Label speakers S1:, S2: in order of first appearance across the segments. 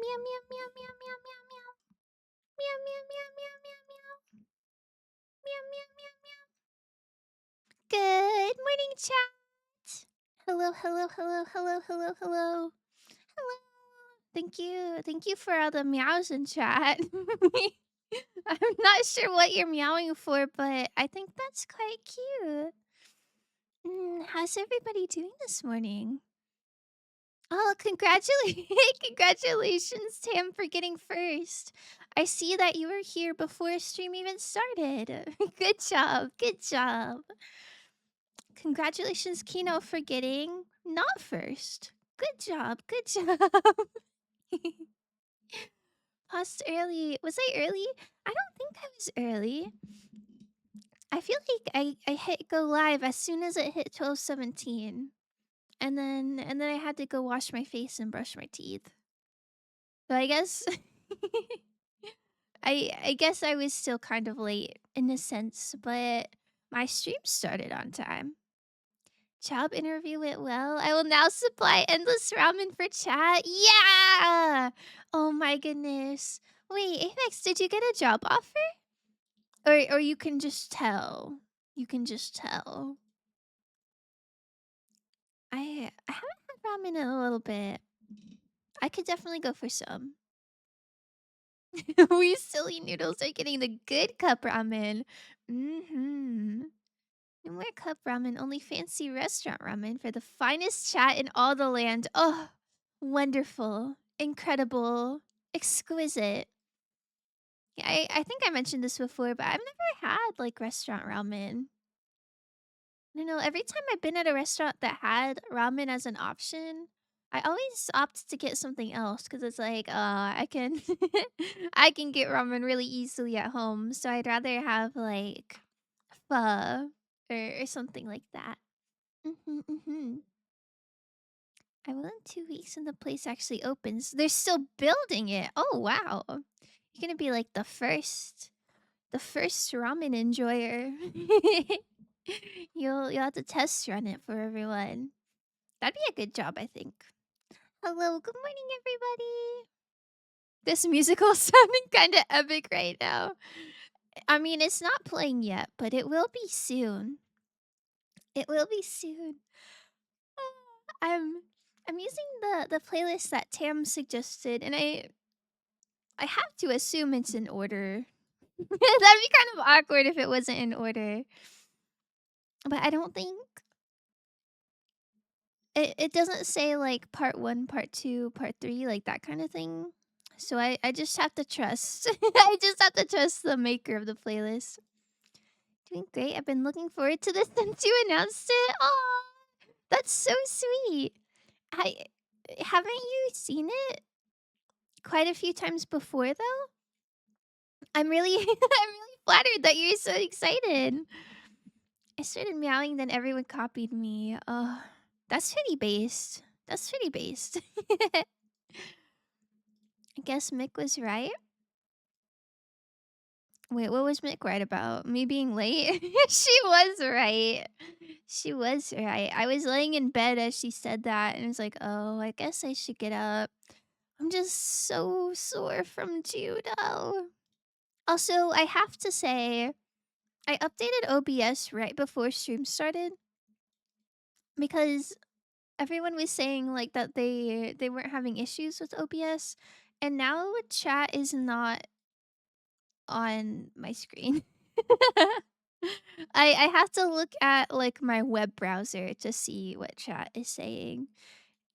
S1: Meow meow meow meow meow meow meow. Meow meow meow meow meow meow. Meow meow meow meow. Good morning, chat. Hello, hello, hello, hello, hello, hello. Hello. Thank you. Thank you for all the meows in chat. I'm not sure what you're meowing for, but I think that's quite cute. How's everybody doing this morning? Oh, congratulations, Tam, for getting first. I see that you were here before stream even started. Good job. Good job. Congratulations, Kino, for getting not first. Good job. Good job. Paused early. Was I early? I don't think I was early. I feel like I hit go live as soon as it hit 12:17. And then I had to go wash my face and brush my teeth. So I guess I guess I was still kind of late in a sense, but my stream started on time. Job interview went well. I will now supply endless ramen for chat. Yeah! Oh my goodness. Wait, Apex, did you get a job offer? Or you can just tell. You can just tell. I haven't had ramen in a little bit. I could definitely go for some. We silly noodles are getting the good cup ramen. Mm-hmm. No more cup ramen, only fancy restaurant ramen for the finest chat in all the land. Oh, wonderful, incredible, exquisite. Yeah, I think I mentioned this before, but I've never had like restaurant ramen. I don't know, every time I've been at a restaurant that had ramen as an option, I always opt to get something else because it's like, I can I can get ramen really easily at home, so I'd rather have like pho or something like that. Mhm, mhm. I will in 2 weeks and the place actually opens. They're still building it. Oh wow. You're gonna be like the first ramen enjoyer. You'll have to test run it for everyone. That'd be a good job, I think. Hello, good morning, everybody. This musical sounding kind of epic right now. I mean, it's not playing yet, but it will be soon. It will be soon. I'm I'm using the playlist that Tam suggested, and I have to assume it's in order. That'd be kind of awkward if it wasn't in order. But I don't think it doesn't say like part 1, part 2, part 3, like that kind of thing. So I just have to trust. I just have to trust the maker of the playlist. Doing great. I've been looking forward to this since you announced it. Oh, that's so sweet. I haven't you seen it quite a few times before though? I'm really I'm really flattered that you're so excited. I started meowing, then everyone copied me. Oh, that's pretty based. That's pretty based. I guess Mick was right. Wait, what was Mick right about? Me being late? She was right. She was right. I was laying in bed as she said that, and it's like, oh, I guess I should get up. I'm just so sore from judo. Also, I have to say, I updated OBS right before stream started because everyone was saying like that they weren't having issues with OBS, and now chat is not on my screen. I have to look at like my web browser to see what chat is saying,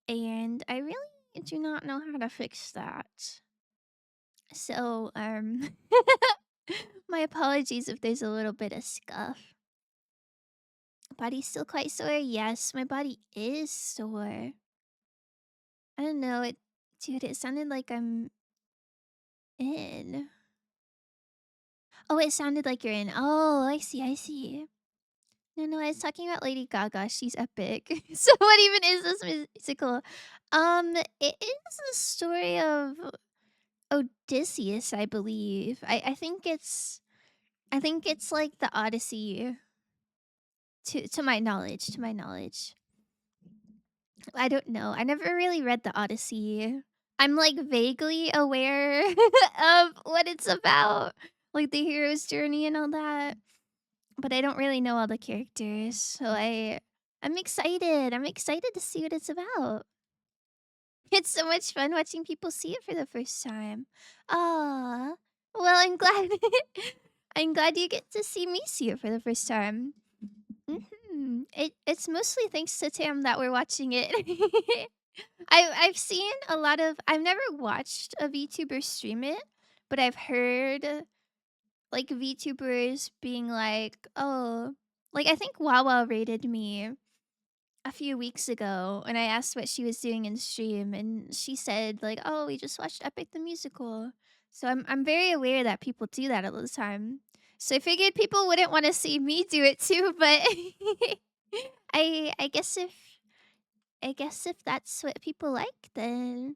S1: and I really do not know how to fix that. So my apologies if there's a little bit of scuff. Body's still quite sore. Yes, my body is sore. I don't know it, dude. It sounded like I'm in. Oh, it sounded like you're in. Oh, I see, I see. No, no, I was talking about Lady Gaga. She's epic. So what even is this musical? It is the story of Odysseus, I believe. I think it's like the Odyssey to my knowledge, to my knowledge. I don't know. I never really read the Odyssey. I'm, like, vaguely aware of what it's about, like, the hero's journey and all that, but I don't really know all the characters, so I'm excited to see what it's about. It's so much fun watching people see it for the first time. Aw. Well, I'm glad I'm glad you get to see me see it for the first time. It's mostly thanks to Tam that we're watching it. I've seen a lot of I've never watched a VTuber stream it, but I've heard, like, VTubers being like, "Oh," like, I think Wawa rated me a few weeks ago, and I asked what she was doing in stream, and she said, like, "Oh, we just watched Epic the Musical." So I'm very aware that people do that all the time. So I figured people wouldn't wanna see me do it too, but I guess if that's what people like, then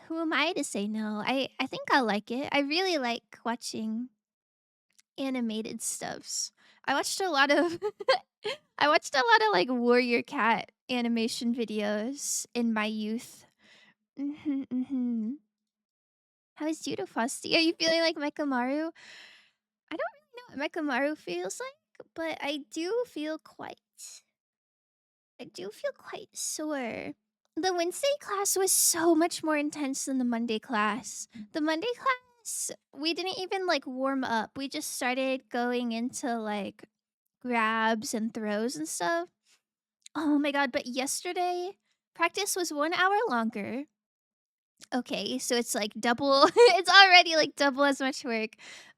S1: who am I to say no? I think I'll like it. I really like watching animated stuffs. I watched a lot of I watched a lot of, like, Warrior Cat animation videos in my youth. Mhm, mhm. How is Judo Frosty? Are you feeling like Mekamaru? I don't really know what Mekamaru feels like, but I do feel quite sore. The Wednesday class was so much more intense than the Monday class. The Monday class, we didn't even, like, warm up. We just started going into, like, grabs and throws and stuff. Oh my god, but yesterday, practice was 1 hour longer. Okay, so it's like double it's already like double as much work.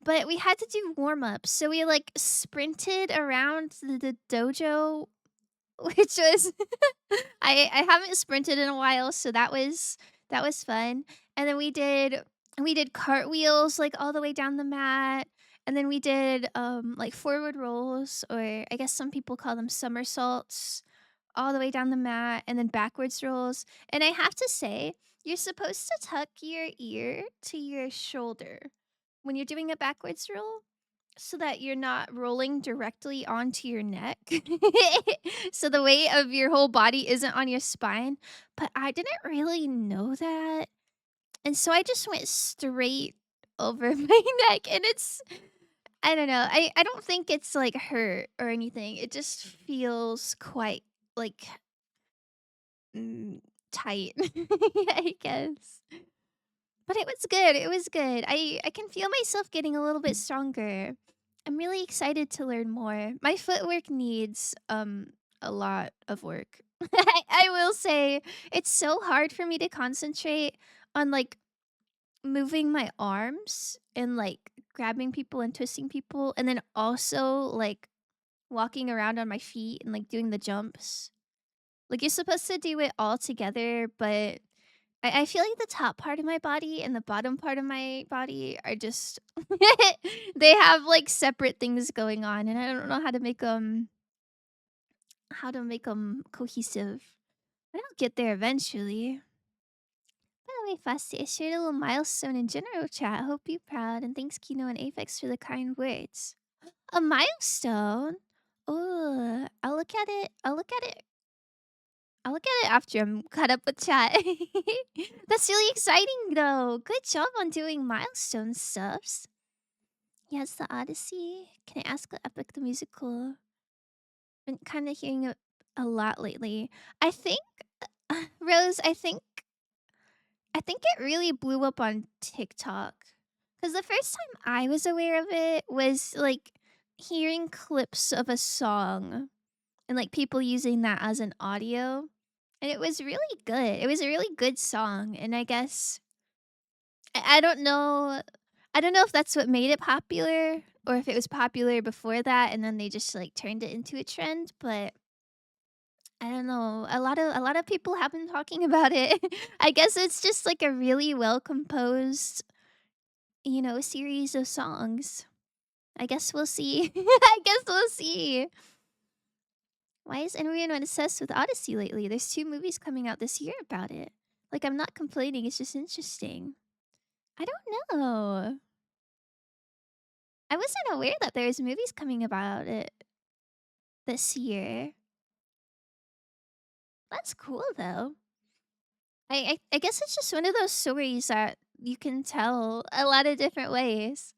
S1: But we had to do warm-ups. So we like sprinted around the dojo, which was I haven't sprinted in a while, so that was fun. And then we did cartwheels like all the way down the mat. And then we did like forward rolls, or I guess some people call them somersaults, all the way down the mat, and then backwards rolls. And I have to say, you're supposed to tuck your ear to your shoulder when you're doing a backwards roll so that you're not rolling directly onto your neck. So the weight of your whole body isn't on your spine. But I didn't really know that. And so I just went straight over my neck, and I don't know. I don't think it's like hurt or anything. It just feels quite like Mm, tight, I guess. But it was good, it was good. I can feel myself getting a little bit stronger. I'm really excited to learn more. My footwork needs, a lot of work. I will say it's so hard for me to concentrate on, like, moving my arms and, like, grabbing people and twisting people, and then also, like, walking around on my feet and, like, doing the jumps. Like, you're supposed to do it all together, but I feel like the top part of my body and the bottom part of my body are just they have, like, separate things going on, and I don't know how to make them cohesive. But I'll get there eventually. By the way, Fasti, I shared a little milestone in general chat. Hope you're proud, and thanks Kino and Apex for the kind words. A milestone? Oh, I'll look at it after I'm caught up with chat. That's really exciting though. Good job on doing milestone stuffs. Yes, the Odyssey. Can I ask what Epic the Musical? Been kind of hearing it a lot lately. I think Rose, I think it really blew up on TikTok. Cuz the first time I was aware of it was like hearing clips of a song and like people using that as an audio. And it was really good. It was a really good song, and I guess I don't know if that's what made it popular or if it was popular before that and then they just like turned it into a trend, but I don't know. A lot of people have been talking about it. I guess it's just like a really well composed, series of songs. I guess we'll see. I guess we'll see. Why is everyone obsessed with Odyssey lately? There's 2 movies coming out this year about it. Like, I'm not complaining, it's just interesting. I don't know. I wasn't aware that there's movies coming about it this year. That's cool though. I guess it's just one of those stories that you can tell a lot of different ways.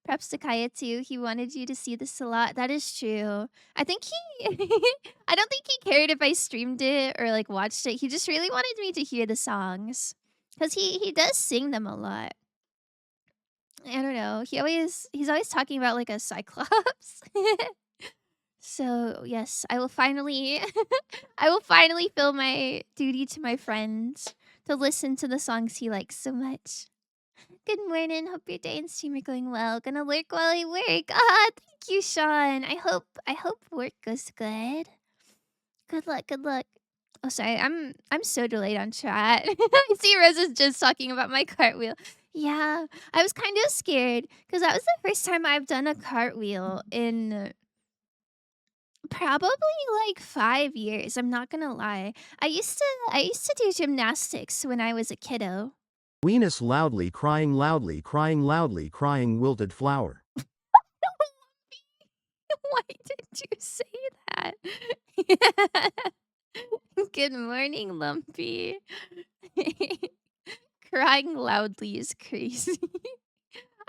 S1: Perhaps to Kaya too, he wanted you to see this a lot. That is true. I think he I don't think he cared if I streamed it or, like, watched it. He just really wanted me to hear the songs, cause he does sing them a lot. I don't know. He's always talking about, like, a cyclops. So, yes, I will finally I will finally feel my duty to my friends to listen to the songs he likes so much. Good morning. Hope your day and stream are going well. Gonna work while I work. Ah, thank you, Sean. I hope work goes good. Good luck. Good luck. Oh, sorry. I'm so delayed on chat. I see Rosa's just talking about my cartwheel. Yeah, I was kind of scared because that was the first time I've done a cartwheel in probably like 5 years. I'm not gonna lie. I used to do gymnastics when I was a kiddo.
S2: Venus loudly crying loudly crying wilted flower.
S1: Why did you say that? Good morning, Lumpy. Crying loudly is crazy.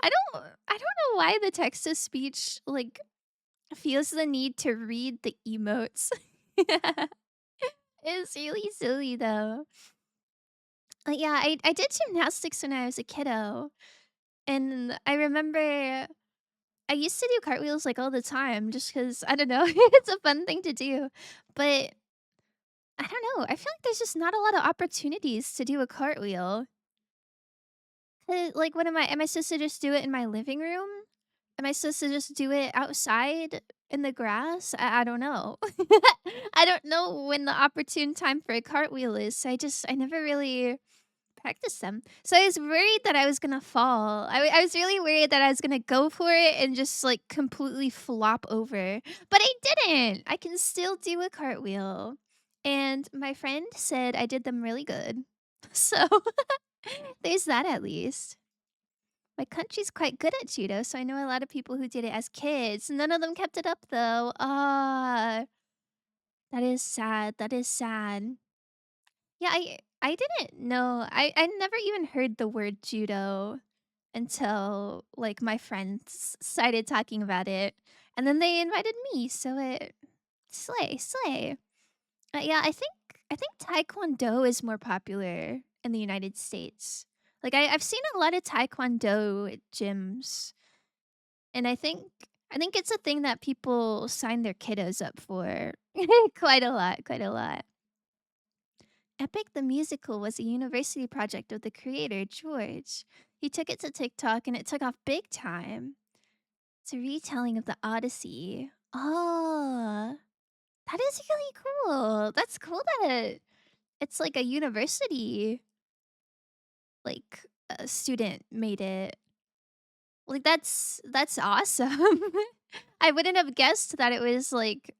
S1: I don't know why the text to speech like feels the need to read the emotes. It's really silly though. Yeah, I did gymnastics when I was a kiddo. And I remember I used to do cartwheels like all the time just because I don't know, it's a fun thing to do. But I don't know. I feel like there's just not a lot of opportunities to do a cartwheel. Like, what am I supposed to just do it in my living room? Am I supposed to just do it outside in the grass? I don't know. I don't know when the opportune time for a cartwheel is. So I never really practiced them. So I was worried that I was gonna fall. I was really worried that I was gonna go for it and just like completely flop over. But I didn't. I can still do a cartwheel. And my friend said I did them really good. So there's that at least. My country's quite good at judo, so I know a lot of people who did it as kids. None of them kept it up though. Ah, that is sad. That is sad. Yeah, I didn't know. I never even heard the word judo until like my friends started talking about it, and then they invited me. So it slay. Yeah, I think taekwondo is more popular in the United States. Like I've seen a lot of taekwondo gyms, and I think it's a thing that people sign their kiddos up for quite a lot, quite a lot. Epic the Musical was a university project of the creator, George. He took it to TikTok and it took off big time. It's a retelling of the Odyssey. Oh, that is really cool. That's cool that it's like a university, like a student made it. Like that's awesome. I wouldn't have guessed that it was like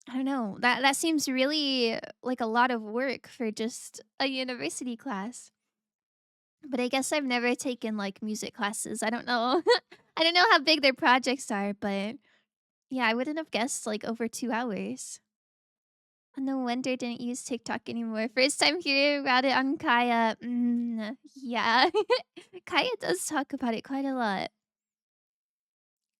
S1: I don't know. That seems really like a lot of work for just a university class. But I guess I've never taken, like, music classes. I don't know. I don't know how big their projects are, but yeah, I wouldn't have guessed, like, over 2 hours. No wonder I didn't use TikTok anymore. First time hearing about it on Kaya. Yeah. Kaya does talk about it quite a lot.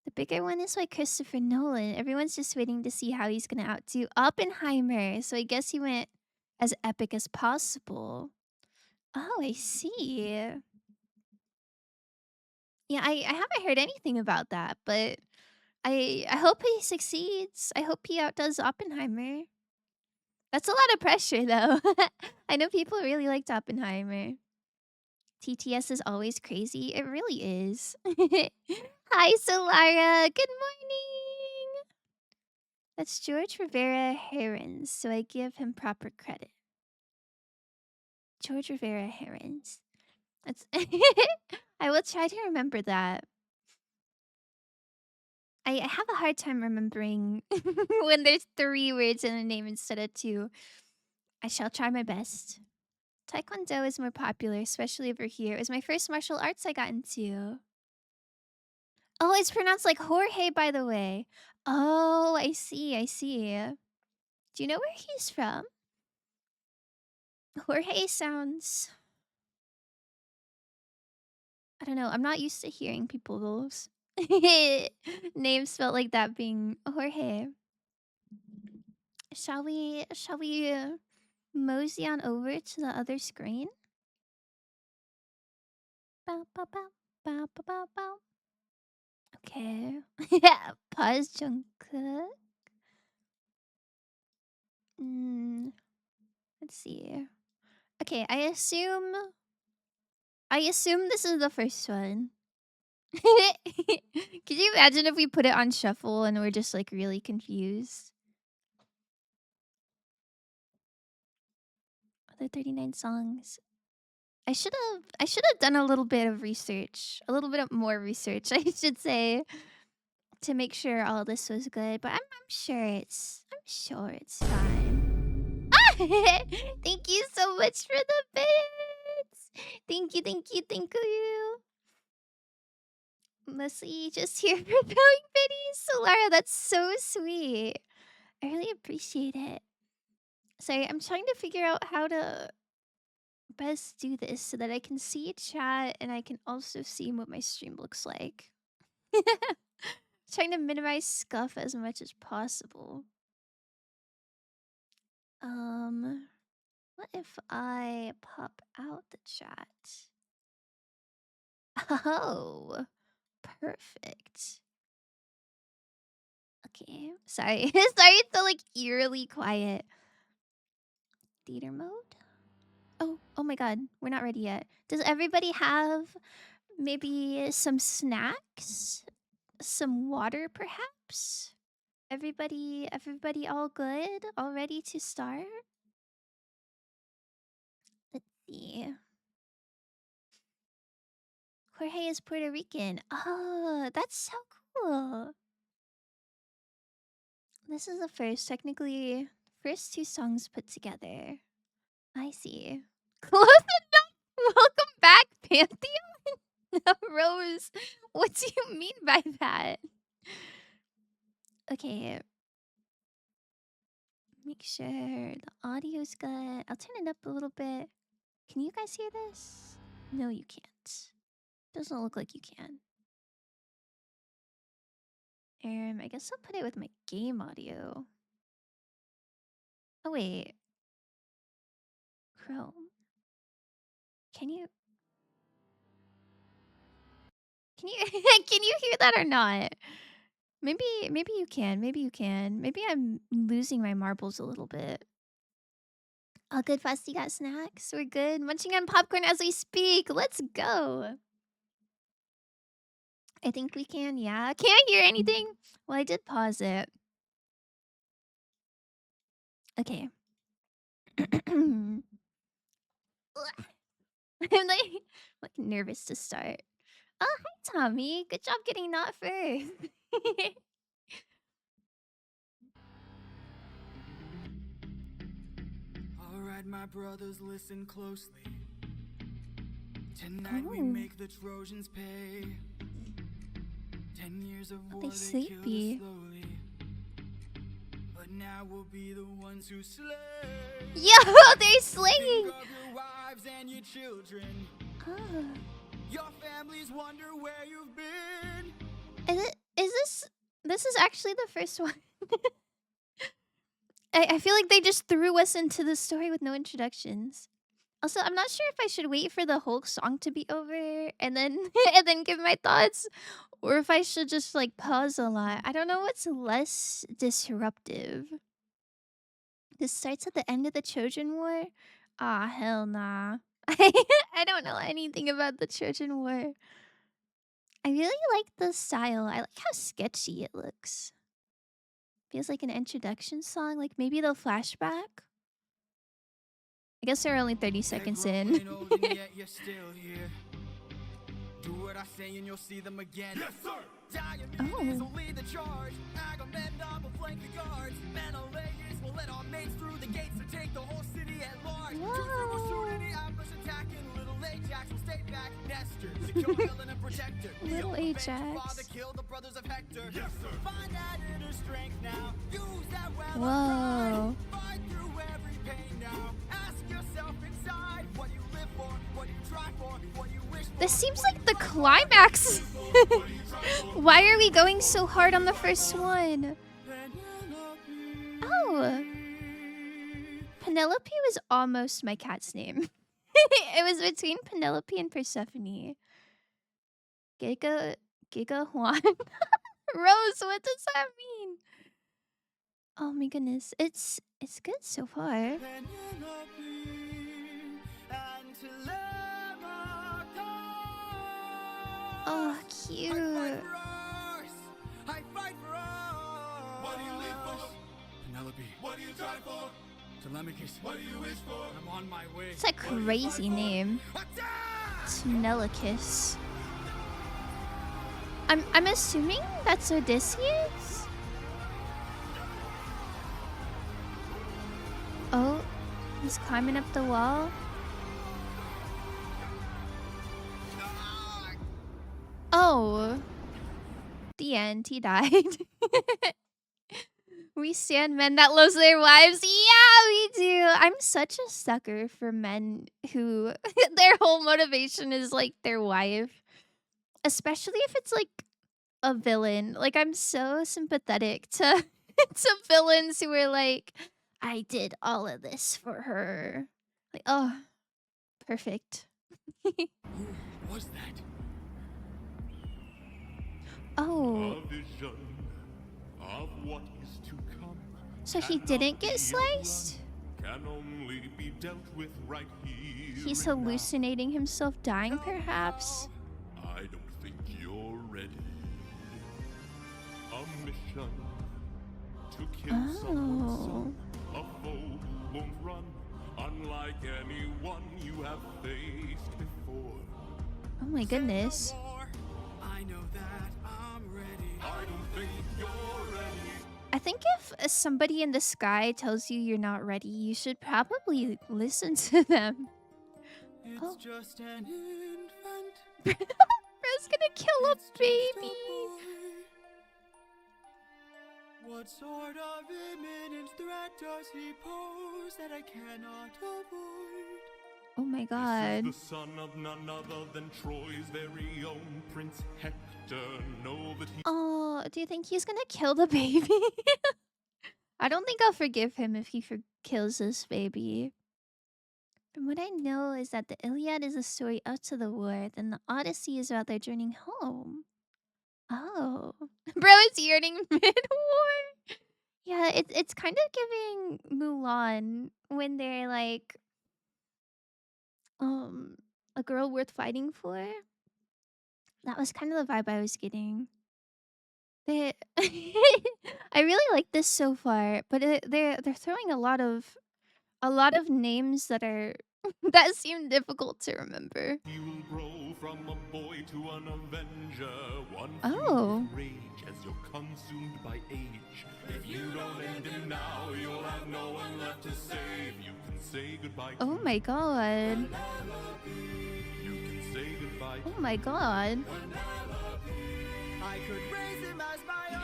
S1: The bigger one is by Christopher Nolan. Everyone's just waiting to see how he's gonna outdo Oppenheimer, so I guess he went as epic as possible. Oh, I see. Yeah, I haven't heard anything about that, but I hope he succeeds. I hope he outdoes Oppenheimer. That's a lot of pressure though. I know people really liked Oppenheimer. TTS is always crazy. It really is. Hi, Solara. Good morning. That's George Rivera Herons, so I give him proper credit. George Rivera Herons. That's I will try to remember that. I have a hard time remembering when there's 3 words in a name instead of 2. I shall try my best. Taekwondo is more popular, especially over here. It was my first martial arts I got into. Oh, it's pronounced like Jorge, by the way. Oh, I see, I see. Do you know where he's from? Jorge sounds... I don't know. I'm not used to hearing people's names spelled like that being Jorge. Shall we mosey on over to the other screen? Bow, bow, bow, bow, bow, bow, bow. Okay. Yeah, pause Jungkook. Let's see. Okay, I assume this is the first one. Could you imagine if we put it on shuffle and we're just like really confused? Other 39 songs. I should have done a little bit of research. A little bit more research, I should say, to make sure all this was good, but I'm sure it's fine. Thank you so much for the bits. Thank you, thank you, thank you. Mostly just here for throwing biddies. Solara, that's so sweet. I really appreciate it. Sorry, I'm trying to figure out how to best do this so that I can see chat and I can also see what my stream looks like. Trying to minimize scuff as much as possible. What if I pop out the chat? Oh, perfect. Okay, sorry. Sorry, it's so like eerily quiet. Theater mode? Oh my god, we're not ready yet. Does everybody have maybe some snacks? Some water perhaps? Everybody all good? All ready to start? Let's see. Jorge is Puerto Rican. Oh, that's so cool. This is the first, technically, first 2 songs put together. I see. Close enough! Welcome back, Pantheon! Rose, what do you mean by that? Okay. Make sure the audio's good. I'll turn it up a little bit. Can you guys hear this? No, you can't. Doesn't look like you can. I guess I'll put it with my game audio. Oh, wait. Chrome. Can you can you hear that or not? Maybe you can. Maybe you can. Maybe I'm losing my marbles a little bit. All good, Fusty got snacks. We're good. Munching on popcorn as we speak. Let's go. I think we can, yeah. Can't hear anything? Well, I did pause it. Okay. I'm like nervous to start. Oh, hi, Tommy. Good job getting not first.
S3: Alright, my brothers, listen closely. Tonight we make the Trojans pay. 10 years of war, they
S1: sleepy.
S3: killed us slowly. But now we'll be the ones who slay.
S1: Yo, they're slaying.
S3: Think of your wives and your children.
S1: Oh.
S3: Your families wonder where you've been.
S1: This is actually the first one. I feel like they just threw us into the story with no introductions. Also, I'm not sure if I should wait for the whole song to be over and then and then give my thoughts, or if I should just like pause a lot. I don't know what's less disruptive. This starts at the end of the Trojan War? Ah, hell nah. I don't know anything about the Trojan War. I really like the style. I like how sketchy it looks. Feels like an introduction song. Like maybe they'll flashback. I guess they're only 30 seconds in.
S3: Do what I say and you'll see them again.
S4: Yes, sir!
S3: Diomedes will lead the charge. Agamemnon will flank the guards. Menelaus will let our mates through the gates to take the whole city at large. Teucer will shoot in the ambush attacking. Little Ajax will stay back. Nestor, secure Helen and protector.
S1: Little Ajax.
S3: Father killed the brothers of Hector.
S4: Yes, sir!
S3: Find that inner strength now. Use that well.
S1: Whoa.
S3: Fight through every pain now. Ask yourself
S1: This seems like the climax. Why are we going so hard on the first one? Oh. Penelope was almost my cat's name. It was between Penelope and Persephone. Giga Juan. Rose, what does that mean? Oh my goodness. It's good so far. Oh, cute.
S3: I fight for us. What do you live for? Penelope. What do you try for? Telemachus. What do you wish for? I'm on my way.
S1: It's a crazy name. Telemachus. I'm assuming that's Odysseus? Oh, he's climbing up the wall. Oh. The end. He died. We stand men that love their wives. Yeah, we do. I'm such a sucker for men who their whole motivation is like their wife. Especially if it's like a villain. Like I'm so sympathetic to to villains who are like, I did all of this for her. Like, oh, perfect.
S3: Who was that?
S1: Oh,
S4: A vision of what is to come
S1: so he didn't get sliced?
S4: can only be dealt with right here.
S1: He's
S4: and now.
S1: hallucinating himself dying, perhaps?
S4: I don't think you're ready. A mission to kill someone's
S1: Oh.
S4: son. A foe who won't run, unlike anyone you have faced before.
S1: Oh my goodness.
S3: I know that I'm ready.
S4: I don't think you're ready.
S1: I think if somebody in the sky tells you you're not ready, you should probably listen to them.
S3: It's
S1: Oh.
S3: just an infant.
S1: Bro's gonna kill a
S3: It's just
S1: baby.
S3: boy. What sort of imminent threat does he pose that I cannot avoid?
S1: Oh my
S4: This
S1: god.
S4: is the son of none other than Troy's very own Prince Hector. Know that he
S1: Oh, do you think he's gonna kill the baby? I don't think I'll forgive him if he kills this baby. From what I know is that the Iliad is a story up to the war, then the Odyssey is about their journey home. Oh. Bro is yearning mid-war. Yeah, it's kind of giving Mulan when they're like a girl worth fighting for. That was kind of the vibe I was getting. They I really like this so far, but they're throwing a lot of names that are that seem difficult to remember.
S4: will grow from a boy to an avenger. One
S1: Oh.
S4: furious rage as you're consumed by age. If you don't end him now, you'll have no one left to save. You can say goodbye to
S1: Oh my god.
S4: You can say goodbye
S1: Oh my god.
S3: I could raise him as my own.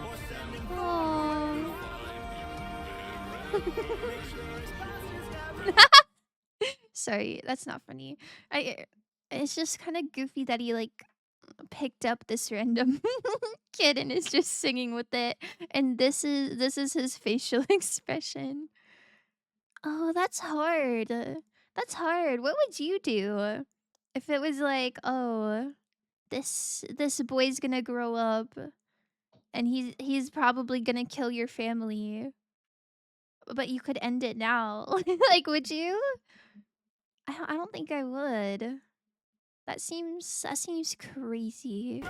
S3: Or send him
S1: Aww.
S3: make sure his past is never
S1: Sorry, that's not funny. It's just kind of goofy that he like picked up this random kid and is just singing with it, and this is his facial expression. Oh, that's hard. That's hard. What would you do if it was like, oh, this boy's gonna grow up and he's probably gonna kill your family, but you could end it now? Like, would you? I don't think I would. That seems crazy.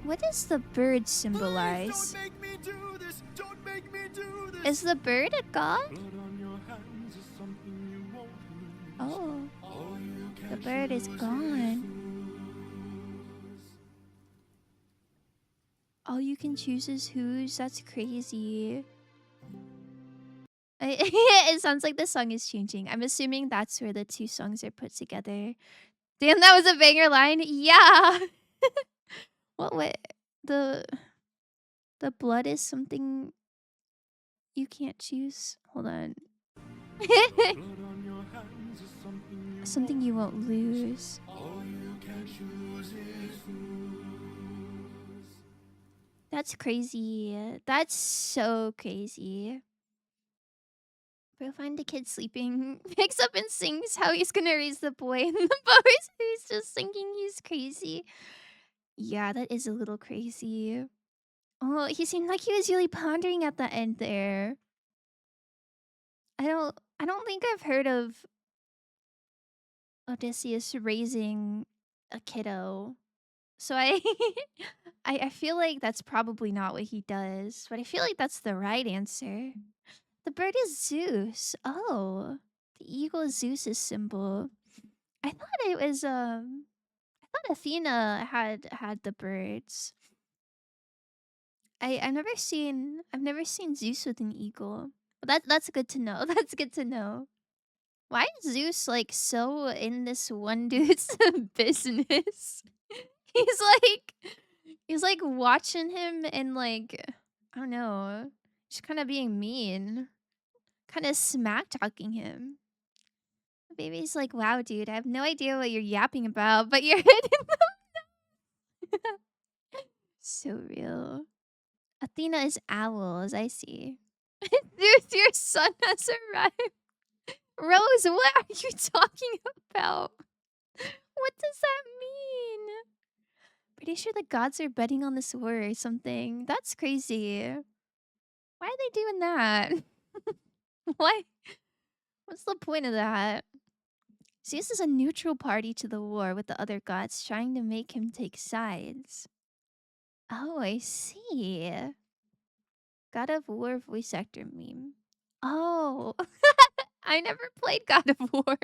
S1: What does the bird symbolize?
S3: Please don't make me do this. Don't make me do this.
S1: Is the bird a god?
S4: blood on your hands is something you won't lose.
S1: Oh,
S4: All you
S1: the
S4: can
S1: bird is
S4: choose
S1: gone. All you can choose is whose. That's crazy. It sounds like the song is changing. I'm assuming that's where the two songs are put together. Damn, that was a banger line. Yeah. What? The the blood is something you can't choose. Hold on.
S4: Blood on your hands is something you
S1: Something you won't lose.
S4: all you can choose is lose.
S1: That's crazy. That's so crazy. Bro, find the kid sleeping, picks up and sings how he's gonna raise the boy, and the boy's he's just thinking he's crazy. Yeah, that is a little crazy. Oh, he seemed like he was really pondering at the end there. I don't think I've heard of Odysseus raising a kiddo. So I I feel like that's probably not what he does, but I feel like that's the right answer. The bird is Zeus. Oh, the eagle is Zeus's symbol. I thought it was I thought Athena had the birds. I've never seen Zeus with an eagle. But that's good to know. That's good to know. Why is Zeus like so in this one dude's business? He's like he's like watching him and like I don't know, just kind of being mean, kind of smack talking him. Baby's like, wow, dude, I have no idea what you're yapping about, but you're hitting them. So real. Athena is owls, I see. Dude, your son has arrived. Rose, what are you talking about? What does that mean? Pretty sure the gods are betting on this war or something. That's crazy. Why are they doing that? Why? What's the point of that? Zeus is a neutral party to the war with the other gods, trying to make him take sides. Oh, I see. God of War voice actor meme. Oh, I never played God of War.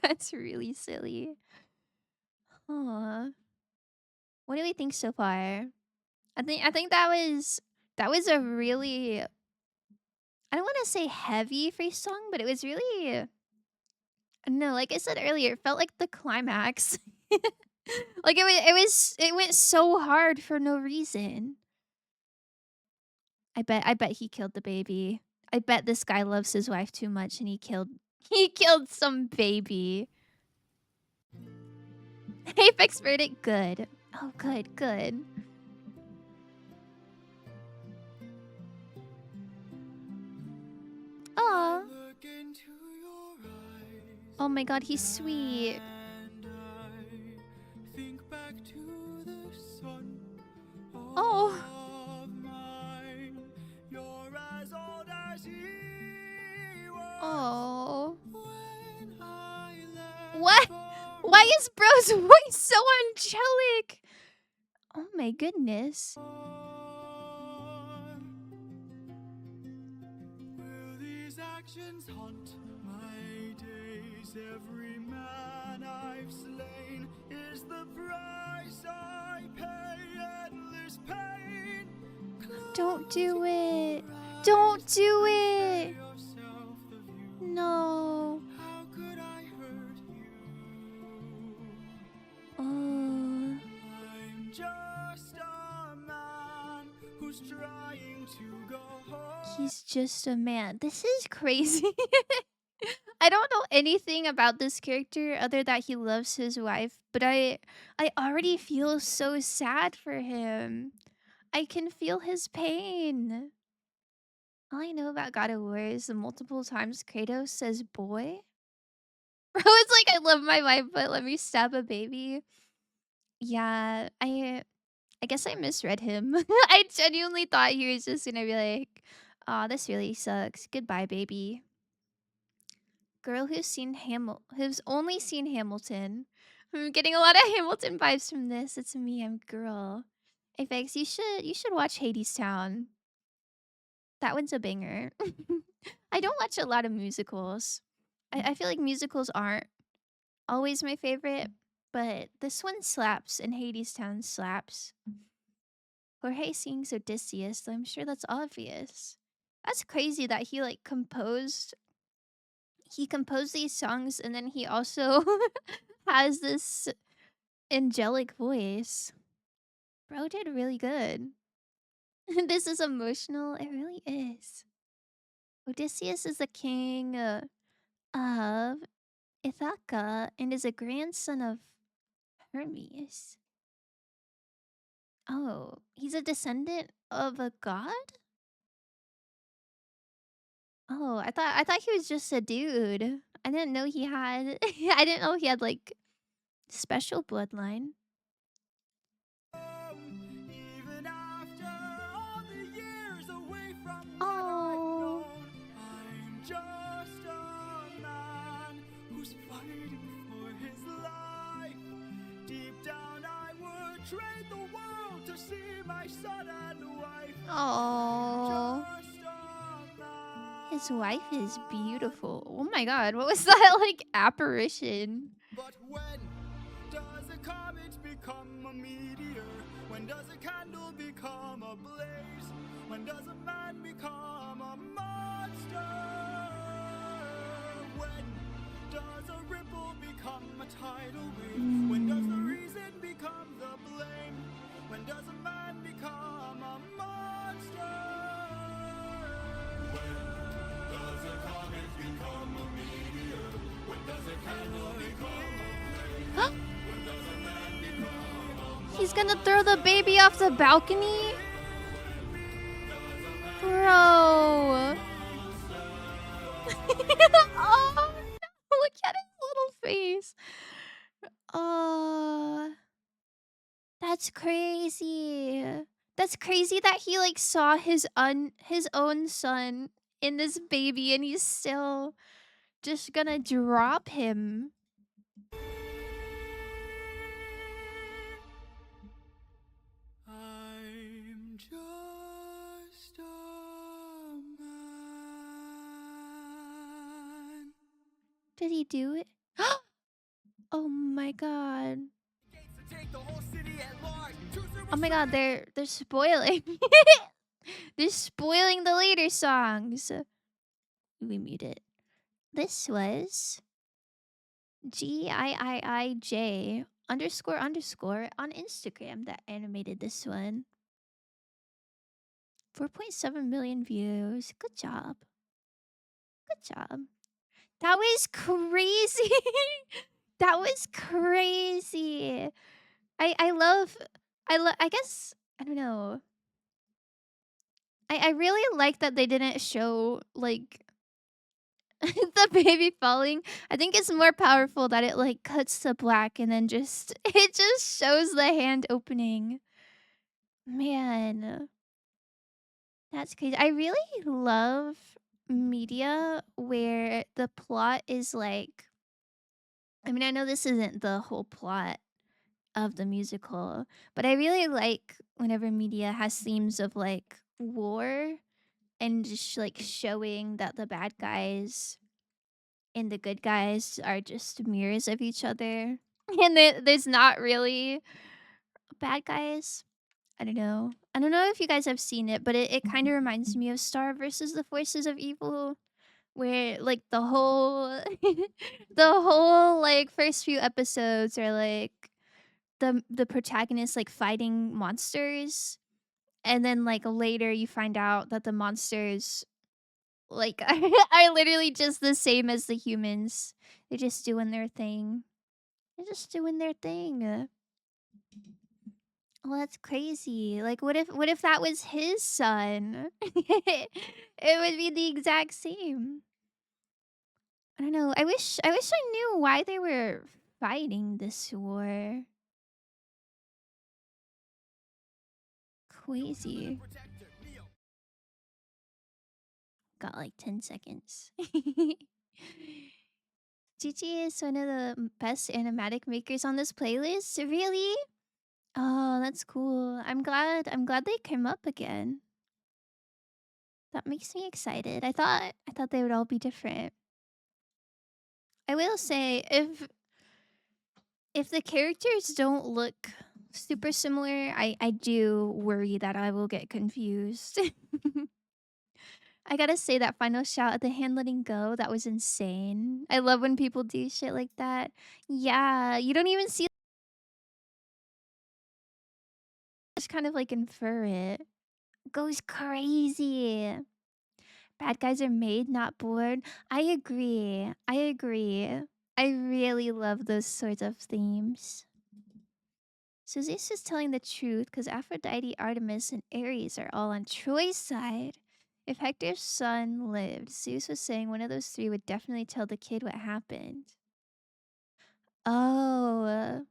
S1: That's really silly. Huh. What do we think so far? I think that was a really I don't want to say heavy free song, but it was really I don't know, like I said earlier, it felt like the climax. Like it went so hard for no reason. I bet he killed the baby. I bet this guy loves his wife too much and he killed some baby. Apex verdict good. Oh good, good. Aw.
S3: Look into your eyes,
S1: Oh my god, he's sweet.
S3: and I think back to the sun
S1: Oh.
S3: of mine. You're as old as he was
S1: Oh.
S3: when I left
S1: What?
S3: for
S1: Why is Bro's voice so angelic? Oh my goodness.
S3: Will these actions haunt my days? Every man I've slain is the price I pay. Endless pain.
S1: Don't do
S3: Close
S1: it.
S3: your eyes,
S1: Don't do
S3: spare
S1: it.
S3: yourself the view.
S1: No.
S3: How could I hurt you?
S1: Oh.
S3: I'm just a man who's trying to go home.
S1: He's just a man. This is crazy. I don't know anything about this character other that he loves his wife, but I already feel so sad for him. I can feel his pain. All I know about God of War is the multiple times Kratos says boy. Bro, it's like I love my wife, but let me stab a baby. Yeah, I guess I misread him. I genuinely thought he was just gonna be like, "Aw, this really sucks. Goodbye, baby." Girl who's only seen Hamilton. I'm getting a lot of Hamilton vibes from this. It's me, I'm girl. Apex, you should watch Hades Town. That one's a banger. I don't watch a lot of musicals. I feel like musicals aren't always my favorite, but this one slaps and Hades Town slaps. Jorge sings Odysseus, so I'm sure that's obvious. That's crazy that he composed these songs and then he also has this angelic voice. Bro did really good. This is emotional. It really is. Odysseus is the king of Ithaca and is a grandson of Hermes. Oh, he's a descendant of a god? Oh, I thought he was just a dude. I didn't know he had I didn't know he had like special bloodline.
S3: Even after all the years away from what I've
S1: Oh.
S3: known, I'm just a man who's fighting for his life. Deep down, I would trade the world to see my son and wife.
S1: Oh.
S3: Just a man.
S1: His wife is beautiful. Oh my god, what was that like apparition?
S3: But when does a comet become a meteor? When does a candle become a blaze? When does a man become a monster? When does a ripple become a tidal wave? When does the reason become the blame? When does a man become a monster?
S4: Does a comet become a meteor? When does a candle become a flame? When does a man become a
S1: He's gonna throw the baby off the balcony? Bro. Oh, look at his little face. Oh. That's crazy. That's crazy that he like saw his own son in this baby and he's still just gonna drop him.
S3: I'm just a man.
S1: Did he do it? Oh my god.
S3: Gates to take the whole city at large.
S1: Oh my god, they're spoiling. They're spoiling the later songs. We mute it. This was GIIIJ __ on Instagram that animated this one. 4.7 million views. Good job. Good job. That was crazy. That was crazy. I guess I don't know. I really like that they didn't show like the baby falling. I think it's more powerful that it like cuts to black and then just it just shows the hand opening. Man, that's crazy. I really love media where the plot is like I mean, I know this isn't the whole plot of the musical, but I really like whenever media has themes of like war and just like showing that the bad guys and the good guys are just mirrors of each other. And there's not really bad guys. I don't know. I don't know if you guys have seen it, but it kind of reminds me of Star versus the Forces of Evil, where like the whole the whole like first few episodes are like the protagonist like fighting monsters, and then like later you find out that the monsters like are literally just the same as the humans. They're just doing their thing. They're just doing their thing. Well, that's crazy. Like, what if that was his son? It would be the exact same. I don't know. I wish I knew why they were fighting this war. Crazy. Got like 10 seconds. Gigi is one of the best animatic makers on this playlist. Really? Oh, that's cool. I'm glad they came up again. That makes me excited. I thought they would all be different. I will say if the characters don't look super similar, I do worry that I will get confused. I gotta say that final shout at the hand letting go, that was insane. I love when people do shit like that. Yeah, you don't even see just kind of like infer it. Goes crazy. Bad guys are made, not born. I agree. I agree. I really love those sorts of themes. So Zeus is telling the truth because Aphrodite, Artemis, and Ares are all on Troy's side. If Hector's son lived, Zeus was saying one of those three would definitely tell the kid what happened. Oh,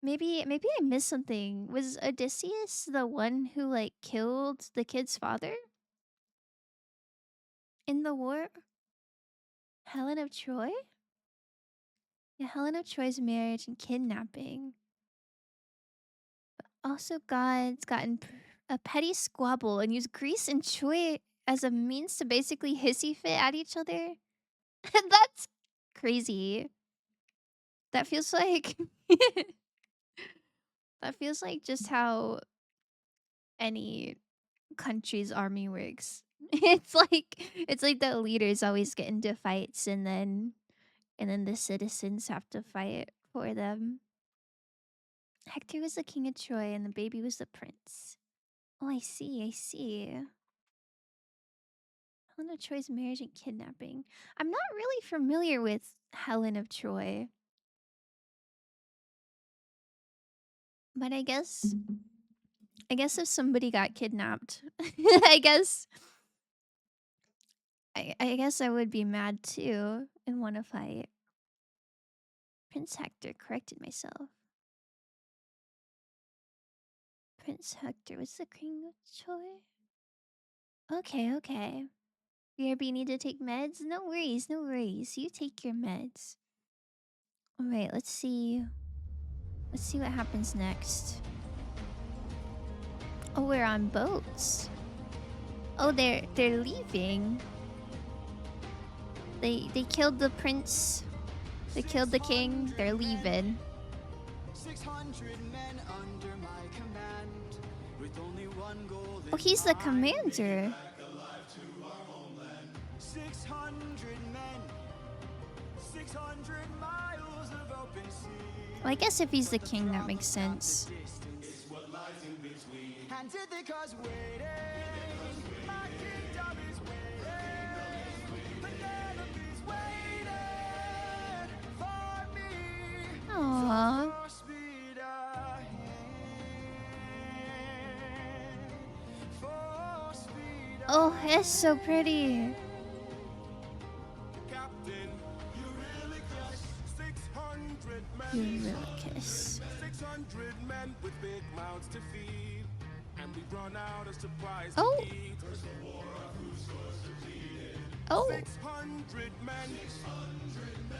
S1: maybe I missed something. Was Odysseus the one who like killed the kid's father in the war? Helen of Troy? Yeah, Helen of Troy's marriage and kidnapping. Also, gods got in a petty squabble and used Greece and Troy as a means to basically hissy fit at each other. That's crazy. That feels like that feels like just how any country's army works. It's like the leaders always get into fights and then the citizens have to fight for them. Hector was the king of Troy and the baby was the prince. Oh, I see, I see. Helen of Troy's marriage and kidnapping. I'm not really familiar with Helen of Troy. But I guess if somebody got kidnapped, I guess I guess I would be mad too and want to fight. Prince Hector, corrected myself. Prince Hector was the king of Troy. Okay, okay. BRB need to take meds? No worries, no worries. You take your meds. Alright, let's see. Let's see what happens next. Oh, we're on boats. Oh, they're leaving. They killed the prince. They killed the king. They're leaving.
S3: 600 men under my command, with only one goal in
S1: Oh, he's the
S3: mind.
S1: commander.
S3: 600 men, 600 miles of open sea.
S1: Well, I guess if he's the king, that makes sense.
S3: Antithica's waiting, my kingdom is waiting, Penelope's waiting for me.
S1: Aww.
S3: For speed ahead, for speed
S1: Oh, it's so pretty.
S3: Captain, Eurylochus, 600 men.
S1: Eurylochus.
S3: 600 men with big mouths to feed, and we've run out of supplies
S1: Oh.
S3: to eat.
S1: Oh.
S3: 600 men,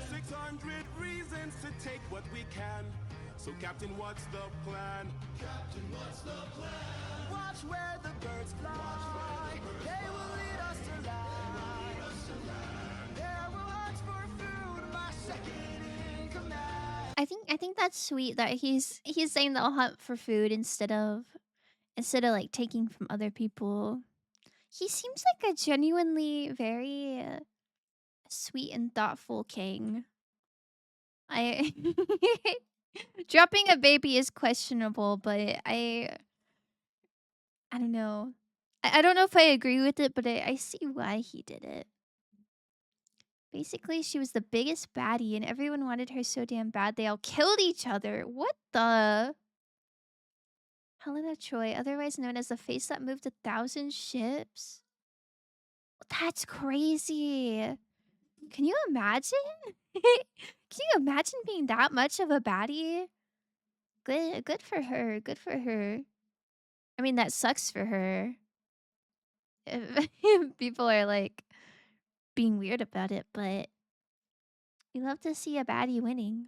S3: 600 reasons to take what we can. So, Captain, what's the plan? Captain, what's the plan? Watch where the birds fly. They will lead us to land. There will hunt for food, my second in command.
S1: I think that's sweet that he's saying they'll hunt for food instead of like taking from other people. He seems like a genuinely very sweet and thoughtful king. I dropping a baby is questionable, but I don't know. I don't know if I agree with it, but I see why he did it. Basically, she was the biggest baddie and everyone wanted her so damn bad they all killed each other. What the? Helen of Troy, otherwise known as the face that moved 1,000 ships? That's crazy. Can you imagine? Can you imagine being that much of a baddie? Good for her. Good for her. I mean, that sucks for her. If people are like being weird about it, but we love to see a baddie winning.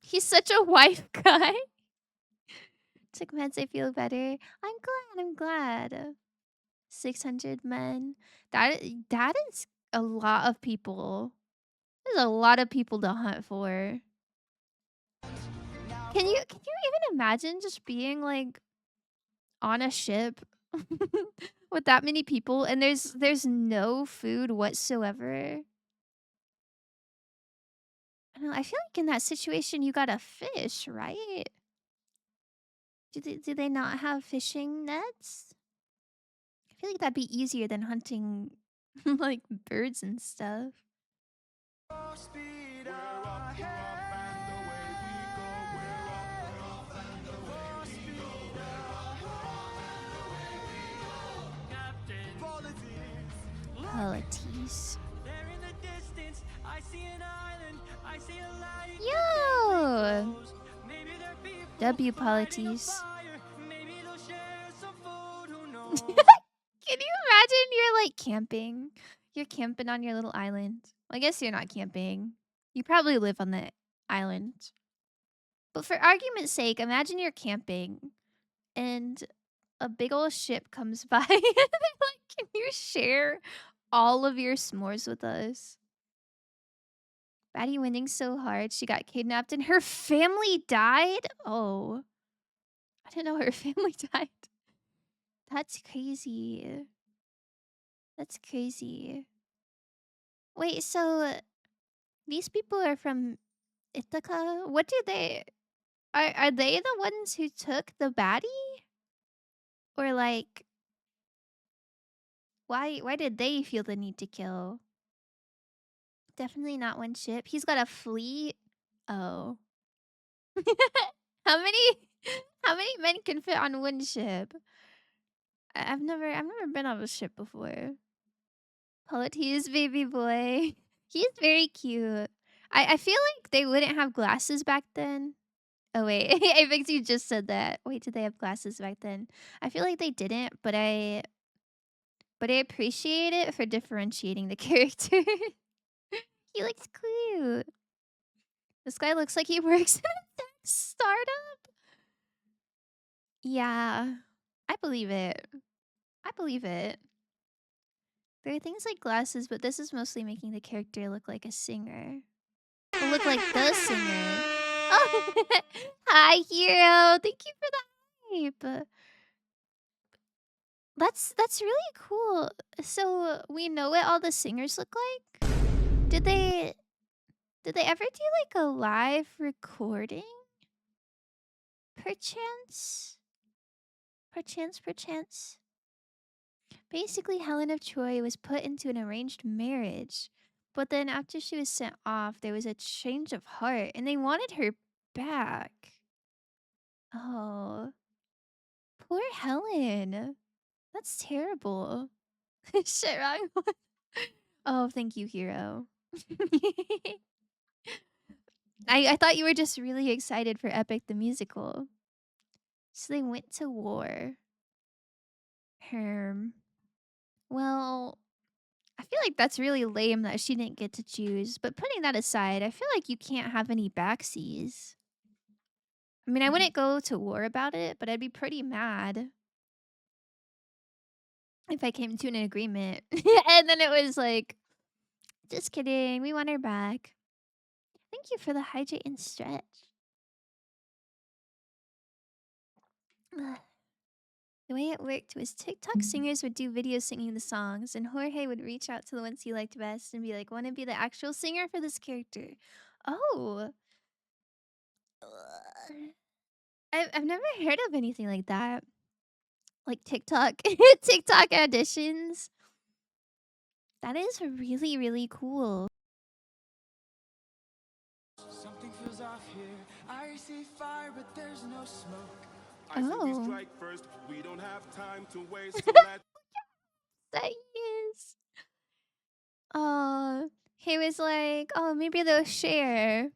S1: He's such a wife guy. Took meds, I feel better. I'm glad. 600 men. That is a lot of people. There's a lot of people to hunt for. Can you even imagine just being like on a ship with that many people and there's no food whatsoever? I don't know, I feel like in that situation you gotta fish, right? Do they not have fishing nets? I feel like that'd be easier than hunting like birds and stuff.
S3: Speed
S4: We're up, and away we go. We're up, and away we go.
S3: Captain Politics.
S1: Polities.
S3: There in the distance, I see an island. I see a light.
S1: Yo!
S3: Maybe there are people
S1: W
S3: lighting a
S1: polities.
S3: fire. Maybe they'll share some food. Who knows?
S1: Can you imagine you're like camping? You're camping on your little island. Well, I guess you're not camping. You probably live on the island. But for argument's sake, imagine you're camping and a big old ship comes by and they're like, can you share all of your s'mores with us? Batty winning so hard, she got kidnapped and her family died? Oh. I didn't know her family died. That's crazy. That's crazy. Wait, so these people are from Ithaca? What do they... Are they the ones who took the baddie? Or like... Why did they feel the need to kill? Definitely not one ship. He's got a fleet. Oh. How many men can fit on one ship? I've never been on a ship before. Polities baby boy. He's very cute. I feel like they wouldn't have glasses back then. Oh wait, Apex, you just said that. Wait, did they have glasses back then? I feel like they didn't, but I appreciate it for differentiating the character. He looks cute. This guy looks like he works in a tech startup. Yeah, I believe it. I believe it. There are things like glasses, but this is mostly making the character look like a singer. Or look like the singer. Oh, hi, Hero. Thank you for the hype. That's really cool. So we know what all the singers look like. Did they ever do like a live recording? Perchance. Basically, Helen of Troy was put into an arranged marriage. But then after she was sent off, there was a change of heart and they wanted her back. Oh. Poor Helen. That's terrible. Shit, wrong one. Oh, thank you, Hero. I thought you were just really excited for Epic the Musical. So they went to war. Herm. Well, I feel like that's really lame that she didn't get to choose. But putting that aside, I feel like you can't have any backseas. I mean, I wouldn't go to war about it, but I'd be pretty mad if I came to an agreement. And then it was like, just kidding, we want her back. Thank you for the hydrate and stretch. The way it worked was TikTok singers would do videos singing the songs, and Jorge would reach out to the ones he liked best and be like, want to be the actual singer for this character? Oh. I've never heard of anything like that. Like TikTok. TikTok auditions. That is really, really cool.
S3: Something feels off here. I see fire, but there's no smoke.
S4: I say we
S1: Oh.
S4: strike first. We don't have time to waste. So let's
S1: That he is. He was like, oh, maybe they'll share.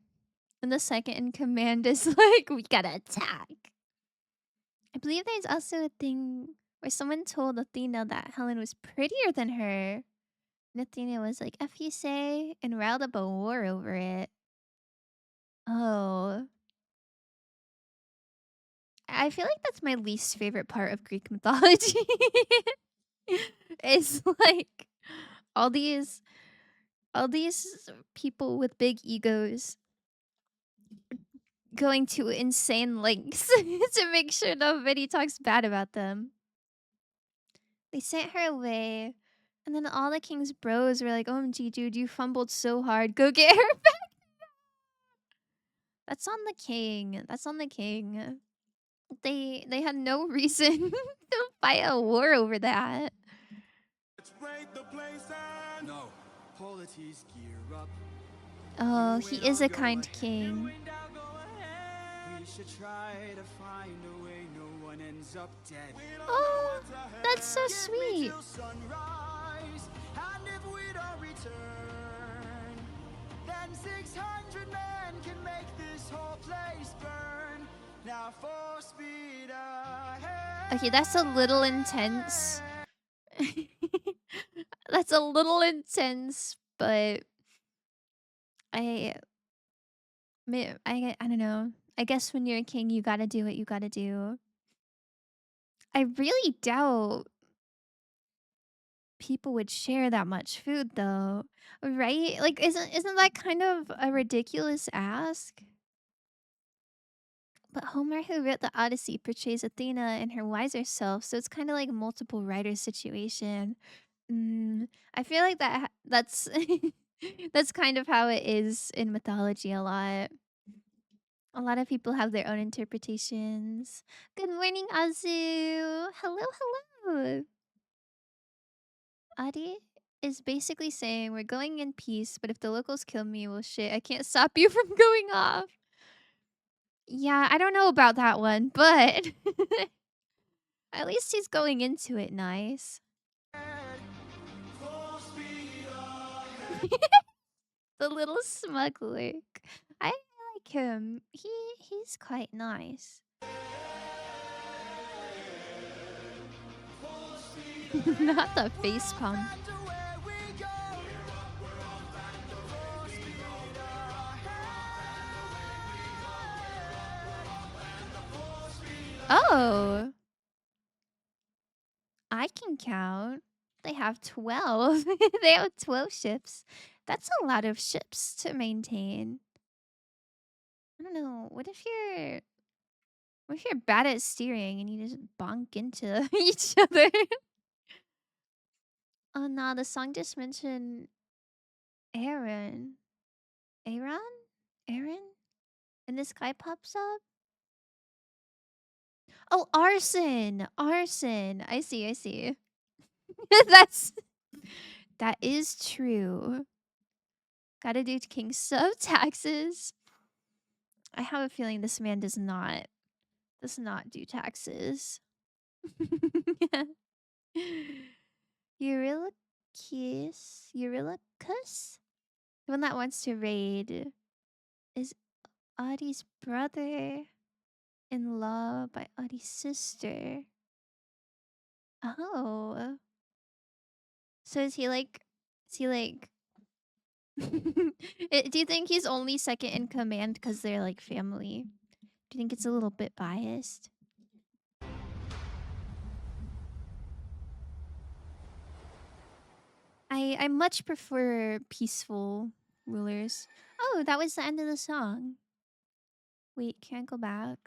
S1: And the second in command is like, we gotta attack. I believe there's also a thing where someone told Athena that Helen was prettier than her. And Athena was like, F you say, and riled up a war over it. Oh. I feel like that's my least favorite part of Greek mythology. It's like all these people with big egos going to insane lengths to make sure nobody talks bad about them. They sent her away, and then all the king's bros were like, OMG, dude, you fumbled so hard. Go get her back. That's on the king. That's on the king. They had no reason to fight a war over that.
S4: Let's raid the place and
S3: No. Polities gear up.
S1: Oh,
S3: You
S1: he
S3: win,
S1: is
S3: I'll
S1: a
S3: go
S1: kind
S3: ahead.
S1: king.
S3: We should try to find a way no one ends up dead.
S4: we don't know
S1: Oh,
S4: what's ahead.
S1: that's so
S3: Give me
S1: sweet.
S3: till sunrise, and if we don't return, then 600 men can make this whole place burn. Now full speed ahead.
S1: Okay, that's a little intense. That's a little intense, but I I don't know. I guess when you're a king, you gotta do what you gotta do. I really doubt people would share that much food though, right? Like, isn't that kind of a ridiculous ask? But Homer, who wrote the Odyssey, portrays Athena and her wiser self, so it's kind of like a multiple writer situation. I feel like that's that's kind of how it is in mythology a lot. A lot of people have their own interpretations. Good morning, Azu. Hello, hello. Adi is basically saying we're going in peace, but if the locals kill me, well, shit, I can't stop you from going off. Yeah, I don't know about that one, but at least he's going into it nice.
S4: Full speed ahead.
S1: The little smuggler. I like him. He's quite nice. Not the face pump.
S3: Back to where we go. Full speed ahead.
S1: Oh, I can count. They have 12. They have 12 ships. That's a lot of ships to maintain. I don't know. What if you're bad at steering and you just bonk into each other? Oh no, the song just mentioned Aaron. Aaron? Aaron? And this guy pops up? Oh, arson. Arson. I see, I see. That is true. Gotta do king sub taxes. I have a feeling this man does not do taxes. Eurylochus? The one that wants to raid is Adi's brother in law by Adi's sister. Oh. So is he like do you think he's only second in command because they're like family? Do you think it's a little bit biased? I much prefer peaceful rulers. Oh, that was the end of the song. Wait, can't go back.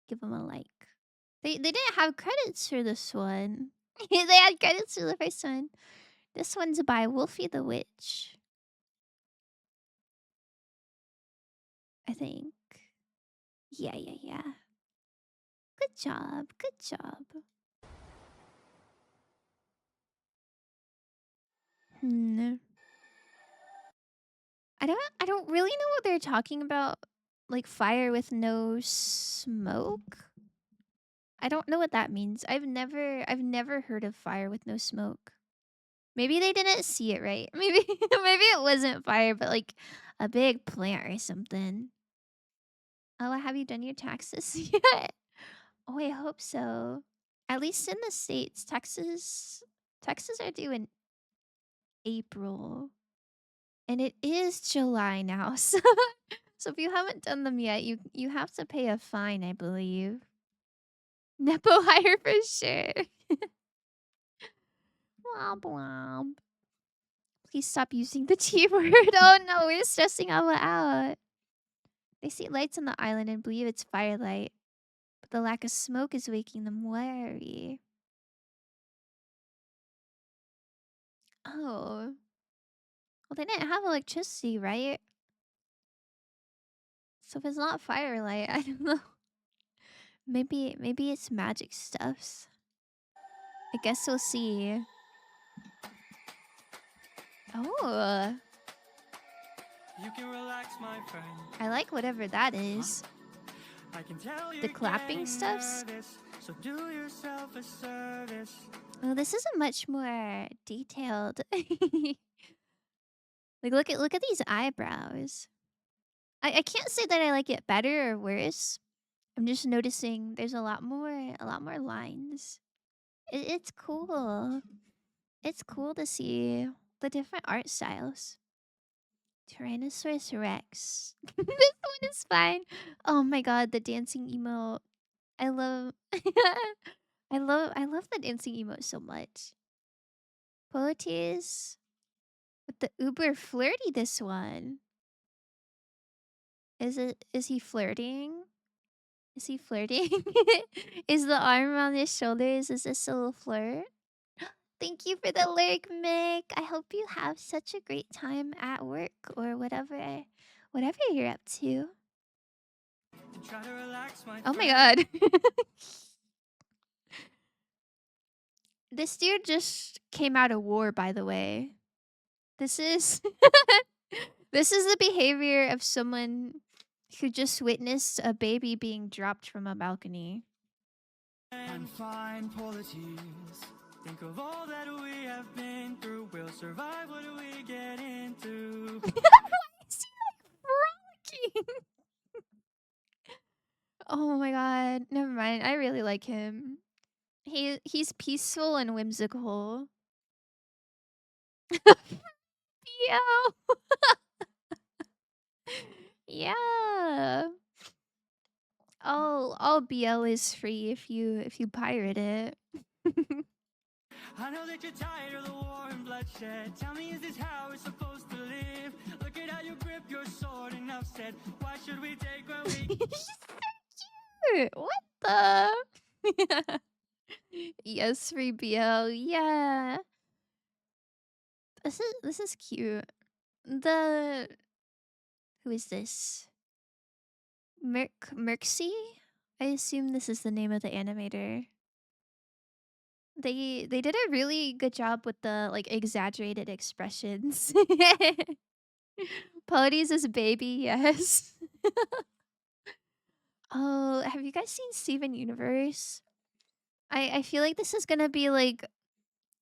S1: Give them a like. They didn't have credits for this one. They had credits for the first one. This one's by Wolfie the Witch. I think. Yeah, yeah, yeah. Good job. Good job. Hmm. I don't really know what they're talking about. Like fire with no smoke? I don't know what that means. I've never heard of fire with no smoke. Maybe they didn't see it right. Maybe maybe it wasn't fire, but like a big plant or something. Oh, have you done your taxes yet? Oh, I hope so. At least in the States, taxes are due in April. And it is July now. So if you haven't done them yet, you have to pay a fine, I believe. Nepo hire for sure. Womp womp. Please stop using the T word. Oh no, we're stressing Ava out. They see lights on the island and believe it's firelight, but the lack of smoke is making them wary. Oh. Well, they didn't have electricity, right? So if it's not firelight, I don't know. Maybe it's magic stuffs. I guess we'll see. Oh,
S3: You can relax, my friend.
S1: I like whatever that is.
S3: I can tell
S1: The clapping stuffs?
S3: nervous, so do yourself a service.
S1: Oh, this is a much more detailed. Like look at these eyebrows. I can't say that I like it better or worse. I'm just noticing there's a lot more lines. It's cool. It's cool to see the different art styles. Tyrannosaurus Rex. This one is fine. Oh my god, the dancing emote. I love I love the dancing emote so much. Polities with the uber flirty this one. Is he flirting? Is he flirting? Is the arm on his shoulders? Is this a little flirt? Thank you for the lyric, Mick. I hope you have such a great time at work or whatever you're up to.
S3: Try to relax, my
S1: Oh my
S3: friend.
S1: god. This dude just came out of war, by the way. This is this is the behavior of someone who just witnessed a baby being dropped from a balcony.
S3: And fine polities. Think of all that we have been through. We'll survive. What do we get into?
S1: Why is he like frolicking? Oh my god. Never mind. I really like him. He's peaceful and whimsical. Yo. Yeah. All BL is free if you pirate it.
S3: I know that you're tired of the war and bloodshed. Tell me, is this how we're supposed to live? Look at how you grip your sword. Enough said. Why should we take when we?
S1: He's so cute. What the? Yes, free BL. Yeah. This is cute. The who is this? Merxy? I assume this is the name of the animator. They did a really good job with the like exaggerated expressions. Polities is baby, yes. Oh, have you guys seen Steven Universe? I feel like this is gonna be like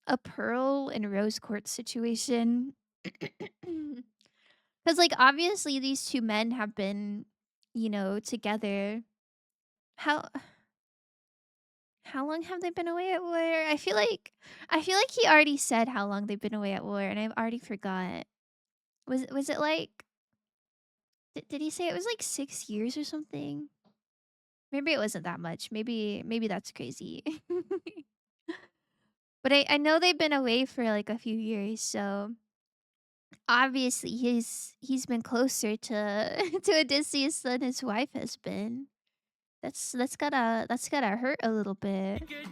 S1: a Pearl and Rose Quartz situation. Because like obviously these two men have been, together. How long have they been away at war? I feel like he already said how long they've been away at war, and I've already forgot. Was it like did he say it was like 6 years or something? Maybe it wasn't that much. Maybe that's crazy. But I know they've been away for like a few years, so obviously he's been closer to to Odysseus than his wife has been. That's gotta hurt a little bit.
S3: Could give.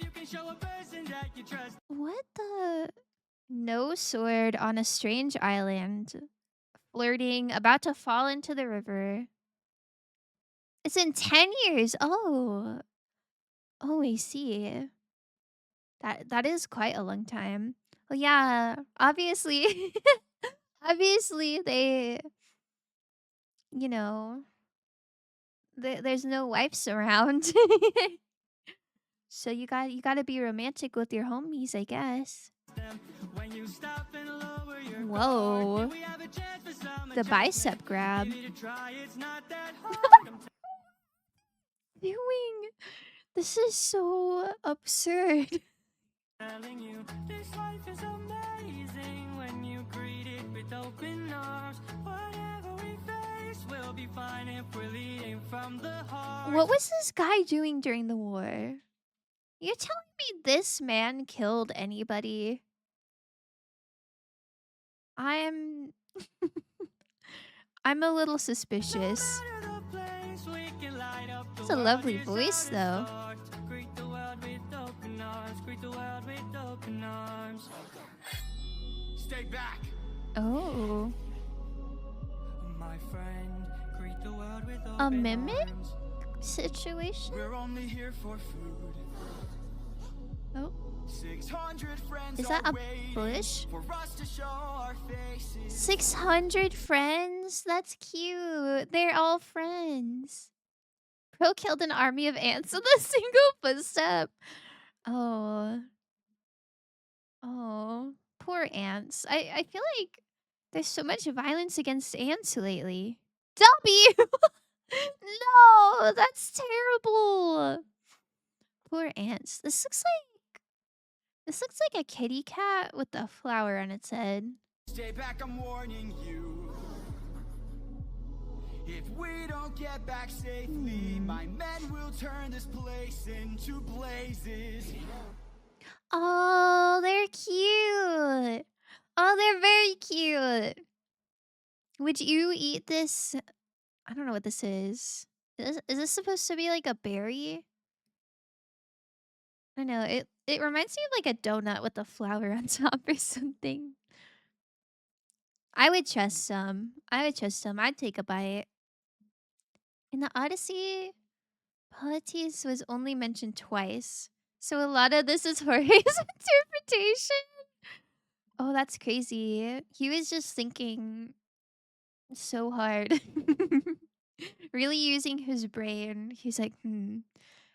S3: You can show a person that you trust.
S1: What the? No sword on a strange island. Flirting, about to fall into the river. It's in 10 years. Oh. Oh, I see. That is quite a long time. Well, yeah, obviously obviously they you know, there's no wives around. So you got to be romantic with your homies, I guess.
S3: Them. When you stop and lower your
S1: Whoa.
S3: guard, we have a chance for some
S1: The bicep grab.
S3: Give it a try, it's not that hard. I'm
S1: Doing this is so absurd.
S3: telling you, this life is amazing when you greet it with open arms. Whatever we face, we'll be fine if we're leading from the heart.
S1: What was this guy doing during the war? You're telling me this man killed anybody? I'm I'm a little suspicious.
S3: It's
S1: a lovely voice, though.
S3: Greet the world with open arms. Greet the world with open arms.
S4: Stay back.
S1: Oh.
S3: My friend, Greet the world with
S1: A
S3: open
S1: mimic
S3: arms.
S1: situation?
S3: We're only here for food.
S1: Oh,
S3: 600 friends
S1: is
S3: are
S1: that a
S3: waiting
S1: bush?
S3: for us to show our faces.
S1: 600 friends? That's cute. They're all friends. Pro killed an army of ants with a single footstep. Oh. Oh. Poor ants. I feel like there's so much violence against ants lately. W! No, that's terrible. Poor ants. This looks like a kitty cat with a flower on its head.
S3: Stay back, I'm warning you. If we don't get back safely, my men will turn this place into blazes.
S1: Oh, they're cute. Oh, they're very cute. Would you eat this? I don't know what this is. Is this supposed to be like a berry? I don't know. It reminds me of like a donut with a flower on top or something. I would trust some. I would trust some. I'd take a bite. In the Odyssey, Polites was only mentioned twice. So a lot of this is Jorge's interpretation. Oh, that's crazy. He was just thinking so hard. Really using his brain. He's like,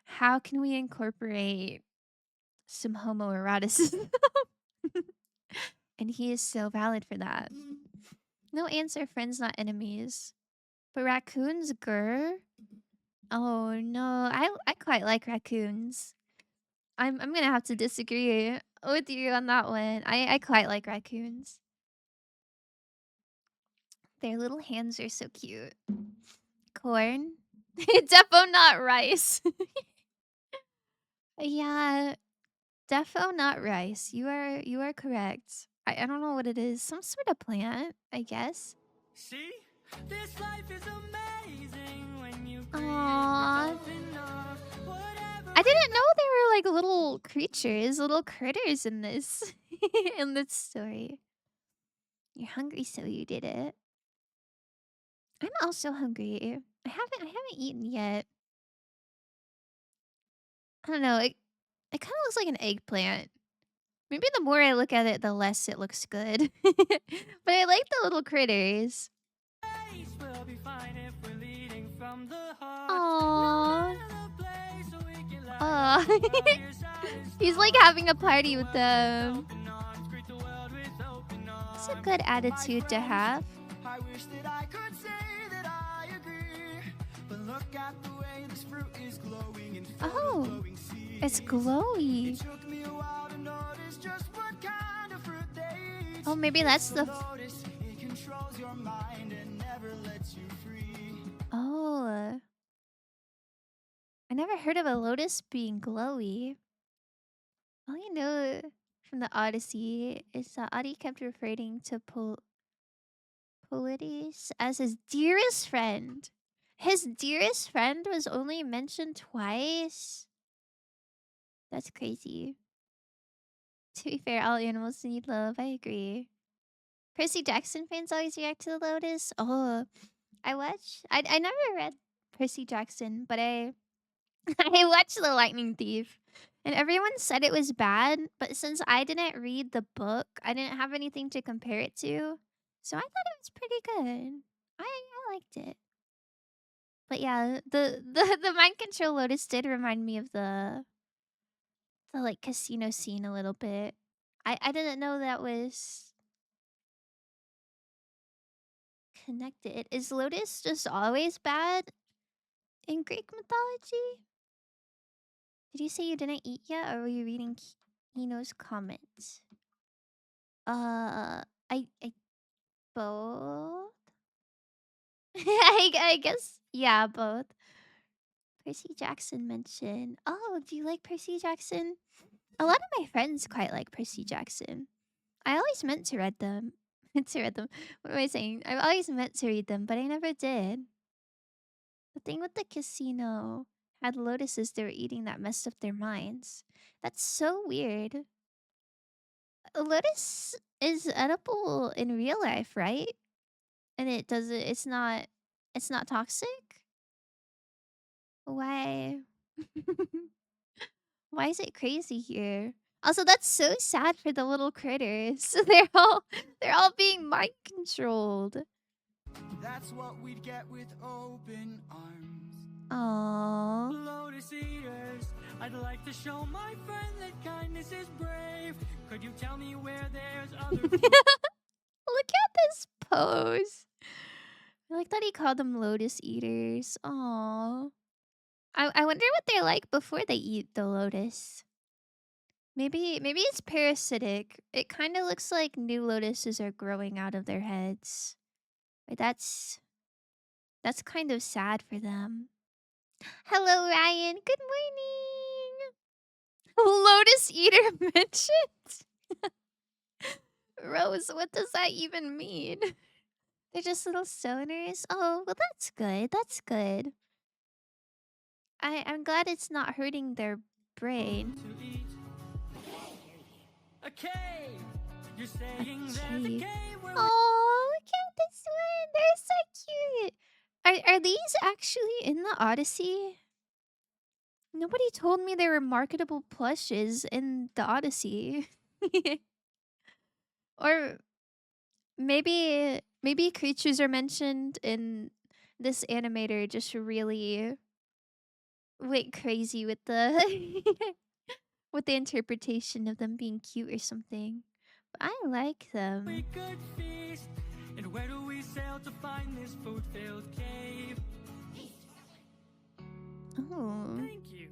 S1: how can we incorporate some homoeroticism? And he is so valid for that. No ants are friends, not enemies. But raccoons, grr? Oh no, I quite like raccoons. I'm gonna have to disagree with you on that one. I quite like raccoons. Their little hands are so cute. Corn? Defo not rice. Yeah, defo not rice. You are correct. I don't know what it is. Some sort of plant, I guess.
S3: See? This life is amazing when you
S1: Aww.
S3: enough. Whatever.
S1: I didn't know there were like little creatures, little critters in this in this story. You're hungry, so you did it. I'm also hungry. I haven't eaten yet. I don't know. It kind of looks like an eggplant. Maybe the more I look at it, the less it looks good. But I like the little critters.
S3: We'll be fine if we're leading from the heart.
S1: Aww.
S3: No place so we can lie.
S1: Aw.
S3: Your side is
S1: He's like having a party with them.
S3: open arms. Greet the world with open
S1: It's a
S3: arms.
S1: good attitude to have.
S3: I wish that I could say that I agree. But look at the way this fruit is glowing and full
S1: Oh,
S3: of glowing seeds.
S1: it's glowy.
S3: It took me a while to notice just what kind of fruit they eat.
S1: Oh, maybe that's the.
S3: Lotus, it controls your mind and never lets you free.
S1: Oh. I never heard of a lotus being glowy. All you know from the Odyssey is that Adi kept referring to Polides as his dearest friend. His dearest friend was only mentioned twice. That's crazy. To be fair, all animals need love. I agree. Percy Jackson fans always react to the lotus. Oh, I never read Percy Jackson, but I I watched The Lightning Thief. And everyone said it was bad, but since I didn't read the book, I didn't have anything to compare it to. So I thought it was pretty good. I liked it. But yeah, the mind control lotus did remind me of the like casino scene a little bit. I didn't know that was connected. Is lotus just always bad in Greek mythology? Did you say you didn't eat yet, or were you reading Kino's comments? I both. I guess yeah, both. Percy Jackson mentioned. Oh, do you like Percy Jackson? A lot of my friends quite like Percy Jackson. I always meant to read them. To read them. What am I saying? I've always meant to read them, but I never did. The thing with the casino had lotuses they were eating that messed up their minds. That's so weird. A lotus is edible in real life, right? And it's not It's not toxic? Why? Why is it crazy here? Also, that's so sad for the little critters. They're all being mind controlled.
S3: That's what we'd get with open arms.
S1: Aww.
S3: Lotus eaters, I'd like to show my friend that kindness is brave. Could you tell me where there's other
S1: Look at this pose. I like that he called them lotus eaters. Aww. I wonder what they're like before they eat the lotus. Maybe it's parasitic. It kind of looks like new lotuses are growing out of their heads. But that's kind of sad for them. Hello, Ryan. Good morning. Lotus eater mentioned. Rose, what does that even mean? They're just little stoners. Oh, well, that's good. That's good. I'm glad it's not hurting their brain.
S3: to eat? A cave. You're saying there's a
S1: cave.
S3: cave where
S1: Oh, look at this one. They're so cute. Are these actually in the Odyssey? Nobody told me there were marketable plushes in the Odyssey. Or maybe creatures are mentioned in this animator just really went crazy with the with the interpretation of them being cute or something. But I like
S3: we
S1: them.
S3: could feast. And where do we sail to find this food-filled cave?
S1: Oh.
S3: Thank you.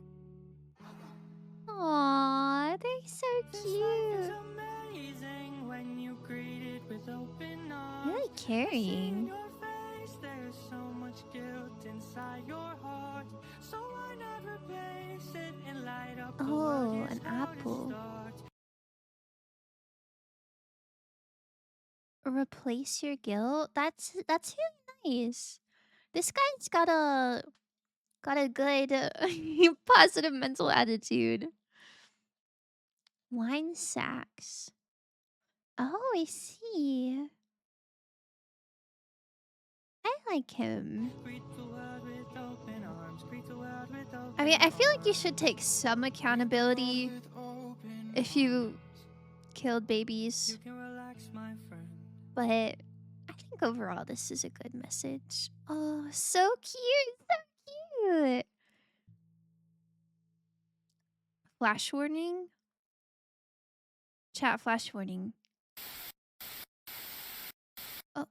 S1: Aw, they're so
S3: This life is
S1: cute.
S3: amazing when you greet it with open arms.
S1: Really
S3: I see in
S1: caring.
S3: your face there's so much guilt inside your heart. So I never place it and light up the
S1: Oh,
S3: world
S1: an
S3: without a
S1: apple.
S3: start.
S1: Replace your guilt? That's really nice. This guy's got a good positive mental attitude. Wine sacks. Oh, I see. I like him.
S3: Greet the world with open arms. Greet the world with open
S1: I mean, I feel like you should take some accountability
S3: with open
S1: if you killed
S3: You
S1: babies.
S3: can relax, my friend.
S1: But I think overall this is a good message. Oh, so cute. So cute. Flash warning? Chat flash warning. Oh.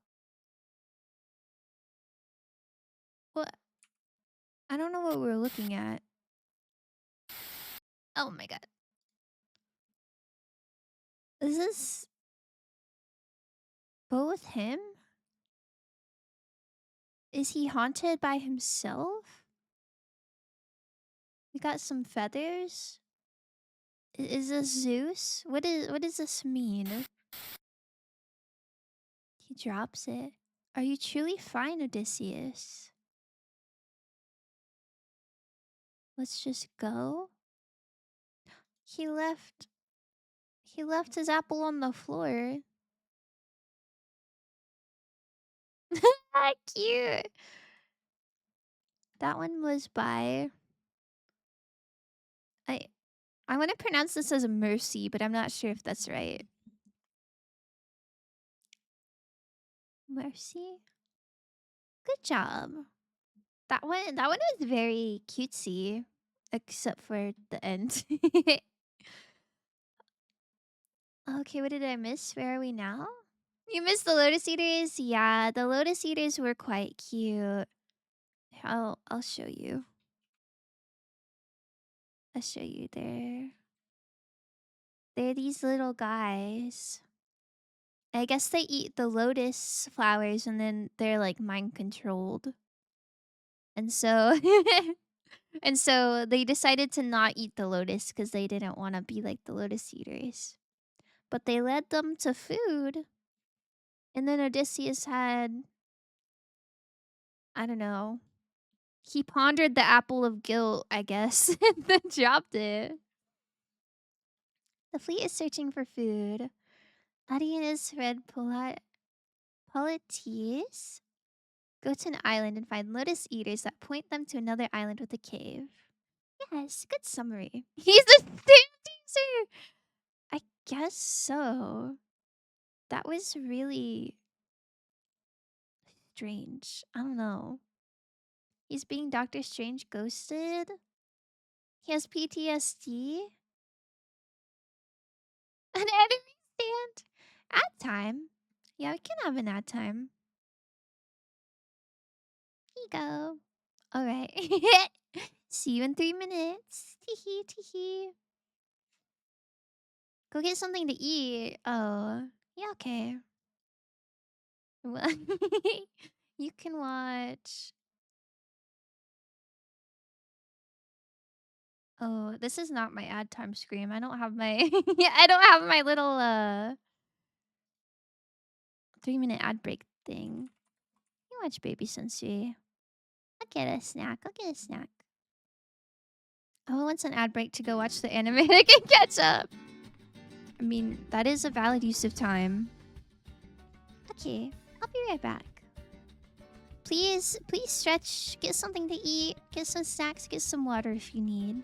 S1: What? I don't know what we're looking at. Oh my god. Is this both him? Is he haunted by himself? We got some feathers. Is this Zeus? What does this mean? He drops it. Are you truly fine, Odysseus? Let's just go. He left his apple on the floor. Ah, cute. That one was by I want to pronounce this as Mercy, but I'm not sure if that's right. Mercy? Good job. That one was very cutesy, except for the end. Okay, what did I miss? Where are we now? You missed the Lotus Eaters? Yeah, the Lotus Eaters were quite cute. I'll show you. I'll show you there. They're these little guys. I guess they eat the lotus flowers and then they're like mind controlled. And so and so they decided to not eat the lotus because they didn't want to be like the lotus eaters. But they led them to food. And then Odysseus had, I don't know. He pondered the apple of guilt, I guess, and then dropped it. The fleet is searching for food. Adianus read Polites Go to an island and find lotus eaters that point them to another island with a cave. Yes, good summary. He's the same teaser! I guess so. That was really strange. I don't know. He's being Doctor Strange ghosted? He has PTSD? An enemy stand? Ad time? Yeah, we can have an ad time. Here you go. Alright. See you in 3 minutes. Teehee, teehee. Go get something to eat. Oh. Yeah, okay. Well, you can watch. Oh, this is not my ad time screen. I don't have my yeah, I don't have my little 3-minute ad break thing. You watch Baby Sensei. I'll get a snack. I'll get a snack. Oh, wants an ad break to go watch the anime and can catch up. I mean, that is a valid use of time. Okay, I'll be right back. Please stretch, get something to eat, get some snacks, get some water if you need.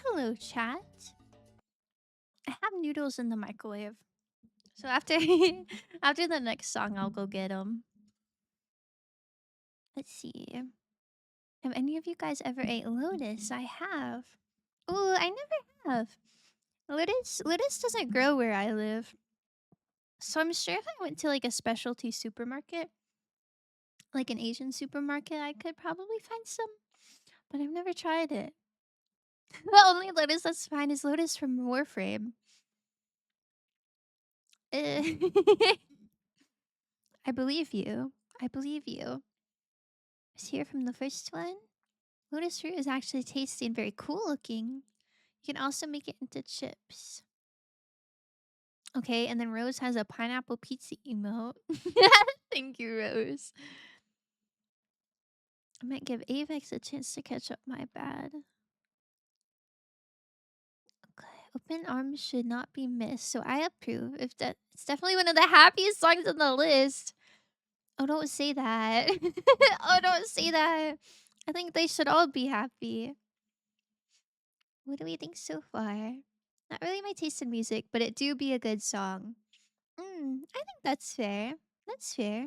S1: Hello, chat. I have noodles in the microwave. So after after the next song, I'll go get them. Let's see. Have any of you guys ever ate Lotus? I have. Oh, I never have. Lotus doesn't grow where I live. So I'm sure if I went to like a specialty supermarket, like an Asian supermarket, I could probably find some. But I've never tried it. The only Lotus that's fine is Lotus from Warframe. Eh, I believe you. I believe you. Let's hear from the first one. Lotus fruit is actually tasty and very cool looking. You can also make it into chips. Okay, and then Rose has a pineapple pizza emote. Thank you, Rose. I might give Avex a chance to catch up my bad. Okay, open arms should not be missed, so I approve. If that, it's definitely one of the happiest songs on the list. Oh, don't say that. Oh, don't say that. I think they should all be happy. What do we think so far? Not really my taste in music, but it do be a good song. I think that's fair. That's fair.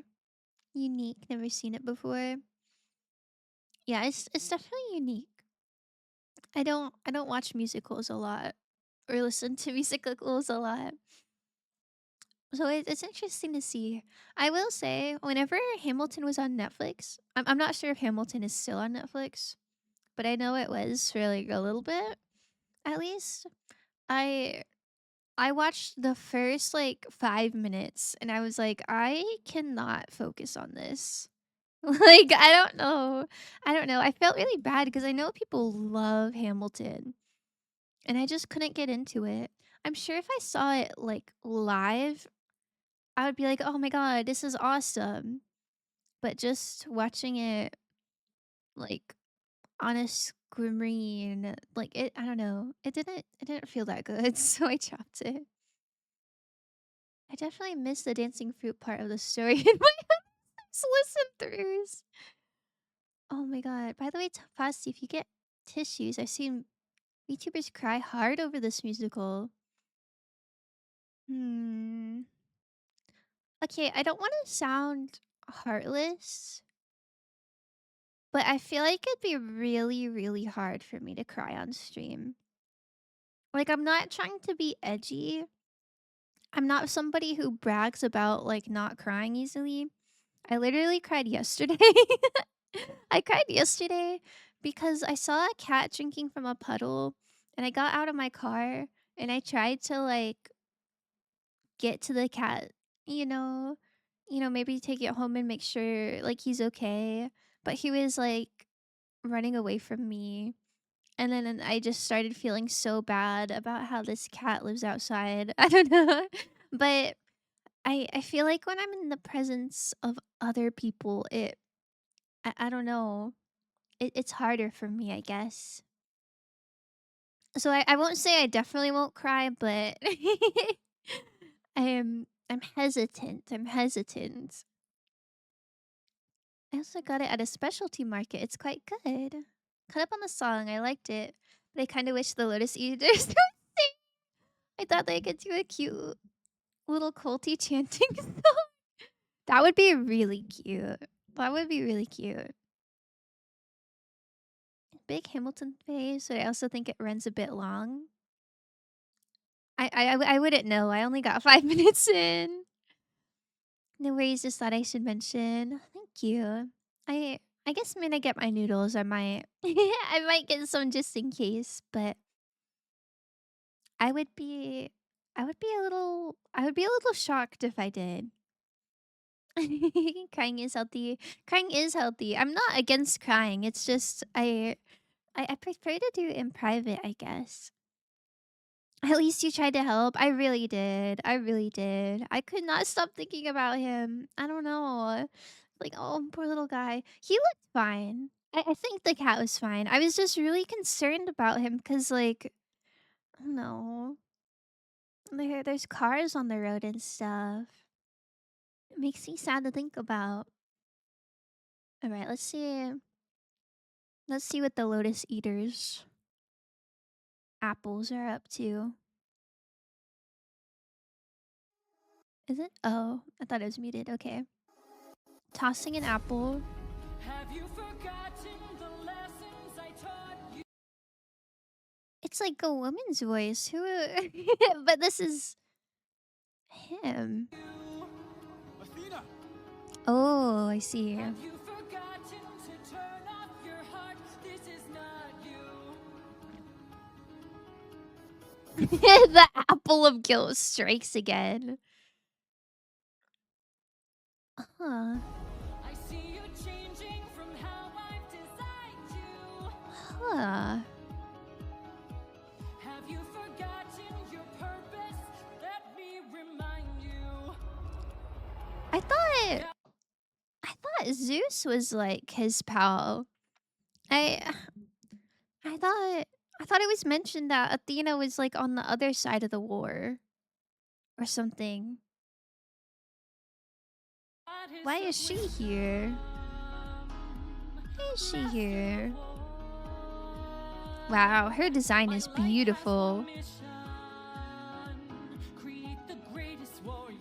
S1: Unique. Never seen it before. Yeah, it's definitely unique. I don't watch musicals a lot or listen to musicals a lot. So it's interesting to see. I will say, whenever Hamilton was on Netflix, I'm not sure if Hamilton is still on Netflix, but I know it was for like a little bit, at least. I I watched the first like 5 minutes and I was like, I cannot focus on this. Like, I don't know. I don't know. I felt really bad because I know people love Hamilton and I just couldn't get into it. I'm sure if I saw it like live, I would be like, oh my God, this is awesome. But just watching it like on a screen, like I don't know. It didn't feel that good, so I chopped it. I definitely missed the dancing fruit part of the story in my listen throughs. Oh my God. By the way, Fasti, if you get tissues, I've seen VTubers cry hard over this musical. Hmm. Okay, I don't want to sound heartless, but I feel like it'd be really, really hard for me to cry on stream. Like, I'm not trying to be edgy. I'm not somebody who brags about like not crying easily. I literally cried yesterday. I cried yesterday because I saw a cat drinking from a puddle and I got out of my car and I tried to like get to the cat, you know, maybe take it home and make sure like he's okay. But he was like running away from me. And then I just started feeling so bad about how this cat lives outside. I don't know. But I feel like when I'm in the presence of other people, I don't know. It's harder for me, I guess. So I won't say I definitely won't cry, but I'm hesitant. I'm hesitant. I also got it at a specialty market. It's quite good. Cut up on the song. I liked it. But I kind of wish the Lotus Eaters would sing. I thought they could do a cute little culty chanting song. That would be really cute. That would be really cute. Big Hamilton phase, but I also think it runs a bit long. I wouldn't know. I only got 5 minutes in. No worries. Just thought I should mention. Thank you. I guess when I get my noodles, I might I might get some just in case. But I would be I would be a little shocked if I did. Crying is healthy. Crying is healthy. I'm not against crying. It's just I prefer to do it in private, I guess. At least you tried to help. I really did. I really did. I could not stop thinking about him. I don't know. Like, oh, poor little guy. He looked fine. I think the cat was fine. I was just really concerned about him because, like, I don't know. There's cars on the road and stuff. It makes me sad to think about. All right, let's see. Let's see what the Lotus Eaters apples are up to. Is it? Oh, I thought it was muted. Okay. Tossing an apple.
S3: Have you forgotten the lessons I taught you?
S1: It's like a woman's voice. Who? But this is him.
S3: Athena!
S1: Oh, I see.
S3: Have you forgotten to turn off your heart? This is not you.
S1: The apple of guilt strikes again. Huh.
S3: I see you changing from how I've designed you.
S1: Huh.
S3: Have you forgotten your purpose? Let me remind you.
S1: I thought Zeus was like his pal. I thought it was mentioned that Athena was like on the other side of the war or something. Why is she here? Why is she here? Wow, her design is beautiful.
S3: Create the greatest warrior.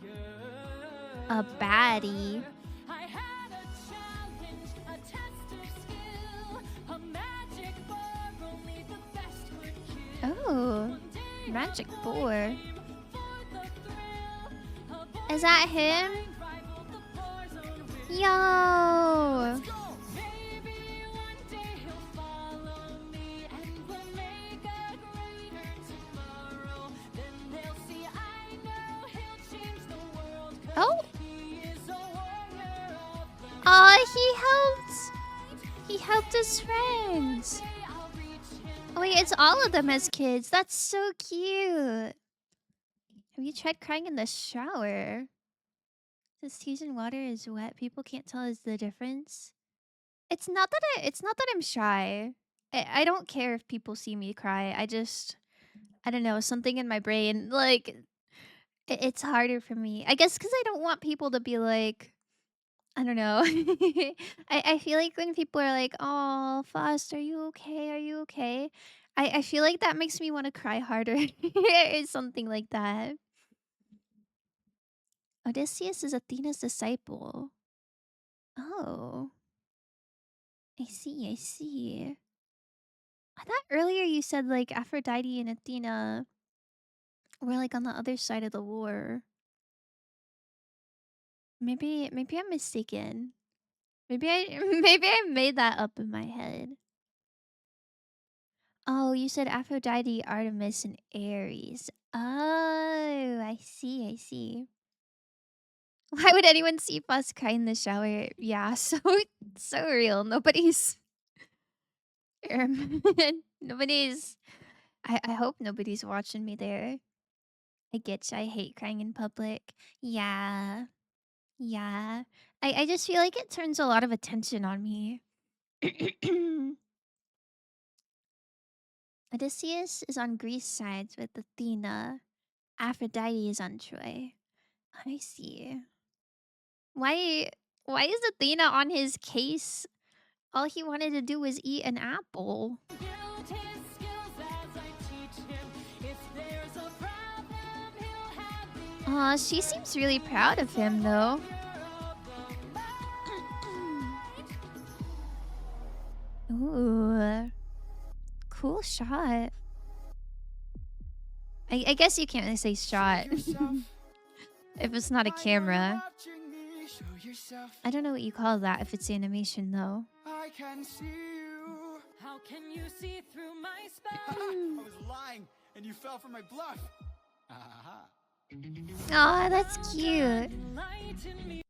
S1: A baddie.
S3: I had a challenge, a test of skill, a magic bar only the best could kill.
S1: Oh,
S3: One day
S1: magic
S3: I
S1: boar.
S3: came for the thrill. A boy
S1: Is that him?
S3: rivaled the bar's own will.
S1: Yo!
S3: Maybe one day he'll follow me and we'll make a greater tomorrow. Then they'll see I know he'll change the world. 'Cause
S1: Oh!
S3: he is a warrior of the
S1: Oh, he helped his friends.
S3: day. I'll reach him.
S1: Oh wait, it's all of them as kids. That's so cute. Have you tried crying in the shower? The seasoned water is wet. People can't tell us the difference. It's not that I'm shy. I don't care if people see me cry. I don't know, something in my brain like it's harder for me. I guess cuz I don't want people to be like I don't know. I feel like when people are like, "Oh, Faust, are you okay? Are you okay?" I feel like that makes me want to cry harder or something like that. Odysseus is Athena's disciple. Oh, I see, I see. I thought earlier you said like Aphrodite and Athena were like on the other side of the war. Maybe I'm mistaken. Maybe I maybe I made that up in my head. Oh, you said Aphrodite, Artemis, and Ares. Oh, I see, I see. Why would anyone see us cry in the shower? Yeah, so real. Nobody's nobody's I hope nobody's watching me there. I get you. I hate crying in public. Yeah. Yeah. I just feel like it turns a lot of attention on me. Odysseus is on Greece sides with Athena. Aphrodite is on Troy. I see. Why is Athena on his case? All he wanted to do was eat an apple.
S3: Build his skills as I teach him. If there's a problem, he'll have the
S1: Aw, she seems really proud of him though. Ooh. Cool shot. I guess you can't really say shot if it's not a camera.
S3: Show yourself.
S1: I don't know what you call that if it's animation though.
S3: I can see you. How can you see through my spell?
S5: I was lying, and you fell for my bluff. Aha.
S1: Aw, that's cute.
S3: Enlighten me.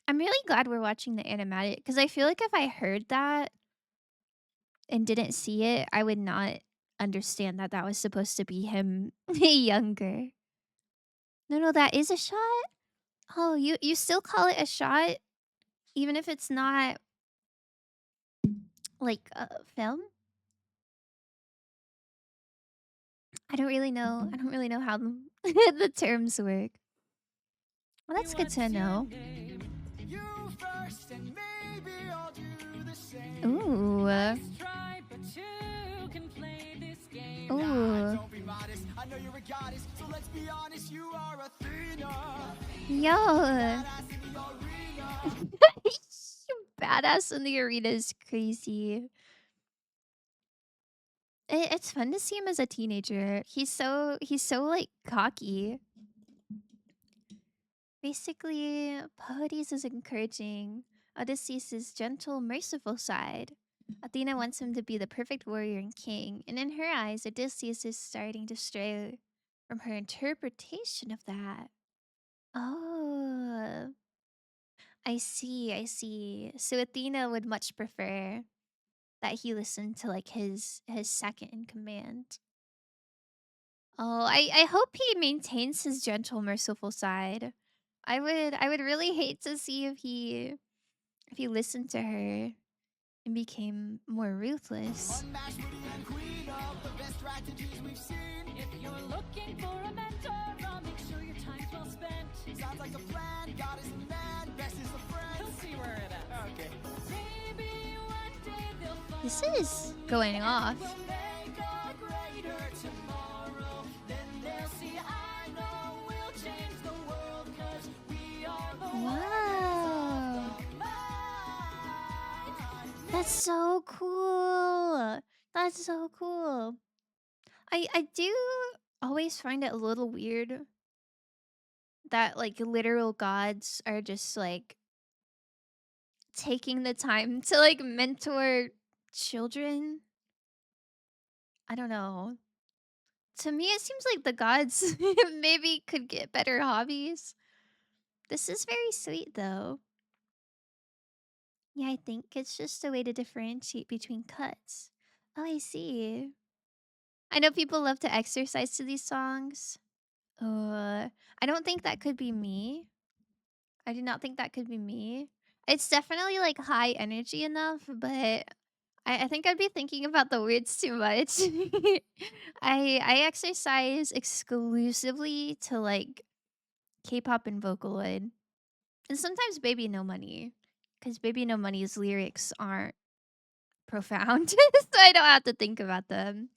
S1: I'm really glad we're watching the animatic because I feel like if I heard that and didn't see it, I would not understand that that was supposed to be him younger. No, that is a shot? Oh, you still call it a shot even if it's not like a film? I don't really know. I don't really know how the terms work. Well, that's good to know.
S3: You first, and maybe I'll do the same.
S1: Ooh.
S3: Let's try, but you can play this goddess. So let's be honest, you are Athena.
S1: Yo.
S3: Badass in the arena.
S1: Badass in the arena is crazy. It's fun to see him as a teenager. He's so like cocky. Basically, Poetes is encouraging Odysseus' gentle, merciful side. Athena wants him to be the perfect warrior and king, and in her eyes, Odysseus is starting to stray from her interpretation of that. Oh, I see, I see. So Athena would much prefer that he listened to like his second in command. Oh, I hope he maintains his gentle, merciful side. I would really hate to see if he listened to her and became more ruthless.
S3: Unmatched witty and queen of the best strategies we've seen.
S4: If you're looking for a mentor, I'll make sure your time's well spent.
S3: Sounds like a plan. God is a man, best is a friend.
S4: He'll see where it ends.
S3: Okay.
S4: Maybe one day they'll find
S1: This is going off.
S4: we'll make a greater tomorrow. Then they'll see I know we'll change the world, 'cause we are the
S1: Wow.
S4: mind.
S1: That's so cool. That's so cool. I do always find it a little weird that like literal gods are just like taking the time to like mentor children. I don't know. To me it seems like the gods maybe could get better hobbies. This is very sweet though. Yeah, I think it's just a way to differentiate between cuts. Oh, I see. I know people love to exercise to these songs. I don't think that could be me. I do not think that could be me. It's definitely like high energy enough, but I think I'd be thinking about the words too much. I exercise exclusively to like K-pop and Vocaloid. And sometimes Baby No Money. Because Baby No Money's lyrics aren't profound. So I don't have to think about them.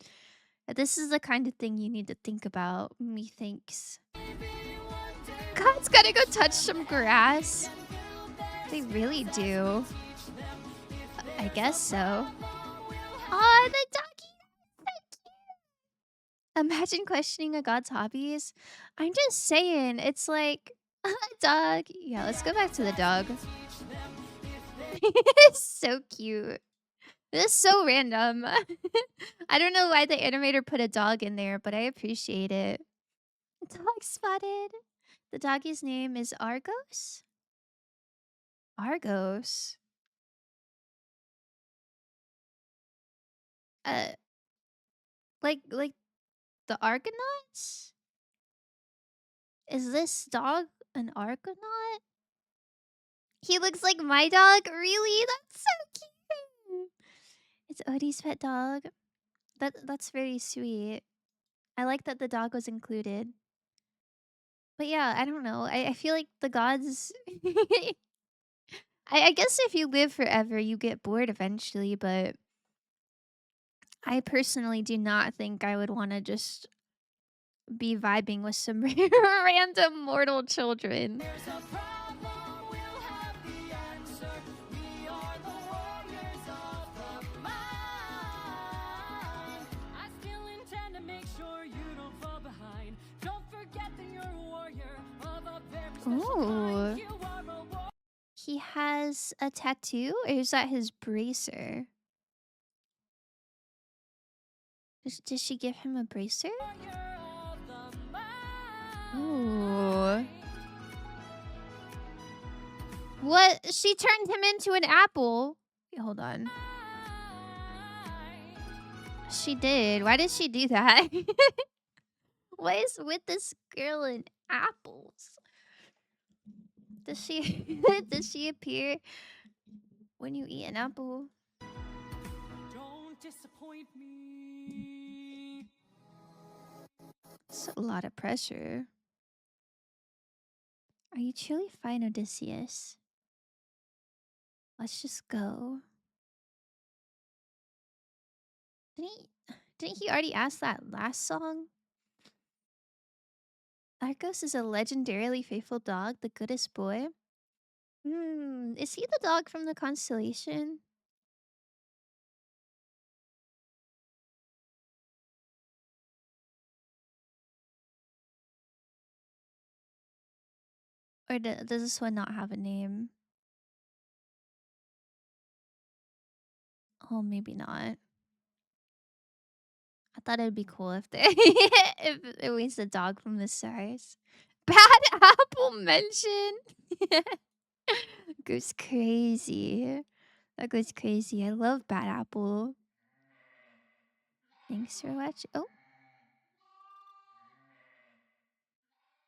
S1: But this is the kind of thing you need to think about, methinks. God's gotta go touch some grass. They really do. I guess so. Oh, the doggy! So cute! Imagine questioning a god's hobbies. I'm just saying, it's like a dog. Yeah, let's go back to the dog. It's so cute. This is so random. I don't know why the animator put a dog in there, but I appreciate it. Dog spotted. The doggy's name is Argos? Argos? Uh, like the Argonauts? Is this dog an Argonaut? He looks like my dog? Really? That's so cute. It's Odie's pet dog. That's very sweet. I like that the dog was included. But yeah, I don't know. I feel like the gods I guess if you live forever you get bored eventually, but I personally do not think I would want to just be vibing with some random mortal children.
S4: There's a problem, we'll have the answer. We are the warriors of the mind. I still intend to make sure you don't fall behind. Don't forget that you're a warrior of a very special
S1: Ooh.
S4: kind. You are a warrior
S1: He has a tattoo, or is that his bracer? Does she give him a bracer?
S4: of the mind.
S1: Ooh. What? She turned him into an apple. Wait, hold on. She did. Why did she do that? What is with this girl and apples? Does she does she appear when you eat an apple?
S4: Don't disappoint me.
S1: It's a lot of pressure. Are you truly fine, Odysseus? Let's just go. Didn't he already ask that last song? Argos is a legendarily faithful dog, the goodest boy. Is he the dog from the constellation? Or does this one not have a name? Oh, maybe not. I thought it'd be cool if they if it was a dog from the stars. Bad apple mention. Goes crazy. That goes crazy. I love Bad Apple. Thanks for watching. Oh,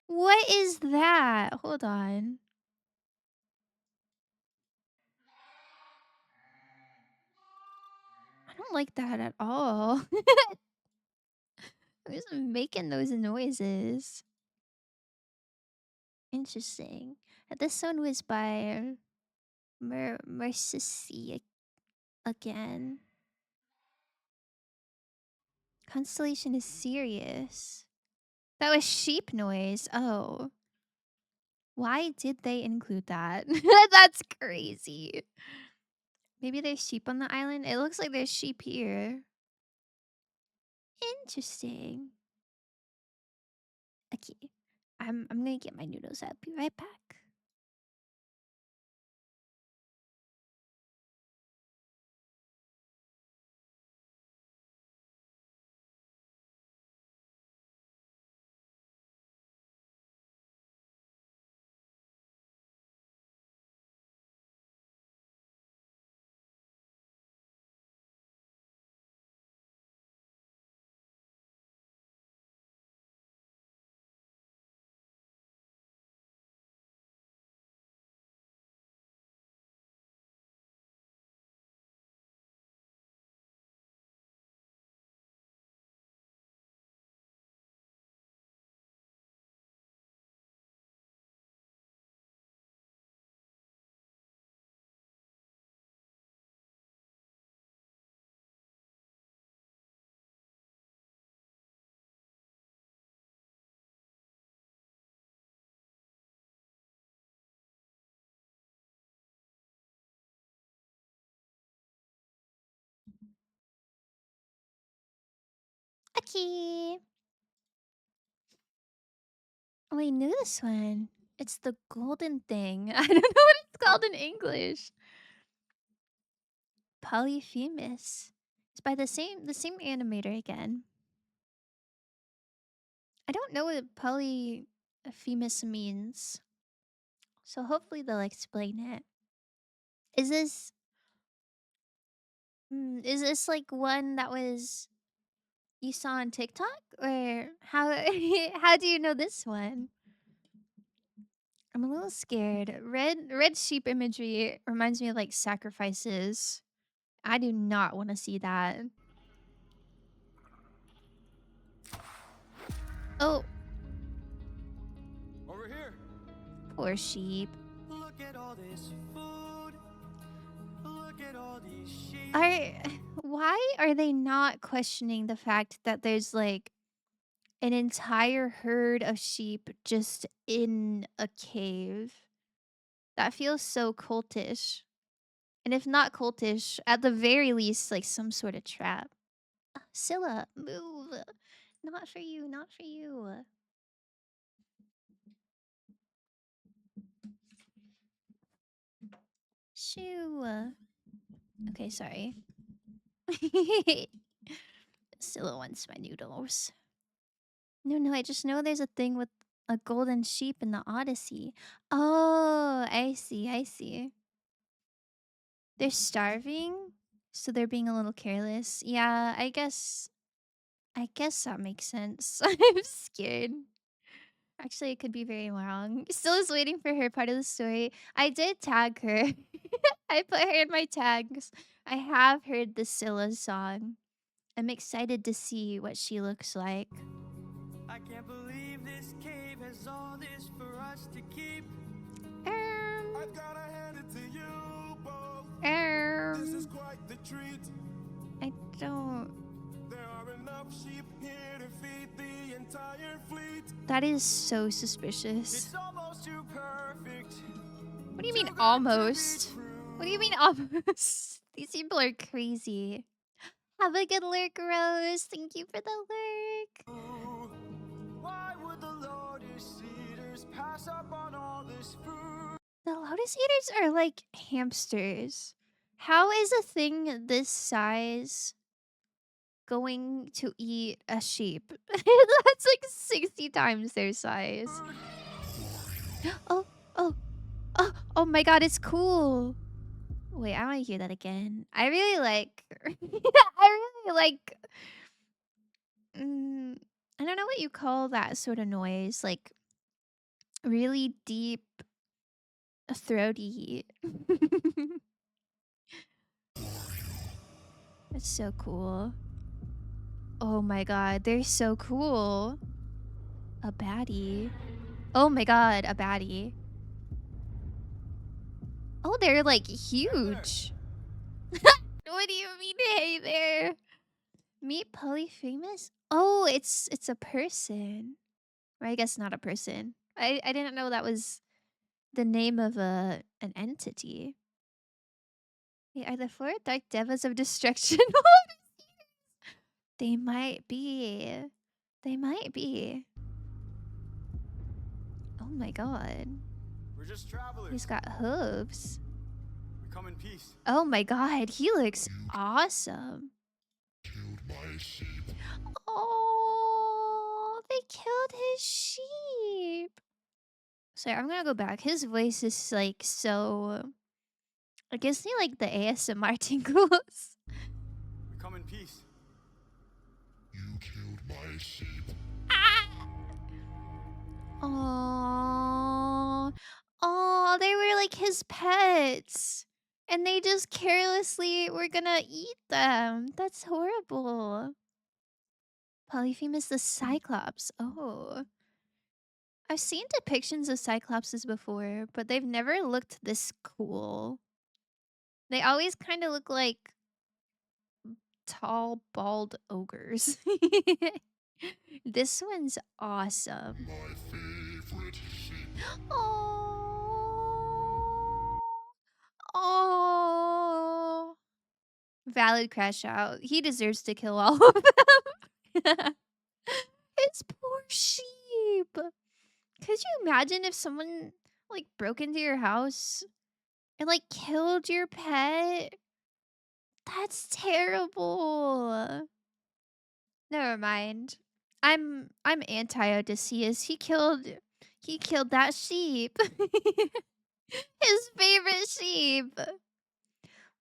S1: what is that? Hold on. I don't like that at all. Who's making those noises? Interesting. This one was by Mercy again. Constellation is serious. That was sheep noise. Oh. Why did they include that? That's crazy. Maybe there's sheep on the island? It looks like there's sheep here. Interesting. Okay. I'm gonna get my noodles. I'll be right back. Okay. Oh, I knew this one. It's the golden thing. I don't know what it's called in English. Polyphemus. It's by the same animator again. I don't know what polyphemus means. So hopefully they'll explain it. Is this is this like one that was you saw on TikTok, or how how do you know this one? I'm a little scared. Red sheep imagery reminds me of like sacrifices. I do not want to see that. Oh,
S3: Over here.
S1: poor sheep.
S3: Look at all this food. Look at all these sheep.
S1: Why are they not questioning the fact that there's like an entire herd of sheep just in a cave? That feels so cultish. And if not cultish, at the very least, like some sort of trap. Scylla, move. Not for you, not for you. Shoo. Okay, sorry. Scylla wants my noodles. No, I just know there's a thing with a golden sheep in the Odyssey. Oh, I see. They're starving, so they're being a little careless. Yeah, I guess that makes sense. I'm scared. Actually, I could be very wrong. Still is waiting for her part of the story. I did tag her. I put her in my tags. I have heard the Scylla song. I'm excited to see what she looks like.
S3: I can't believe this cave has all this for us to keep.
S4: I've gotta hand it to you both. This is quite the treat.
S1: I don't.
S4: There are enough sheep here to feed the entire fleet.
S1: That is so suspicious.
S5: It's almost too perfect.
S1: What do you mean
S5: Too good to be
S1: almost?
S5: true.
S1: What do you mean almost? These people are crazy. Have a good lurk, Rose. Thank you for the lurk.
S5: Why would the Lotus Eaters pass up on all this food?
S1: The Lotus Eaters are like hamsters. How is a thing this size going to eat a sheep? That's like 60 times their size. Oh, oh, oh my god, it's cool. Wait, I want to hear that again. I really like... I really like... I don't know what you call that sort of noise. Like, really deep, throaty. That's so cool. Oh my god, they're so cool. A baddie. Oh my god, a baddie. Oh, they're like huge. What do you mean, hey there? Meet Polyphemus? Oh, it's a person. Or I guess not a person. I didn't know that was the name of an entity. They are the four dark devils of destruction. They might be. They might be. Oh my god.
S5: We're just travelers.
S1: He's got hooves.
S5: We come in peace.
S1: Oh my god, he looks awesome.
S4: Killed my sheep.
S1: Oh, they killed his sheep. Sorry, I'm gonna go back. His voice is like so... It gives me like the ASMR tingles.
S5: We come in peace.
S4: You killed my sheep.
S1: Oh, oh, they were like his pets. And they just carelessly were gonna eat them. That's horrible. Polyphemus the Cyclops. Oh. I've seen depictions of Cyclopses before, but they've never looked this cool. They always kind of look like tall, bald ogres. This one's awesome.
S4: My favorite sheep.
S1: Oh. Oh. Valid crash out. He deserves to kill all of them. His poor sheep. Could you imagine if someone like broke into your house and like killed your pet? That's terrible. Never mind. I'm anti-Odysseus. He killed that sheep. His favorite sheep.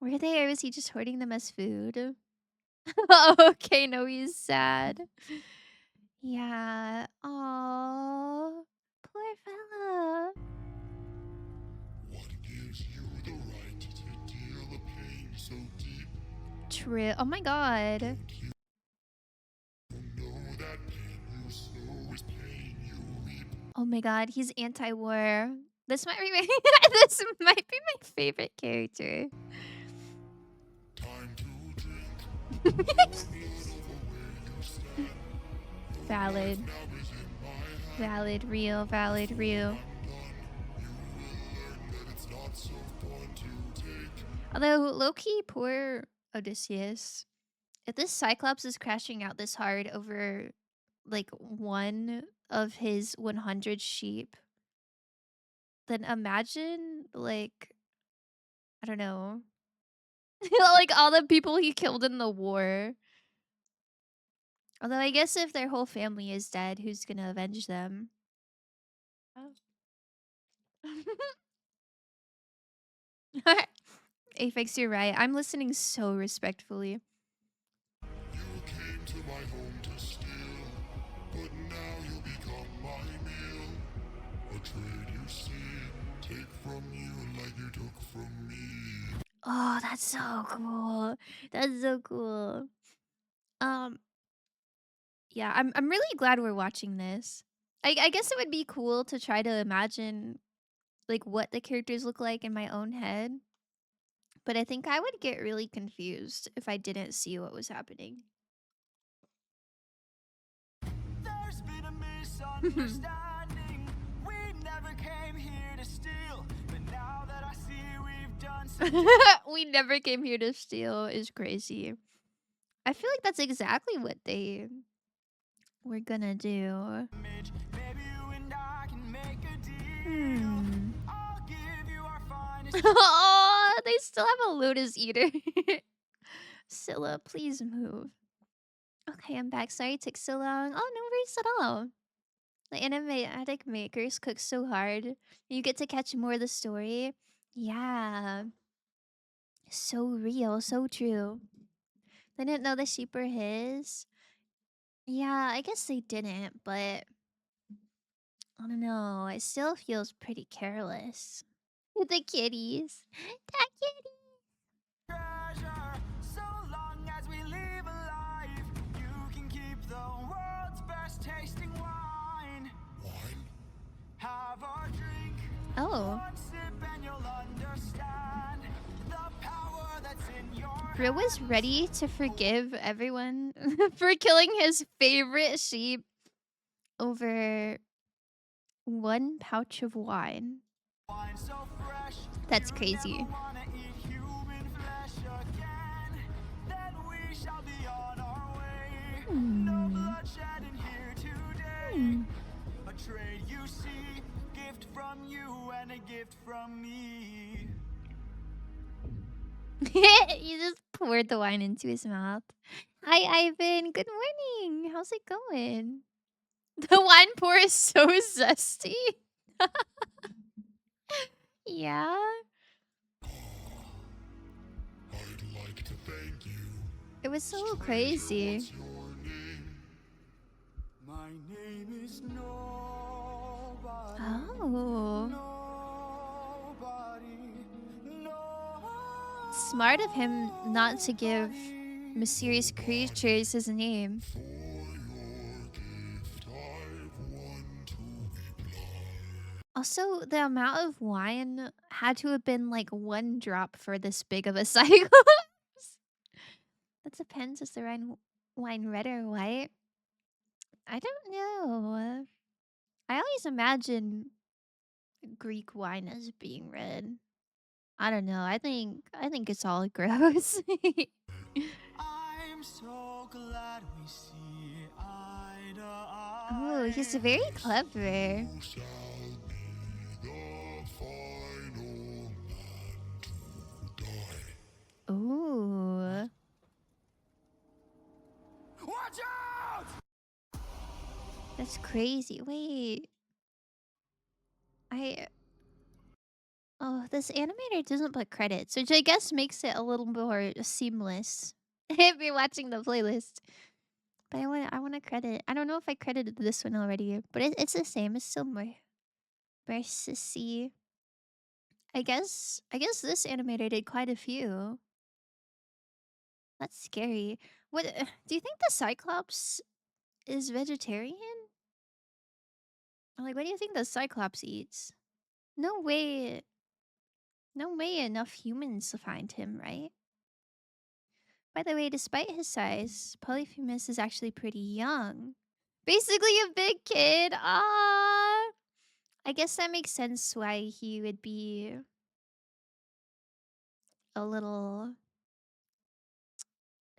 S1: Were they, or was he just hoarding them as food? Okay, no, he's sad. Yeah. Oh, poor fella.
S4: What gives you the right to deal a pain so deep?
S1: True. Oh my god.
S4: Don't you know that pain you sow is pain you reap?
S1: Oh my god, he's anti-war. This might be my this might be my favorite character.
S4: Time to drink. The blood over where you stand.
S1: Valid.
S4: Now is in my hand.
S1: Valid, real, valid, real.
S4: You will learn that it's not so fun to take.
S1: Although low-key, poor Odysseus. If this Cyclops is crashing out this hard over like one of his 100 sheep, then imagine like, I don't know, like all the people he killed in the war. Although I guess if their whole family is dead, who's gonna avenge them? Oh. Aphex, you're right. I'm listening so respectfully.
S4: You came to my home to steal, but now you'll become my meal. A trade you see, take from you like you took from me.
S1: Oh, that's so cool. That's so cool. Yeah, I'm really glad we're watching this. I guess it would be cool to try to imagine like what the characters look like in my own head. But I think I would get really confused if I didn't see what was happening.
S5: There's been misunderstanding. We never came here to steal, but now that I see we've done some
S1: We never came here to steal is crazy. I feel like that's exactly what they were gonna do.
S5: damage, maybe you and I can make a deal. I'll give you our finest.
S1: Oh, they still have a lotus eater. Scylla, please move. Okay, I'm back. Sorry it took so long. Oh, no worries at all. The animatic makers cook so hard. You get to catch more of the story. Yeah. So real, so true. They didn't know the sheep were his. Yeah, I guess they didn't, but I don't know. It still feels pretty careless. With the kitties. That kitty.
S5: Treasure, so long as we live alive, you can keep the world's best tasting wine.
S4: Wine?
S5: Have a drink,
S1: Oh.
S5: one sip, and you'll understand the power that's in your
S1: Bro was ready to forgive everyone for killing his favorite sheep over one pouch of wine.
S5: wine so fresh.
S1: That's
S5: you
S1: crazy.
S5: never wanna eat human flesh again. Then we shall be on our way. No bloodshed in here today. A trade you see, gift from you and a gift from me.
S1: He just poured the wine into his mouth. Hi, Ivan. Good morning. How's it going? The wine pour is so zesty. Yeah.
S4: I'd like to thank you.
S1: It was so crazy.
S4: What's your name?
S5: My name is Nobody.
S1: Oh.
S5: Nobody. Nobody.
S1: Smart of him not to give mysterious creatures his name.
S4: For your gift, I've won to be blind.
S1: Also, the amount of wine had to have been like one drop for this big of a cyclops. That depends. Is the wine red or white? I don't know. I always imagine Greek wine as being red. I don't know. I think it's all gross.
S5: I'm so glad we see eye to eye.
S1: Oh, he's very clever.
S4: You shall be the final man to die.
S1: Ooh.
S5: Watch out!
S1: That's crazy. Wait. Oh, this animator doesn't put credits, which I guess makes it a little more seamless if you're watching the playlist. But I want to credit. I don't know if I credited this one already, but it's the same. It's still more sissy. I guess this animator did quite a few. That's scary. What do you think the Cyclops is vegetarian? Or like, what do you think the Cyclops eats? No way. No way enough humans to find him, right? By the way, despite his size, Polyphemus is actually pretty young. Basically a big kid. Ah, I guess that makes sense why he would be a little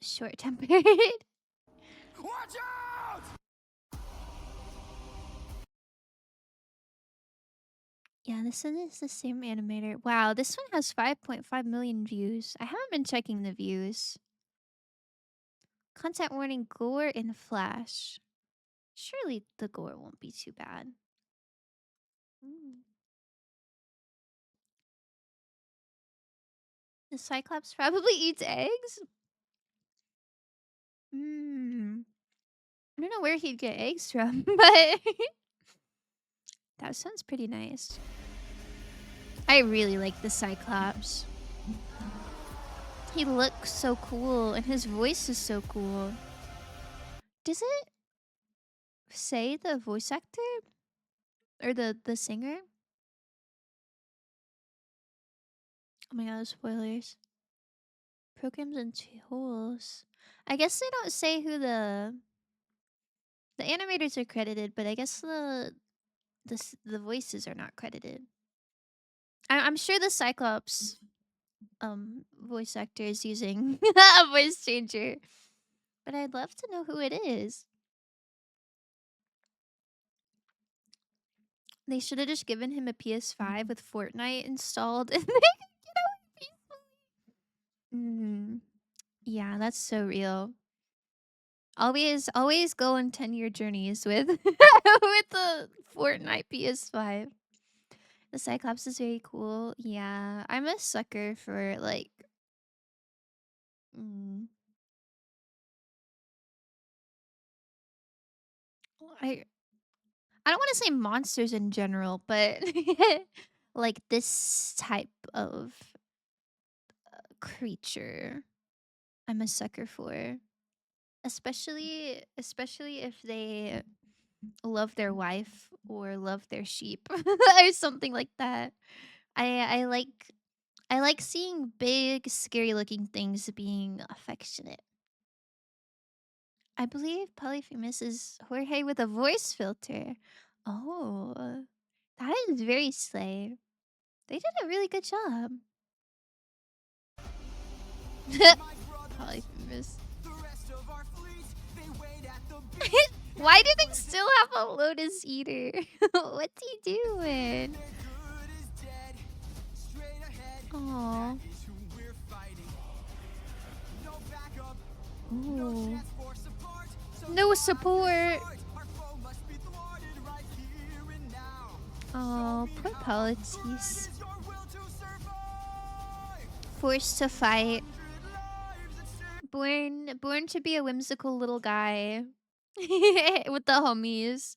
S1: short-tempered.
S5: Watch out!
S1: Yeah, this one is the same animator. Wow, this one has 5.5 million views. I haven't been checking the views. Content warning, gore in Flash. Surely the gore won't be too bad. The Cyclops probably eats eggs? I don't know where he'd get eggs from, but that sounds pretty nice. I really like the Cyclops. He looks so cool, and his voice is so cool. Does it say the voice actor? Or the singer? Oh my god, spoilers. Programs and tools. I guess they don't say who the The animators are credited, but I guess the voices are not credited. I'm sure the Cyclops voice actor is using a voice changer, but I'd love to know who it is. They should have just given him a PS5 with Fortnite installed and they could get out peacefully. Yeah, that's so real. Always go on 10-year journeys with with the Fortnite PS5. The Cyclops is very cool. Yeah, I'm a sucker for like mm, I I don't want to say monsters in general, but like this type of creature I'm a sucker for. Especially if they love their wife or love their sheep or something like that. I I like seeing big scary looking things being affectionate. I believe Polyphemus is Jorge with a voice filter. Oh, that is very slay. They did a really good job. Polyphemus.
S3: The rest of our fleet, they wait at the
S1: Why do they still have a Lotus Eater? What's he doing?
S3: good is dead. Straight ahead
S1: Aw.
S3: is who we're fighting. No backup,
S1: Ooh.
S3: chance for support. So
S1: No support.
S3: our foe must be thwarted right here and now.
S1: Oh, poor Politis.
S3: Is your will to survive?
S1: Forced to fight.
S3: Lives at stake.
S1: Born to be a whimsical little guy with the homies.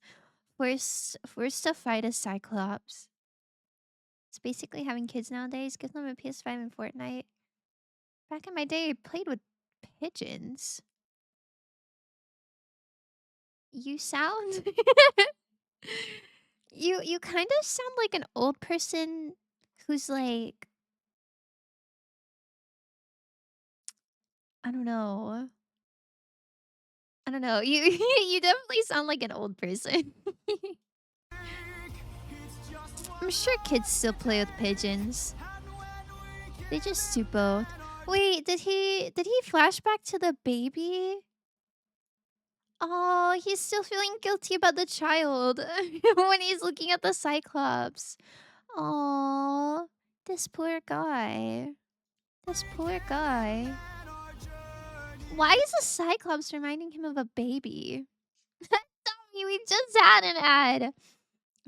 S1: Forced to fight a Cyclops. It's basically having kids nowadays. Give them a PS5 and Fortnite. Back in my day, I played with pigeons. You sound you kind of sound like an old person who's like I don't know. I don't know. You you definitely sound like an old person.
S3: It's just one
S1: I'm sure kids still play with pigeons. They just do both. Wait, did he flash back to the baby? Oh, he's still feeling guilty about the child when he's looking at the Cyclops. Oh, this poor guy. This poor guy. Why is the Cyclops reminding him of a baby? Tommy, we just had an ad.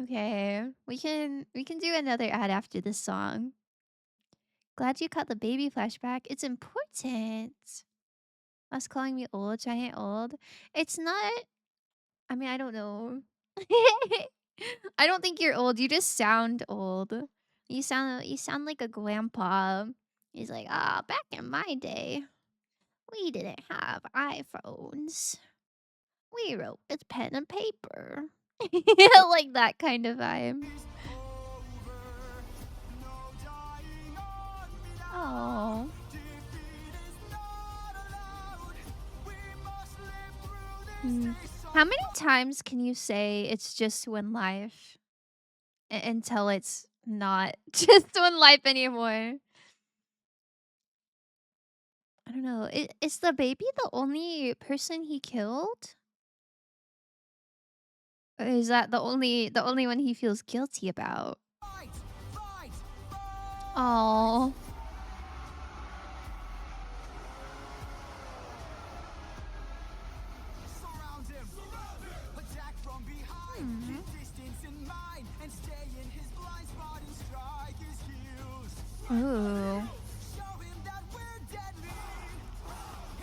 S1: Okay, we can do another ad after this song. Glad you caught the baby flashback. It's important. Us calling me old, giant old. It's not. I mean, I don't know. I don't think you're old. You just sound old. You sound like a grandpa. He's like, ah, back in my day, we didn't have iPhones. We wrote with pen and paper. Like that kind of vibe. Oh. How many times can you say it's just one life until it's not just one life anymore? I don't know. Is the baby the only person he killed? Or is that the only one he feels guilty about?
S3: fight, fight,
S1: Oh.
S3: surround him. Attack from behind. Keep distance in mind and stay in his blind spot and strike his heels.
S1: Ooh.
S3: Show him that we're deadly.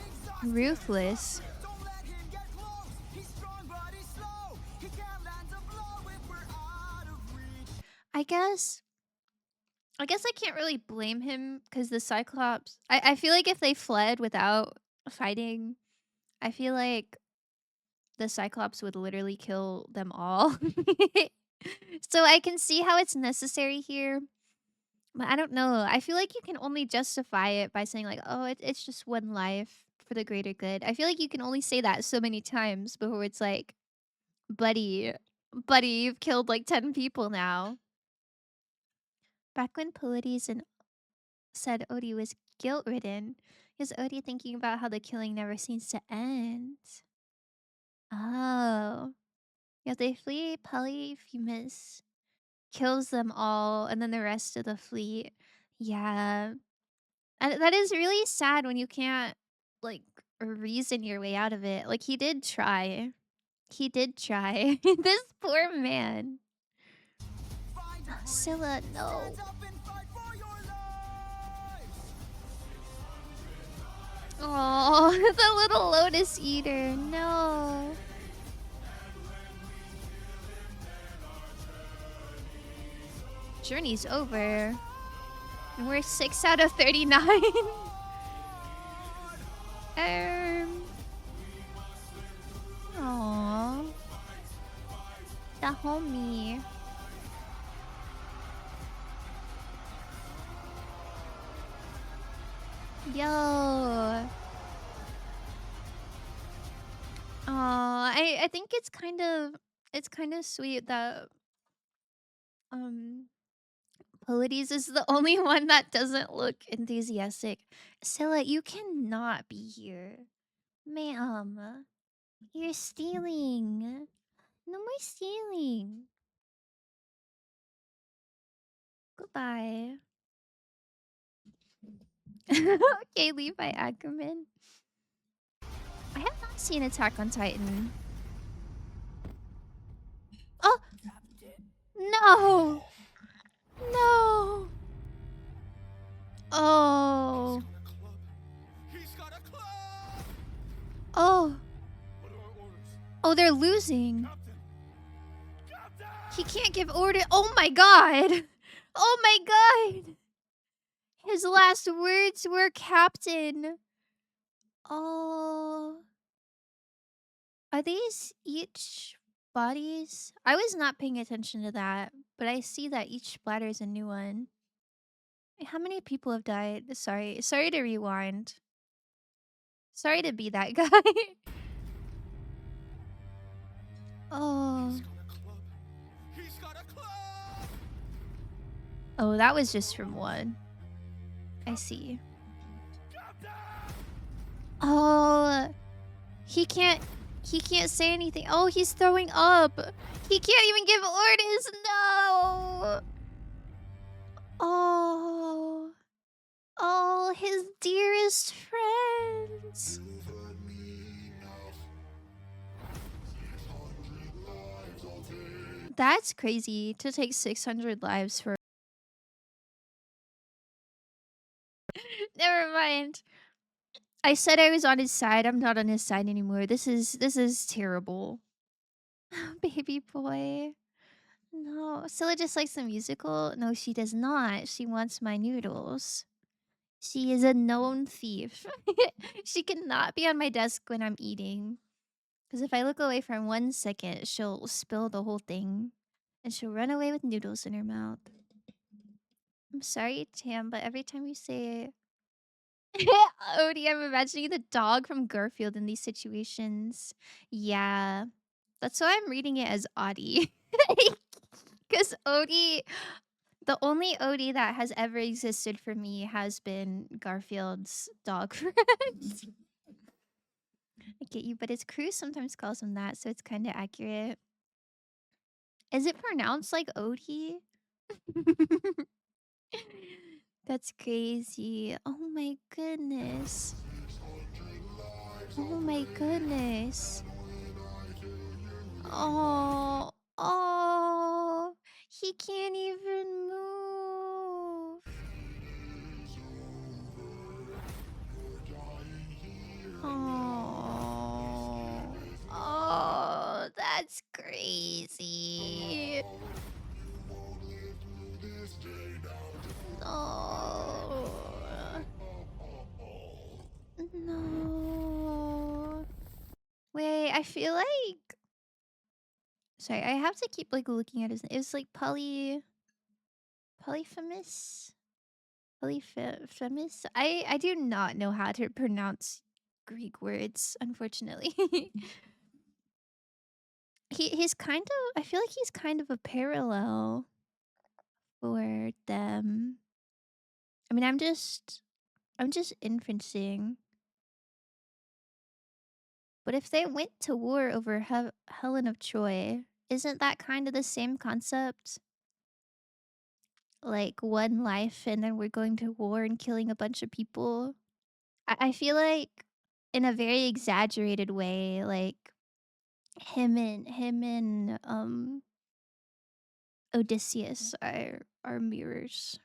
S3: Exhaust
S1: Ruthless.
S3: Don't let him get close. He's strong but he's slow. He can't land a blow if we're out of reach.
S1: I guess I can't really blame him because the Cyclops. I feel like if they fled without fighting, I feel like the Cyclops would literally kill them all. So I can see how it's necessary here. But I don't know. I feel like you can only justify it by saying like, "Oh, it's just one life for the greater good." I feel like you can only say that so many times before it's like, Buddy. Buddy, you've killed like 10 people now. Back when Pallades and said Odie was guilt-ridden, is Odie thinking about how the killing never seems to end? Oh. Yeah, they flee Polyphemus, kills them all, and then the rest of the fleet. Yeah. And that is really sad when you can't, like, reason your way out of it. Like, he did try. He did try. This poor man.
S3: Find your
S1: Scylla, no.
S3: stand up and fight for your lives.
S1: Oh, the little lotus eater. No. Journey's over. And we're 6 out of 39. Aww. The homie. Yo. I think it's kind of sweet that Pallades is the only one that doesn't look enthusiastic. Scylla, you cannot be here. Ma'am. You're stealing. No more stealing. Goodbye. Okay, Levi Ackerman. I have not seen Attack on Titan. Oh! No! No! Oh.
S3: He's got a club.
S1: Oh.
S3: What are our orders?
S1: Oh, they're losing.
S3: Captain. Captain.
S1: He can't give order. Oh my god. Oh my god. His last words were Captain. Oh. Are these each bodies? I was not paying attention to that, but I see that each splatter is a new one. How many people have died? Sorry to rewind. Sorry to be that guy. Oh.
S3: He's got a club. He's got a club.
S1: Oh, that was just from one. I see.
S3: Captain.
S1: Oh. He can't say anything. Oh, he's throwing up. He can't even give orders. No. Oh. Oh, his dearest friends.
S4: You've hurt me enough. 600 lives I'll take.
S1: That's crazy to take 600 lives for. Never mind. I said I was on his side. I'm not on his side anymore. This is terrible. Baby boy. No. Scylla just likes the musical. No, she does not. She wants my noodles. She is a known thief. She cannot be on my desk when I'm eating. Because if I look away for 1 second, she'll spill the whole thing. And she'll run away with noodles in her mouth. I'm sorry, Tam, but every time you say Odie, I'm imagining the dog from Garfield in these situations. Yeah. That's why I'm reading it as Audie. Because Odie, the only Odie that has ever existed for me has been Garfield's dog friend. I get you, but his crew sometimes calls him that, so it's kind of accurate. Is it pronounced like Odie? That's crazy. Oh my goodness. Oh my goodness. Oh. Oh. He can't even move. Oh. Oh, that's crazy. No. No. Wait, I feel like... Sorry, I have to keep like looking at his... It's like Polyphemus? Polyphemus? I do not know how to pronounce Greek words, unfortunately. he's kind of, I feel like he's kind of a parallel for them. I mean, I'm just inferencing. But if they went to war over Helen of Troy, isn't that kind of the same concept? Like one life and then we're going to war and killing a bunch of people? I feel like in a very exaggerated way, like him and Odysseus are mirrors.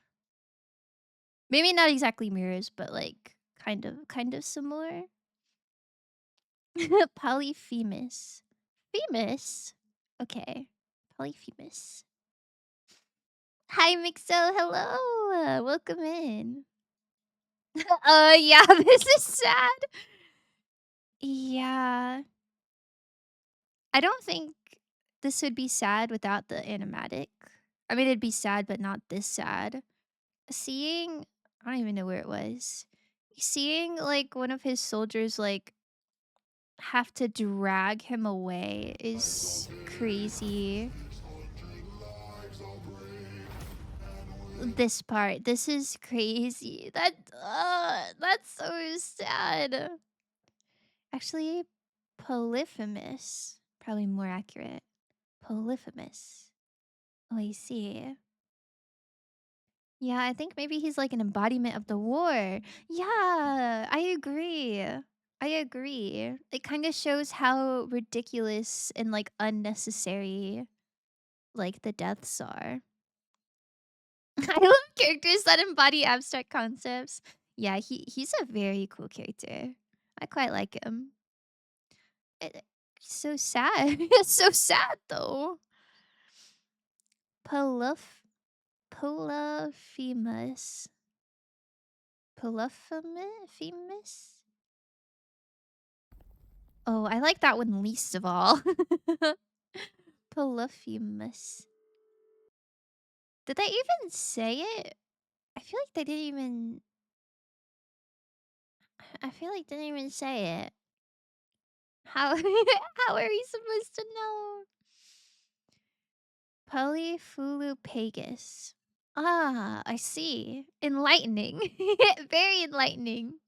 S1: Maybe not exactly mirrors, but like kind of similar. Polyphemus. Phoebus? Okay. Polyphemus. Hi, Mixo. Hello. Welcome in. Yeah, this is sad. Yeah. I don't think this would be sad without the animatic. I mean, it'd be sad, but not this sad. Seeing, I don't even know where it was. Seeing like one of his soldiers like have to drag him away is crazy. This part, this is crazy. That's so sad. Actually, Polyphemus, probably more accurate. Polyphemus. Oh, I see. Yeah, I think maybe he's like an embodiment of the war. Yeah, I agree. I agree. It kind of shows how ridiculous and like unnecessary like the deaths are. I love characters that embody abstract concepts. Yeah, he's a very cool character. I quite like him. So sad. It's so sad though. Polyphemus. Polyphemus? Oh, I like that one least of all. Polyphemus. Did they even say it? I feel like they didn't even... I feel like they didn't even say it. How how are we supposed to know? Polyphulupagus. Ah, I see. Enlightening. Very enlightening.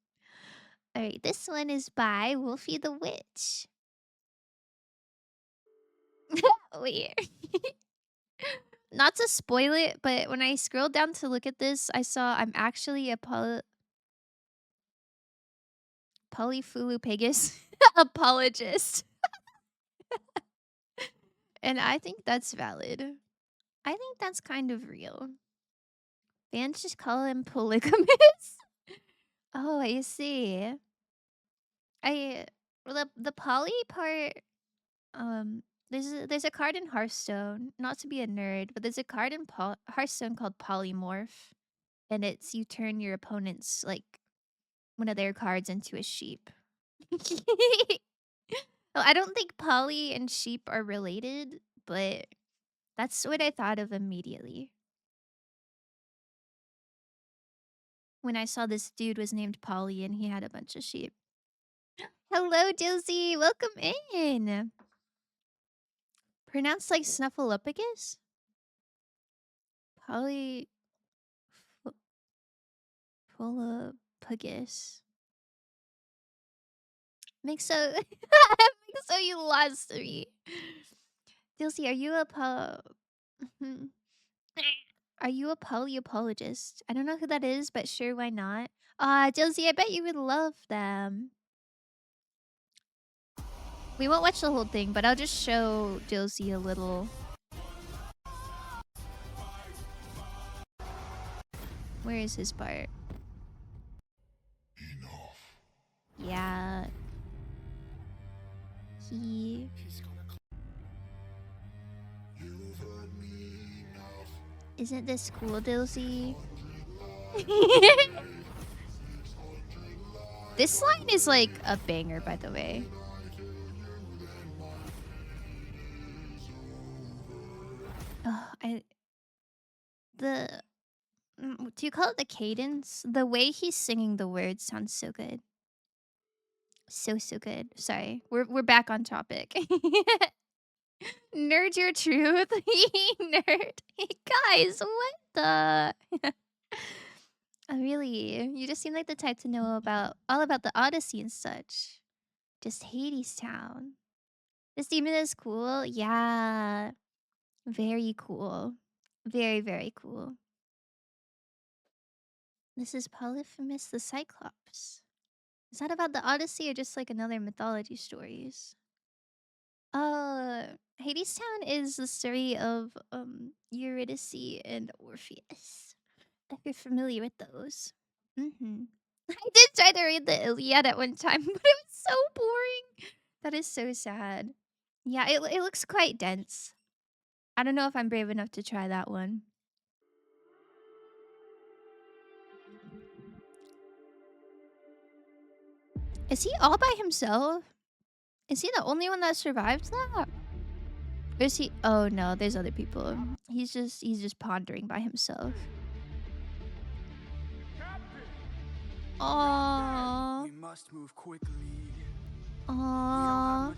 S1: Alright, this one is by Wolfie the Witch. Wait. Not to spoil it, but when I scrolled down to look at this, I saw I'm actually a Polyphulupagus apologist. And I think that's valid. I think that's kind of real. Fans just call him polygamous. Oh, I see. The poly part, there's a card in Hearthstone, not to be a nerd, but there's a card in Hearthstone called Polymorph, and it's you turn your opponent's like one of their cards into a sheep. Well, I don't think poly and sheep are related, but that's what I thought of immediately when I saw this dude was named Polly and he had a bunch of sheep. Hello, Josie. Welcome in. Pronounced like Snuffleupagus? Polyphagus. Makes so you lost me. Josie, are you a Are you a polyapologist? I don't know who that is, but sure, why not? Josie, I bet you would love them. We won't watch the whole thing, but I'll just show Josie a little. Where is his part?
S4: Enough.
S1: Yeah. He...
S4: You've heard me enough.
S1: Isn't this cool, Josie? This line is like a banger, by the way. Oh, do you call it the cadence? The way he's singing the words sounds so good. So good. Sorry. We're back on topic. Nerd your truth. Nerd. Guys, what the? Really, you just seem like the type to know about all about the Odyssey and such. Just Hades Town. This demon is cool. Yeah. Very cool. Very, very cool. This is Polyphemus the Cyclops. Is that about the Odyssey or just like another mythology stories? Hades Town is the story of Eurydice and Orpheus. If you're familiar with those. Mm-hmm. I did try to read the Iliad at one time, but it was so boring. That is so sad. Yeah, it looks quite dense. I don't know if I'm brave enough to try that one. Is he all by himself? Is he the only one that survived that? Or is he? Oh no, there's other people. He's just pondering by himself. Aww.
S5: We must move quickly.
S1: Aww.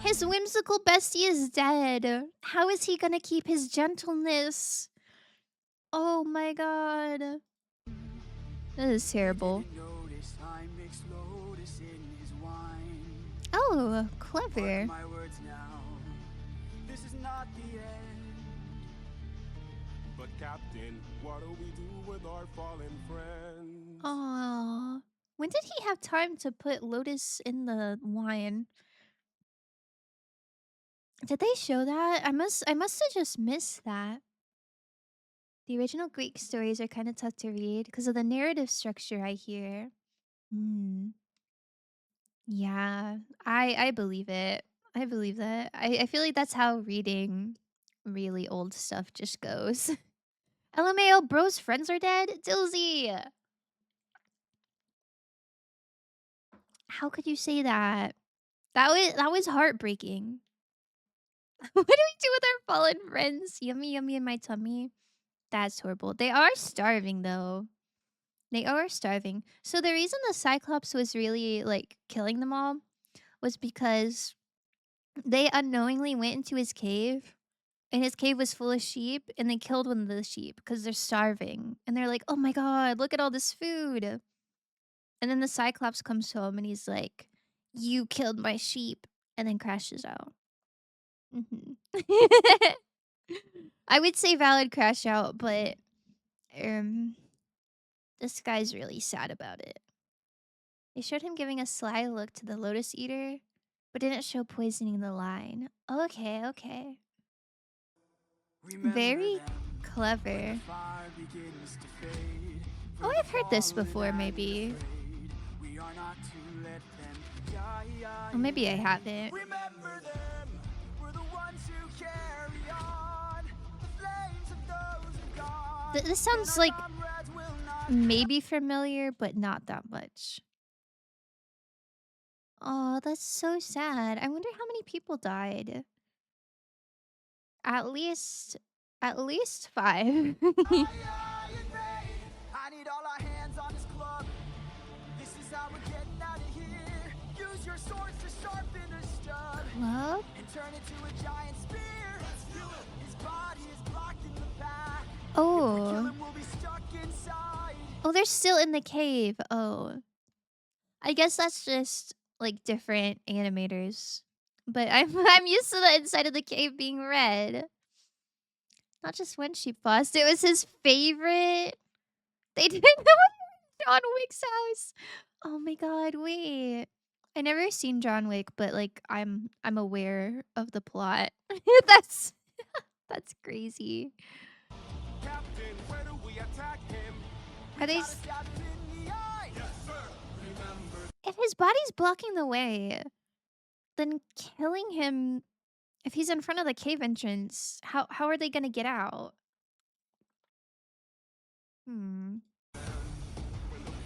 S1: His whimsical bestie is dead. How is he gonna keep his gentleness? Oh my god. That is terrible. Oh, clever.
S5: My words now. This is not the end.
S6: But Captain, what do we do with our fallen friends?
S1: Aww. When did he have time to put Lotus in the wine? Did they show that? I must have just missed that. The original Greek stories are kind of tough to read because of the narrative structure I hear. Hmm. Yeah, I believe it. I believe that. I feel like that's how reading really old stuff just goes. LMAO, bro's friends are dead? Dilzy! How could you say that? That was heartbreaking. What do we do with our fallen friends? Yummy yummy in my tummy. That's horrible. They are starving though. They are starving. So the reason the Cyclops was really like killing them all was because they unknowingly went into his cave and his cave was full of sheep and they killed one of the sheep because they're starving. And they're like, oh my god, look at all this food. And then the Cyclops comes home and he's like, you killed my sheep, and then crashes out. I would say valid crash out, but this guy's really sad about it. They showed him giving a sly look to the Lotus Eater, but didn't show poisoning the line. Okay, okay. Very clever. Oh, I've heard this before, maybe. Oh, maybe I haven't.
S5: Remember them. We're the ones who carry on. The flames of those who gone.
S1: This sounds like maybe familiar, but not that much. Oh, that's so sad. I wonder how many people died. At least 5.
S5: I need all our hands on this club. This is how we're getting out of here. Use your swords to sharpen a stud.
S1: Club?
S5: And turn it to a giant spear. His body is blocking the path.
S1: Oh.
S5: Kill him, we'll be stuck inside.
S1: Oh, they're still in the cave. Oh. I guess that's just like different animators. But I'm used to the inside of the cave being red. Not just when she paused, it was his favorite. They didn't know it was John Wick's house. Oh my god, wait. I never seen John Wick, but like I'm aware of the plot. that's crazy.
S6: Captain, where do we attack him?
S1: Are they
S5: Stab him in the eye.
S6: Yes, sir. Remember.
S1: if his body's blocking the way, then killing him if he's in front of the cave entrance, how are they gonna get out?
S6: When the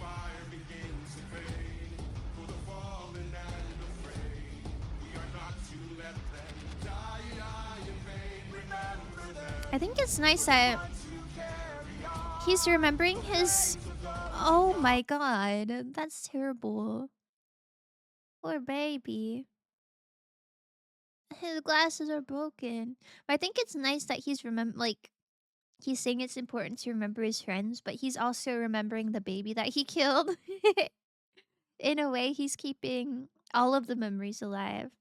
S6: fire begins to fade, for the fallen and afraid, we are not to let them die in vain. Remember them.
S1: I think it's nice that he's remembering his. Oh my god, that's terrible. Poor baby. his glasses are broken. But I think it's nice that he's he's saying it's important to remember his friends, but he's also remembering the baby that he killed. In a way, he's keeping all of the memories alive.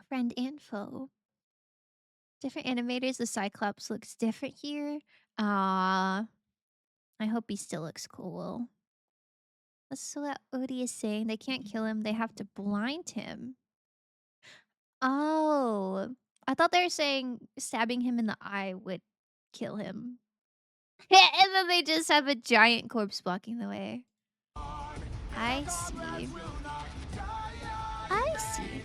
S1: Friend and foe. Different animators. The Cyclops looks different here. Ah, I hope he still looks cool. That's what Odie is saying. They can't kill him. They have to blind him. Oh, I thought they were saying stabbing him in the eye would kill him. And then they just have a giant corpse blocking the way. I see. I see.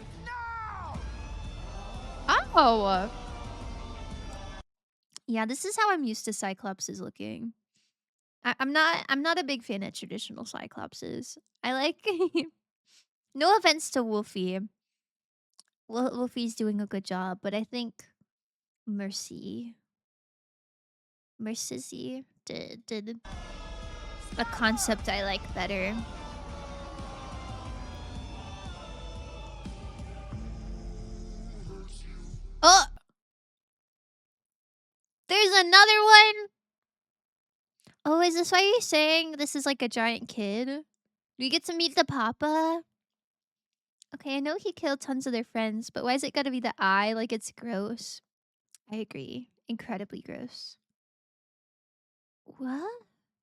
S1: Oh. Yeah, this is how I'm used to Cyclopses looking. I'm not a big fan of traditional Cyclopses. I like no offense to Wolfie. Wolfie's doing a good job, but I think Mercy did a concept I like better. Oh! There's another one? Oh, is this why you're saying this is like a giant kid? We get to meet the papa? Okay, I know he killed tons of their friends, but why is it gotta be the eye? Like, it's gross. I agree. Incredibly gross. What?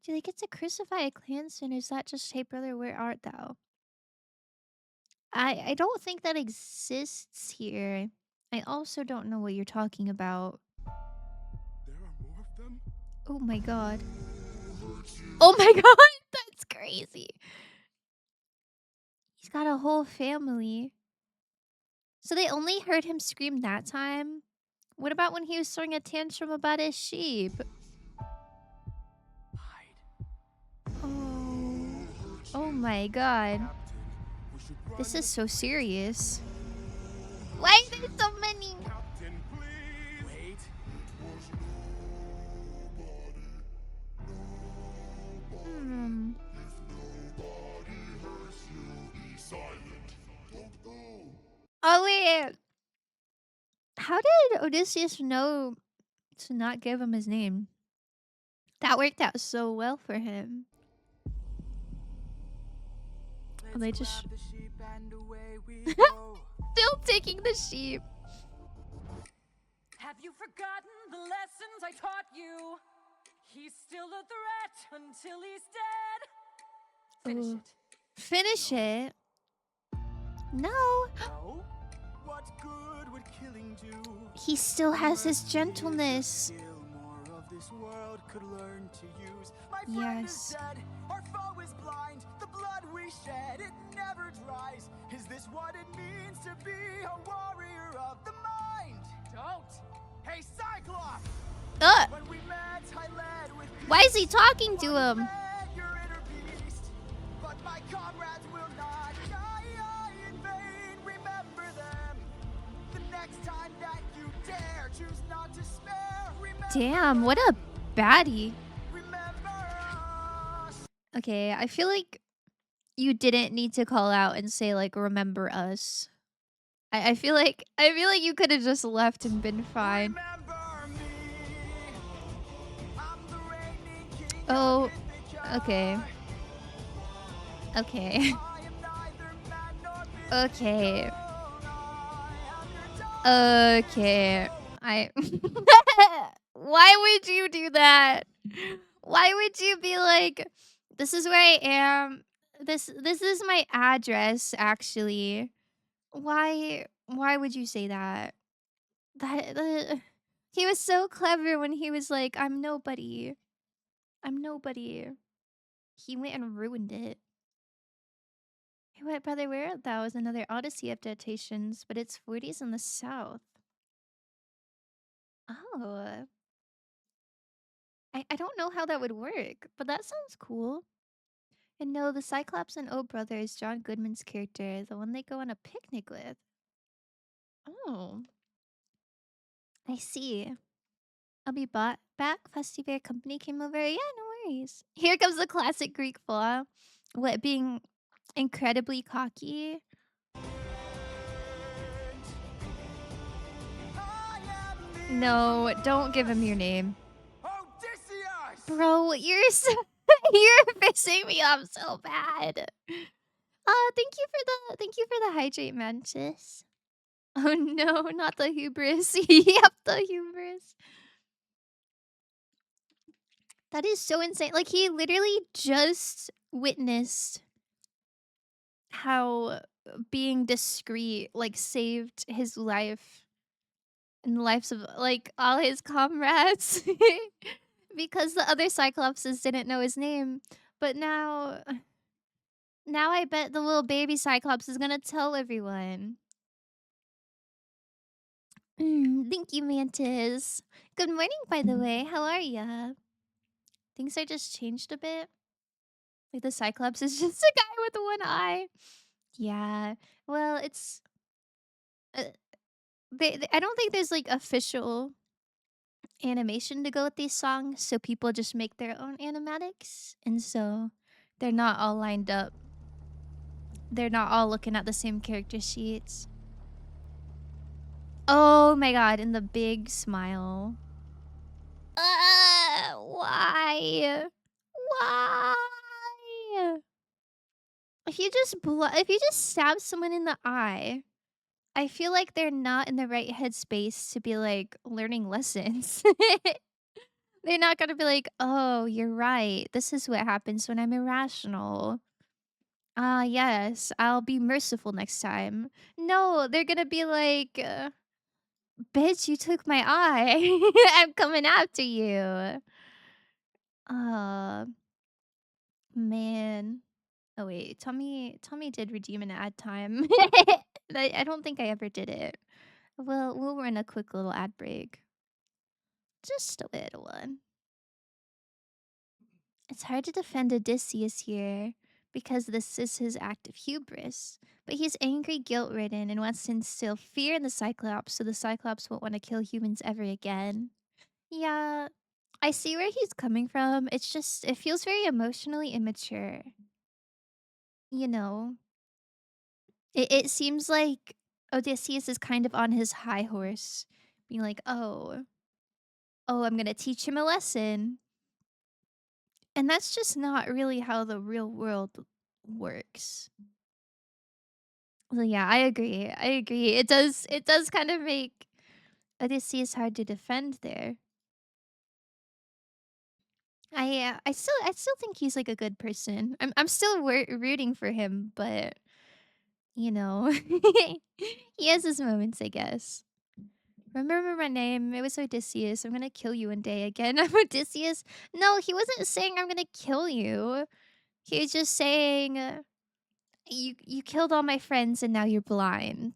S1: Do they get to crucify a Klansman, or is that just, hey brother, where art thou? I don't think that exists here. I also don't know what you're talking about.
S6: There are more of them?
S1: Oh my god. Oh my god! That's crazy. He's got a whole family. So they only heard him scream that time? What about when he was throwing a tantrum about his sheep? Oh. Oh my god. This is so serious. Why are there so many?
S6: Captain, please. Wait.
S1: Hmm. Oh wait. How did Odysseus know to not give him his name? That worked out so well for him. Oh, they just
S5: Grab the sheep and away we go.
S1: still taking the sheep.
S7: Have you forgotten the lessons I taught you? He's still a threat until he's dead. Finish
S1: Ooh.
S7: it.
S1: Finish it. No.
S5: No? What good would killing do?
S1: He still has his gentleness.
S5: Still more of this world could learn to use. My friend is
S1: Yes.
S5: dead, our foe is blind. The blood we shed, it never dries. Is this what it means to be a warrior of the mind?
S7: Don't.
S5: Hey, Cyclops!
S1: Ugh.
S5: When we met, I led with
S1: Why is he talking to him?
S5: fed your inner beast. But my comrades will not die in vain. Remember them. The next time that you dare, choose not to spare. Remember
S1: Damn, what a baddie.
S5: Remember us.
S1: Okay, I feel like you didn't need to call out and say like remember us. I feel like you could have just left and been fine.
S5: Remember me. I'm the reigning king of
S1: Oh,
S5: Ithaca.
S1: okay. Okay.
S5: I am neither man nor
S1: Okay.
S5: I am your
S1: Okay. Why would you do that? Why would you be like, this is where I am. This is my address actually. Why would you say that? He was so clever when he was like, I'm nobody. I'm nobody. He went and ruined it. Hey, what brother, where art thou is another Odyssey adaptations, but it's 40s in the South. Oh. I don't know how that would work, but that sounds cool. And no, the Cyclops and O brother is John Goodman's character, the one they go on a picnic with. Oh. I see. I'll be back. Festivair company came over. Yeah, no worries. Here comes the classic Greek flaw. What, being incredibly cocky? No, don't give him your name.
S5: Odysseus!
S1: Bro, you're so you're pissing me off so bad. Thank you for the hydrate, Mantis. Oh no, not the hubris. Yep, the hubris. That is so insane. Like, he literally just witnessed how being discreet, like, saved his life and the lives of, like, all his comrades. Because the other Cyclopses didn't know his name. But now I bet the little baby Cyclops is gonna tell everyone. Thank you, Mantis. Good morning, by the way. How are ya? Things are just changed a bit. Like, the Cyclops is just a guy with one eye. Yeah. Well, it's uh, I don't think there's like official animation to go with these songs, so people just make their own animatics, and so they're not all lined up. They're not all looking at the same character sheets. Oh my god, and the big smile. Why? Why? If you just stab someone in the eye, I feel like they're not in the right headspace to be like learning lessons. They're not gonna be like, "Oh, you're right. This is what happens when I'm irrational. Ah, yes, I'll be merciful next time." No, they're gonna be like, "Bitch, you took my eye. I'm coming after you." Uh, man. Oh wait, Tommy did redeem an ad time. I don't think I ever did it. Well, we'll run a quick little ad break. Just a little one. It's hard to defend Odysseus here because this is his act of hubris. But he's angry, guilt-ridden, and wants to instill fear in the Cyclops so the Cyclops won't want to kill humans ever again. Yeah, I see where he's coming from. It's just, it feels very emotionally immature. You know, it seems like Odysseus is kind of on his high horse, being like, oh, I'm gonna teach him a lesson. And that's just not really how the real world works. So yeah, I agree. I agree. It does kind of make Odysseus hard to defend there. I still think he's like a good person. I'm still rooting for him, but you know, he has his moments, I guess. Remember my name? It was Odysseus. I'm gonna kill you one day again. I'm Odysseus. No, he wasn't saying I'm gonna kill you. He was just saying, you killed all my friends and now you're blind.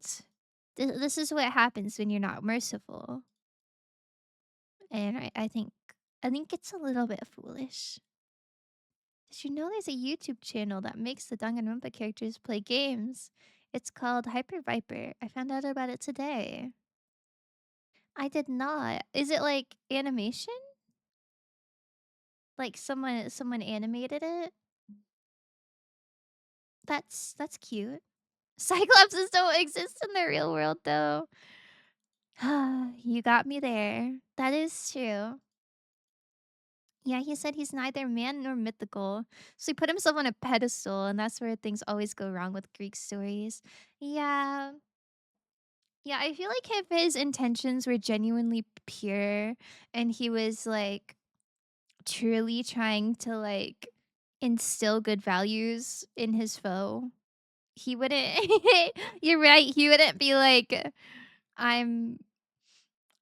S1: This is what happens when you're not merciful. And I think it's a little bit foolish. Did you know there's a YouTube channel that makes the Danganronpa characters play games? It's called Hyper Viper. I found out about it today. I did not. Is it like animation? Like someone animated it? That's cute. Cyclopses don't exist in the real world though. You got me there. That is true. Yeah, he said he's neither man nor mythical. So he put himself on a pedestal, and that's where things always go wrong with Greek stories. Yeah. Yeah, I feel like if his intentions were genuinely pure and he was like truly trying to like instill good values in his foe, he wouldn't you're right, he wouldn't be like, I'm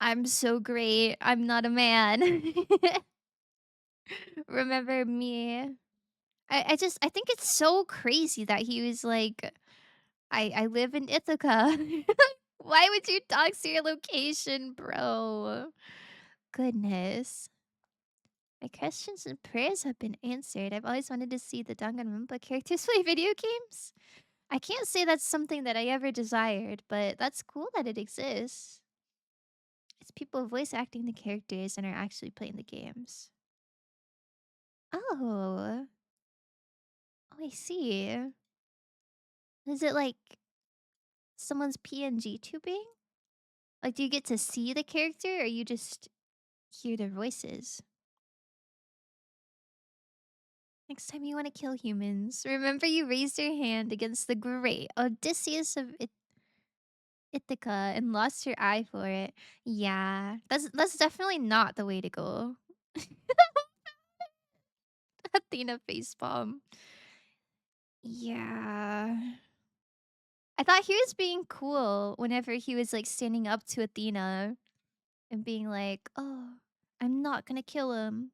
S1: I'm so great. I'm not a man. Remember me? I think it's so crazy that he was like, I live in Ithaca. Why would you dox your location, bro? Goodness. My questions and prayers have been answered. I've always wanted to see the Danganronpa characters play video games. I can't say that's something that I ever desired, but that's cool that it exists. It's people voice acting the characters and are actually playing the games. Oh. Oh, I see. Is it like someone's PNG tubing? Like, do you get to see the character or you just hear their voices? Next time you want to kill humans, remember you raised your hand against the great Odysseus of Ithaca and lost your eye for it. Yeah, that's definitely not the way to go. Athena facepalm. Yeah. I thought he was being cool whenever he was like standing up to Athena and being like, "Oh, I'm not gonna kill him."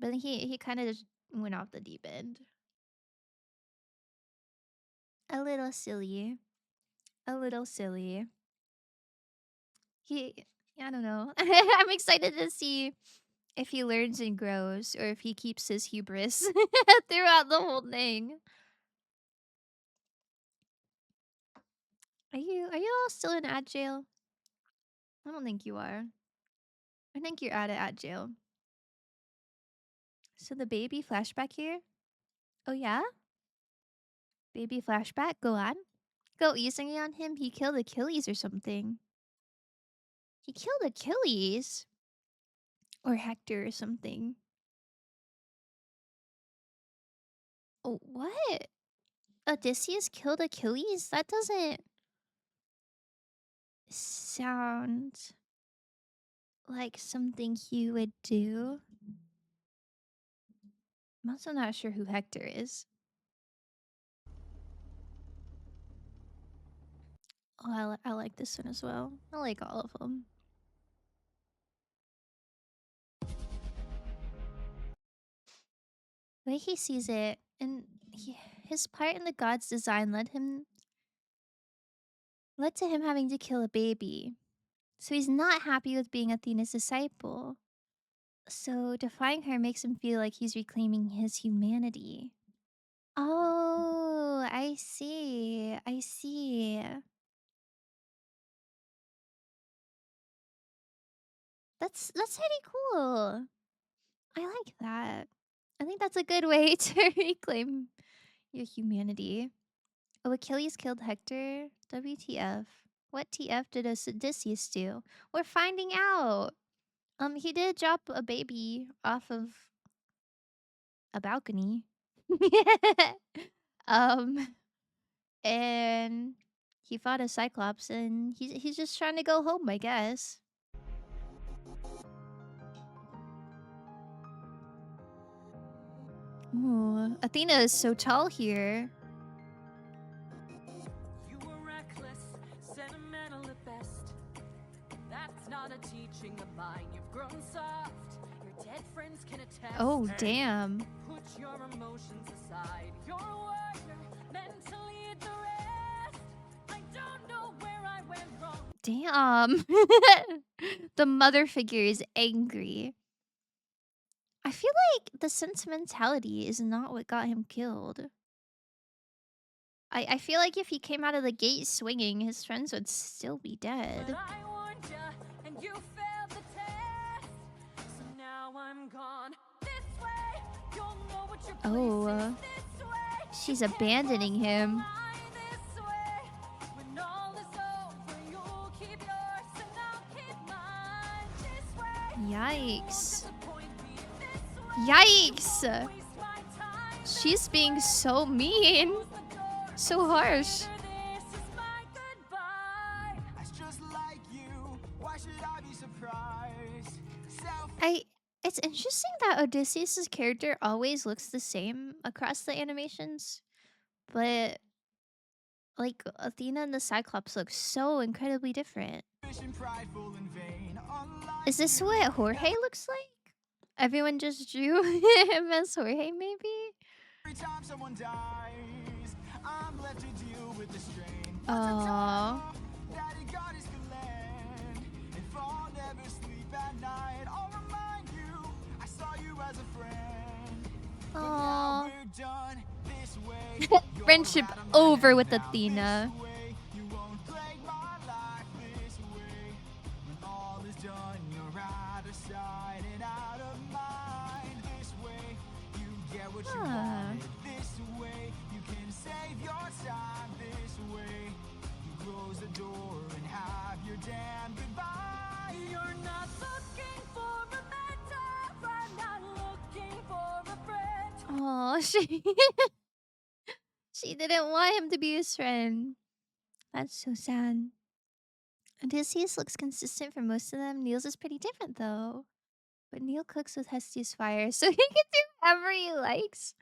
S1: But then he kind of just went off the deep end. A little silly. A little silly. I don't know. I'm excited to see if he learns and grows or if he keeps his hubris throughout the whole thing. Are you all still in ad jail? I don't think you are. I think you're out of ad jail. So the baby flashback here? Oh yeah? Baby flashback? Go on. Go easy on him. He killed Achilles or something. He killed Achilles? Or Hector or something. Oh, what? Odysseus killed Achilles? That doesn't sound like something he would do. I'm also not sure who Hector is. Oh, I like this one as well. I like all of them. The way he sees it, and his part in the god's design led to him having to kill a baby. So he's not happy with being Athena's disciple. So defying her makes him feel like he's reclaiming his humanity. Oh, I see. I see. That's pretty cool. I like that. I think that's a good way to reclaim your humanity. Oh, Achilles killed Hector? WTF. What TF did Odysseus do? We're finding out. He did drop a baby off of a balcony. And he fought a Cyclops and he's just trying to go home, I guess. Ooh, Athena is so tall here.
S7: You were reckless, sentimental at best. That's not a teaching of mine. You've grown soft. Your dead friends can attest.
S1: Oh, damn.
S7: Put your emotions aside. You're a warrior, mentally at the rest. I don't know where I went wrong.
S1: Damn. The mother figure is angry. I feel like the sentimentality is not what got him killed. I feel like if he came out of the gate swinging, his friends would still be dead.
S7: But I warned ya, and you failed the test. So now I'm gone. This way, you'll know what your place is. This way,
S1: She's abandoning him.
S7: lie this way. When all is over, you'll keep yours, and I'll keep mine. This way,
S1: Yikes.
S7: disappoint me. This way,
S1: Yikes.
S7: waste my time.
S1: She's being so mean.
S7: Close the door.
S1: So harsh.
S7: This is my goodbye.
S5: That's just like you. Why should I be surprised?
S1: It's interesting that Odysseus' character always looks the same across the animations. But like Athena and the Cyclops look so incredibly different.
S5: Selfish, prideful, and vain. Unlike
S1: Is this
S5: you,
S1: what Jorge looks like? Everyone just drew him as Jorge, maybe?
S5: every time someone dies, I'm left to deal with the strain.
S1: Aww.
S5: Daddy God is land. If I'll never sleep at night, I'll remind you I saw you as a friend. But now
S1: Aww.
S5: we're done this way. You're
S1: Friendship
S5: out of my
S1: over
S5: head
S1: with
S5: now.
S1: Athena.
S5: This way, you won't plague my life this way. When all is done, you're out of sight and out of mind. This way, you get what you
S1: Ah.
S5: wanted. This way, you can save your time. This way, you close the door and have your damn
S1: Oh, she didn't want him to be his friend. That's so sad. Odysseus looks consistent for most of them. Neil's is pretty different though. But Neil cooks with Hestia's fire, so he can do whatever he likes.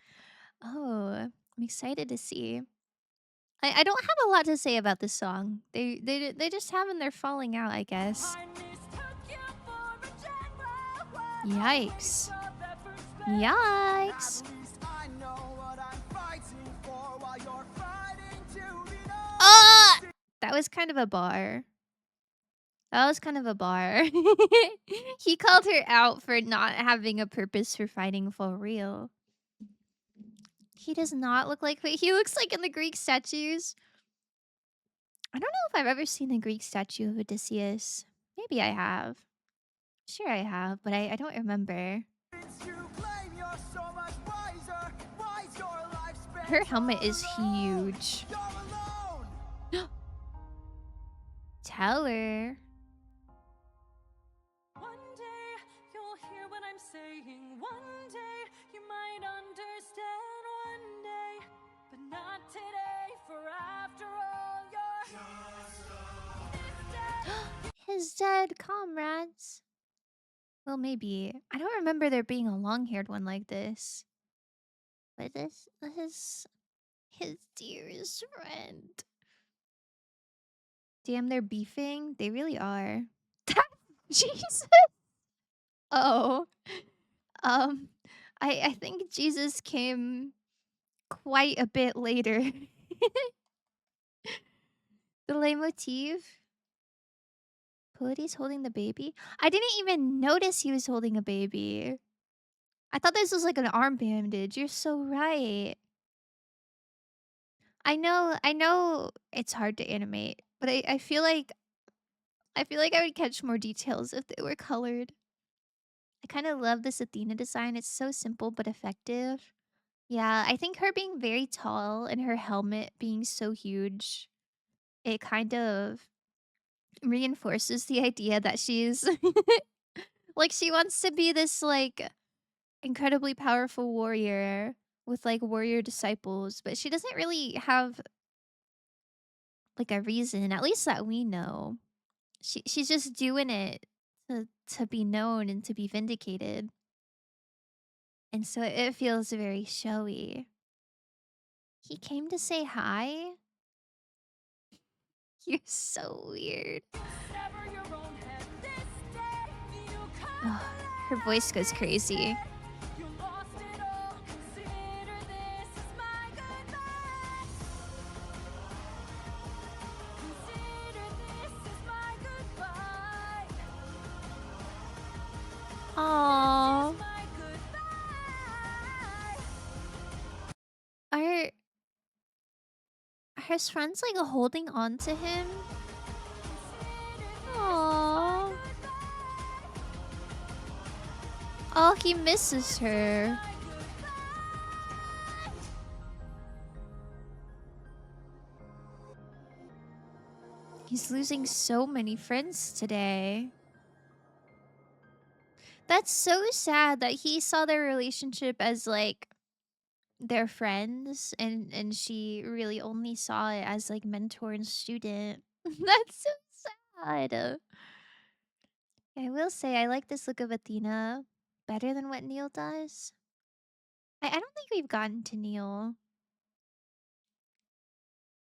S1: Oh, I'm excited to see. I don't have a lot to say about this song. They just having their falling out, I guess. Yikes. Yikes. Ah! That was kind of a bar. That was kind of a bar. He called her out for not having a purpose for fighting for real. He does not look like what he looks like in the Greek statues. I don't know if I've ever seen a Greek statue of Odysseus. Maybe I have. Sure I have, but I don't remember. Her helmet is huge. Tell her.
S7: One day you'll hear what I'm saying. One day you might understand. One day, but not today. For after all, you're
S1: His dead comrades. Well, maybe. I don't remember there being a long-haired one like this. But this is his dearest friend. Damn, they're beefing. They really are. Jesus. Oh. I think Jesus came quite a bit later. The leitmotif. Pooty's holding the baby? I didn't even notice he was holding a baby. I thought this was like an arm bandage. You're so right. I know it's hard to animate, but I feel like I would catch more details if they were colored. I kind of love this Athena design. It's so simple but effective. Yeah, I think her being very tall and her helmet being so huge, it kind of reinforces the idea that she's like she wants to be this like incredibly powerful warrior with like warrior disciples, but she doesn't really have like a reason, at least that we know. She's just doing it to be known and to be vindicated. And so it feels very showy. He came to say hi? You're so weird.
S7: never your own head. This day you come
S1: Ugh, her voice goes crazy.
S7: You lost it all. Consider this as my goodbye. Consider this as my goodbye.
S1: Aww.
S7: My goodbye.
S1: Are his friends like holding on to him? Aww. Oh, he misses her. He's losing so many friends today. That's so sad that he saw their relationship as like their friends and she really only saw it as like mentor and student. That's so sad. I will say I like this look of Athena better than what Neil does. I don't think we've gotten to Neil.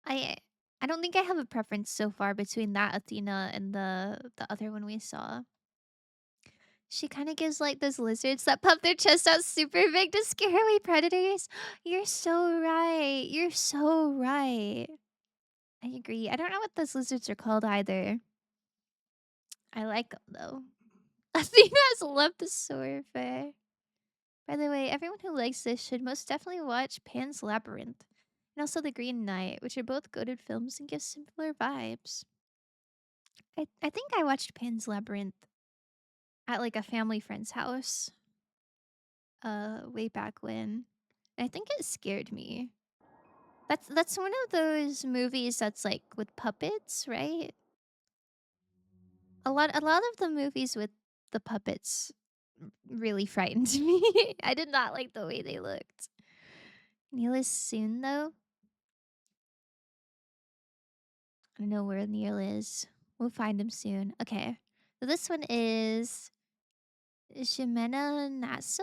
S1: I I don't think I have a preference so far between that Athena and the other one we saw. She kind of gives like those lizards that puff their chest out super big to scare away predators. You're so right. You're so right. I agree. I don't know what those lizards are called either. I like them though. Athena has loved the swordfish. By the way, everyone who likes this should most definitely watch Pan's Labyrinth and also The Green Knight, which are both goated films and give similar vibes. I think I watched Pan's Labyrinth at like a family friend's house way back when. I think it scared me. That's one of those movies that's like with puppets, right? A lot of the movies with the puppets really frightened me. I did not like the way they looked. Neil is soon though. I don't know where Neil is. We'll find him soon. Okay. So this one is Jimena Nasso?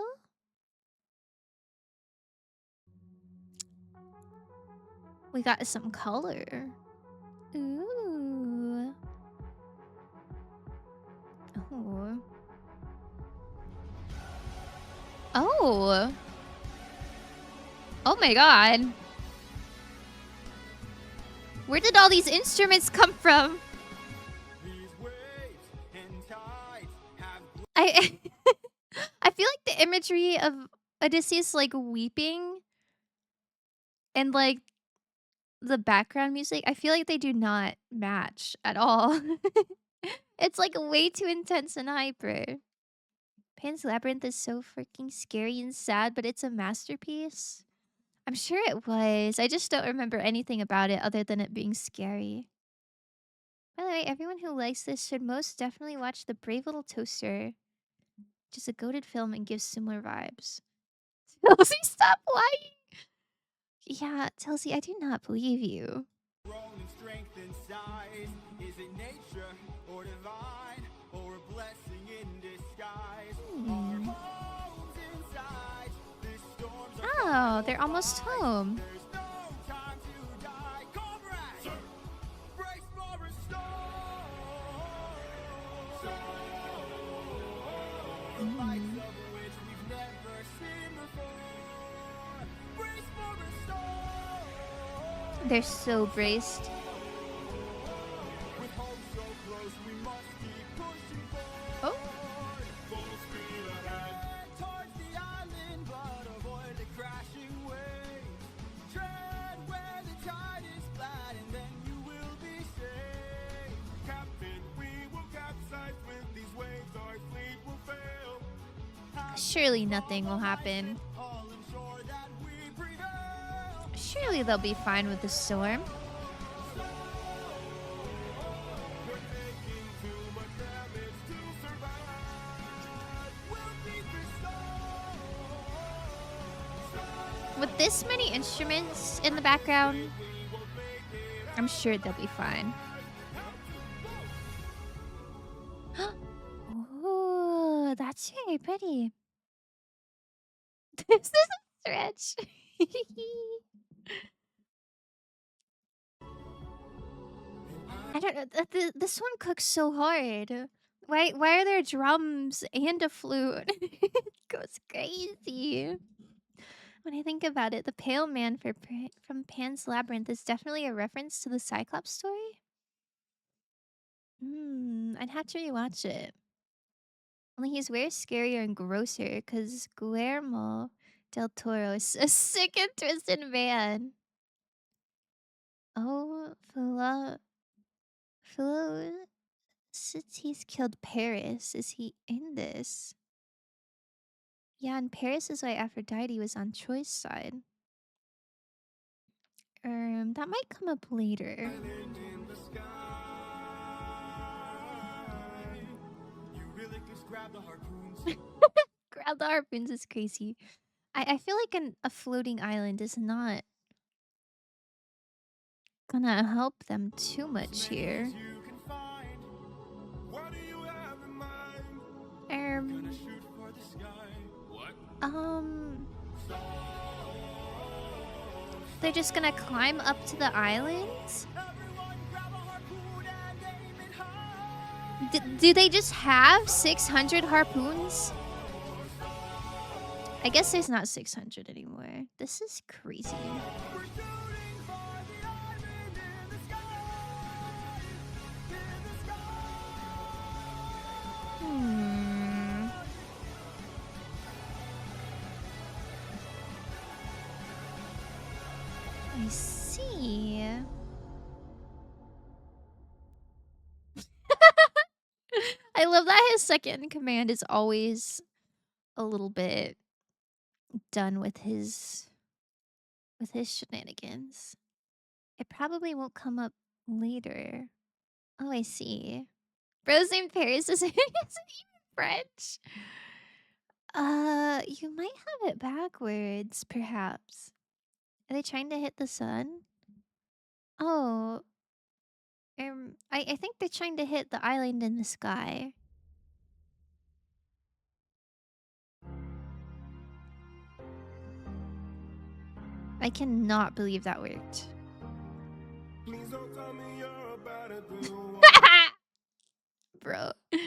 S1: We got some color. Ooh. Oh. Oh. Oh my god. Where did all these instruments come from?
S3: These waves and tides have
S1: I I feel like the imagery of Odysseus like weeping and like the background music, I feel like they do not match at all. It's like way too intense and hyper. Pan's Labyrinth is so freaking scary and sad, but it's a masterpiece. I'm sure it was. I just don't remember anything about it other than it being scary. By the way, everyone who likes this should most definitely watch The Brave Little Toaster. Just a goated film and gives similar vibes. Chelsea, stop lying! Yeah, Chelsea, I do not believe you.
S3: grown in strength and size. Is it nature or divine or a blessing in disguise? Our homes inside. This storm's a
S1: Oh, they're almost home.
S3: There's no time to die. Comrade, brace for a storm. The lights of which we've never seen before. Brace for a storm.
S1: They're so braced.
S3: With hope so close, we must keep pushing forward.
S1: Oh,
S3: Full speed ahead towards the island, but avoid the crashing waves. Tread where the tide is flat, and then you will be safe.
S6: Captain, we will capsize with these waves. Our fleet will fail.
S1: surely nothing will happen.
S3: All ensure that we prevail.
S1: Surely they'll be fine with the storm.
S6: We're taking too much damage to survive.
S3: We'll beat the storm.
S1: With this many instruments in the background, I'm sure they'll be fine. Oh, that's very pretty. This is a stretch. I don't know. This one cooks so hard. Why are there drums and a flute? It goes crazy. When I think about it, the Pale Man from Pan's Labyrinth is definitely a reference to the Cyclops story. I'd have to rewatch it. Only he's way scarier and grosser because Guillermo del Toro is a sick and twisted man. Oh, Felicity's killed Paris. Is he in this? Yeah, and Paris is why Aphrodite was on Troy's side. That might come up later.
S3: In the sky, you really just grab the harpoons.
S1: Grab the harpoons is crazy. I feel like a floating island is not gonna help them too much here.
S3: You can find.
S6: What do you have in mind?
S3: Gonna shoot for the sky.
S6: What?
S1: They're just gonna climb up to the island?
S3: Everyone grab a harpoon and aim it high.
S1: Do they just have 600 harpoons? I guess there's not 600 anymore. This is crazy.
S3: We're shooting for the island in the sky. In the sky.
S1: I see. I love that his second in command is always a little bit done with his shenanigans. It probably won't come up later. Oh, I see. Bros named Paris isn't even French. You might have it backwards, perhaps. Are they trying to hit the sun? Oh, I think they're trying to hit the island in the sky. I cannot believe that worked.
S6: Please don't tell me you're about to do
S1: Bro.
S6: I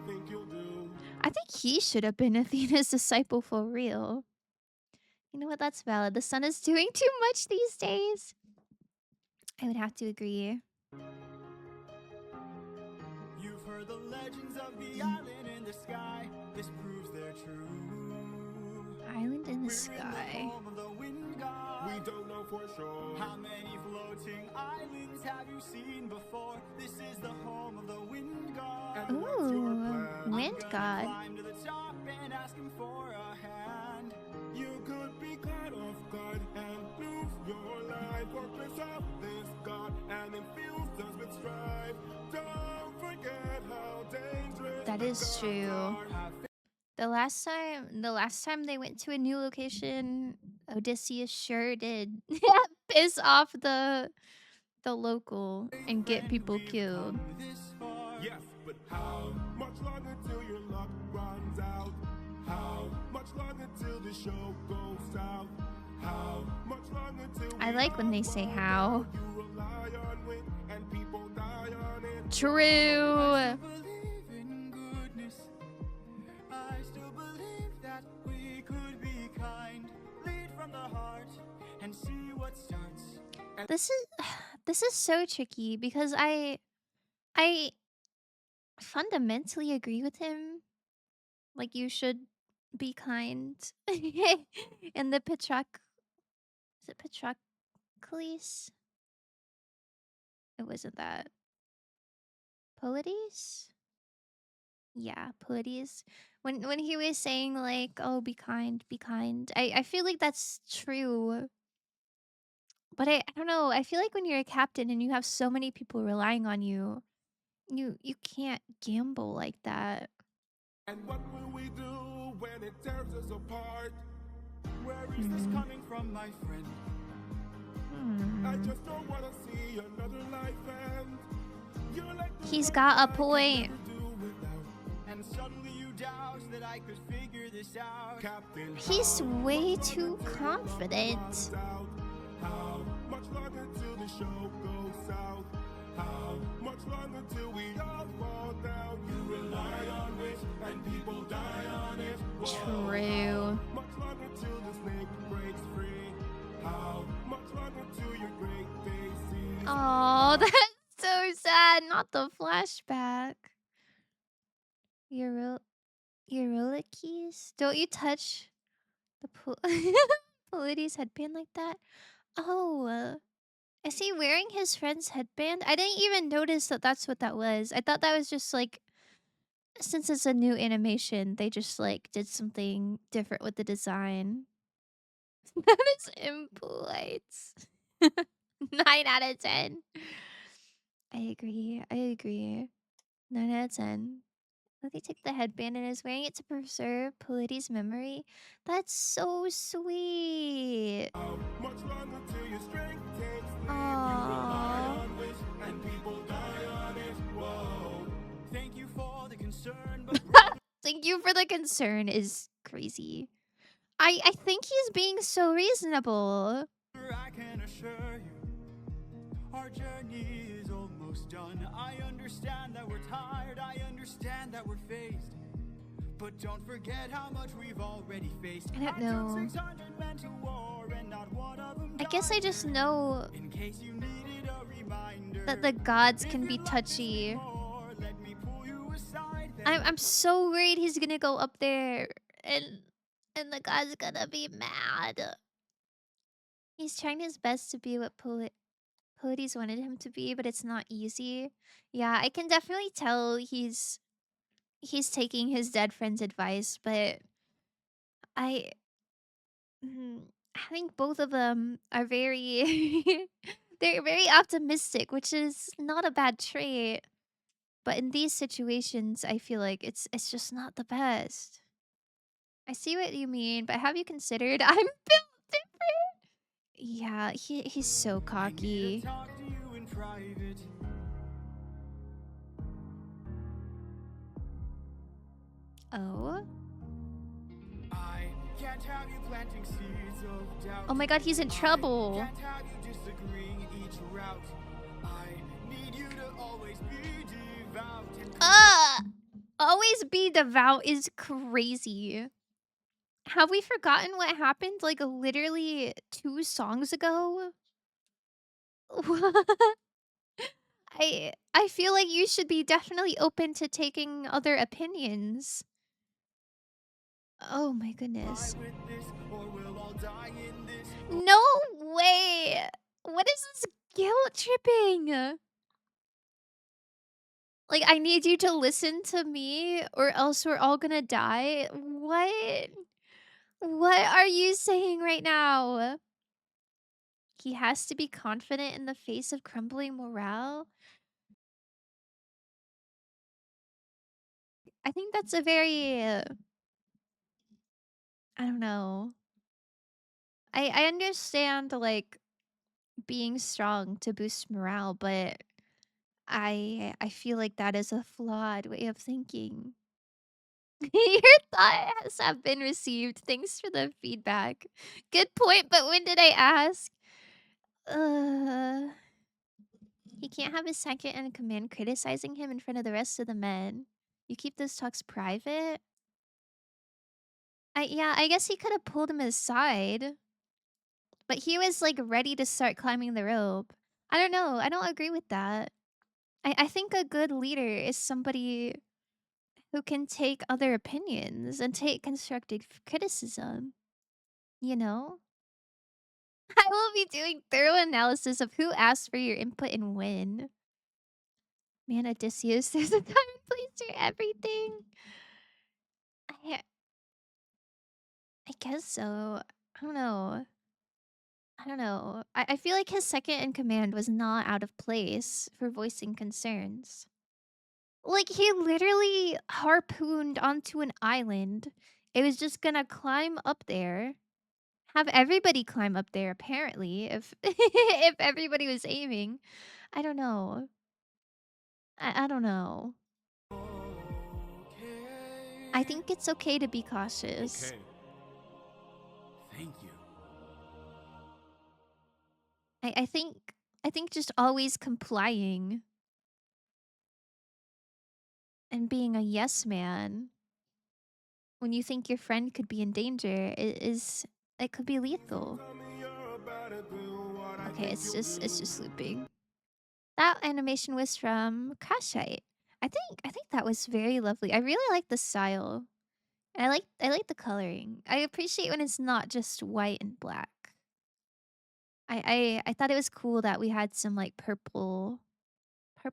S6: think you'll do.
S1: I think he should have been Athena's disciple for real. You know what? That's valid. The sun is doing too much these days. I would have to agree.
S5: You've heard the legends of the island in the sky. This proves they're true.
S1: Island in the
S5: We're in the
S1: sky.
S5: home of the wind god.
S6: We don't know for sure.
S5: How many floating islands have you seen before? This is the home of the wind god.
S6: And what's your
S1: Ooh,
S6: plan?
S1: wind
S5: I'm gonna
S1: god.
S5: climb to the top and ask him for a hand.
S6: You could be caught off guard and lose your life. Or place up this god and infuse us with strife. Don't forget how dangerous
S1: That
S6: the
S1: is
S6: gods
S1: true.
S6: are.
S1: The last time they went to a new location, Odysseus sure did piss off the local and get people killed.
S5: This far.
S6: Yes, but how much longer till your luck runs out? How much longer till the show goes south? How much longer till
S1: I like when they say how.
S6: you rely on wit and people die on it?
S1: True.
S5: Believe in goodness. I still believe that we could be kind. Lead from the heart and see what starts.
S1: This is so tricky because I fundamentally agree with him. Like you should be kind. And the is it Patroclus? It wasn't that. Polides? Yeah, Polides. When he was saying like, oh, be kind, be kind. I feel like that's true. But I don't know. I feel like when you're a captain and you have so many people relying on you, you can't gamble like that.
S6: And what will we do when it tears us apart?
S5: Where is this coming from, my friend?
S6: I just don't wanna see another life end. You're like the
S1: He's
S6: one
S1: got a
S6: I could
S1: point.
S6: never do without.
S5: And suddenly you doubt that I could figure this out.
S6: Captain,
S1: He's
S6: how
S1: way
S6: much
S1: too
S6: longer till your luck
S1: confident.
S6: runs out? How much longer till the show goes south? How much longer till we all fall down? You rely on wit and people die on it. Whoa.
S1: True.
S6: Much longer till the snake breaks free. How much longer till your great day sees?
S1: Oh, that's so sad. Not the flashback. Eurylochus? Don't you touch the Polides headband like that? Oh, is he wearing his friend's headband? I didn't even notice that that's what that was. I thought that was just like, since it's a new animation, they just like did something different with the design. That is impolite. 9 out of 10. I agree. 9 out of 10. Let me take the headband and is wearing it to preserve Polides' memory. That's so sweet.
S6: How much longer till your strength takes leave? You
S1: Aww.
S6: rely on wit and people die on it. Whoa.
S5: Thank you for the concern, but
S1: Thank you for the concern is crazy. I think he's being so reasonable.
S5: brother, I can assure you, our journey is almost done. I understand that we're tired, I understand that we're phased. But don't forget how much we've already faced.
S1: I don't know.
S5: took 600 men to war, and not one of them
S1: I guess I
S5: died.
S1: just know
S5: In case you needed a reminder
S1: that the gods
S5: if
S1: can be
S5: you'd like to
S1: touchy.
S5: see more, let me pull you aside then.
S1: I'm so worried he's gonna go up there and the god's gonna be mad. He's trying his best to be what Polides wanted him to be, but it's not easy. Yeah, I can definitely tell he's taking his dead friend's advice, but I I think both of them are very they're very optimistic, which is not a bad trait. But in these situations, I feel like it's just not the best. I see what you mean, but have you considered I'm built different? Yeah, he's so
S5: I need to
S1: cocky.
S5: talk to you in private.
S1: Oh?
S5: I can't have you planting seeds of doubt.
S1: Oh my god, he's in trouble.
S5: Can't have you disagreeing each route. I need you to always be devout and
S1: Always be devout is crazy. Have we forgotten what happened like literally 2 songs ago? I feel like you should be definitely open to taking other opinions. Oh my
S5: die
S1: goodness.
S5: with this, or we'll all die in this.
S1: No way. What is this guilt tripping? Like, I need you to listen to me or else we're all gonna die? What? What are you saying right now? He has to be confident in the face of crumbling morale? I think that's a very, I don't know. I understand, like, being strong to boost morale, but I feel like that is a flawed way of thinking. Your thoughts have been received. Thanks for the feedback. Good point, but when did I ask? Uh, he can't have his second in command criticizing him in front of the rest of the men. You keep those talks private? Yeah, I guess he could have pulled him aside. But he was like ready to start climbing the rope. I don't know. I don't agree with that. I think a good leader is somebody who can take other opinions and take constructive criticism. You know? I will be doing thorough analysis of who asked for your input and when. Man, Odysseus, there's a time and place for everything. I, I guess so. I don't know. I don't know. I feel like his second in command was not out of place for voicing concerns. Like, he literally harpooned onto an island. It was just gonna climb up there. Have everybody climb up there, apparently, if if everybody was aiming. I don't know. I don't know. I think it's okay to be cautious.
S5: Okay. Thank you.
S1: I think just always complying and being a yes man when you think your friend could be in danger is it could be lethal. Okay, it's just looping. That animation was from Crashite. I think that was very lovely. I really like the style. And I like the coloring. I appreciate when it's not just white and black. I thought it was cool that we had some like purple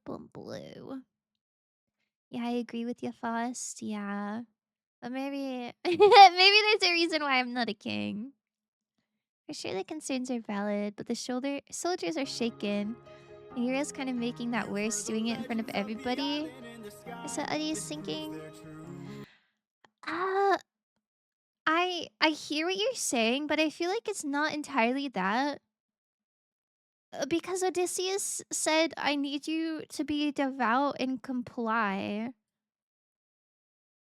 S1: and blue. Yeah, I agree with you, Faust. Yeah. But maybe maybe there's a reason why I'm not a king. For sure the concerns are valid, but the soldiers are shaken. And Hero's kind of making that worse, doing it in front of everybody. Is that what he's thinking? Uh I hear what you're saying, but I feel like it's not entirely that. Because Odysseus said, I need you to be devout and comply.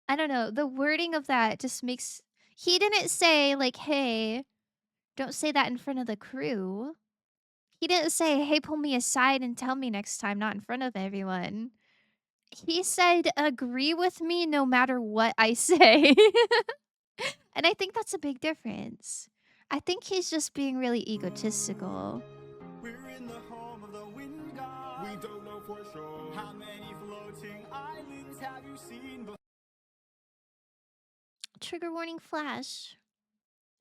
S1: I don't know. The wording of that just makes. He didn't say, like, hey, don't say that in front of the crew. He didn't say, hey, pull me aside and tell me next time, not in front of everyone. He said, agree with me no matter what I say. And I think that's a big difference. I think he's just being really egotistical.
S5: We're in the home of the wind god. We don't know for sure. How many floating islands have you seen before?
S1: Trigger warning flash.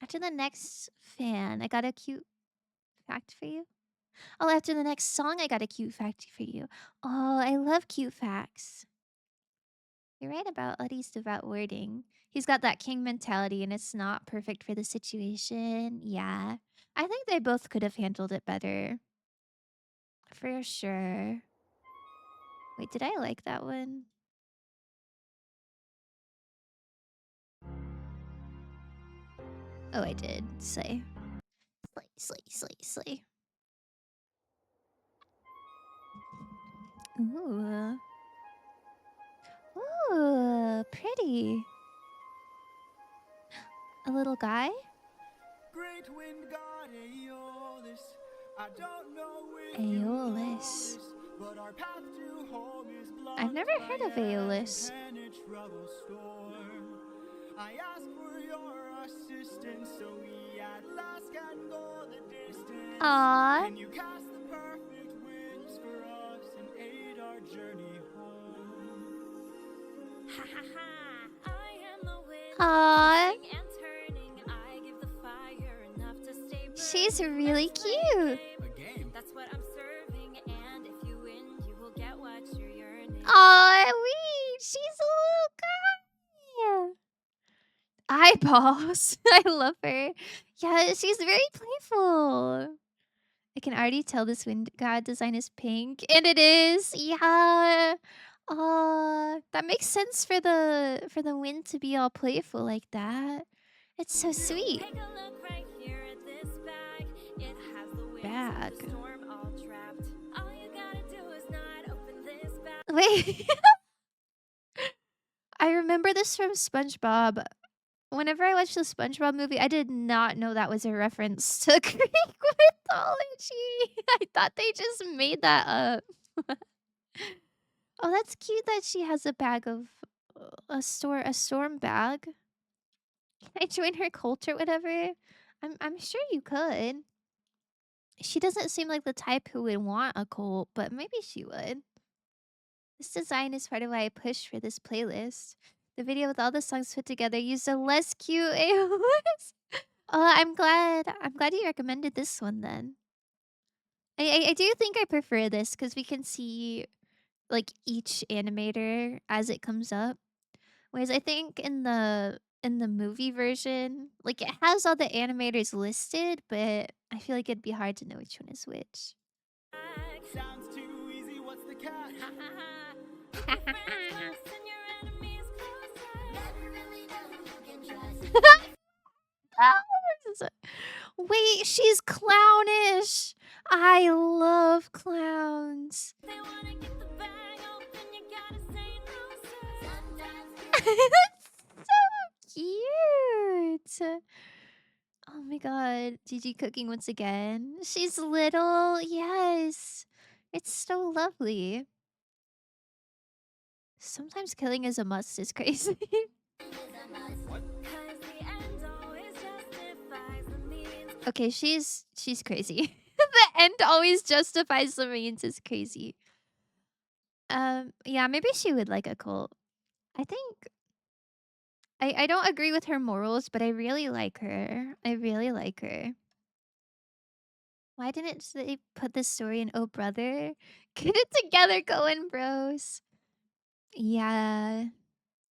S1: After the next fan, I got a cute fact for you. Oh, after the next song, I got a cute fact for you. Oh, I love cute facts. You're right about Uddy's devout wording. He's got that king mentality and it's not perfect for the situation. Yeah. I think they both could have handled it better. For sure. Wait, did I like that one? Oh, I did. Say. Slay, slay, slay. Ooh. Ooh, pretty. A little guy?
S3: Great wind god Aeolus. I don't know if
S1: Aeolus.
S3: you know this, but our path to home is blocked
S1: I've never heard of
S3: by an
S1: Aeolus.
S3: impenetrable storm. I asked for your assistance, so we at last can go the distance.
S1: Aww.
S3: Can you cast the perfect winds for us and aid our journey home?
S7: Ha ha ha! I am the wind,
S1: Aww.
S7: twisting and turning. I give the fire enough to stay burning.
S1: She's really
S7: Let's play
S1: cute.
S3: A game.
S7: That's what I'm serving, and if you win, you will get what you're yearning.
S1: Aw, wait. She's a little guy. Eyeballs. I love her. Yeah, she's very playful. I can already tell this wind god design is pink. And it is. Yeah. That makes sense for the wind to be all playful like that. It's so sweet.
S7: Take a look right here at this bag. It has the winds
S1: Bag.
S7: of the storm all trapped. All you gotta do is not open this bag.
S1: Wait. I remember this from SpongeBob. Whenever I watched the SpongeBob movie, I did not know that was a reference to Greek mythology. I thought they just made that up. Oh, that's cute that she has a bag of a storm bag. Can I join her cult or whatever? I'm sure you could. She doesn't seem like the type who would want a cult, but maybe she would. This design is part of why I pushed for this playlist. The video with all the songs put together used a less cute AOS. I'm glad you recommended this one then. I do think I prefer this because we can see like each animator as it comes up. Whereas I think in the movie version, like it has all the animators listed, but I feel like it'd be hard to know which one is which.
S3: Sounds too easy, what's the catch?
S7: Ha ha ha! Keep your friends close and your enemies closer. Never really know who you can trust.
S1: Wait, she's clownish. I love clowns.
S7: They wanna get the bag open, you gotta say no, sir. Sometimes
S1: That's so cute. Oh my god, Gigi cooking once again. She's little, yes. It's so lovely. Sometimes killing is a must is crazy. Okay, she's crazy. The end always justifies the means is crazy. Yeah, maybe she would like a cult. I think I don't agree with her morals, but I really like her. I really like her. Why didn't they put this story in Oh Brother? Get it together, Coen Bros. Yeah.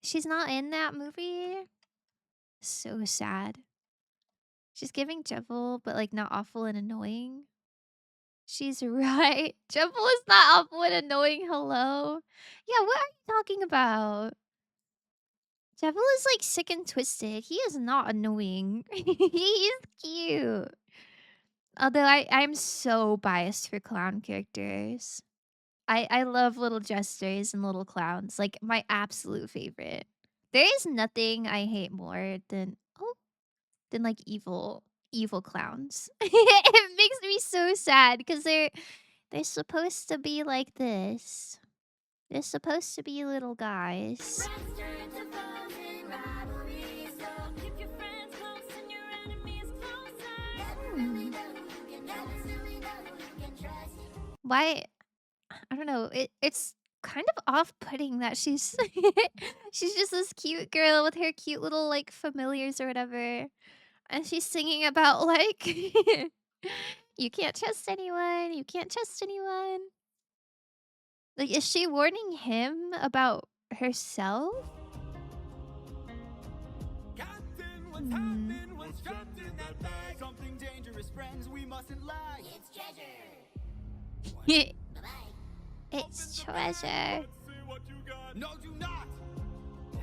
S1: She's not in that movie. So sad. She's giving Jevil, but like not awful and annoying. She's right. Jevil is not awful and annoying. Hello. Yeah, what are you talking about? Jevil is like sick and twisted. He is not annoying. He is cute. Although I'm so biased for clown characters. I love little jesters and little clowns. Like my absolute favorite. There is nothing I hate more than like evil clowns. It makes me so sad because they're supposed to be like this. They're supposed to be little guys. Why? I don't know. It's kind of off-putting that she's she's just this cute girl with her cute little like familiars or whatever. And she's singing about like you can't trust anyone, you can't trust anyone. Like, is she warning him about herself?
S3: Captain, what's happening? What's trapped in that bag? Something dangerous, friends, we mustn't lag. It's treasure.
S1: It's treasure.
S3: Let's see what you got. No, do not.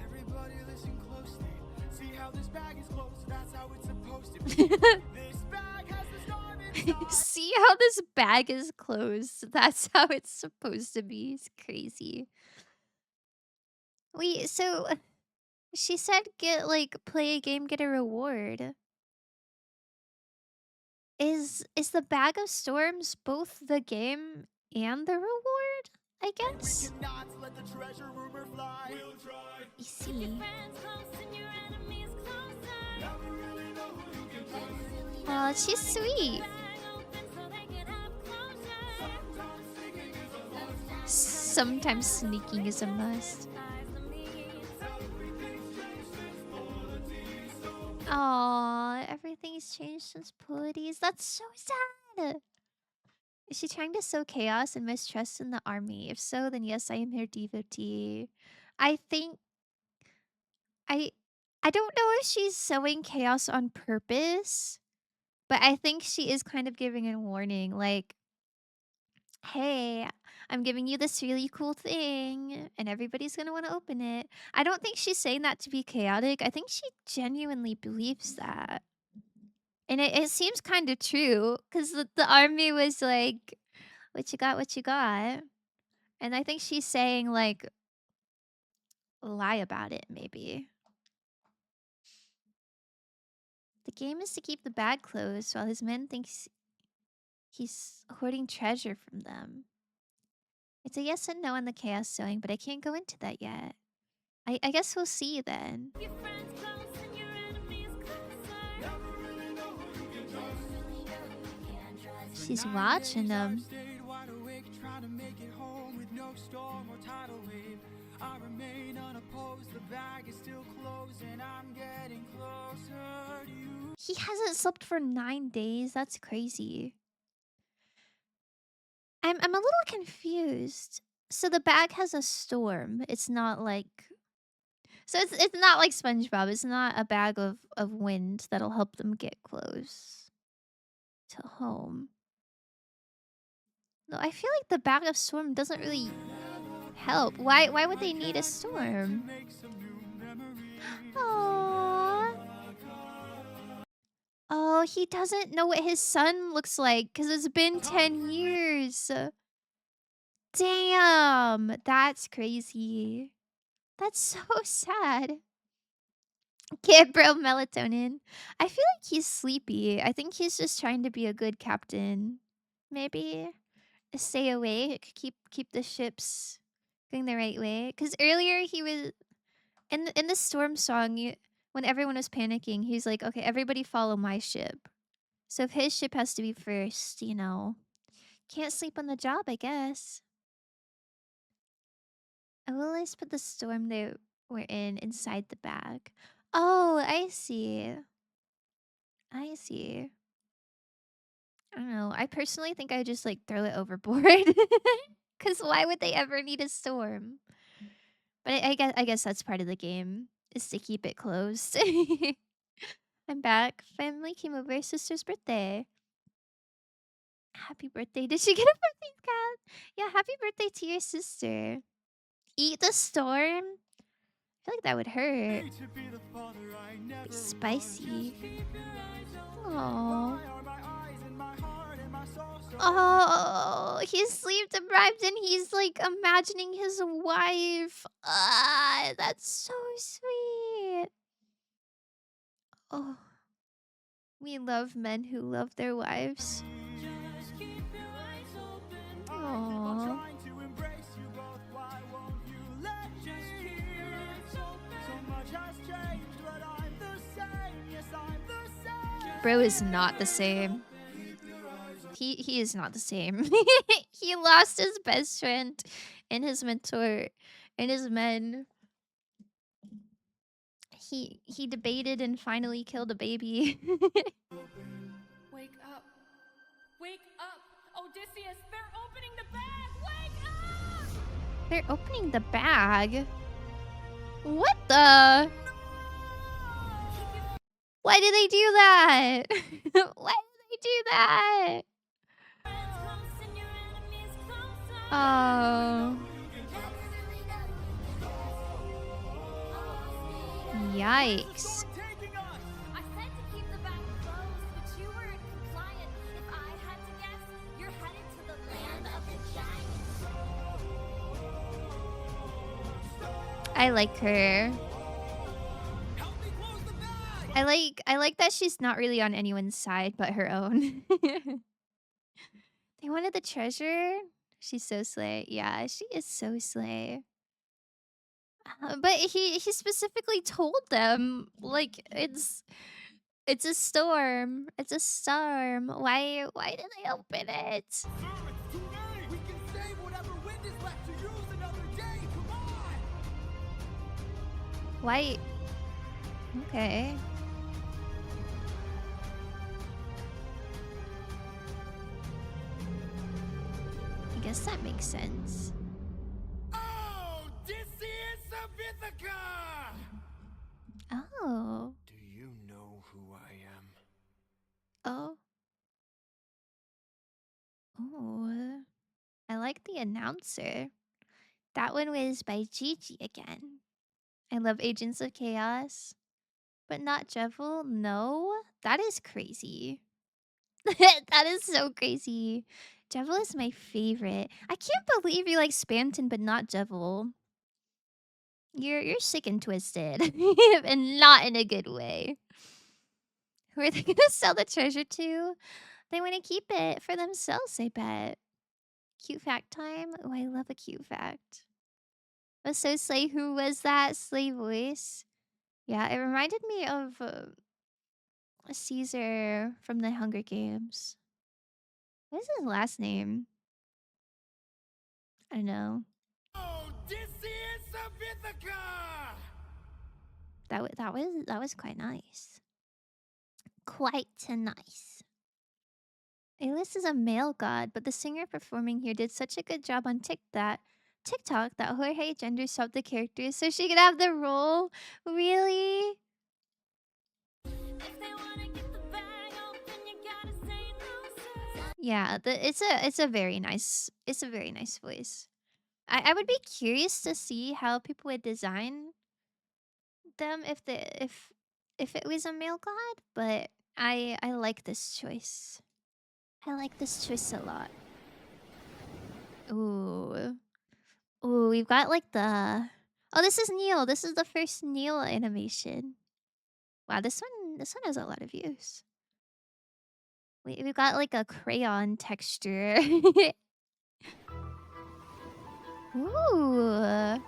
S3: Everybody listen closely. See how this bag is closed, that's how it's supposed to be. This bag has the storm inside.
S1: See how this bag is closed? That's how it's supposed to be. It's crazy. Wait, so she said get play a game, get a reward. Is the Bag of Storms both the game and the reward? I guess.
S3: Cannot let the treasure rumor fly. We'll try.
S1: I see. Oh, she's sweet. Sometimes sneaking is a must. Aw, everything's changed since Pooties. That's so sad. Is she trying to sow chaos and mistrust in the army? If so, then yes, I am her devotee. I think I don't know if she's sowing chaos on purpose, but I think she is kind of giving a warning, like, hey, I'm giving you this really cool thing, and everybody's gonna want to open it. I don't think she's saying that to be chaotic. I think she genuinely believes that. And it seems kind of true, because the army was like, what you got, what you got? And I think she's saying, like, lie about it, maybe. The game is to keep the bag closed while his men thinks he's hoarding treasure from them. It's a yes and no on the chaos sewing, but I can't go into that yet. I guess we'll see then. She's watching them.
S3: I remain unopposed, the bag is still closed, and I'm getting closer to you.
S1: He hasn't slept for 9 days. That's crazy. I'm a little confused. So the bag has a storm. It's not like... So it's not like SpongeBob. It's not a bag of wind that'll help them get close to home. No, I feel like the bag of storm doesn't really help. Why would they need a storm? Aww. Oh, he doesn't know what his son looks like because it's been 10 years. Damn, that's crazy. That's so sad. Kid bro melatonin. I feel like he's sleepy. I think he's just trying to be a good captain. Maybe stay awake, keep the ships going the right way. Because earlier he was in the storm song. When everyone was panicking, he's like, "Okay, everybody follow my ship." So if his ship has to be first, you know, can't sleep on the job, I guess. I will always put the storm they were in inside the bag. Oh, I see. I see. I don't know. I personally think I just like throw it overboard. Cause why would they ever need a storm? But I guess that's part of the game, is to keep it closed. I'm back. Family came over. Sister's birthday. Happy birthday. Did she get a birthday card? Yeah, happy birthday to your sister. Eat the storm? I feel like that would hurt. Be spicy. Aww. Oh, he's sleep deprived and he's like imagining his wife. Ah, that's so sweet. Oh, we love men who love their wives. Aww. Bro is not the same. He is not the same. He lost his best friend and his mentor and his men. He debated and finally killed a baby.
S7: Wake up. Wake up. Odysseus, they're opening the bag. Wake up!
S1: They're opening the bag. What the? Why did they do that? Why did they do that? Oh. Yikes.
S7: I said to keep the back closed, but you weren't compliant. If I had to guess, you're headed to the land of the giants.
S1: I like her. I like that she's not really on anyone's side but her own. They wanted the treasure. She's so slay. Yeah, she is so slay. But he specifically told them like it's a storm. It's a storm. Why did they open it?
S3: Sir, it's too late. We can save whatever wind is left to use another day. Come on.
S1: Why? Okay. I guess that makes sense.
S3: Oh, this is Sabithica!
S1: Oh.
S5: Do you know who I am?
S1: Oh. Oh. I like the announcer. That one was by Gigi again. I love Agents of Chaos. But not Jevil? No? That is crazy. That is so crazy. Jevil is my favorite. I can't believe you like Spamton but not Jevil. You're sick and twisted. And not in a good way. Who are they gonna sell the treasure to? They want to keep it for themselves, I bet. Cute fact time? Oh, I love a cute fact. Was so slay. Who was that slay voice? Yeah, it reminded me of Caesar from the Hunger Games. What is his last name? I don't know.
S3: Oh, this is Sabithica!
S1: That was quite nice. Quite nice. Alis is a male god, but the singer performing here did such a good job on TikTok that Jorge gender swapped the characters so she could have the role. Really?
S7: If they wanna get the bag open, you gotta say no, sir.
S1: Yeah, it's a very nice voice. I would be curious to see how people would design them if it was a male god, but I like this choice. I like this choice a lot. Ooh. Ooh, we've got like the... Oh, this is Neil. This is the first Neil animation. Wow, this one has a lot of views. We've got like a crayon texture. Ooh.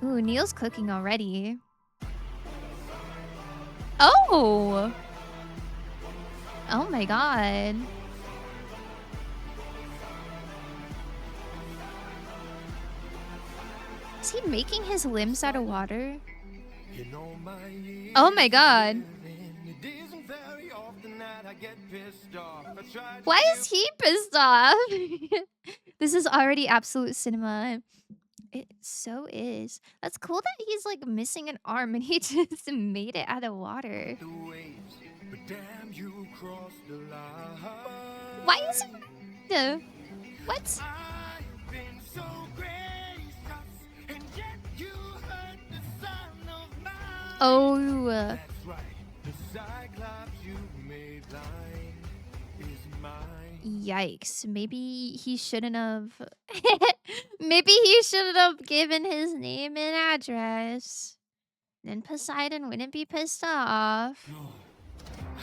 S1: Ooh, Neil's cooking already. Oh! Oh my god. Is he making his limbs out of water?
S5: You know
S1: Oh my god.
S5: it isn't very often that I get pissed off. I tried to
S1: Why is he pissed off? This is already absolute cinema. It so is. That's cool that he's like missing an arm and he just made it out of water.
S5: the waves, but damn, you crossed the line.
S1: Why is it? What?
S5: I've been so gracious, and yet you hurt the son of mine.
S1: Oh.
S5: That's right, the Cyclops you made blind is mine.
S1: Yikes. Maybe he shouldn't have. Maybe he shouldn't have given his name and address. Then Poseidon wouldn't be pissed off.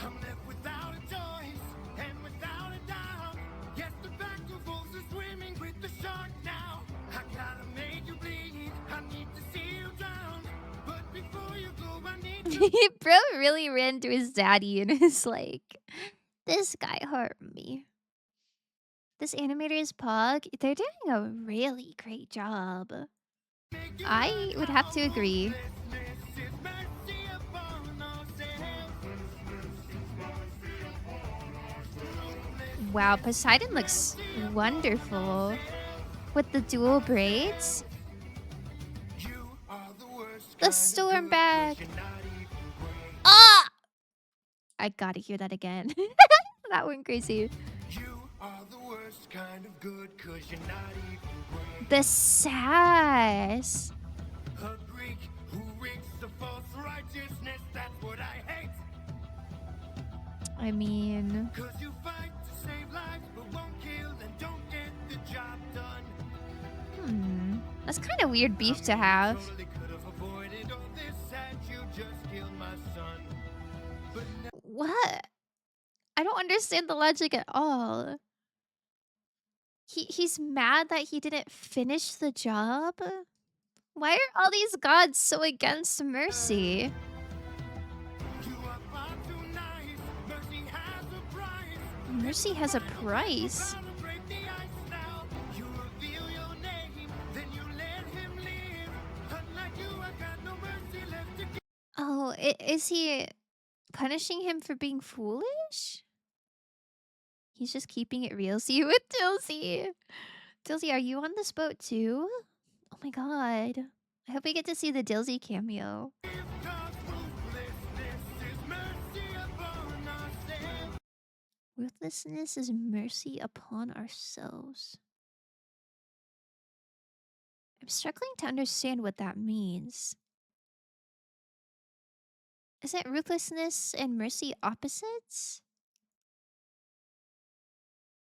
S5: I'm left without a choice and without a doubt. Yes, the back of wolves are swimming with the shark now. I gotta make you bleed. I need to see you drown. But before you go, I need to.
S1: Bro really ran to his daddy and is like, this guy hurt me. This animator is Pog. They're doing a really great job. I would have to agree. Wow, Poseidon looks wonderful. With the dual braids. The storm bag. Ah! I gotta hear that again. That went crazy.
S5: You are the worst kind of good, 'cause you're not even great.
S1: The sass.
S5: A Greek who
S1: I mean,
S3: Cause you fight to save lives, but won't kill and don't get the job done.
S1: that's kind of weird beef to have.
S3: Totally could have avoided all this had you just killed my son. But
S1: What? I don't understand the logic at all. He's mad that he didn't finish the job? Why are all these gods so against mercy?
S3: you are far too nice. Mercy has a price.
S1: Mercy has a price.
S3: Gotta break the ice now. You reveal your name, then you let him live. Unlike you, I've got no mercy left to give.
S1: Oh, is he punishing him for being foolish? He's just keeping it real. See you with Dilsey. Dilsey, are you on this boat too? Oh my god. I hope we get to see the Dilsey cameo.
S3: Cause ruthlessness is mercy upon ourselves.
S1: Ruthlessness is mercy upon ourselves. I'm struggling to understand what that means. Isn't ruthlessness and mercy opposites?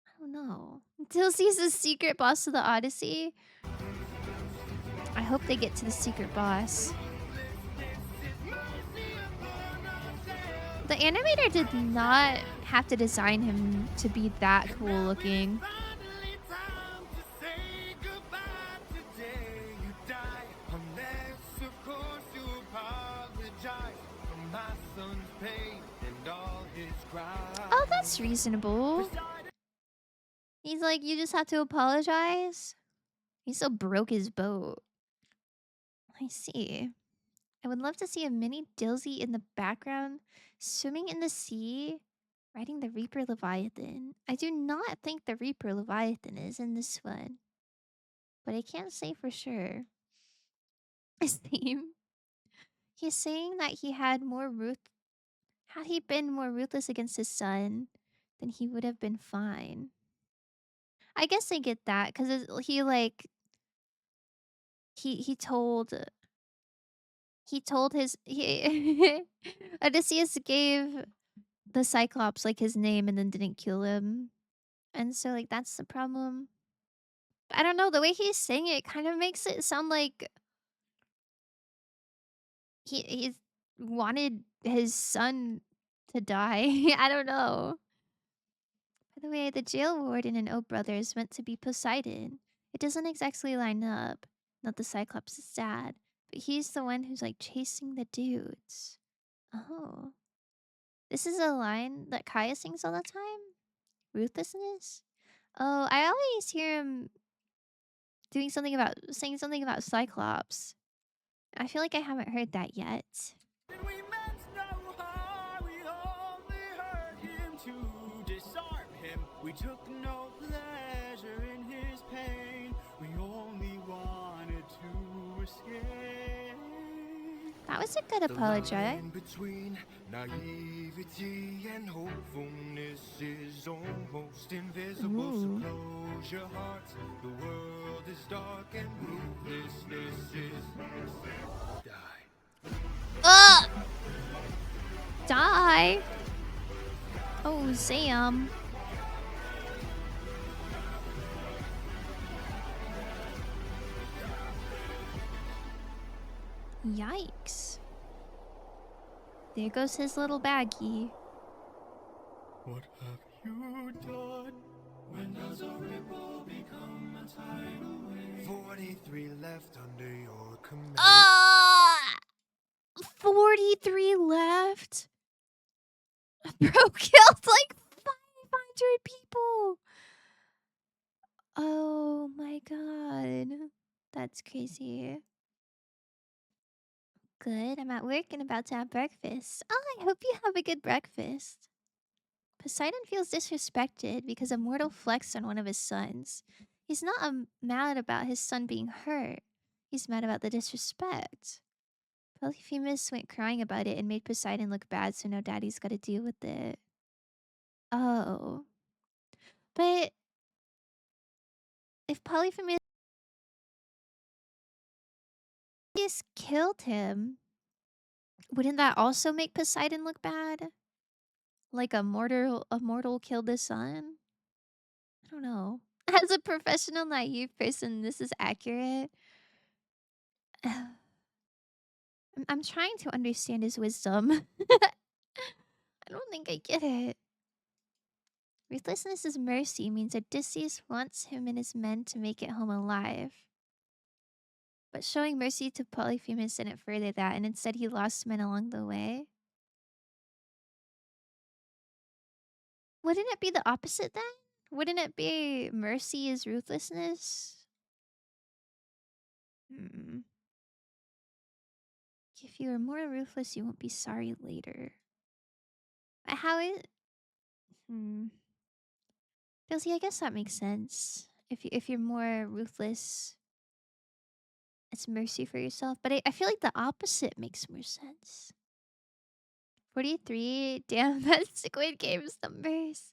S1: I don't know. Dilsey's the secret boss of the Odyssey. I hope they get to the secret boss. The animator did not have to design him to be that cool looking.
S3: Finally time to say goodbye today. You die unless, of course, you apologize for my son's pain and all his cries.
S1: Oh, that's reasonable. He's like, you just have to apologize? He still broke his boat. I see. I would love to see a mini Dilsey in the background, swimming in the sea, riding the Reaper Leviathan. I do not think the Reaper Leviathan is in this one, but I can't say for sure. His theme. He's saying that he had he been more ruthless against his son, then he would have been fine. I guess I get that because he like he told his Odysseus gave the Cyclops like his name and then didn't kill him, and so like that's the problem. But I don't know, the way he's saying it kind of makes it sound like he wanted his son to die. I don't know. By the way, the jail warden in O Brothers meant to be Poseidon. It doesn't exactly line up. Not the Cyclops' dad, but he's the one who's like chasing the dudes. Oh. This is a line that Kaya sings all the time? Ruthlessness? Oh, I always hear him saying something about Cyclops. I feel like I haven't heard that yet.
S3: We meant no harm, we only hurt him to disarm him. We took no pleasure in his pain, we only wanted to escape.
S1: That was a good apology.
S3: In between naivety and hopefulness is almost invisible. So close your heart, the world is dark and ruthlessness is die.
S1: Die? Oh, Sam. Yikes. There goes his little baggie.
S3: What have you done? When does a ripple become a tidal wave? 43 left under your command.
S1: 43 left? Bro killed like 500 people. Oh my god. That's crazy. Good. I'm at work and about to have breakfast. Oh, I hope you have a good breakfast. Poseidon feels disrespected because a mortal flexed on one of his sons. He's not mad about his son being hurt. He's mad about the disrespect. Polyphemus went crying about it and made Poseidon look bad, so now daddy's gotta deal with it. Oh. But if Polyphemus killed him, wouldn't that also make Poseidon look bad? Like a mortal killed the sun? I don't know. As a professional naive person, this is accurate. I'm trying to understand his wisdom. I don't think I get it. Ruthlessness is mercy means Odysseus wants him and his men to make it home alive. But showing mercy to Polyphemus didn't further that, and instead he lost men along the way. Wouldn't it be the opposite then? Wouldn't it be mercy is ruthlessness? Hmm. If you are more ruthless, you won't be sorry later. But how is... Hmm. Dilsey, I guess that makes sense. If you're more ruthless, it's mercy for yourself. But I feel like the opposite makes more sense. 43? Damn, that's Squid Game's numbers.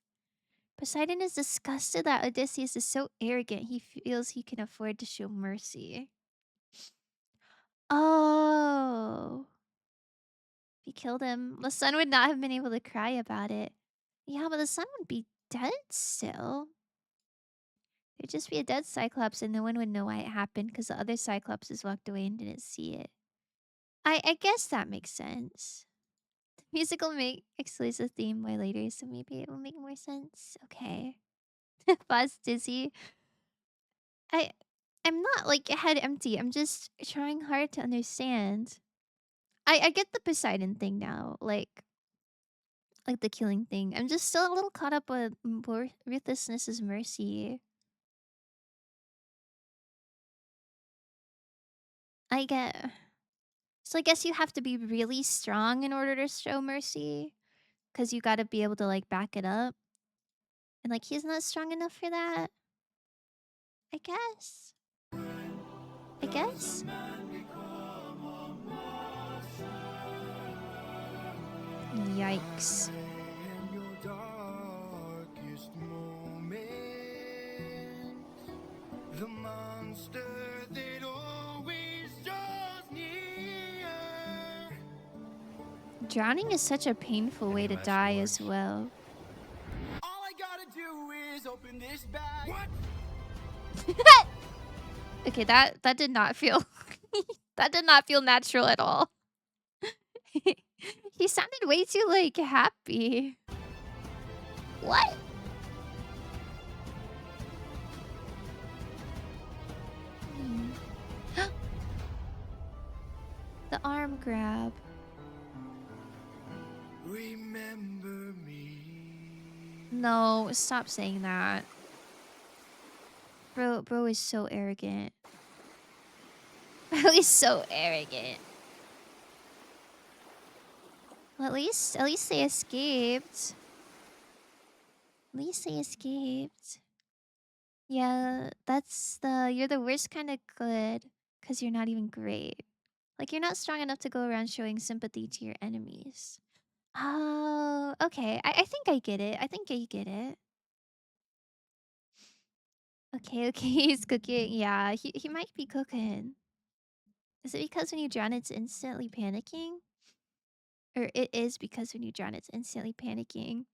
S1: Poseidon is disgusted that Odysseus is so arrogant he feels he can afford to show mercy. Oh. If he killed him, the sun would not have been able to cry about it. Yeah, but the sun would be dead still. It'd just be a dead Cyclops and no one would know why it happened because the other Cyclopses walked away and didn't see it. I guess that makes sense. The music will make exclusive theme by later, so maybe it will make more sense. Okay. Buzz Dizzy. I'm not like head empty. I'm just trying hard to understand. I get the Poseidon thing now, like the killing thing. I'm just still a little caught up with ruthlessness is mercy. I get. So I guess you have to be really strong in order to show mercy, because you got to be able to like back it up. And like he's not strong enough for that. I guess. I guess. Yikes.
S3: In your darkest moments, the monster that always draws near.
S1: Drowning is such a painful way to die as well.
S3: All I gotta do is open this bag. What?
S1: Okay, that did not feel that did not feel natural at all. He sounded way too like happy. What? Hmm. The arm grab.
S3: Remember me.
S1: No, stop saying that. Bro is so arrogant. Bro is so arrogant. Well, at least they escaped. At least they escaped. Yeah, you're the worst kind of good, because you're not even great. Like, you're not strong enough to go around showing sympathy to your enemies. Oh, okay. I think I get it. I think I get it. Okay, he's cooking. Yeah, he might be cooking. Is it because when you drown, it's instantly panicking? Or it is because when you drown, it's instantly panicking?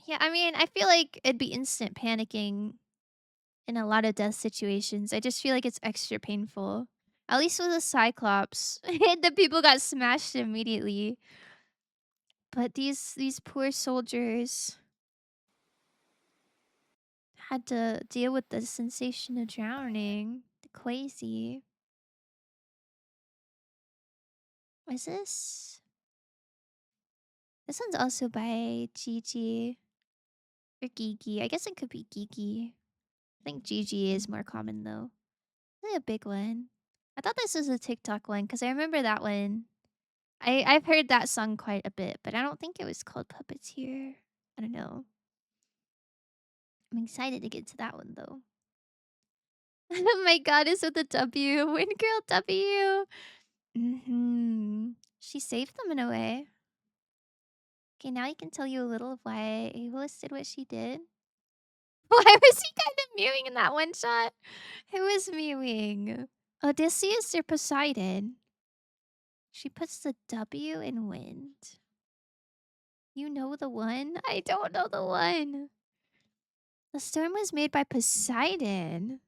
S1: Yeah, I mean, I feel like it'd be instant panicking in a lot of death situations. I just feel like it's extra painful. At least with the Cyclops, the people got smashed immediately. But these poor soldiers had to deal with the sensation of drowning. The quasi. Is this? This one's also by Gigi. Or Gigi. I guess it could be Gigi. I think Gigi is more common though. Really a big one. I thought this was a TikTok one because I remember that one. I've heard that song quite a bit, but I don't think it was called Puppeteer. I don't know. I'm excited to get to that one though. Oh my god, is with the W. Win girl W. She saved them in a way. Okay, now I can tell you a little of why Aeolus did what she did. Why was he kind of mewing in that one shot? Who was mewing? Odysseus or Poseidon? She puts the W in wind. You know the one? I don't know the one. The storm was made by Poseidon.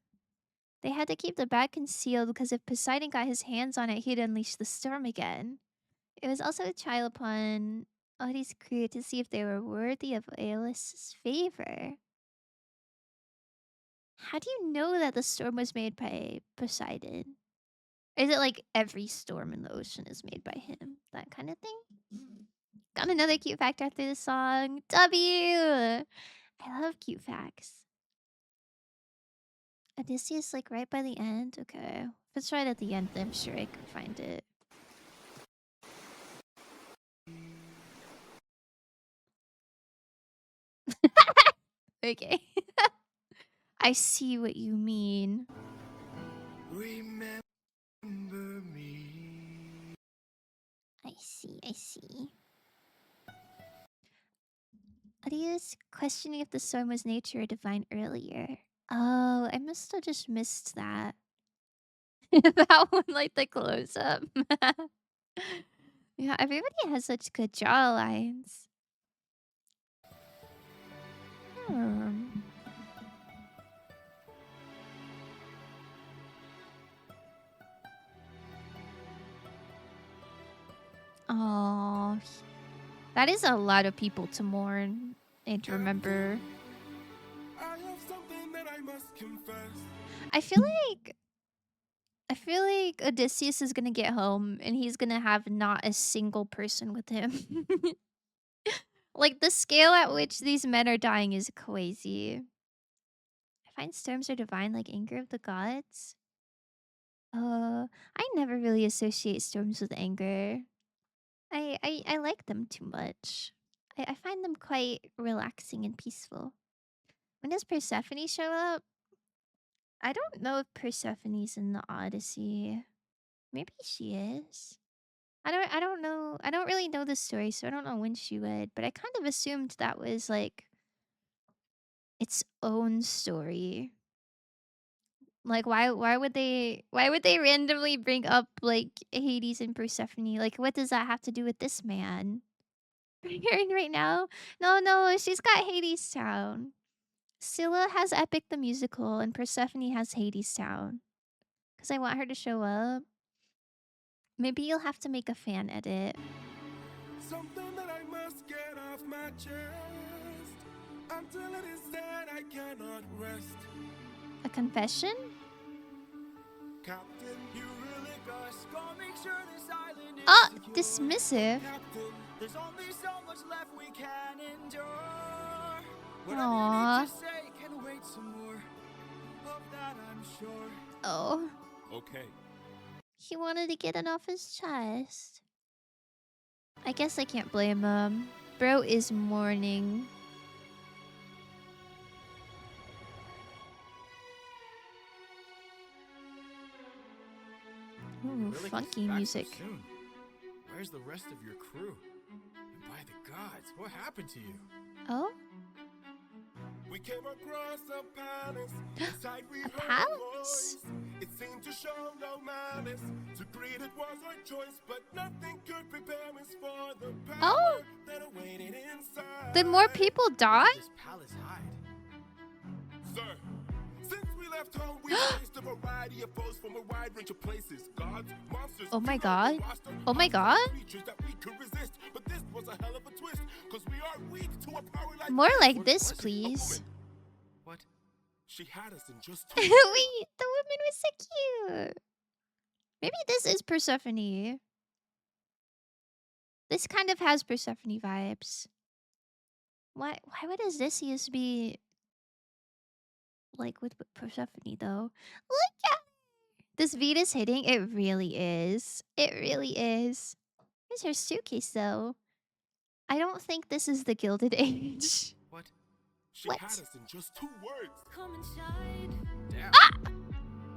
S1: They had to keep the bag concealed because if Poseidon got his hands on it, he'd unleash the storm again. It was also a trial upon Odysseus' crew to see if they were worthy of Aeolus' favor. How do you know that the storm was made by Poseidon? Is it like every storm in the ocean is made by him? That kind of thing? Got another cute fact after the song. W! I love cute facts. Odysseus, like right by the end? Okay. If it's right at the end, I'm sure I can find it. Okay. I see what you mean.
S3: Remember me.
S1: I see. Odysseus questioning if the storm was nature or divine earlier. Oh, I must have just missed that. That one, like the close up. Yeah, everybody has such good jaw lines. Hmm. Oh, that is a lot of people to mourn and to remember.
S6: I have something that I must confess.
S1: I feel like Odysseus is gonna get home and he's gonna have not a single person with him. Like the scale at which these men are dying is crazy. I find storms are divine like anger of the gods. I never really associate storms with anger. I like them too much. I find them quite relaxing and peaceful. When does Persephone show up? I don't know if Persephone's in the Odyssey. Maybe she is. I don't know. I don't really know the story, so I don't know when she would, but I kind of assumed that was like its own story. Like why would they randomly bring up like Hades and Persephone? Like what does that have to do with this man? Hearing right now? No, she's got Hades Town. Scylla has Epic the Musical and Persephone has Hades Town. Cuz I want her to show up. Maybe you'll have to make a fan edit.
S6: Something that I must get off my chest. Until it is said, I cannot rest.
S1: A confession?
S6: Captain, you really gush.
S3: Gonna make sure this island is
S1: Ah,
S3: secure.
S1: dismissive.
S6: Captain,
S3: There's only so much left we can endure. What
S1: Aww.
S3: I need to say can wait some more. Of that I'm sure.
S1: Oh,
S6: okay.
S1: he wanted to get it off his chest. I guess I can't blame him. Bro is mourning. Ooh,
S3: Really gets
S1: funky
S3: back so
S1: music.
S3: soon. Where's the rest of your crew? And by the gods, what happened to you?
S1: Oh?
S6: We came across a palace. Inside we
S1: A
S6: heard
S1: palace?
S6: a voice. It seemed to show no malice. To greet it was our choice, but nothing could prepare us for the power
S1: Oh.
S6: that awaited inside.
S1: Did more people die?
S3: This palace hide.
S6: Sir, since we left home, we faced a variety of foes from a wide range of places. Gods, monsters,
S1: Oh my
S6: heroes,
S1: god.
S6: roster,
S1: Oh my god.
S6: creatures that we could resist. But this was a hell of a twist, 'cause we are weak to a power like
S1: More
S6: this.
S1: like
S6: Was
S1: this,
S6: a
S1: please.
S6: woman.
S3: What?
S6: She had us in just 2
S1: Wait, the woman was so cute. Maybe this is Persephone. This kind of has Persephone vibes. Why would Odysseus be like with Persephone though? Look at this Venus hitting. It really is. It really is. Here's her suitcase though. I don't think this is the Gilded Age.
S3: What?
S6: She
S1: What?
S6: had us in just 2 words.
S7: Come and shine.
S3: Damn.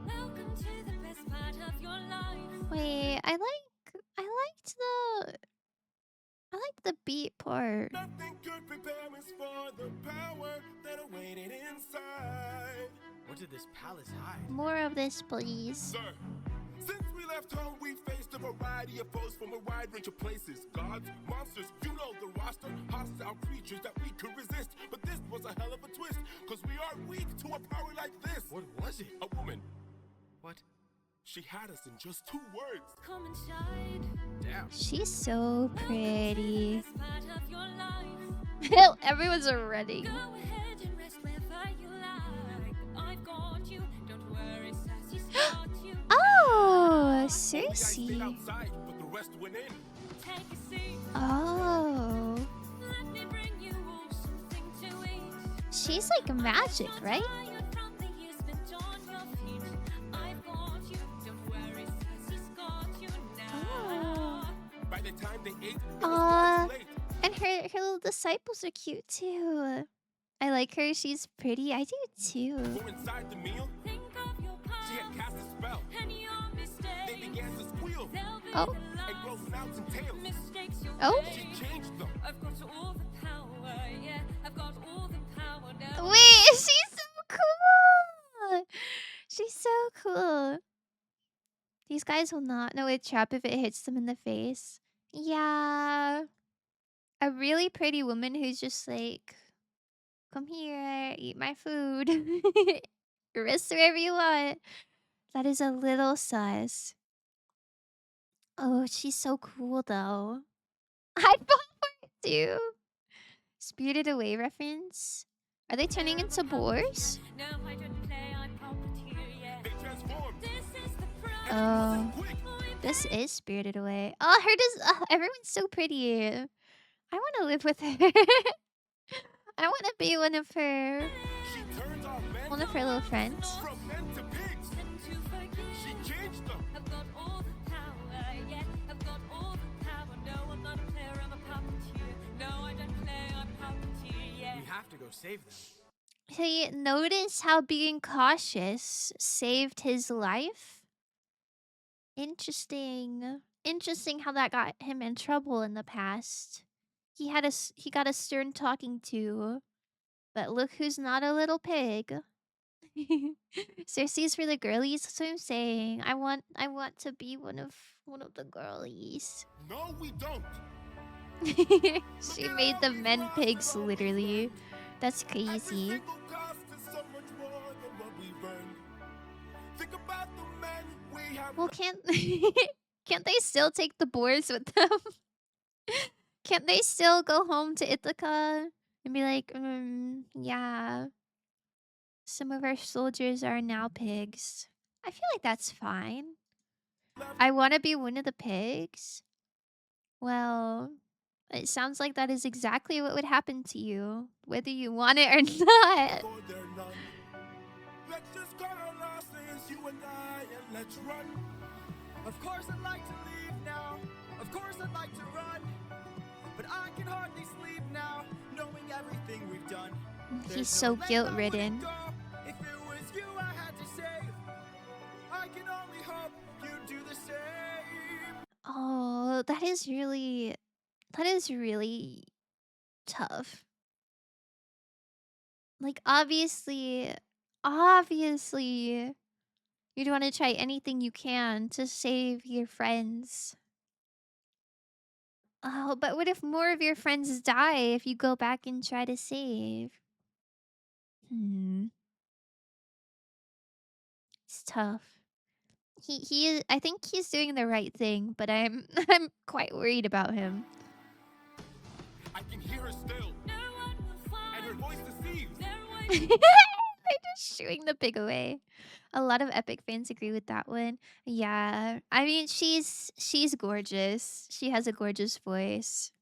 S7: Welcome to the best part of your life.
S1: Wait, I liked the beat part.
S6: Nothing could prepare us for the power that awaited inside.
S3: What did this palace hide?
S1: More of this, please.
S6: Sir, since we left left home, we faced a variety of foes from a wide range of places. Gods, monsters, you know the roster. Hostile creatures that we could resist. But this was a hell of a twist, cause we are weak to a power like this. What was it? A woman. What? She had us in just 2 words.
S7: Come inside.
S6: Damn.
S1: She's so pretty.
S7: This part of your life.
S1: Everyone's already.
S7: Go ahead and rest wherever you like. I've got you. Don't worry, Sassy's got you.
S1: Oh,
S6: I stayed
S1: Cersei.
S6: outside, but the rest went in.
S7: Take a seat.
S1: Oh,
S7: Let me bring you all something to eat.
S1: she's like magic, right?
S7: Tired from the years spent on your feet. I've got you. Don't worry, Sassy's got you now.
S6: By the time they ate, it
S1: Aw.
S6: was way too late.
S1: And her little disciples are cute too. I like her. She's pretty. I do too.
S6: For inside the meal,
S7: Think of your
S6: she had
S7: past
S6: cast a spell.
S7: and your
S6: They
S7: mistakes.
S6: began to squeal
S7: They'll be
S1: Oh.
S7: the
S6: and grow
S7: last
S6: snouts and tails.
S7: mistakes you'll
S1: Oh.
S7: make.
S6: She changed them.
S7: I've got all the power, yeah. I've got all the power now.
S1: Wait, she's so cool. She's so cool. These guys will not know a trap if it hits them in the face. Yeah. A really pretty woman who's just like, come here, eat my food. Rest wherever you want. That is a little sus. Oh, she's so cool though. I'd fall for it too. Spirited Away reference. Are they turning into boars?
S7: No, I don't play, I puppeteer, yeah.
S6: They transformed.
S7: This is the prize.
S1: Oh,
S6: Quick.
S1: this is Spirited Away. Oh, her does. Everyone's so pretty. I want to live with her. I want to be one of her,
S6: She turned our men
S1: one of her little friends.
S6: from men to pigs.
S7: And to forgive.
S6: She changed them.
S7: I've got all the power, yeah. I've got all the power. No, I'm not a player, I'm a puppeteer. No, I don't play, I'm puppeteer, yeah.
S3: We have to go save them.
S1: He notice how being cautious saved his life. Interesting. Interesting how that got him in trouble in the past. He got a stern talking to, but look who's not a little pig. Cersei's for the girlies. That's what I'm saying. I want to be one of the girlies.
S6: No, we don't.
S1: She made the men pigs literally. That's
S6: Every
S1: crazy.
S6: single cost is so much more than what we've earned. Think about the men we have.
S1: Well, can't they still take the boars with them? Can't they still go home to Ithaca and be like, yeah, some of our soldiers are now pigs. I feel like that's fine. I want to be one of the pigs. Well, it sounds like that is exactly what would happen to you, whether you want it or not.
S6: For they're none. Let's just cut our losses, you and I, and let's run.
S3: Of course I'd like to leave now. Of course I'd like to run. But I can hardly sleep now, knowing everything we've done.
S1: He's
S3: There's
S1: so
S3: no land I
S1: guilt-ridden.
S3: wouldn't go. If it was you I had to save, I can only hope you'd do the same.
S1: Oh, that is really tough. Like obviously, you'd want to try anything you can to save your friends. Oh, but what if more of your friends die if you go back and try to save? It's tough. He is, I think he's doing the right thing, but I'm I'm quite worried about him.
S6: I can hear her still,
S7: No one will
S6: and her
S7: find
S6: voice deceives.
S7: their way.
S1: They're just shooing the pig away. A lot of Epic fans agree with that one. Yeah, I mean she's gorgeous. She has a gorgeous voice.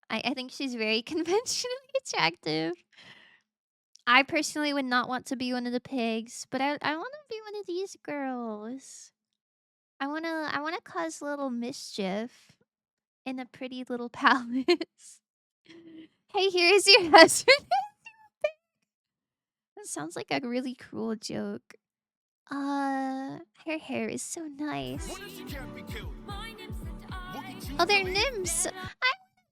S1: I think she's very conventionally attractive. I personally would not want to be one of the pigs, but I want to be one of these girls. I wanna cause little mischief in a pretty little palace. Hey, here's your husband. That sounds like a really cruel joke. Her hair is so nice.
S6: What if she can't be killed?
S7: My nymphs and I.
S6: Look at you.
S1: Oh, they're
S6: Billy.
S1: nymphs. I wanna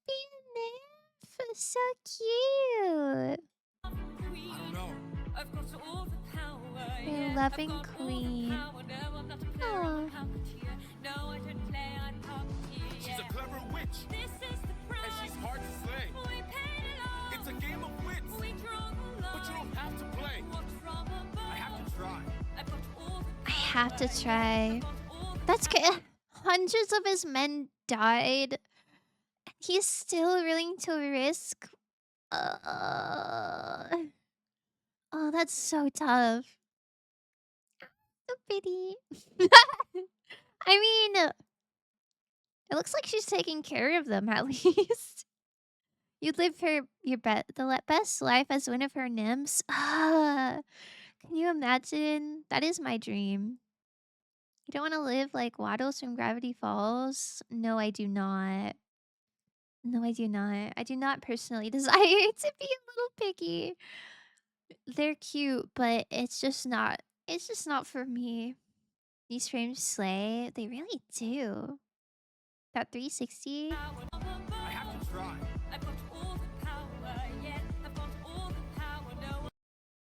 S1: be a nymph. So cute.
S3: I don't know.
S7: I've got all the power.
S1: Your
S7: yeah.
S1: loving
S7: I've got all the
S1: queen.
S7: power. No, I'm not a player, I'm a
S1: Aw.
S7: puppeteer. No,
S1: have to try. That's hundreds of his men died. He's still willing to risk. Oh, that's so tough. So pity. I mean, it looks like she's taking care of them at least. You'd live the best life as one of her nymphs. Ah, can you imagine? That is my dream. You don't want to live like Waddles from Gravity Falls? No, I do not. No, I do not. I do not personally desire to be a little piggy. They're cute, but it's just not. It's just not for me. These frames slay. They really do. That 360.
S3: I have to try.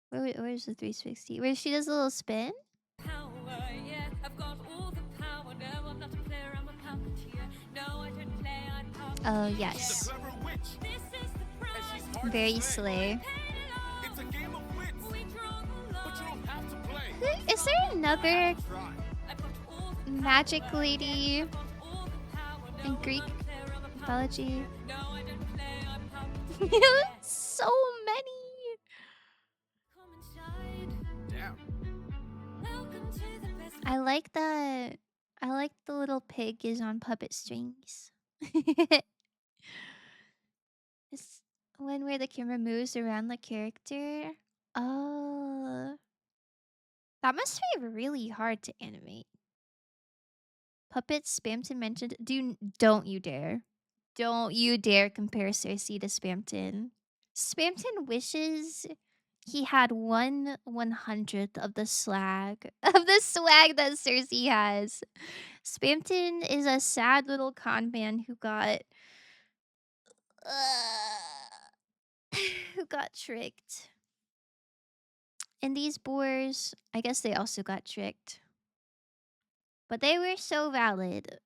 S1: Where's the 360? Where she does a little spin? Oh, yes.
S3: Clever witch. And she's hard
S1: Very
S3: to slay.
S1: slay.
S3: It's a game of wits. But you don't have to play.
S1: Is there another
S3: Try.
S1: magic lady in Greek mythology? So many.
S3: Damn.
S1: I like that. I like the little pig is on puppet strings. It's where the camera moves around the character. Oh. That must be really hard to animate. Puppets Spamton mentioned. Don't you dare. Don't you dare compare Cersei to Spamton. Spamton wishes he had 1/100th of the swag that Cersei has. Spamton is a sad little con man who got who got tricked. And these boars, I guess they also got tricked. But they were so valid.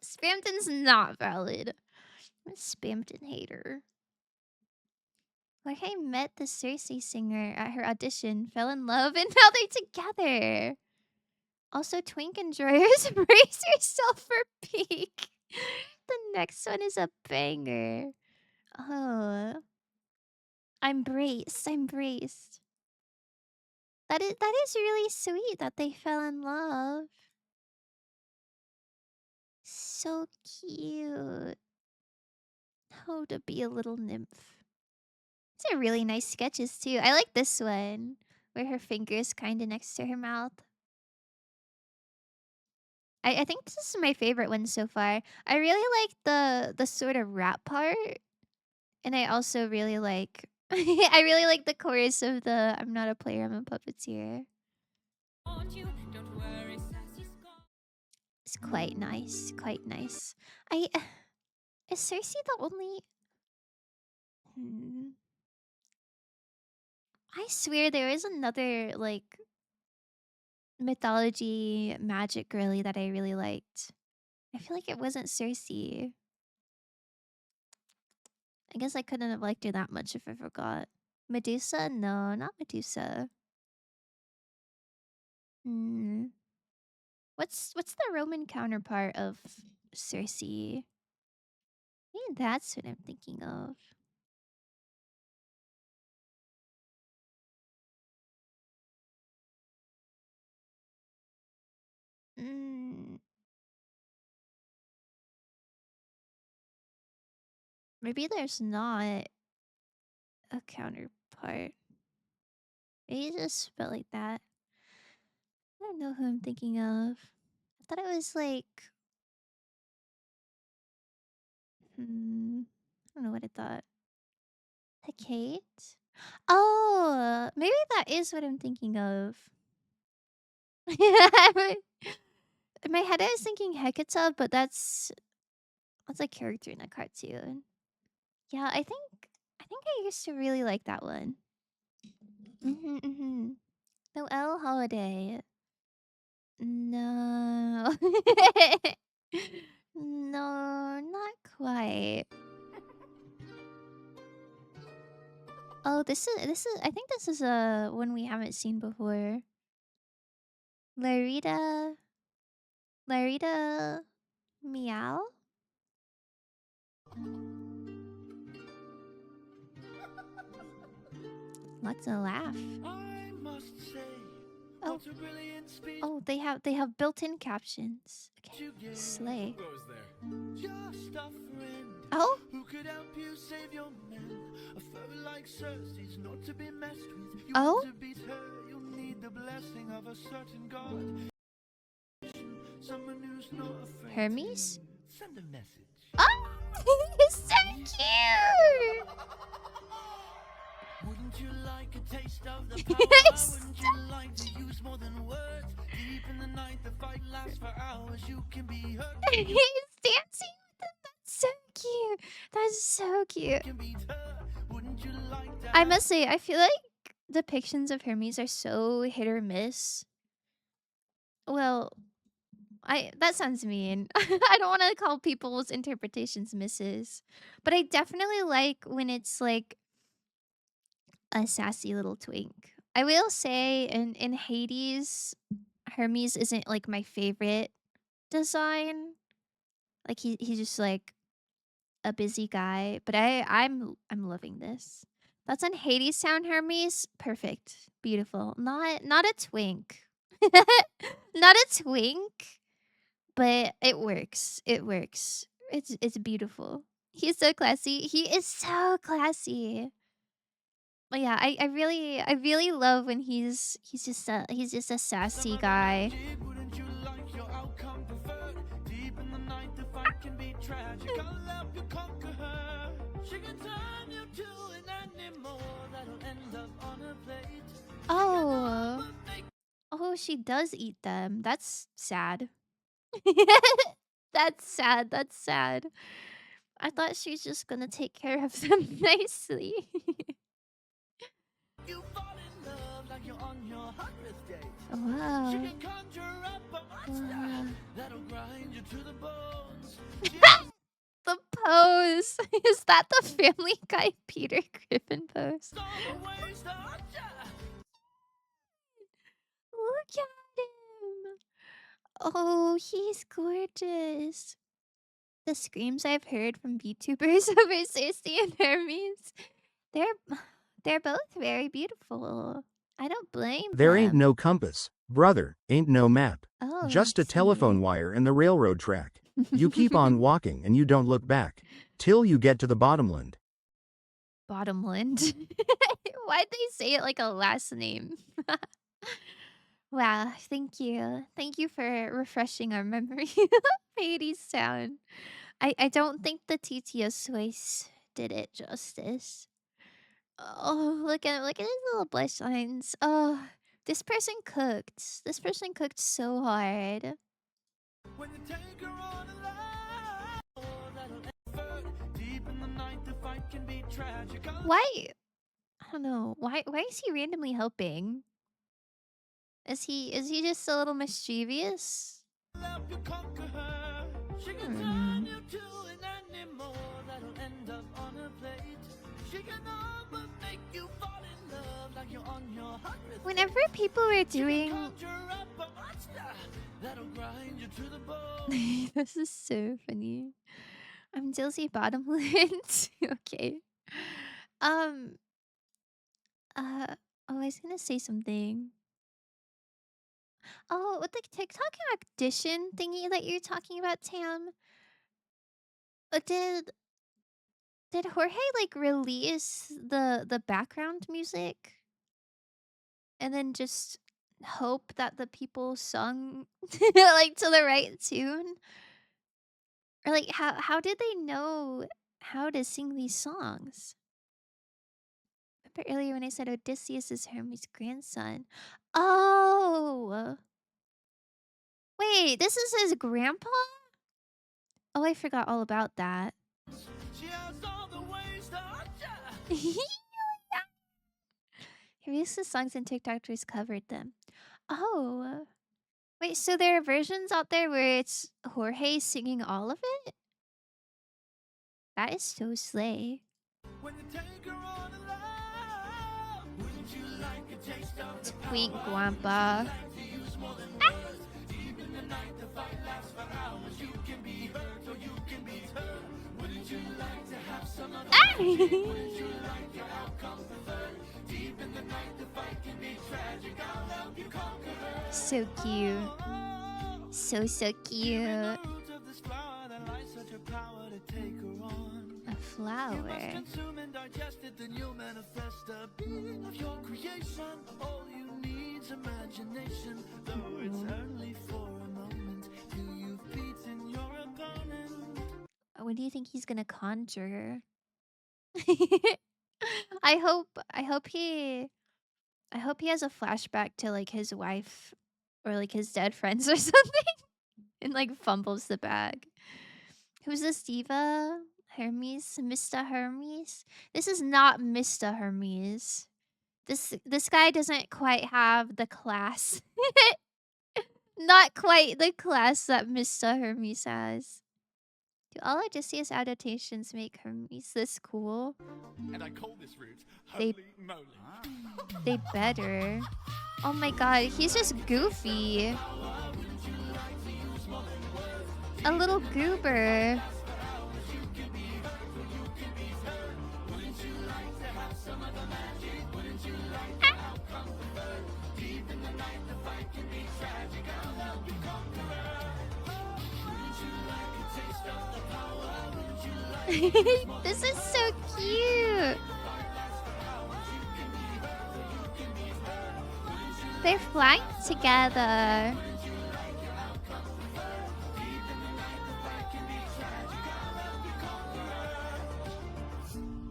S1: Spamton's not valid. I'm a Spamton hater. Like I met the Cersei singer at her audition, fell in love, and now they're together. Also, Twink and Joyers, brace yourself for peak. The next one is a banger. Oh. I'm braced. I'm braced. That is really sweet that they fell in love. So cute. How to be a little nymph. These are really nice sketches too. I like this one where her finger's kind of next to her mouth. I think this is my favorite one so far. I really like the sort of rap part, and I also really like I really like the chorus of the "I'm not a player, I'm a puppeteer." It's quite nice, quite nice. Is Cersei the only? I swear there is another like mythology magic girly that I really liked. I feel like it wasn't Cersei. I guess I couldn't have liked her that much if I forgot. Medusa? No, not Medusa. What's the Roman counterpart of Cersei? Maybe that's what I'm thinking of. Maybe there's not a counterpart. Maybe it's just spelled like that. I don't know who I'm thinking of. I thought it was like... I don't know what I thought. Hecate? Oh, maybe that is what I'm thinking of. In my head, I was thinking Hecate, but that's a character in a cartoon. Yeah, I think I used to really like that one. Noelle Holiday. No. No, not quite. Oh, this is I think this is a one we haven't seen before. Larita. Larita. Meow? What's a laugh?
S3: I must say,
S1: Oh.
S3: what a brilliant speech
S1: Oh, they have built-in captions. Okay.
S3: you gave.
S1: Slay.
S3: Goes there. Just a friend
S1: Oh?
S3: who could help you save your men. A foe like Cersei's not to be messed with. You
S1: Oh?
S3: want to beat her, you'll need the blessing of a certain god. Someone who's not afraid.
S1: Hermes?
S3: to Send a message.
S1: Oh! He's so cute!
S3: Wouldn't you like a taste of the
S1: Yes.
S3: power? Wouldn't you like to use more than words? Deep in the night, the fight lasts for hours. You can be hurt,
S1: He's dancing with them. That's so cute. That's so cute.
S3: can be hurt. Wouldn't you like to
S1: I must say, I feel like depictions of Hermes are so hit or miss. Well, that sounds mean. I don't want to call people's interpretations misses, but I definitely like when it's like a sassy little twink. I will say in Hades, Hermes isn't like my favorite design. Like he's just like a busy guy, but I'm loving this. That's on Hades Sound Hermes. Perfect. Beautiful. Not a twink. Not a twink, but it works. It works. It's beautiful. He's so classy. He is so classy. But yeah, I really love when he's just a sassy guy.
S3: Wouldn't you like your outcome preferred? Deep in the night, the fight can be tragic. I'll help you conquer her. She can turn you to an animal that'll end up on a plate.
S1: Oh. Oh, she does eat them. That's sad. That's sad. That's sad. I thought she was just gonna take care of them nicely.
S3: You fall in love like you're on your 100th date. She
S1: Wow.
S3: can conjure up a monster
S1: Wow.
S3: that'll grind you to the bones.
S1: The pose. Is that the Family Guy Peter Griffin pose?
S3: All the ways to hurt ya.
S1: Look at him. Oh, he's gorgeous. The screams I've heard from VTubers over Cersei and Hermes, they're both very beautiful. I don't blame
S2: There ain't
S1: them.
S2: no compass, brother, ain't no map.
S1: Oh,
S2: Just a
S1: let's see.
S2: telephone wire and the railroad track. You keep on walking and you don't look back. Till you get to the bottomland.
S1: Bottomland. Why'd they say it like a last name? Wow, thank you. Thank you for refreshing our memory of Hades Sound. I don't think the TTS voice did it justice. Oh, look at his little blush lines. Oh, this person cooked. This person cooked so hard.
S3: When you take her on a lie, oh, that'll effort. Deep in the night, the fight can be tragic. I'll
S1: Why? I don't know. Why is he randomly helping? Is he just a little mischievous?
S3: help you conquer her. She can
S1: Hmm.
S3: turn you to an animal that'll end up on a plate. She can all but make you fall in love like you're on your 100th.
S1: Whenever people were
S3: She can
S1: doing
S3: conjure up a monster that'll grind you to the bone.
S1: this is so funny. I'm Dilsey Bottomland. Okay. Um oh, I was gonna say something. Oh, with the TikTok audition thingy that you're talking about, Tam. Did Jorge like release the background music and then just hope that the people sung like to the right tune? Or like how did they know how to sing these songs? Remember earlier when I said Odysseus is Hermes' grandson? Oh, wait, this is his grandpa? Oh, I forgot all about that.
S3: She has all the ways to hurt ya.
S1: He released the songs and TikTokers covered them. Oh, wait, so there are versions out there where it's Jorge singing all of it? That is so slay.
S3: When you take her on a lie, wouldn't you like a taste of the
S1: Twink
S3: power?
S1: Guampa.
S3: Like to use
S1: So cute. So cute.
S3: Roots of this flower that lies such a power to take her on.
S1: A flower.
S3: Consume and digest it, then you'll manifest a being of your creation. All you need's imagination, though it's only for a moment till you've beaten your opponent.
S1: What do you think he's gonna conjure? I hope he has a flashback to like his wife or like his dead friends or something and like fumbles the bag. Who's this diva? Hermes? Mr. Hermes? This is not Mr. Hermes. This guy doesn't quite have the class. Not quite the class that Mr. Hermes has. Do all Odysseus adaptations make Hermes this cool?
S3: And I call this root
S1: They-
S3: holy moly.
S1: They better. Oh my god, he's just goofy. A little goober. This is so cute. They're flying together.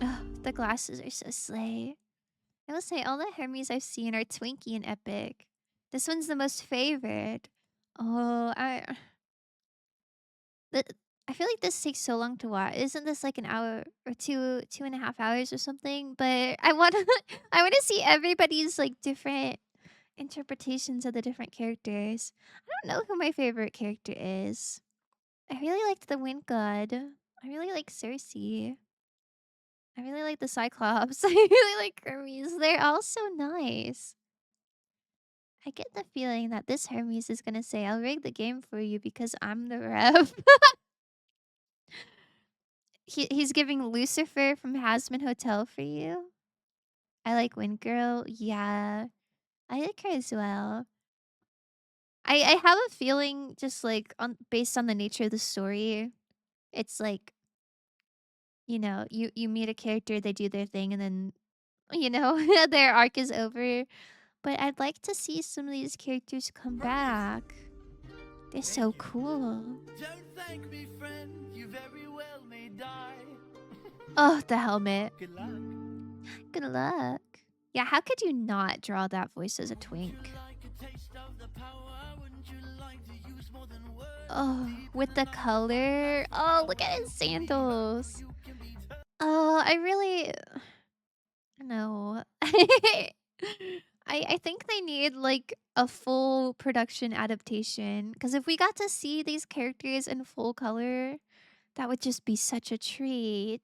S1: Ugh, the glasses are so slay. I will say all the Hermes I've seen are Twinkie and Epic. This one's the most favored. Oh, I feel like this takes so long to watch. Isn't this like an hour or 2.5 hours or something? But I want to, I want to see everybody's like different interpretations of the different characters. I don't know who my favorite character is. I really liked the Wind God. I really like Cersei. I really like the Cyclops. I really like Hermes. They're all so nice. I get the feeling that this Hermes is gonna say, I'll rig the game for you because I'm the ref. He's giving Lucifer from Hasman Hotel for you. I like Wind Girl. Yeah. I like her as well. I have a feeling just like based on the nature of the story, it's like, you know, you meet a character, they do their thing, and then you know, their arc is over. But I'd like to see some of these characters come back. They're so cool.
S3: Don't thank me, friend. You very well may die.
S1: Oh, the helmet.
S3: Good luck.
S1: Good luck. Yeah, how could you not draw that voice as a twink?
S3: Like a taste of the power, wouldn't you like to use more than words?
S1: Oh, with the color. Oh, look at his sandals. Oh, I really... No. I think they need like a full production adaptation. Because if we got to see these characters in full color, that would just be such a treat.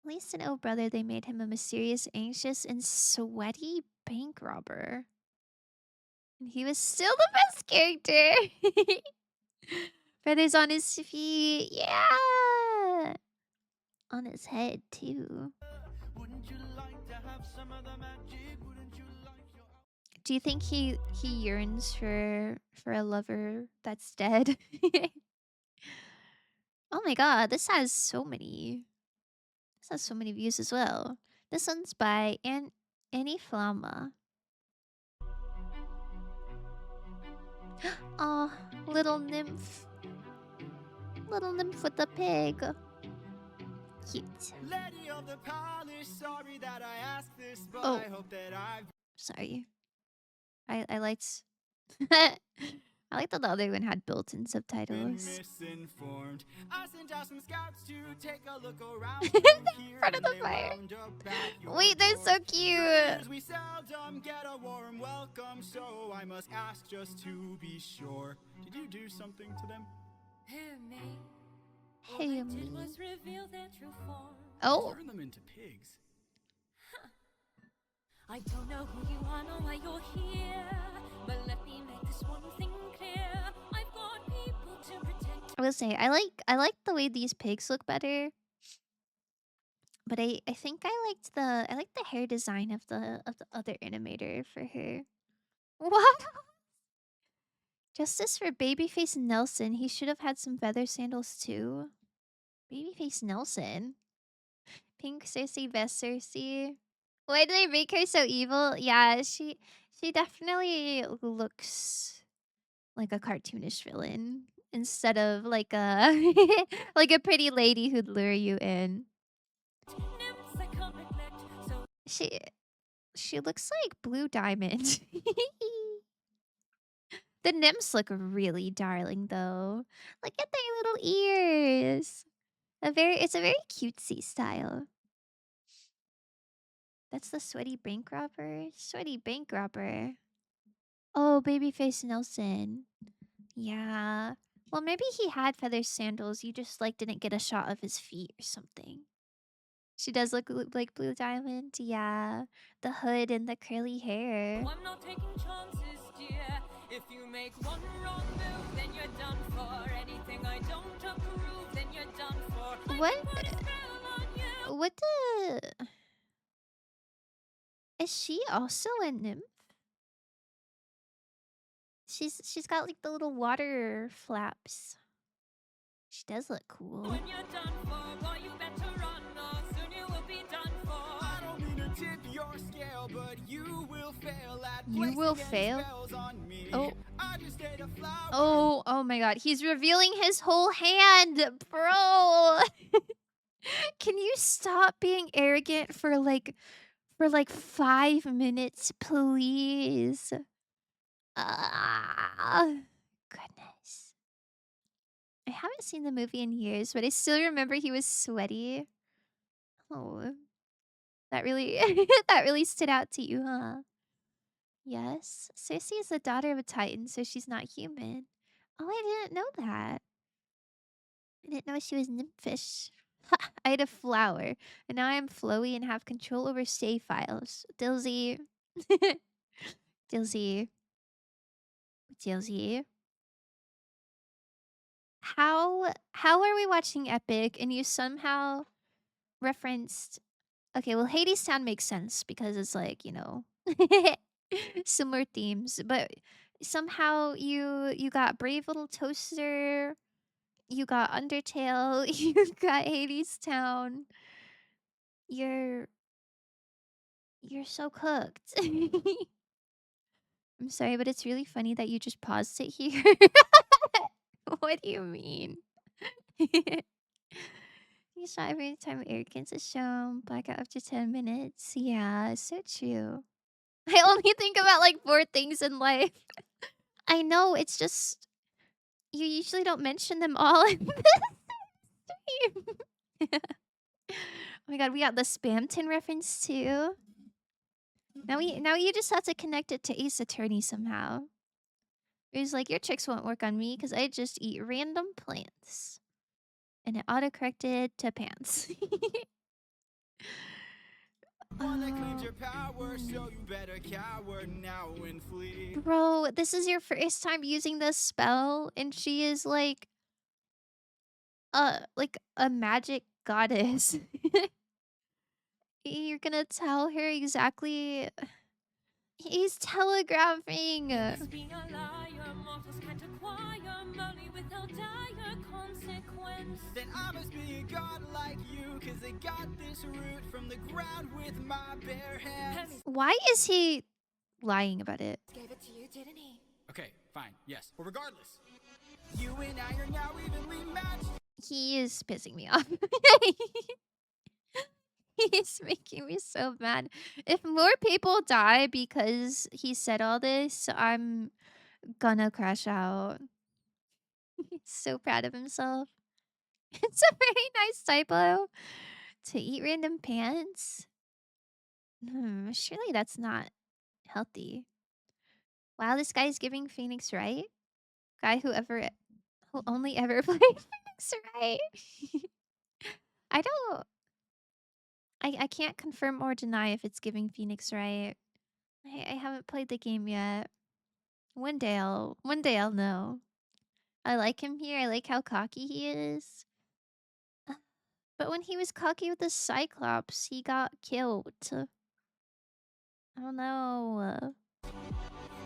S1: At least in Oh Brother, they made him a mysterious, anxious, and sweaty bank robber. And he was still the best character. Feathers on his feet. Yeah. On his head, too.
S3: Wouldn't you like to have some of the magic? Wouldn't you like your...
S1: Do you think he yearns for a lover that's dead? Oh my god, this has so many. This has so many views as well. This one's by Annie Flama. Oh, little nymph. Little nymph with the pig. Cute.
S3: Lady of the palace, sorry that I asked this, but
S1: Oh.
S3: I hope that I've
S1: Sorry. I liked I liked that the other one had built-in
S3: been
S1: subtitles.
S3: misinformed. I sent out some scouts to take a look around
S1: In
S3: here,
S1: front of
S3: and
S1: the
S3: they
S1: fire.
S3: wound up at your
S1: Wait, they're
S3: door.
S1: so cute.
S3: We seldom get a warm welcome, so I must ask just to be sure. Did you do something to them?
S1: Hey,
S7: Did
S1: me.
S7: was reveal their true form.
S1: Oh,
S3: Turn them into pigs.
S7: I don't know who you are nor why you're here, but let me make this one thing clear. I've got people to protect.
S1: I will say I like the way these pigs look better, but I think I like the hair design of the other animator for her. What? Justice for Babyface Nelson. He should have had some feather sandals too. Babyface Nelson. Pink Cersei, best Cersei. Why do they make her so evil? Yeah, she definitely looks like a cartoonish villain instead of like a like a pretty lady who'd lure you in.
S7: Nymphs I can't neglect, so
S1: She looks like Blue Diamond. The nymphs look really darling though. Look at their little ears. It's a very cutesy style. That's the sweaty bank robber. Sweaty bank robber. Oh, Babyface Nelson. Yeah. Well, maybe he had feather sandals. You just like didn't get a shot of his feet or something. She does look like Blue Diamond. Yeah. The hood and the curly hair.
S7: I'm not taking chances, dear. If you make one wrong move, then you're done for. Anything I don't approve, then you're done for.
S1: What?
S7: I can put a spell on you.
S1: What the? Is she also a nymph? She's got like the little water flaps. She does look cool.
S7: When you're done for, boy, you better run, or soon you will be done for.
S3: I don't mean to tip your scale, but you will fail at
S1: You will
S3: placing
S1: fail?
S3: spells on me.
S1: Oh.
S3: I just ate a flower.
S1: Oh my god. He's revealing his whole hand, bro. Can you stop being arrogant for like 5 minutes, please? Goodness. I haven't seen the movie in years, but I still remember he was sweaty. Oh. That really that really stood out to you, huh? Yes. Cersei is the daughter of a titan, so she's not human. Oh, I didn't know that. I didn't know she was nymphish. I had a flower, and now I'm flowy and have control over save files. Dilsey. Dilsey. Dilsey. How are we watching Epic and you somehow referenced... Okay, well, Hades Town makes sense because it's like, you know, similar themes, but somehow you got Brave Little Toaster, you got Undertale, you got Hades Town. You're so cooked. I'm sorry, but it's really funny that you just paused it here. What do you mean? You saw every time arrogance is shown, blackout after 10 minutes. Yeah, so true. I only think about like 4 things in life. I know, it's just you usually don't mention them all in this stream. Oh my god, we got the Spamton reference too. Now you just have to connect it to Ace Attorney somehow. He's like, your tricks won't work on me because I just eat random plants. And it autocorrected to pants.
S3: One that claims your power, so you better cower now and flee.
S1: Bro, this is your first time using this spell, and she is like a magic goddess. You're gonna tell her exactly... He's telegraphing.
S7: Being a liar, mortals can't acquire money without dire consequence.
S3: Then I must be a god like you, cause I got this root from the ground with my bare hands.
S1: Why is he lying about it?
S7: Gave it to you, didn't he?
S3: Okay, fine, yes. Well, regardless, you and I are now evenly matched.
S1: He is pissing me off. He's making me so mad. If more people die because he said all this, I'm gonna crash out. He's so proud of himself. It's a very nice typo. To eat random pants? Surely that's not healthy. Wow, this guy's giving Phoenix Wright? Guy who only ever played Phoenix Wright. I I can't confirm or deny if it's giving Phoenix right. I haven't played the game yet. One day I'll know. I like him here. I like how cocky he is. But when he was cocky with the Cyclops, he got killed. I don't know.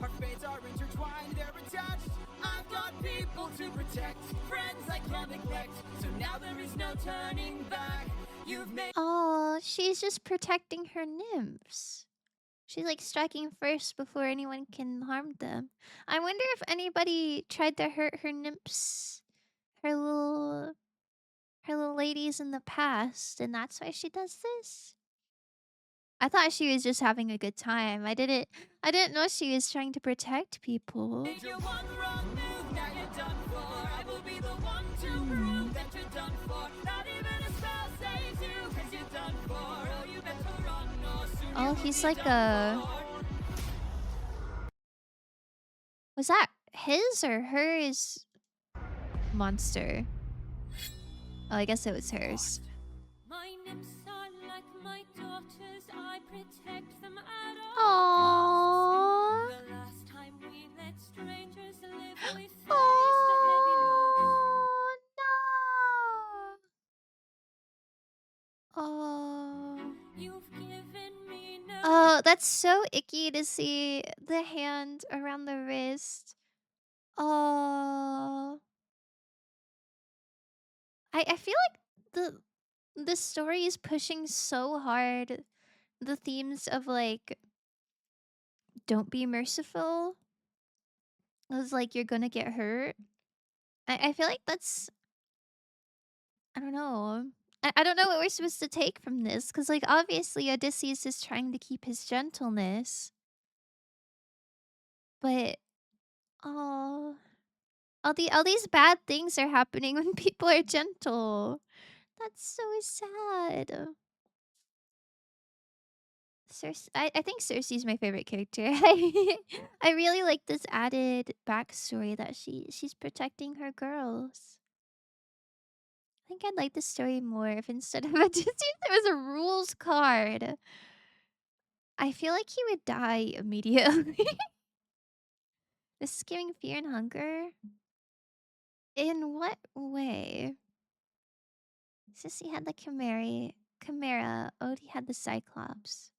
S3: Our fates are intertwined, they're attached. I've got people to protect, friends I can't neglect. So now there is no turning back. You've made
S1: Oh, she's just protecting her nymphs. She's like striking first before anyone can harm them. I wonder if anybody tried to hurt her nymphs, her little ladies in the past, and that's why she does this. I thought she was just having a good time. I didn't know she was trying to protect people.
S3: your one wrong move, now you're done for. I will be the one to prove that you're done for. Not even a spell saves you, cause you're done for. Oh, you better run, or soon you
S1: Oh,
S3: will
S1: he's
S3: be
S1: like
S3: done
S1: a...
S3: for.
S1: Was that his or hers monster? Oh, I guess it was hers.
S7: My nymphs are like my daughters, I protect them at all
S1: Aww.
S7: costs. The last time we let strangers live, we faced a heavy loss.
S1: Oh, no. Oh.
S7: You've given me no
S1: Oh, that's so icky to see the hand around the wrist. Oh. I feel like the story is pushing so hard the themes of like don't be merciful. It was like you're gonna get hurt. I feel like that's, I don't know. I don't know what we're supposed to take from this, because like obviously Odysseus is trying to keep his gentleness. But oh, all these bad things are happening when people are gentle. That's so sad. I think Cersei's my favorite character. I really like this added backstory that she's protecting her girls. I think I'd like the story more if instead of Odysseus there was a rules card. I feel like he would die immediately. This is giving fear and hunger. In what way? Sissy had the Chimera. Odie had the Cyclops.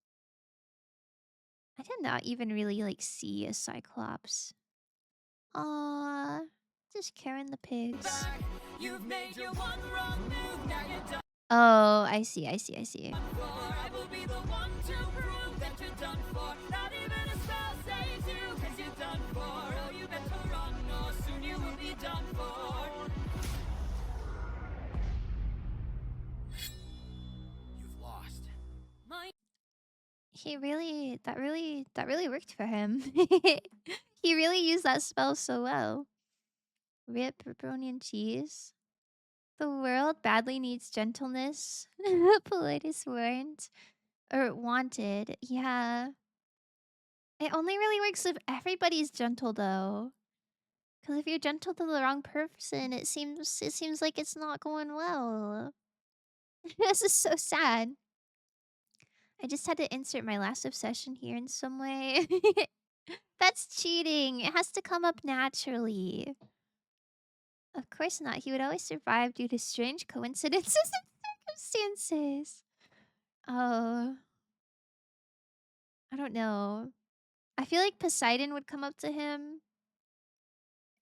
S1: I did not even really like see a Cyclops. Aww, just Karen the pigs.
S3: You've made your one wrong move, now you're done
S1: Oh, I see.
S3: for. I will be the one to prove that you're done for. Not even a spell saves you, cause you're done for. Oh, you better run, or soon you will be done for. You've lost.
S7: my
S1: That really worked for him. He really used that spell so well. Rip pepperoni and cheese. The world badly needs gentleness. Politis warned. Or wanted. Yeah. It only really works if everybody's gentle though. Because if you're gentle to the wrong person, it seems like it's not going well. This is so sad. I just had to insert my last obsession here in some way. That's cheating. It has to come up naturally. Of course not. He would always survive due to strange coincidences and circumstances. Oh. I don't know. I feel like Poseidon would come up to him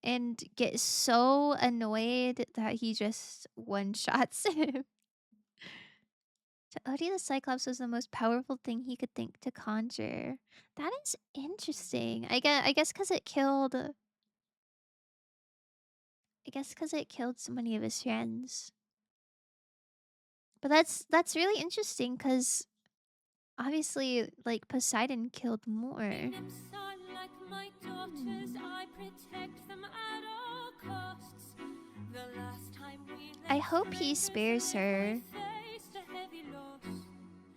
S1: and get so annoyed that he just one-shots him. To Odie the Cyclops was the most powerful thing he could think to conjure. That is interesting. I guess because it killed... I guess because it killed so many of his friends. But that's really interesting because obviously, like, Poseidon killed more.
S7: nymphs are like my daughters, I protect them at all costs. The last time we
S1: I
S7: let
S1: hope he
S7: strangers
S1: spares
S7: live,
S1: her.
S7: we faced a heavy loss.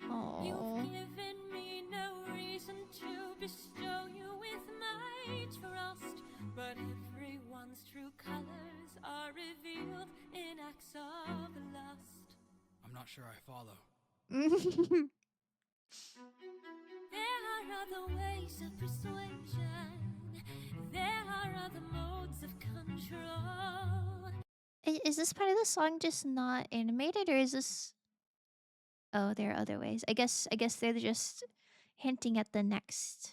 S1: Oh.
S7: You've given me no reason to bestow you with my trust, but everyone's true colors are revealed in acts of lust.
S3: I'm not sure I follow.
S7: There are other ways of persuasion. There are other modes of control.
S1: Is this part of the song just not animated, or is this? Oh, there are other ways. I guess they're just hinting at the next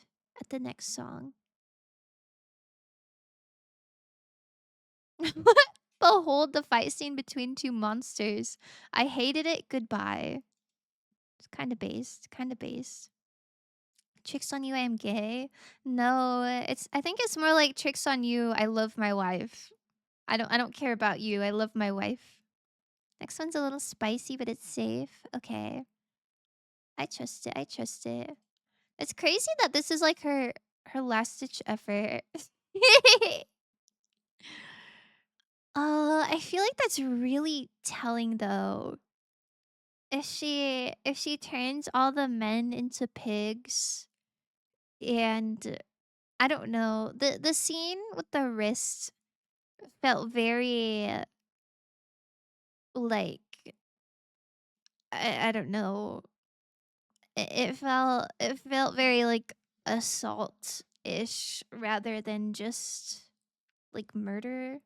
S1: song. Behold the fight scene between two monsters. I hated it. Goodbye. It's kind of based. Kind of based. Tricks on you, I am gay. No, I think it's more like tricks on you. I love my wife. I don't care about you. I love my wife. Next one's a little spicy, but it's safe. Okay. I trust it. I trust it. It's crazy that this is like her last ditch effort. I feel like that's really telling though. If she turns all the men into pigs, and I don't know, the scene with the wrist felt very like I don't know. It felt very like assault ish rather than just like murder.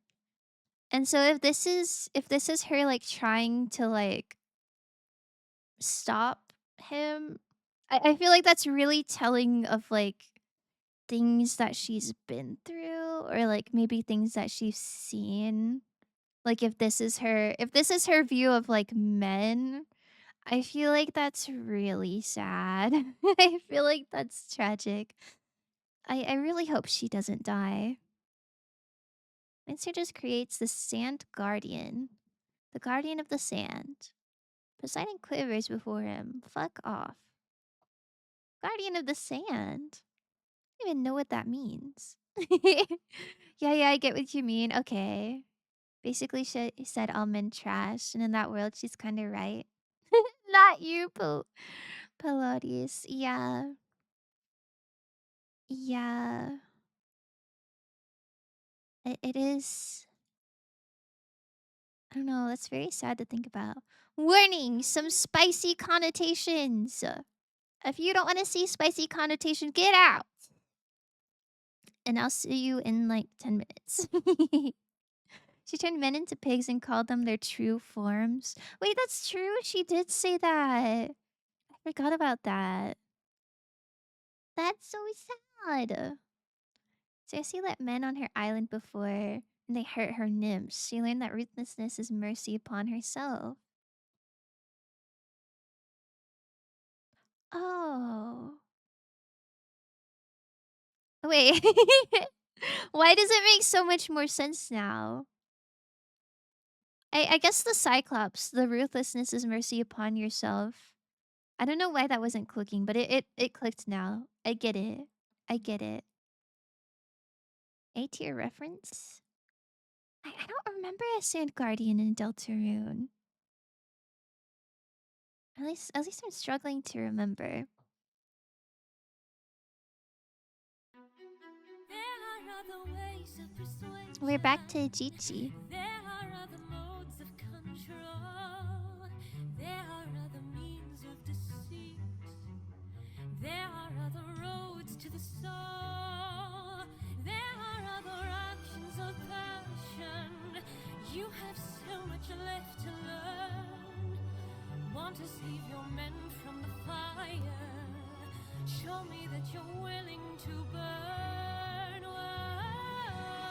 S1: And so if this is her like trying to like stop him, I feel like that's really telling of like things that she's been through, or like maybe things that she's seen. Like if this is her view of like men, I feel like that's really sad. I feel like that's tragic. I really hope she doesn't die. Mincer just creates the Sand Guardian. The Guardian of the Sand. Poseidon quivers before him. Fuck off. Guardian of the Sand? I don't even know what that means. Yeah, I get what you mean. Okay. Basically, she said all men trash, and in that world, she's kind of right. Not you, Pelodius. Yeah. Yeah. It is. I don't know. That's very sad to think about. Warning! Some spicy connotations. If you don't want to see spicy connotations, get out! And I'll see you in like 10 minutes. She turned men into pigs and called them their true forms. Wait, that's true. She did say that. I forgot about that. That's so sad. Circe let men on her island before, and they hurt her nymphs. She learned that ruthlessness is mercy upon herself. Oh. Wait. Why does it make so much more sense now? I guess the Cyclops, the ruthlessness is mercy upon yourself. I don't know why that wasn't clicking, but it clicked now. I get it. I get it. A tier reference? I don't remember a Sand Guardian in Deltarune. At least I'm struggling to remember.
S7: There are other ways of persuasion.
S1: We're back to Jichi.
S7: There are other modes of control. There are other means of deceit. There are other roads to the soul. There are other actions of passion. You have so much left to learn. Want to save your men from the fire. Show me that you're willing to burn.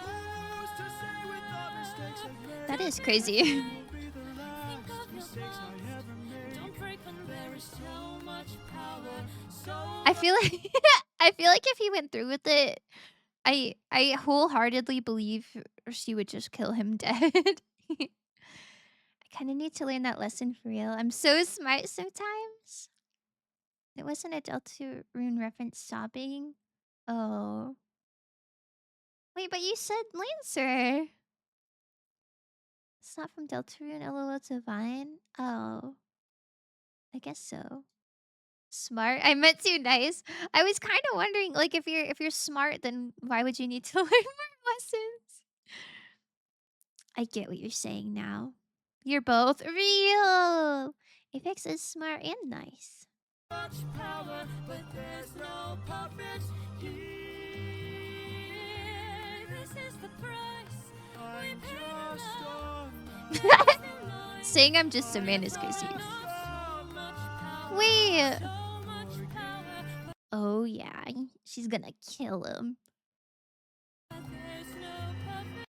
S3: Who's to say with the mistakes I've made?
S1: That is crazy.
S3: Will be the
S7: Think
S3: last
S7: of your
S3: mistakes I
S7: thoughts.
S3: ever made.
S7: Don't break when there is so much power. So
S1: I feel like I feel like if he went through with it, I wholeheartedly believe she would just kill him dead. I kind of need to learn that lesson for real. I'm so smart sometimes. It wasn't a Deltarune reference sobbing. Oh. Wait, but you said Lancer. It's not from Deltarune, LOL Divine? Oh. I guess so. Smart? I meant too nice. I was kind of wondering, like, if you're smart, then why would you need to learn more lessons? I get what you're saying now. You're both real. Apex is smart and nice.
S5: Much power, but there's no puppet here. This is the price I'm just
S1: Saying I'm just a man is crazy.
S5: so much power,
S1: Wait.
S5: so much power,
S1: Oh yeah, she's gonna kill him.
S5: but there's no puppet.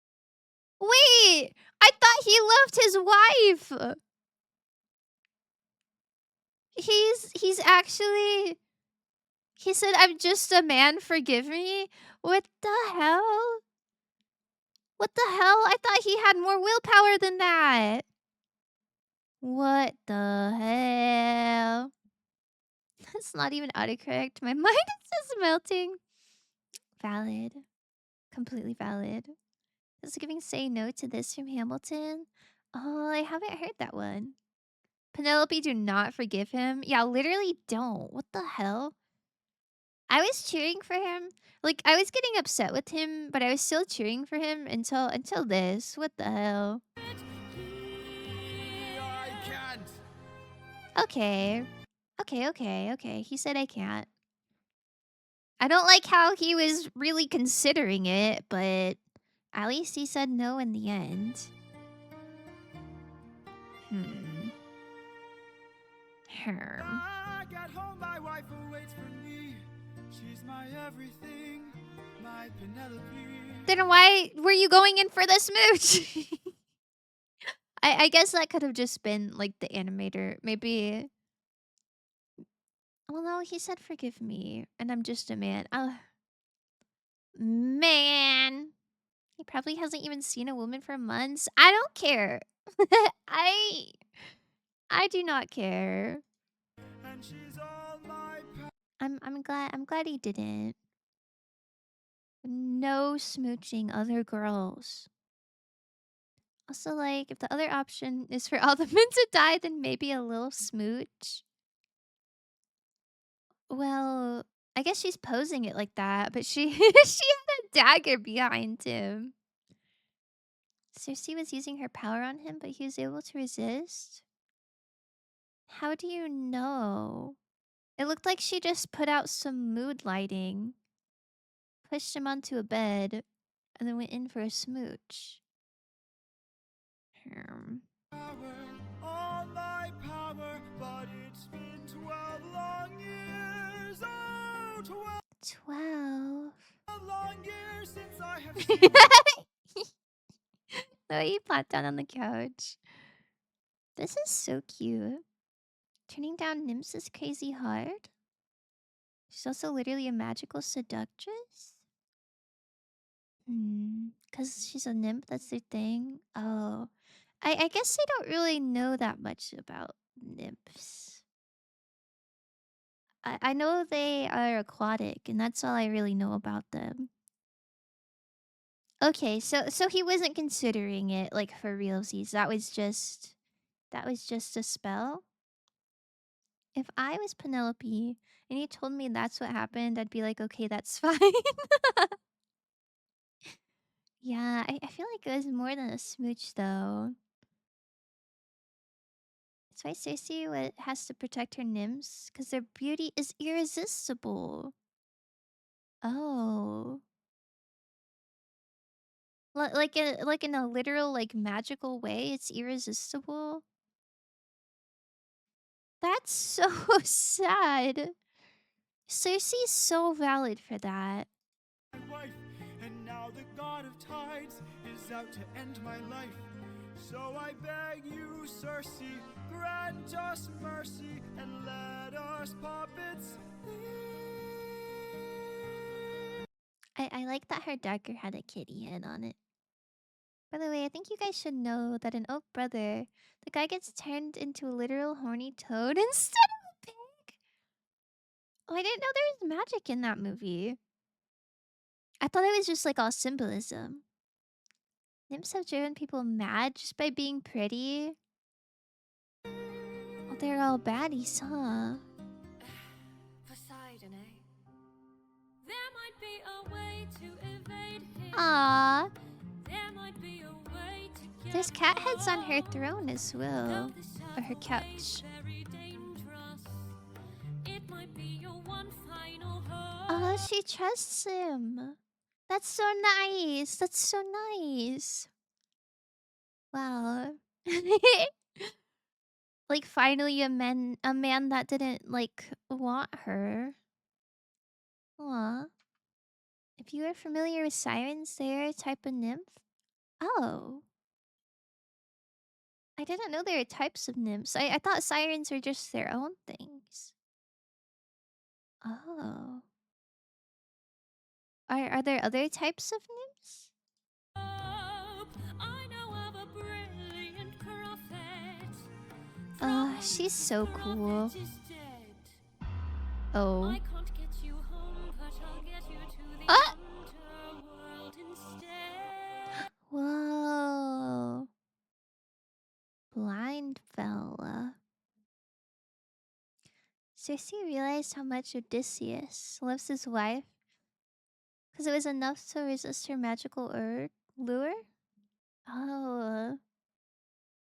S1: Wait, I thought he loved his wife. He's actually. He said, "I'm just a man. Forgive me." What the hell? What the hell? I thought he had more willpower than that. What the hell? That's not even autocorrect. My mind is just melting. Valid. Completely valid. Is giving say no to this from Hamilton? Oh, I haven't heard that one. Penelope, do not forgive him. Yeah, literally don't. What the hell? I was cheering for him. Like, I was getting upset with him, but I was still cheering for him until this. What the hell?
S3: I can't.
S1: Okay. Okay. He said I can't. I don't like how he was really considering it, but at least he said no in the end. Herm.
S5: I got home, my wife awaits for me. She's my everything, my Penelope.
S1: Then why were you going in for the smooch? I guess that could have just been like the animator. Maybe. Well, no, he said forgive me, and I'm just a man. Oh, man. He probably hasn't even seen a woman for months. I don't care. I do not care.
S5: And she's all my
S1: I'm glad he didn't. No smooching other girls. Also, like, if the other option is for all the men to die, then maybe a little smooch. Well, I guess she's posing it like that, but she she had a dagger behind him. Cersei was using her power on him, but he was able to resist. How do you know? It looked like she just put out some mood lighting, pushed him onto a bed, and then went in for a smooch.
S5: power, all my power, but it's been 12 long years. Oh,
S1: 12.
S5: long years since I have seen
S1: The way he plopped down on the couch. This is so cute. Turning down nymphs is crazy hard. She's also literally a magical seductress. Because she's a nymph, that's their thing. Oh. I guess I don't really know that much about nymphs. I know they are aquatic, and that's all I really know about them. Okay, so he wasn't considering it like for realsies. That was just a spell. If I was Penelope and he told me that's what happened, I'd be like, okay, that's fine. Yeah, I feel like it was more than a smooch though. That's why Cersei has to protect her nymphs, because their beauty is irresistible. Oh. Like in a literal, like, magical way, it's irresistible? That's so sad. Cersei's so valid for that.
S5: my wife, and now the god of tides is out to end my life. So I beg you, Cersei, grant us mercy and let us puppets leave.
S1: I like that her dagger had a kitty head on it. By the way, I think you guys should know that in Oh Brother, the guy gets turned into a literal horny toad instead of a pig. Oh, I didn't know there was magic in that movie. I thought it was just like all symbolism. Nymphs have driven people mad just by being pretty. Oh, they're all baddies, huh?
S7: Poseidon, eh? There might be a way to evade him.
S1: Aww.
S7: There might be a way to
S1: There's cat heads on her throne as well. Or her couch. Oh, she trusts him. That's so nice. That's so nice. Wow. Like finally a man that didn't like want her. Aw. If you are familiar with sirens, they're a type of nymph. Oh. I didn't know there were types of nymphs. I thought sirens were just their own things. Oh. Are there other types of nymphs? She's so cool. Oh. Ah! Whoa. Blind fella. Circe realized how much Odysseus loves his wife because it was enough to resist her magical lure. Oh.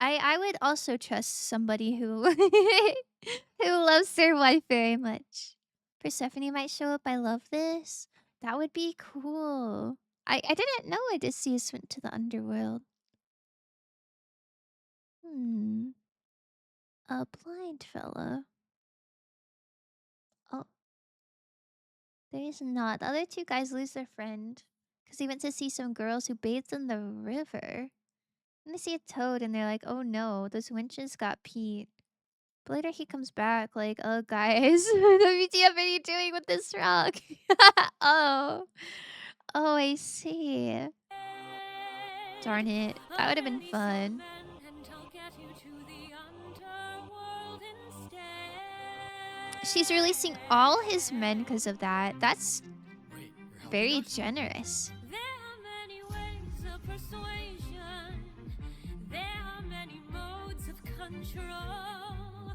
S1: I would also trust somebody who who loves their wife very much. Persephone might show up. I love this. That would be cool. I didn't know Odysseus went to the underworld. A blind fella. Oh. There is not. The other two guys lose their friend because he went to see some girls who bathed in the river. And they see a toad and they're like, oh no, those winches got peed. But later he comes back like, oh guys, WTF are you doing with this rock? Oh. Oh, I see. Darn it. That would have been fun. She's releasing all his men because of that. That's very generous.
S7: There are many ways of persuasion. There are many modes of control.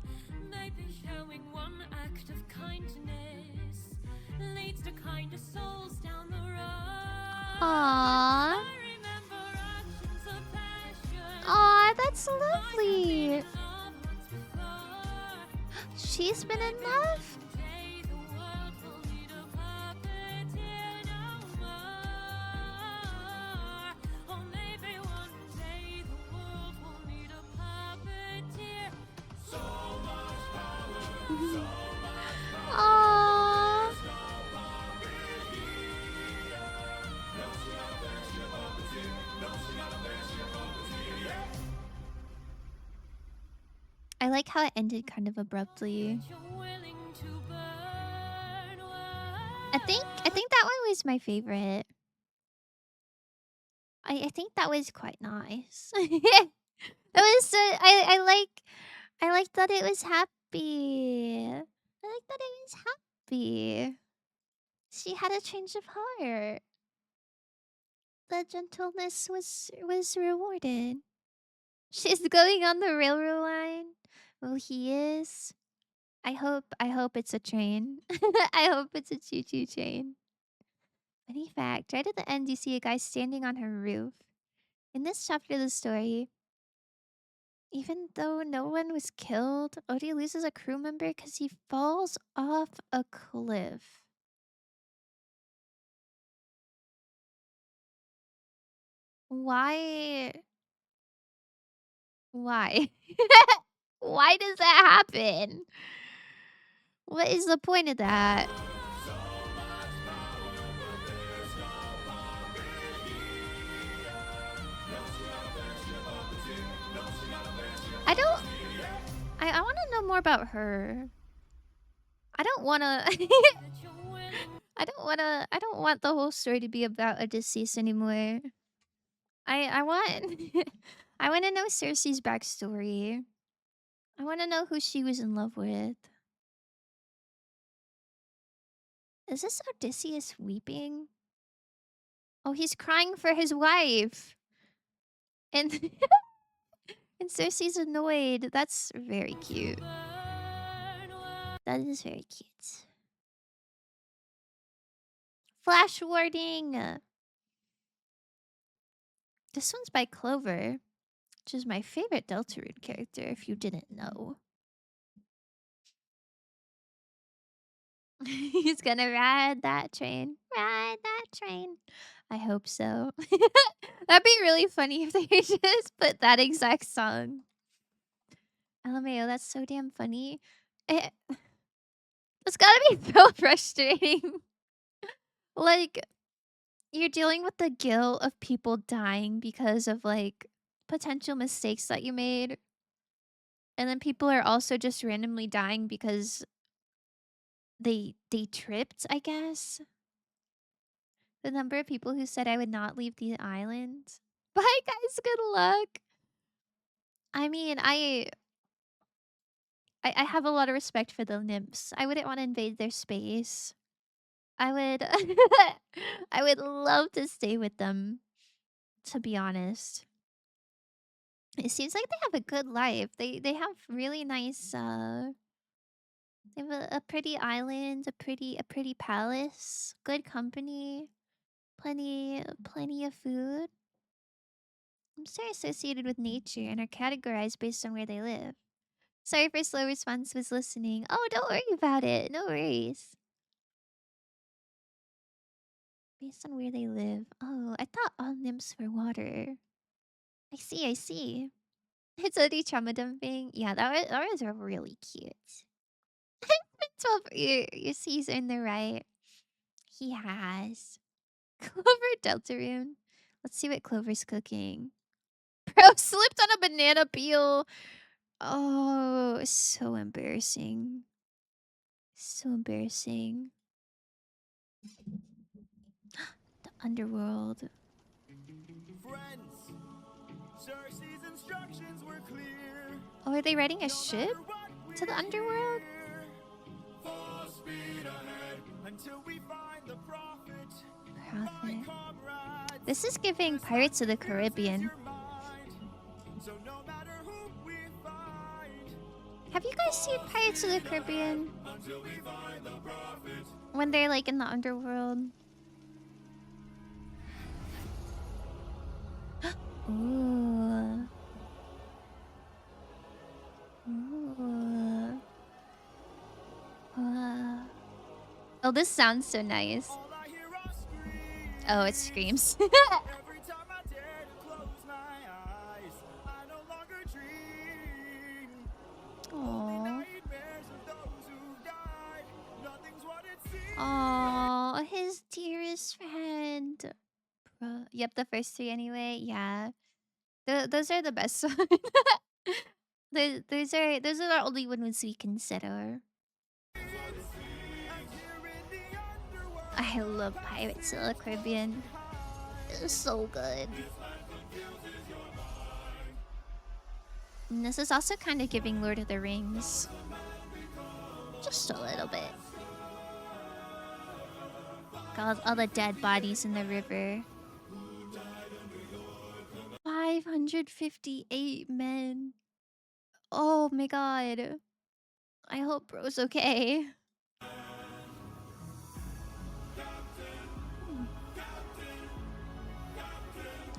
S7: Maybe showing one act of kindness leads to kinder souls down the road.
S1: Aww.
S7: I remember actions of passion.
S1: Aw, that's lovely. She's been enough.
S7: Someday the world will need a puppeteer no more. Or maybe one day the world will need a puppeteer.
S1: Aww. I like how it ended kind of abruptly.
S7: You're willing to burn
S1: I think that one was my favorite. I think that was quite nice. That was I like that it was happy. I like that it was happy. She had a change of heart. The gentleness was rewarded. She's going on the railroad line. Well, he is. I hope it's a train. I hope it's a choo-choo train. Funny fact, right at the end you see a guy standing on her roof. In this chapter of the story, even though no one was killed, Odie loses a crew member because he falls off a cliff. Why? Why? Why does that happen? What is the point of that? I want to know more about her. I don't want to I don't want the whole story to be about Odysseus anymore. I want I want to know Circe's backstory. I want to know who she was in love with. Is this Odysseus weeping? Oh, he's crying for his wife. And and Circe's annoyed. That's very cute. That is very cute. Flash warning. This one's by Clover. which is my favorite Deltarune character, if you didn't know. He's gonna ride that train. Ride that train. I hope so. That'd be really funny if they just put that exact song. LMAO, that's so damn funny. It, it's gotta be so frustrating. Like, you're dealing with the guilt of people dying because of, like, potential mistakes that you made. And then people are also just randomly dying because they tripped, I guess. The number of people who said I would not leave the island. Bye, guys. Good luck. I mean, I have a lot of respect for the nymphs. I wouldn't want to invade their space. I would I would love to stay with them, to be honest. It seems like they have a good life. They have really nice they have a pretty island, a pretty palace, good company, plenty of food. I'm so associated with nature and are categorized based on where they live. Sorry for slow response, was listening. Oh, don't worry about it. No worries. Based on where they live. Oh, I thought all nymphs were water. I see. It's OD trauma dumping. Yeah, that was really cute. 12, your C's in the right. He has. Clover Deltarune. Let's see what Clover's cooking. Bro slipped on a banana peel. Oh, so embarrassing. So embarrassing. The underworld.
S5: Friends, Cersei's instructions were clear.
S1: Oh, are they riding a ship to the underworld?
S5: Full speed ahead until we find the prophet.
S1: Prophet.
S5: Comrades,
S1: This is giving Pirates of the Caribbean.
S5: your mind. So no matter who we find,
S1: Have you guys seen Pirates of the Caribbean?
S5: until we find the prophet.
S1: When they're like in the underworld. Ooh. Ooh. Oh, this sounds so nice.
S5: All I hear are screams.
S1: Oh, it screams.
S5: Every time I dare to close my eyes, I no longer dream.
S1: Aww.
S5: Nightmares of those who died. Nothing's what it seems.
S1: Aww, his dearest friend. Bruh. Yep, the first three anyway. Yeah. Those are the best ones. Those are the only ones we consider. I love Pirates of the Caribbean. It's so good. And this is also kind of giving Lord of the Rings. Just a little bit. Got all the dead bodies in the river. 558 men. Oh my god. I hope bro's okay.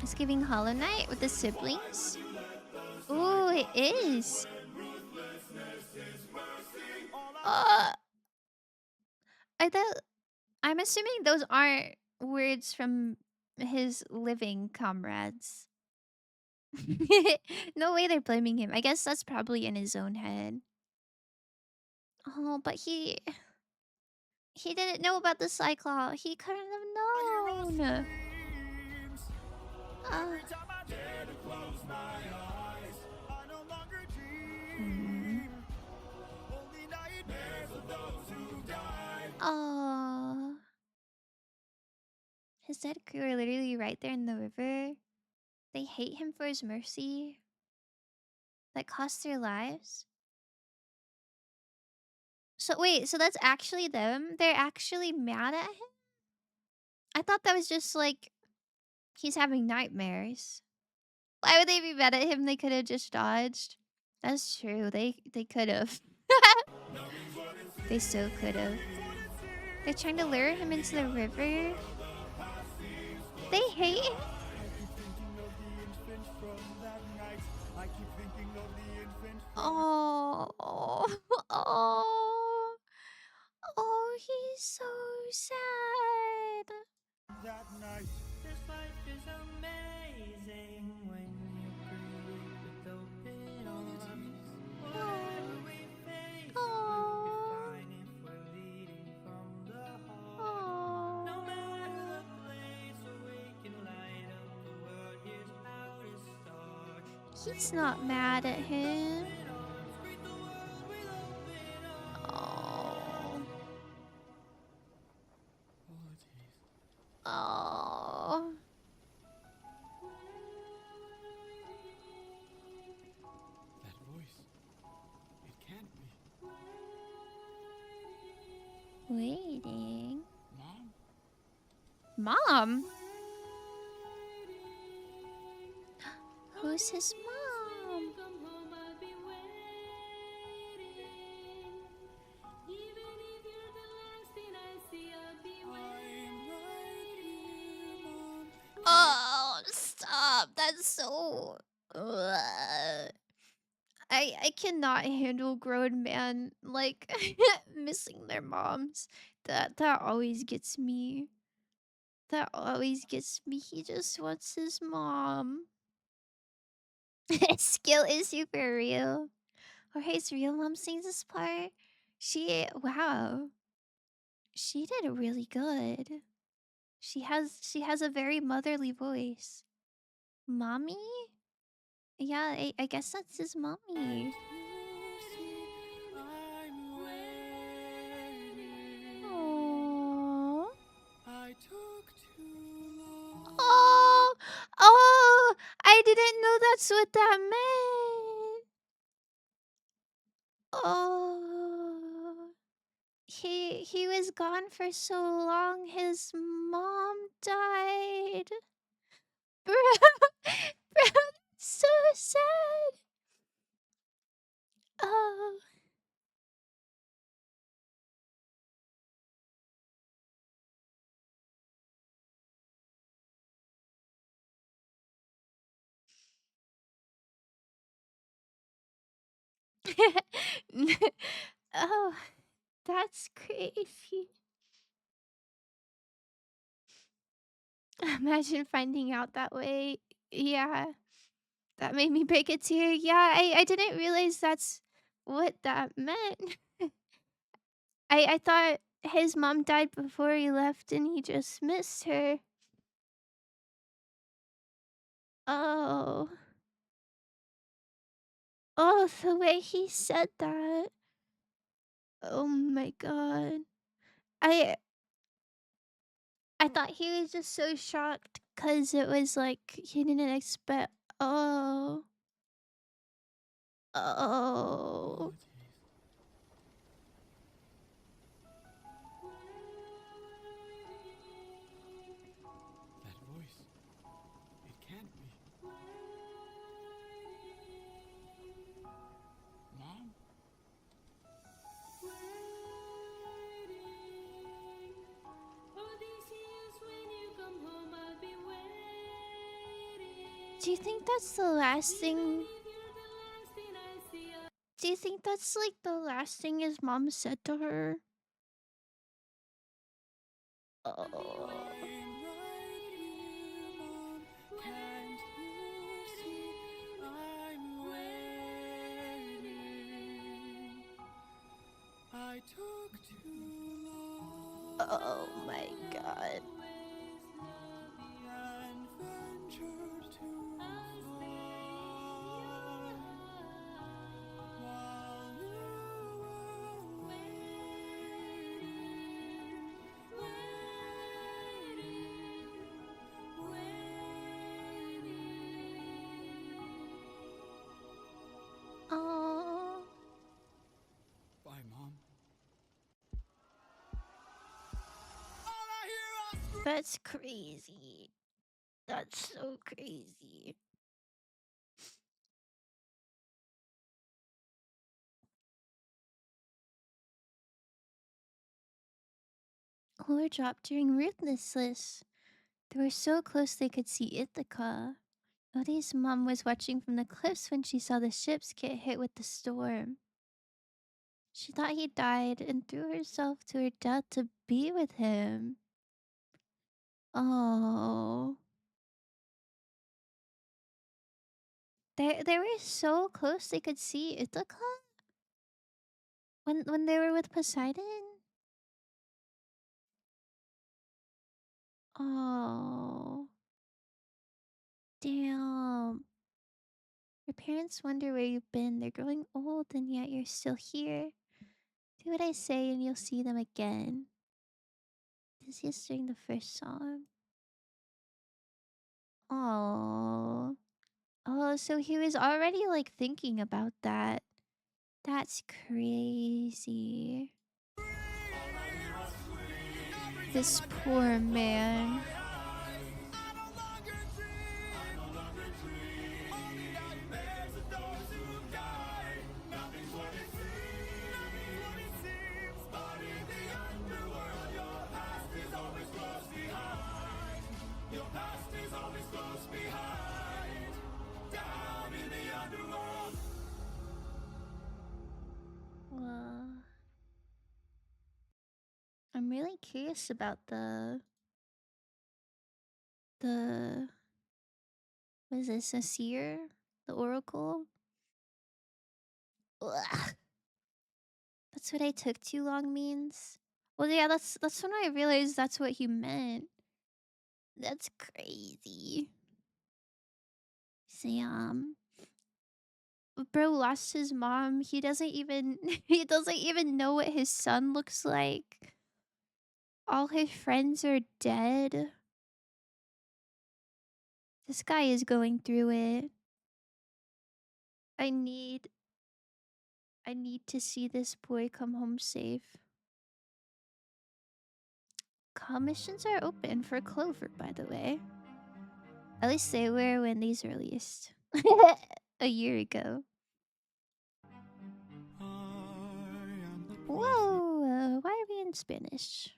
S1: It's giving Hollow Knight with the siblings. Ooh, it is. I'm assuming those aren't words from his living comrades. No way they're blaming him. I guess that's probably in his own head. Oh, but he didn't know about the Cyclops. He couldn't have known.
S5: Every time I dare to close my eyes, I no longer dream. Only nightmares of those who died.
S1: Oh. His dead crew are literally right there in the river. They hate him for his mercy. That cost their lives. So wait, so that's actually them? They're actually mad at him? I thought that was just like he's having nightmares. Why would they be mad at him? They could have just dodged. That's true. They could have. They so could have. They're trying to lure him into the river. They hate him.
S3: I keep thinking of the infant
S1: Oh, oh, oh, he's so sad.
S3: that night.
S5: This life is amazing when you greet it with open arms. Whatever we face will be fine if we're leading from the heart. No matter the place where we can light up the world, here's how to start.
S1: He's not mad at him.
S5: Greet the world with open arms.
S1: Oh,
S3: Apologies.
S1: oh.
S3: That voice. It can't be.
S1: Waiting.
S3: Mom?
S1: Mom? Who's his mom?
S7: Come home, I'll be waiting. Even if you're the last thing I see, I'll be
S3: I'm right here, Mom.
S1: Oh, stop. That's so... Ugh. I cannot handle grown men like missing their moms. That always gets me. That always gets me. He just wants his mom. Skill is super real. Jorge's real mom sings this part. Wow. She did really good. She has a very motherly voice. Mommy? Yeah, I guess that's his mommy.
S3: You see, I'm waiting.
S1: Aww.
S3: I took too long.
S1: Oh, I didn't know that's what that meant. Oh, he was gone for so long. His mom died. Bro, bro, so sad. Oh. Oh, that's crazy. Imagine finding out that way. Yeah, that made me break a tear. Yeah, I didn't realize that's what that meant. I thought his mom died before he left and he just missed her. Oh. Oh, the way he said that. Oh my god. I I thought he was just so shocked cuz it was like he didn't expect. Oh. Oh.
S3: Apologies. That voice. It can't be. Mom?
S7: all these years when you come home, I'll be waiting.
S1: Do you think that's the last thing?
S7: If you're the last thing I see,
S1: Do you think that's like the last thing his mom said to her? Oh.
S3: I'm right here, Mom. Can't you see? I'm waiting. I took too long.
S1: Oh my god.
S3: Adventure too far. While you were
S1: Oh.
S3: Bye, Mom.
S1: That's crazy. That's so crazy. Lure dropped during Ruthless. They were so close they could see Ithaca. Odie's mom was watching from the cliffs when she saw the ships get hit with the storm. She thought he died and threw herself to her death to be with him. Oh. They were so close they could see Ithaca when they were with Poseidon. Oh. Damn. Your parents wonder where you've been. They're growing old and yet you're still here. Do what I say and you'll see them again. This is during the first song. Oh. Oh, so he was already like thinking about that. That's crazy. This poor man. Well, I'm really curious about the what is this, a seer? The oracle? Ugh. That's what I took too long means. Well, yeah, that's when I realized that's what he meant. That's crazy. Sam. Bro lost his mom. He doesn't even he doesn't even know what his son looks like. All his friends are dead. This guy is going through it. I need to see this boy come home safe. Commissions are open for Clover, by the way. At least they were when these released. A year ago. Whoa, why are we in Spanish?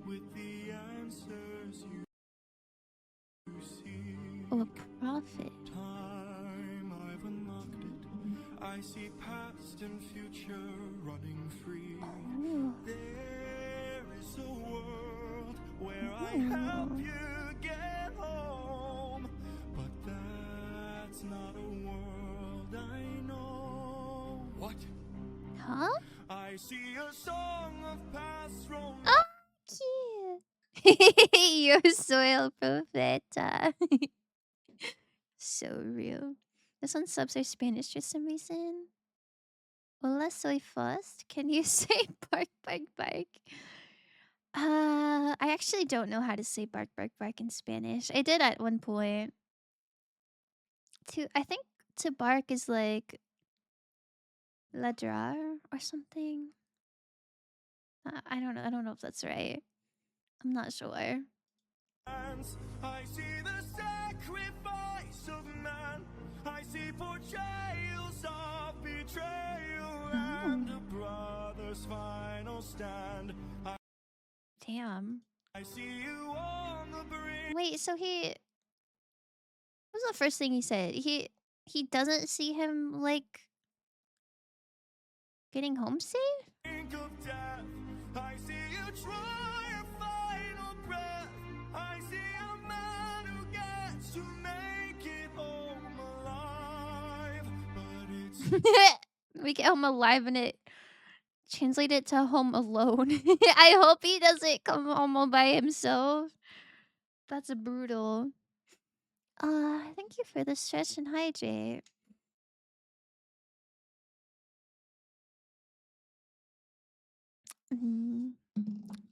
S5: With the answers you see.
S1: Oh, a prophet.
S5: Time I've unlocked it. I see past and future running free.
S1: Oh.
S5: There is a world where I help you get home, but that's not a world I know. What?
S1: Huh?
S5: I see a song of past romance.
S1: Oh, cute. Your soil prophet. So real. This one subs are Spanish for some reason. Hola, soy Fost. Can you say bark, bark, bark? I actually don't know how to say bark, bark, bark in Spanish. I did at one point. I think to bark is like ladrar or something. I don't know. I don't know if that's right. I'm not sure.
S5: I see the sacrifice of man. I see portrayals of betrayal and a brother's final stand.
S1: Damn.
S5: I see you on the brink.
S1: Wait, so what was the first thing he said? He doesn't see him like getting home safe?
S5: Of death. I see you try your final breath. I see a man who gets to make it home alive. But it's
S1: We get home alive and it translate it to home alone. I hope he doesn't come home all by himself. That's brutal. Thank you for the stretch and hydrate.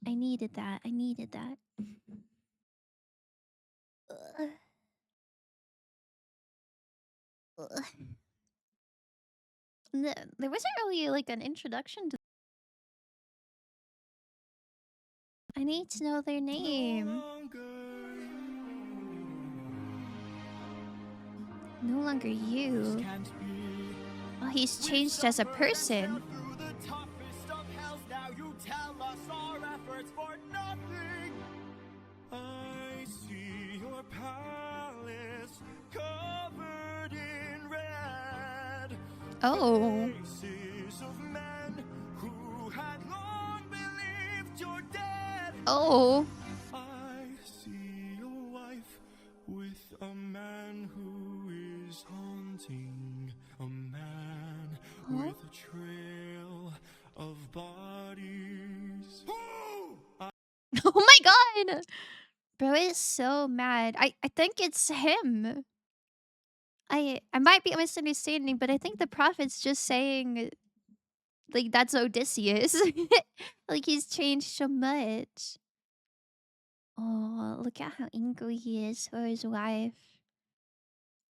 S1: I needed that. I needed that. Ugh. Ugh. There wasn't really like an introduction to. I need to know their name. No longer you. Oh, he's changed as a person.
S5: through the toughest of hells. Now you tell us our efforts for nothing.
S1: Oh.
S5: faces of men who had long believed you're dead.
S1: Oh.
S5: I see your life with a man who is haunting, a man
S1: Huh?
S5: with a trail of bodies.
S1: Oh my god! Bro is so mad. I think it's him. I might be misunderstanding, but I think the prophet's just saying like that's Odysseus. Like he's changed so much. Oh, look at how angry he is for his wife.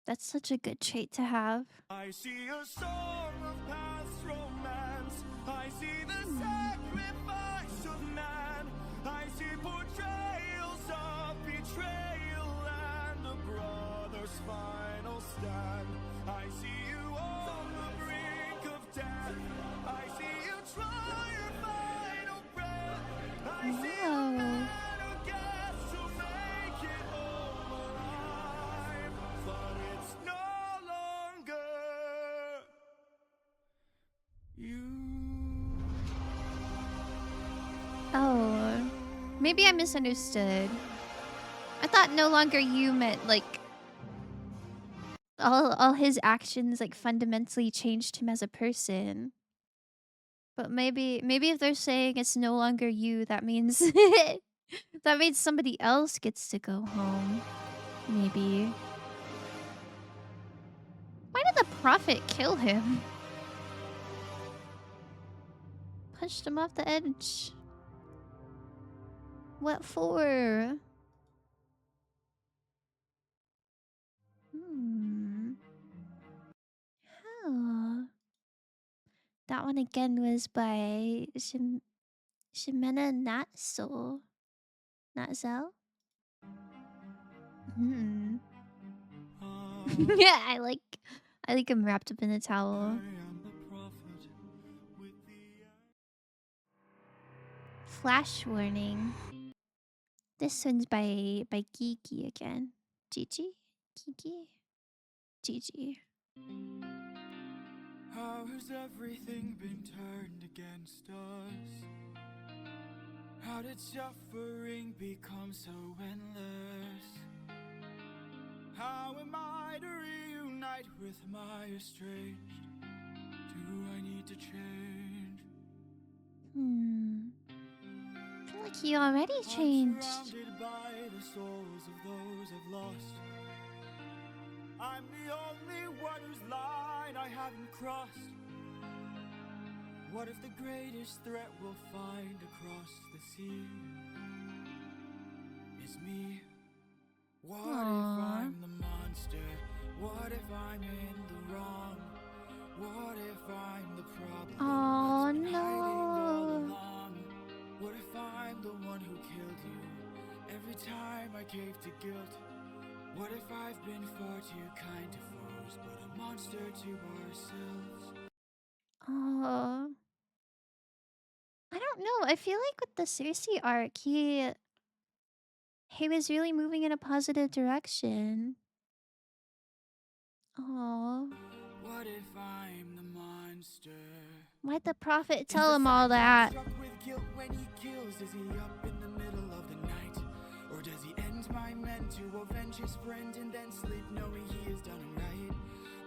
S1: That's such a good trait to have.
S5: I see a song of past romance. I see the sacrifice of man. I see portrayals of betrayal and a brother's final stand. I see you on the brink of death. I see you try your final breath. I see a
S1: Wow.
S5: man who gets to make it home alive, but it's no longer you.
S1: Oh. Maybe I misunderstood. I thought no longer you meant like all his actions like fundamentally changed him as a person. But maybe if they're saying it's no longer you, that means that means somebody else gets to go home. Maybe. Why did the prophet kill him? Punched him off the edge. What for? Oh. That one again was by Shimena Natso. Natzel? Hmm. Yeah, I like him wrapped up in a towel.
S5: I am the prophet with the
S1: Flash warning. This one's by Kiki again. Gigi? Kiki? Gigi.
S5: How has everything been turned against us? How did suffering become so endless? How am I to reunite with my estranged? Do I need to change?
S1: I feel like he already changed.
S5: I'm surrounded by the souls of those I've lost. I'm the only one whose line I haven't crossed. What if the greatest threat we'll find across the sea is me? What if I'm the monster? What if I'm in the wrong? What if I'm the problem
S1: Oh
S5: that's been hiding all
S1: no.
S5: along? What if I'm the one who killed you every time I cave to guilt? What if I've been far too kind to foes, but a monster to ourselves?
S1: Oh. I don't know. I feel like with the Cersei arc, he was really moving in a positive direction. Oh.
S5: What if I'm the monster?
S1: Why'd the prophet
S5: Is
S1: tell
S5: the
S1: him all that?
S5: struck with guilt when he kills? Is he up in the middle of the night? Or does he end my men to avenge his friend and then sleep knowing he has done him right?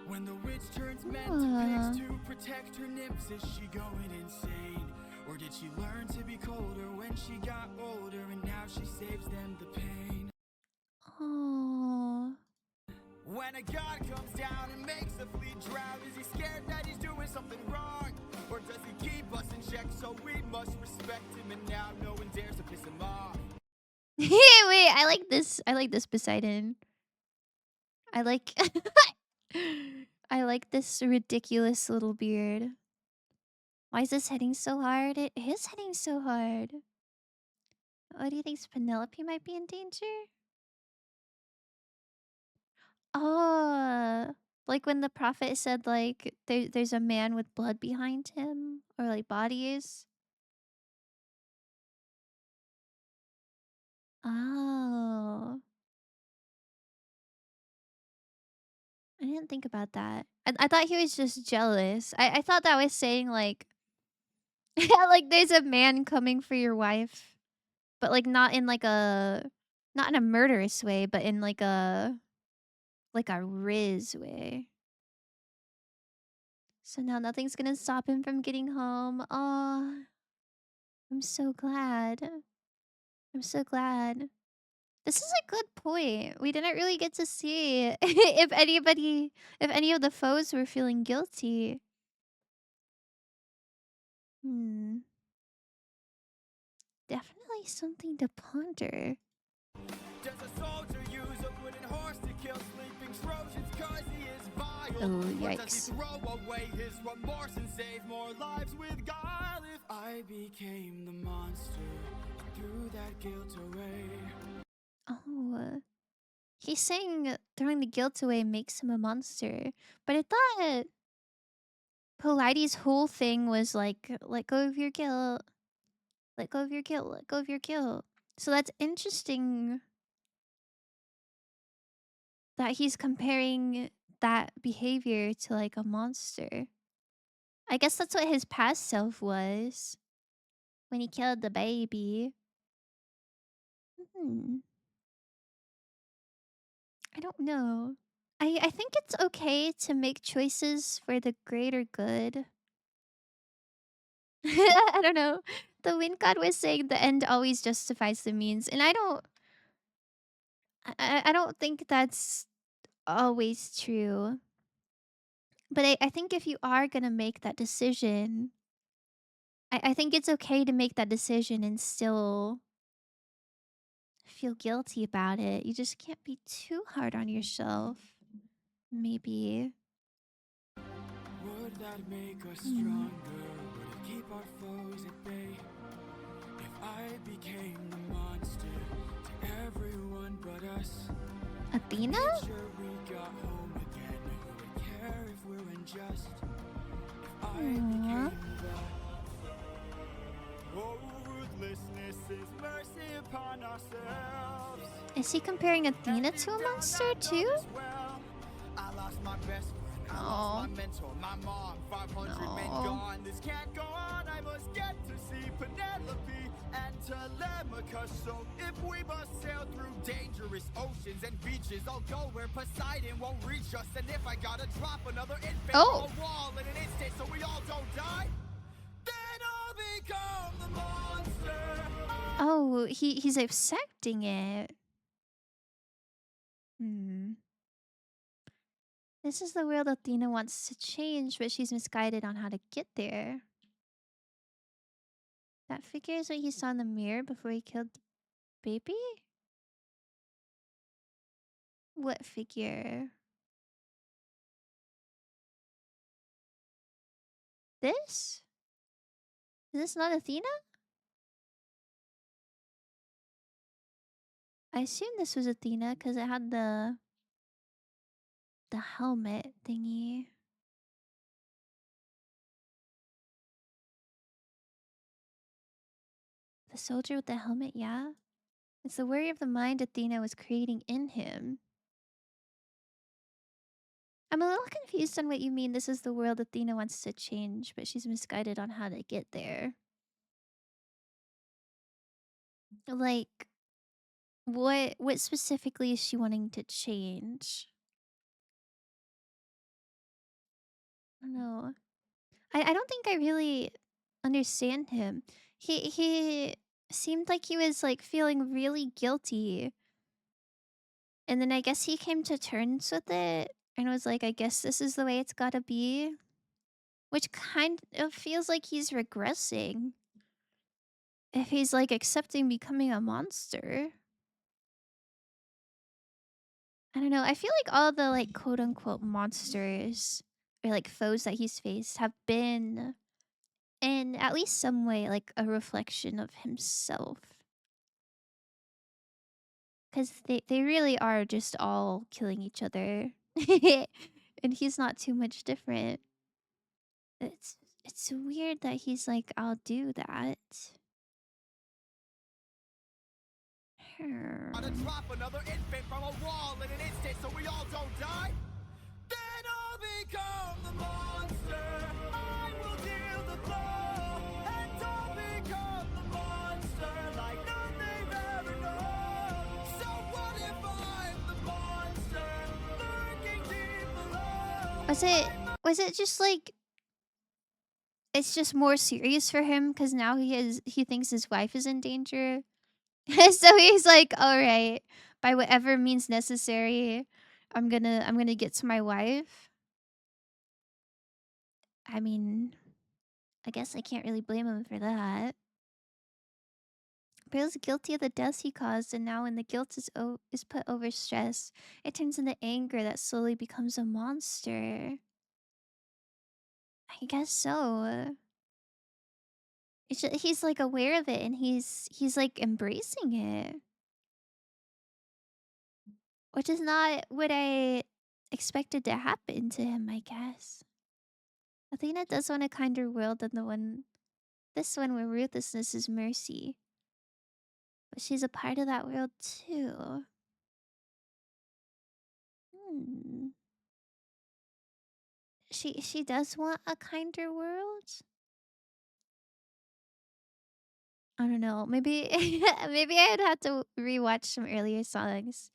S5: When the witch turns men to pigs to protect her nymphs, is she going insane? Or did she learn to be colder when she got older and now she saves them the pain?
S1: Oh.
S5: When a god comes down and makes the fleet drown, is he scared that he's doing something wrong? Or does he keep us in check so we must respect him and now no one dares to piss him off?
S1: Wait, I like this. I like this Poseidon. I like I like this ridiculous little beard. Why is this hitting so hard? It is hitting so hard. What do you think? Penelope might be in danger? Oh, like when the prophet said like there's a man with blood behind him or like bodies. Oh. I didn't think about that. I thought he was just jealous. I thought that was saying like yeah, like there's a man coming for your wife, but like not in like a not in a murderous way, but in like a Riz way. So now nothing's gonna stop him from getting home. Oh, I'm so glad. I'm so glad. This is a good point. We didn't really get to see if any of the foes were feeling guilty. Hmm. Definitely something to ponder.
S3: Does a soldier use a wooden horse to kill sleeping Trojans cause he is vile?
S1: Oh,
S3: Or does
S1: yikes.
S3: he throw away his remorse and save more lives with guile? If I became the monster and threw that guilt away.
S1: Oh. He's saying throwing the guilt away makes him a monster. But I thought Polites' whole thing was like, let go of your guilt. Let go of your guilt. Let go of your guilt. So that's interesting that he's comparing that behavior to like a monster. I guess that's what his past self was when he killed the baby. Hmm. I don't know. I think it's okay to make choices for the greater good. I don't know. The wind god was saying the end always justifies the means, and I don't think that's always true. But I think if you are gonna make that decision, I think it's okay to make that decision and still feel guilty about it. You just can't be too hard on yourself. Maybe.
S3: Would that make us
S1: Hmm.
S3: stronger? Would it keep our foes at bay? If I became the monster to everyone but us.
S1: Athena?
S3: Make sure we got home again. Who would care if we're unjust? If I
S1: Aww.
S3: became the oh, ruthlessness is mercy upon ourselves.
S1: Is he comparing Athena to a monster too?
S3: Well, I lost my best friend. I
S1: Aw.
S3: lost my mentor, my mom, 500 men
S1: Aw.
S3: gone. This can't go on. I must get to see Penelope and Telemachus. So if we must sail through dangerous oceans and beaches, I'll go where Poseidon won't reach us. And if I gotta drop another infant
S1: Oh.
S3: from a wall in an instant so we all don't die, then I'll become the monster.
S1: Oh, he's accepting it. Hmm. This is the world Athena wants to change, but she's misguided on how to get there. That figure is what he saw in the mirror before he killed the baby? What figure? This? Is this not Athena? I assume this was Athena because it had the helmet thingy. The soldier with the helmet, yeah? It's the worry of the mind Athena was creating in him. I'm a little confused on what you mean this is the world Athena wants to change, but she's misguided on how to get there. Like, what specifically is she wanting to change? I don't know. I don't think I really understand him. He seemed like he was like feeling really guilty. And then I guess he came to terms with it and was like, I guess this is the way it's gotta be. Which kind of feels like he's regressing. If he's like accepting becoming a monster. I don't know. I feel like all the like quote unquote monsters or like foes that he's faced have been in at least some way like a reflection of himself. Because they really are just all killing each other. And he's not too much different. It's weird that he's like, I'll do that.
S3: Gotta drop another infant from a wall in an instant so we all don't die, then I'll become the monster. I will deal the blow, and I'll become the monster like none they've ever known. So what if I'm the monster lurking deep below?
S1: Was it just like it's just more serious for him because now he thinks his wife is in danger? So he's like, all right, by whatever means necessary, I'm gonna get to my wife. I mean, I guess I can't really blame him for that. But he was guilty of the deaths he caused, and now when the guilt is put over stress, it turns into anger that slowly becomes a monster. I guess so. He's like aware of it, and he's like embracing it, which is not what I expected to happen to him. I guess Athena does want a kinder world than this one where ruthlessness is mercy, but she's a part of that world too. Hmm. She does want a kinder world. I don't know. Maybe maybe I'd have to rewatch some earlier songs.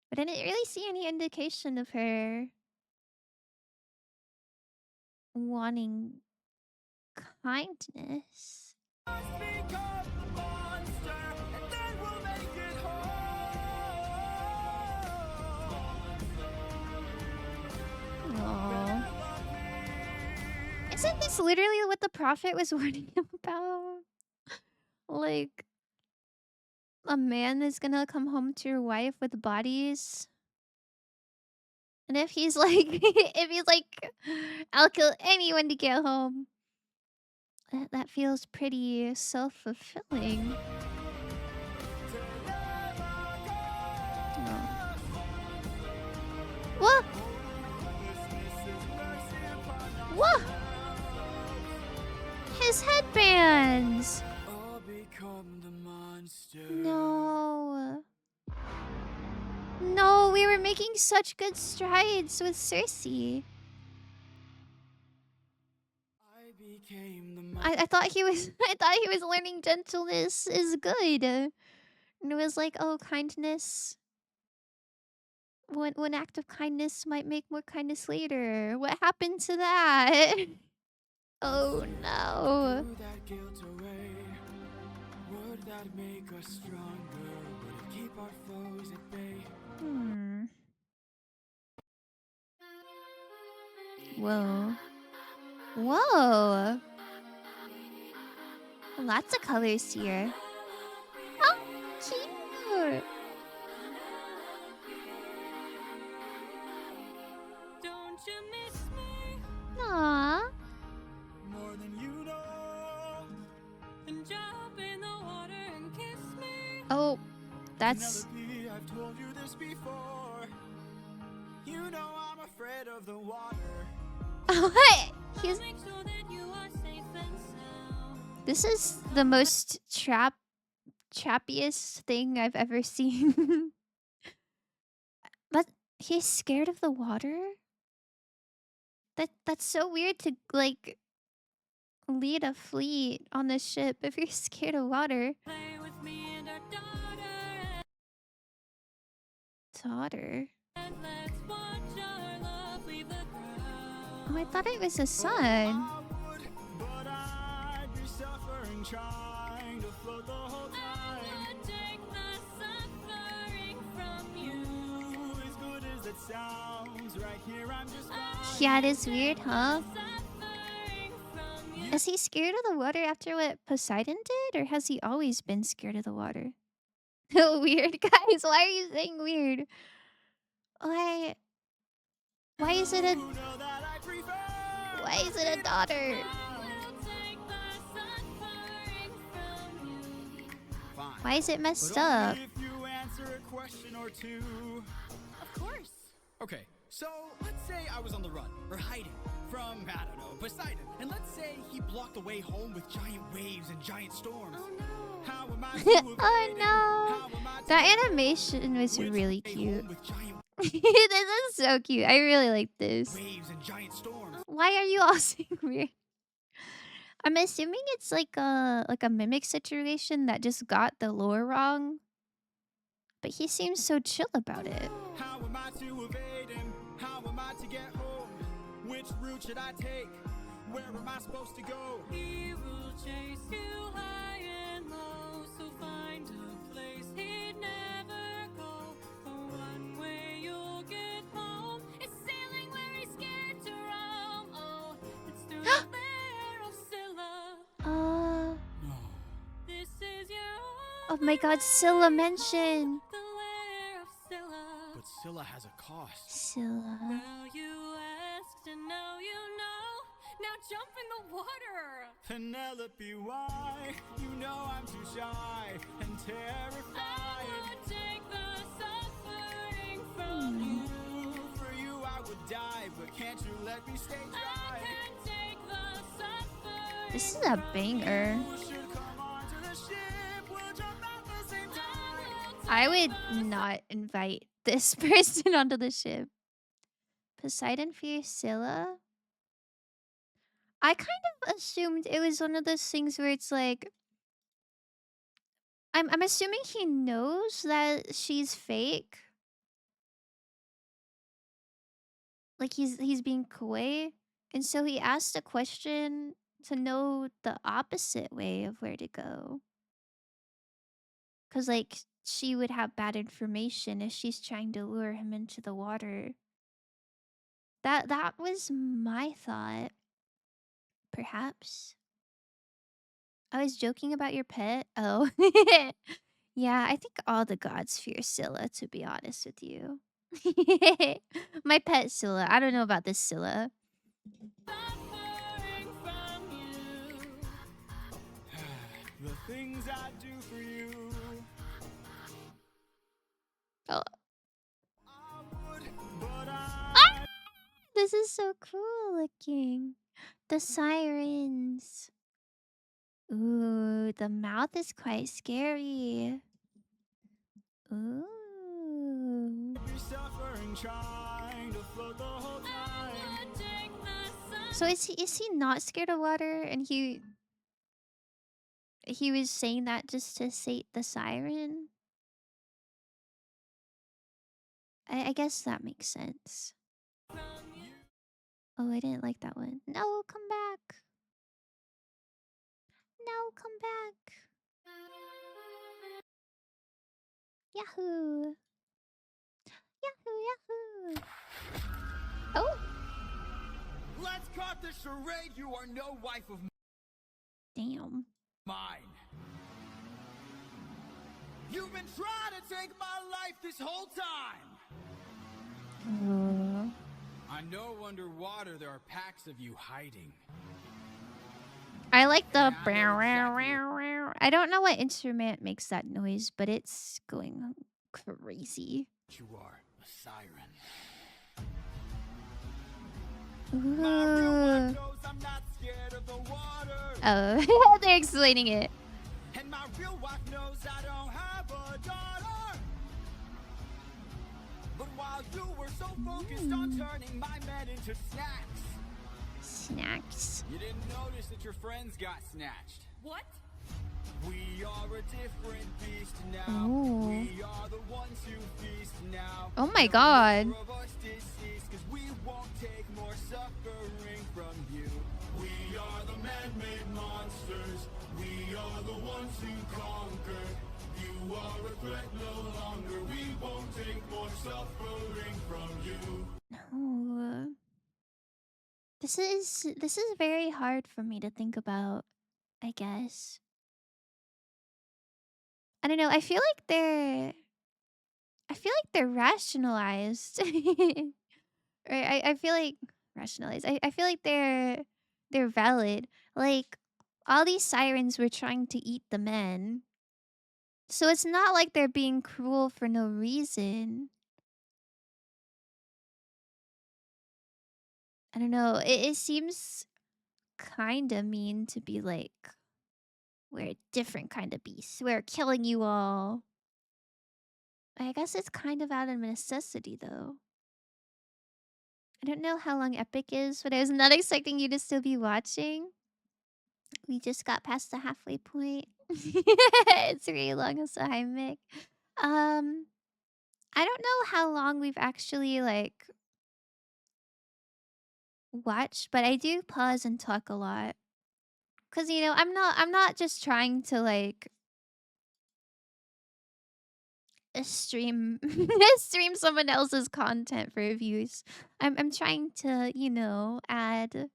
S1: But I didn't really see any indication of her wanting kindness.
S3: Must become the monster, and then we'll make it
S1: Aww. Isn't this literally what the prophet was warning him about? Like, a man is gonna come home to your wife with bodies. And if he's like, if he's like, I'll kill anyone to get home. That feels pretty self-fulfilling. Oh. What? What? His headbands!
S3: I'll become the monster.
S1: No. No, we were making such good strides with Cersei.
S3: I became the
S1: I thought he was I thought he was learning gentleness is good. And it was like, oh, kindness. One act of kindness might make more kindness later. What happened to that? Oh no.
S3: Threw that guilt away. Would that make us stronger? Would it keep our foes at bay?
S1: Hmm. Whoa. Whoa. Lots of colors here. Oh, cute.
S7: Don't you miss me?
S1: Aww.
S3: More than you know.
S7: Then jump in the water and kiss me.
S1: Oh, that's...
S3: Penelope, I've told you this before. You know I'm afraid of the water.
S1: What? He's...
S7: Make sure that you are safe and sound.
S1: This is the most trappiest thing I've ever seen. But he's scared of the water? That's so weird to, like, lead a fleet on the ship if you're scared of water.
S7: Play with me and our daughter.
S1: Daughter?
S7: And let's watch our love leave the ground.
S1: Oh, I thought it was a son.
S3: I would, but I'd be suffering trying to float the whole time.
S7: I would take the suffering from you.
S3: Ooh, as good as it sounds, right here I'm just fine.
S1: Yeah, it is weird, huh?
S7: Suffering from you.
S1: Is he scared of the water after what Poseidon did? Or has he always been scared of the water? Weird, guys. Why are you saying weird? Why is it a...
S3: You know that I prefer.
S1: Why is it a daughter?
S7: I will take the suffering from you.
S3: Fine.
S1: Why is it
S3: But
S1: messed
S3: only
S1: up?
S3: if you answer a question or two.
S5: Of course.
S3: Okay, so let's say I was on the run, or hiding, from, I don't know, Poseidon. And let's say he blocked the way home with giant waves and giant storms.
S5: Oh no.
S3: How am I to avoid
S1: Oh
S3: it?
S1: no.
S3: How am I to
S1: That
S3: get
S1: animation was
S3: with
S1: really
S3: a
S1: cute.
S3: home with giant
S1: This is so cute. I really like this.
S3: Waves and giant storms.
S1: Why are you all saying weird? I'm assuming it's like a mimic situation that just got the lore wrong. But he seems so chill about it.
S3: How am I to evade him? How am I to get home? Which route should I take? Where am I supposed to go?
S7: He will chase you high and low, so find a place he'd never go. The one way you'll get home is sailing where he's scared to roam. Oh, it's through the lair of Scylla. This is your
S1: Oh my god, Scylla mentioned.
S7: the lair of Scylla.
S3: But Scylla has a cost.
S1: Scylla.
S7: Well, you asked and now you know. Now jump in the water.
S3: Penelope, why? You know I'm too shy and
S7: I
S3: terrified.
S7: would take the suffering from you.
S3: For you I would die, but can't you let me stay
S7: I
S3: dry?
S7: can take the suffering.
S1: This is a banger.
S3: Who should come onto the ship? We'll jump at the same time.
S1: I would not invite this person onto the ship. Poseidon fears Scylla? I kind of assumed it was one of those things where it's like I'm assuming he knows that she's fake. Like he's being coy. And so he asked a question to know the opposite way of where to go. Cause like she would have bad information if she's trying to lure him into the water. That was my thought. Perhaps. I was joking about your pet. Oh. Yeah, I think all the gods fear Scylla, to be honest with you. My pet Scylla. I don't know about this Scylla.
S7: Suffering from you.
S3: The things I do for you.
S1: Oh.
S3: I would, but
S1: Ah! This is so cool looking. The sirens. Ooh, the mouth is quite scary. Ooh.
S3: be suffering, trying to float the whole
S7: I
S3: time.
S7: would take the
S1: So is he not scared of water and he was saying that just to sate the siren? I guess that makes sense.
S7: from you.
S1: Oh, I didn't like that one. No, come back. No, come back. Yahoo. Yahoo, yahoo. Oh,
S3: Let's cut the charade. You are no wife of
S1: damn.
S3: mine. You've been trying to take my life this whole time. I know underwater there are packs of you hiding.
S1: I like the.
S3: Yeah, I know exactly.
S1: I don't know what instrument makes that noise, but it's going crazy.
S3: You are a siren.
S1: Ooh.
S3: My real wife knows I'm not scared of the water.
S1: Oh, they're explaining it.
S3: And my real wife knows I don't have a daughter. But while you were so focused on turning my men into snacks,
S1: Snacks.
S3: you didn't notice that your friends got snatched.
S7: What?
S3: We are a different beast now.
S1: Ooh.
S3: We are the ones who feast now.
S1: Oh my god.
S3: Neither of us deceased, 'cause we won't take more suffering from you.
S4: We are the man-made monsters. We are the ones who conquer. You are a threat no longer. We won't take more suffering from you.
S1: No. This is very hard for me to think about, I guess. I don't know. I feel like they're rationalized. Or I feel like rationalized. I feel like they're valid. Like all these sirens were trying to eat the men. So it's not like they're being cruel for no reason. I don't know. It seems kind of mean to be like, we're a different kind of beast. We're killing you all. I guess it's kind of out of necessity, though. I don't know how long Epic is, but I was not expecting you to still be watching. We just got past the halfway point. It's really long, so hi, Mick. I don't know how long we've actually, like, watched, but I do pause and talk a lot. 'Cause, you know, I'm not just trying to, like, stream stream someone else's content for views. I'm trying to, you know, add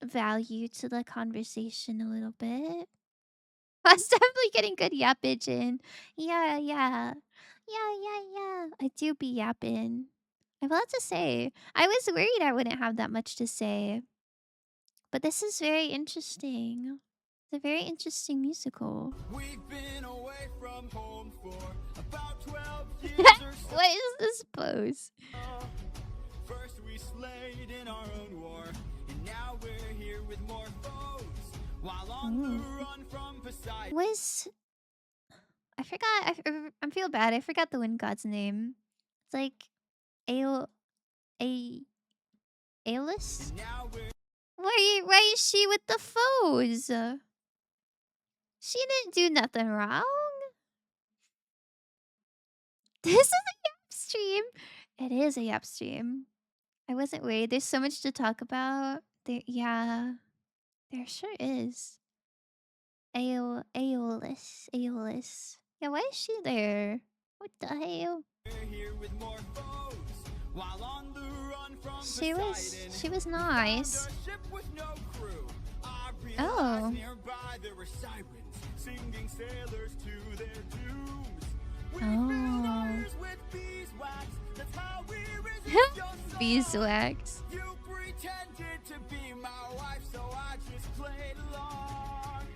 S1: value to the conversation a little bit. I was definitely getting good yappage in. Yeah, yeah. Yeah. I do be yapping. I have a lot to say. I was worried I wouldn't have that much to say. But this is very interesting. It's a very interesting musical.
S3: We've been away from home for about 12 years or so.
S1: What is this pose?
S3: First we slayed in our own war, and now we're here with more foes. While on the run from Poseidon.
S1: I forgot. I feel bad. I forgot the wind god's name. It's like Aelus?
S3: And now we're
S1: Why is she with the foes? She didn't do nothing wrong. This is a yap stream. It is a yap stream. I wasn't worried. There's so much to talk about. There sure is. Aeolus. Yeah, why is she there? What the hell?
S3: here with more foes. While on the run from
S1: She was
S3: Poseidon,
S1: nice.
S3: found a ship with no crew. I
S1: Oh.
S3: realized nearby there were sirens singing sailors to their dooms. We filled our ears with beeswax. That's how we resist your song.
S1: Beeswax.
S3: You pretended to be my wife, so I just played along.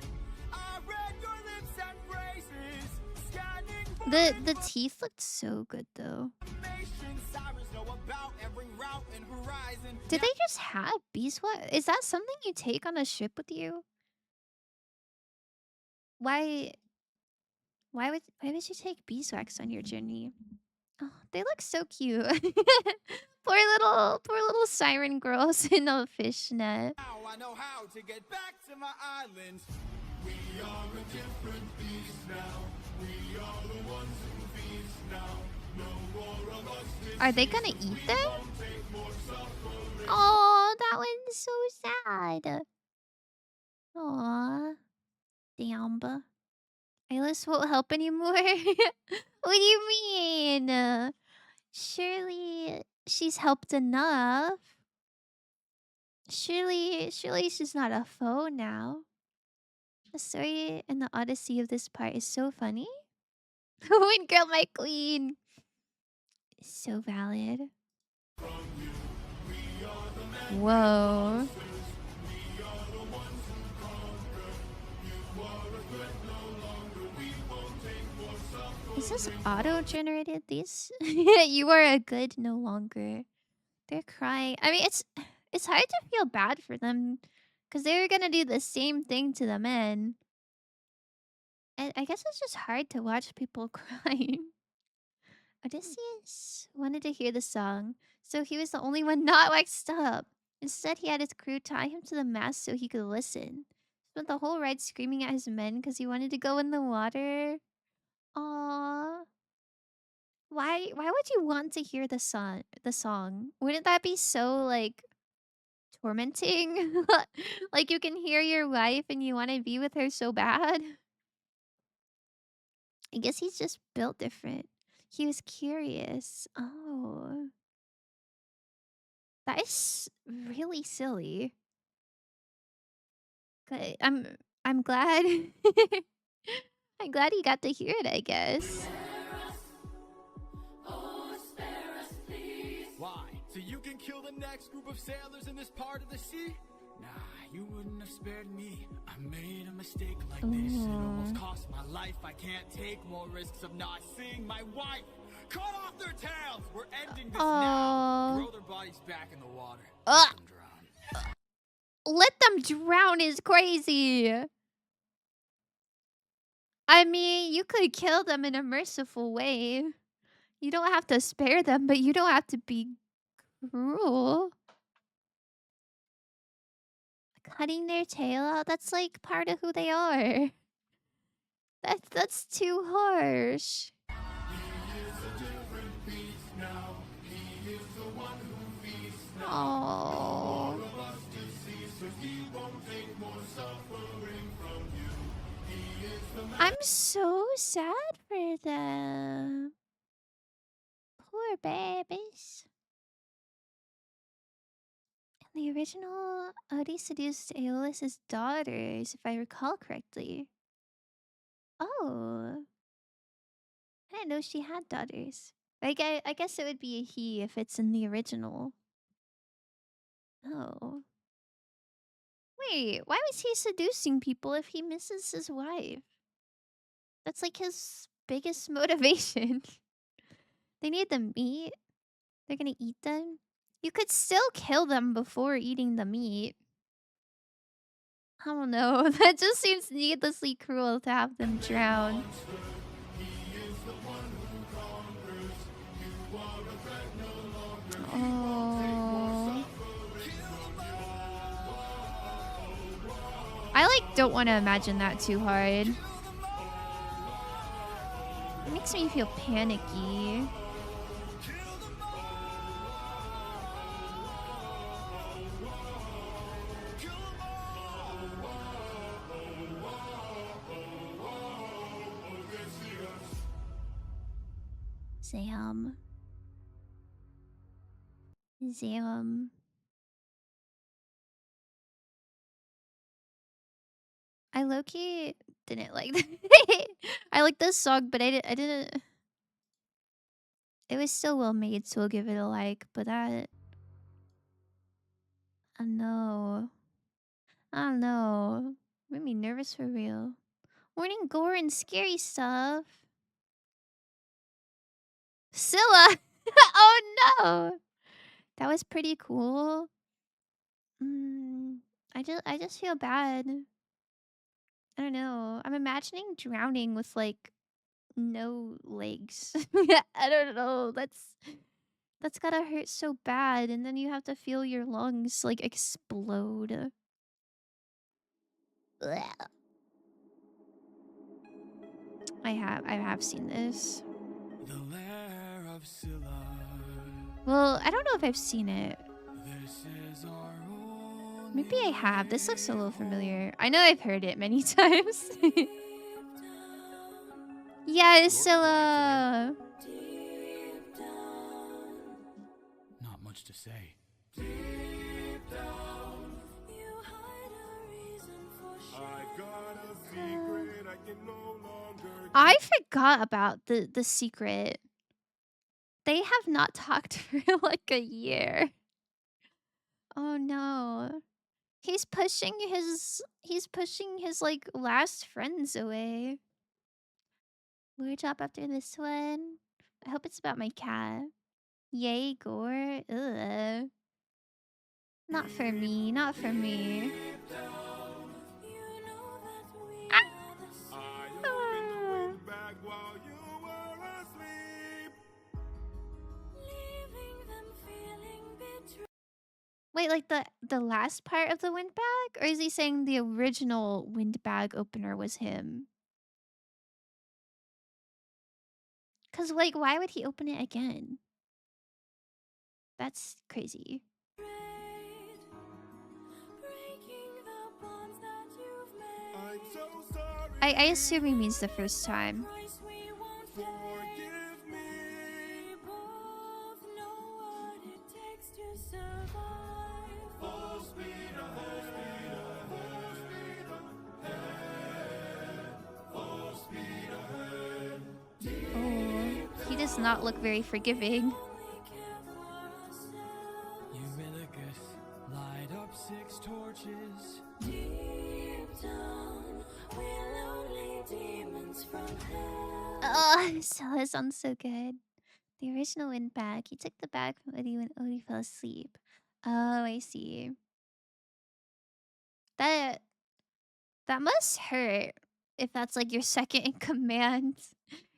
S3: I read your lips and phrases, scanning for
S1: The teeth looked so good though.
S3: information. Sirens know about every route and horizon.
S1: Did they just have beeswax? Is that something you take on a ship with you? Why would you take beeswax on your journey? Oh, they look so cute. Poor little siren girls in a fishnet.
S3: Now I know how to get back to my island. We are a different beast now. We are the ones who feast now. No more of us.
S1: Are they gonna eat them? Oh, that one's so sad. Aw. Damn. Aelus won't help anymore? What do you mean? Surely she's helped enough. Surely she's not a foe now. The story and the odyssey of this part is so funny. Wind girl, my queen. So valid. Whoa. Is this auto-generated? These? You are a good no longer. They're crying. I mean, it's hard to feel bad for them because they were gonna do the same thing to the men. And I guess it's just hard to watch people crying. Odysseus wanted to hear the song, so he was the only one not waxed up. Instead, he had his crew tie him to the mast so he could listen. Spent the whole ride screaming at his men because he wanted to go in the water. Aww. Why would you want to hear the song? Wouldn't that be so, like, tormenting? Like, you can hear your wife and you want to be with her so bad? I guess he's just built different. He was curious. Oh. That is really silly. Good. I'm glad. I'm glad he got to hear it, I guess.
S3: Why? So you can kill the next group of sailors in this part of the sea? Nah, you wouldn't have spared me. I made a mistake like this. It almost cost my life. I can't take more risks of not seeing my wife. Cut off their tails! We're ending this now. Throw their bodies back in the water. Let them drown.
S1: Let them drown is crazy. I mean, you could kill them in a merciful way. You don't have to spare them, but you don't have to be cruel. Cutting their tail out, that's like part of who they are. That's too harsh. Oh. I'm so sad for them. Poor babies. In the original, Odie seduced Aeolus's daughters, if I recall correctly. Oh. I didn't know she had daughters. I guess it would be a he if it's in the original. Oh. Wait, why was he seducing people if he misses his wife? That's like his biggest motivation. They need the meat. They're gonna eat them. You could still kill them before eating the meat. I don't know. That just seems needlessly cruel to have them drown. Oh. I like don't want to imagine that too hard. It makes me feel panicky. Zam. Zam. I low-key didn't like I like this song, but I didn't. It was still well made, so I'll give it a like, but that I don't know. I don't know. Made me nervous for real. Warning gore and scary stuff. Scylla! Oh no! That was pretty cool. I just feel bad. I don't know. I'm imagining drowning with like no legs. I don't know. That's gotta hurt so bad, and then you have to feel your lungs like explode. Blech. I have seen this.
S5: The lair of Scylla.
S1: Well, I don't know if I've seen it.
S5: This is our only
S1: Maybe I have. This looks a little familiar. I know I've heard it many times. Yes, Scylla.
S5: Not much to say.
S6: I've got a secret I can no longer
S1: I forgot about the secret. They have not talked for like a year. Oh no. He's pushing his like last friends away. Lure drop after this one. I hope it's about my cat. Yay, gore. Ugh. Not for me, not for me. Ah!
S6: I opened the windbag while you were asleep.
S1: Wait, like the last part of the windbag? Or is he saying the original windbag opener was him? Cause like why would he open it again? That's crazy.
S6: I'm so sorry.
S1: I assume he means the first time.
S6: Forgive me. Full speed ahead. Full speed ahead.
S1: Oh, he does not look very forgiving.
S5: Eurylochus, light up 6 torches.
S1: Oh, so it sounds so good. The original windbag. He took the bag from Odie when Odie fell asleep. Oh, I see. That must hurt. if that's like your second in command.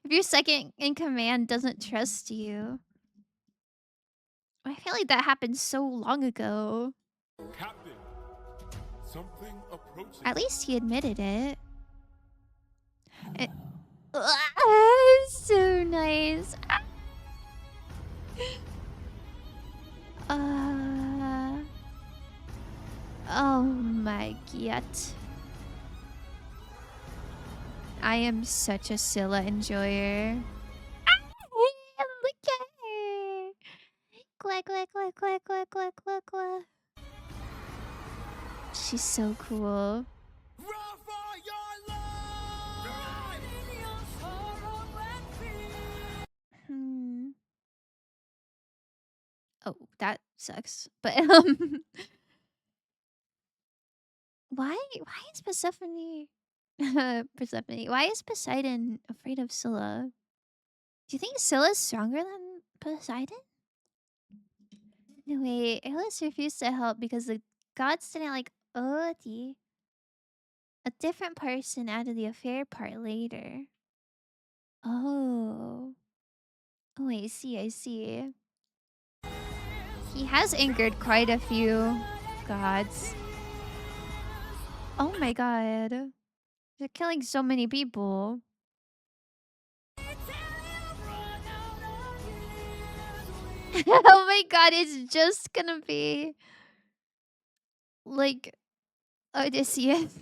S1: If your second in command doesn't trust you. I feel like that happened so long ago.
S6: Captain, something approaching.
S1: At least he admitted it. So nice. Oh my god. I am such a Scylla enjoyer. Look at her. Quack, quack, quack, quack, quack, quack, quack, quack. She's so cool.
S3: Run for your life! In your sorrow and fear.
S1: Oh, that sucks. But why is Persephone why is Poseidon afraid of Scylla? Do you think Scylla's stronger than Poseidon? No way, Aeolus refused to help because the gods didn't like Odi. A different person added the affair part later. Oh. Oh, I see, I see. He has angered quite a few gods. Oh my god. They're killing so many people. Oh my god, it's just gonna be like Odysseus.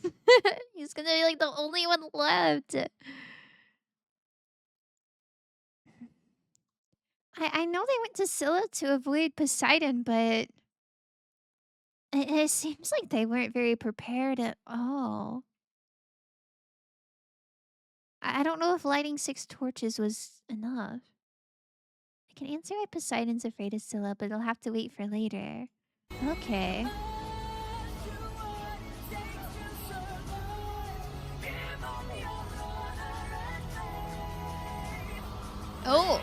S1: He's gonna be like the only one left. I know they went to Scylla to avoid Poseidon, but it seems like they weren't very prepared at all. I don't know if lighting 6 torches was enough. I can answer why Poseidon's afraid of Scylla, but I'll have to wait for later. Okay. Oh!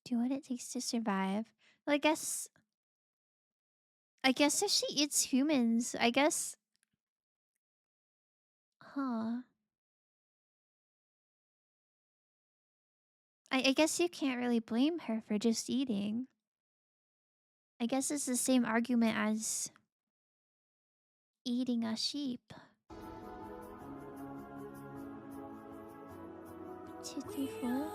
S1: Do what it takes to survive. Well, I guess if she eats humans, I guess... Huh. I guess you can't really blame her for just eating. I guess it's the same argument as eating a sheep. 2, 3, 4.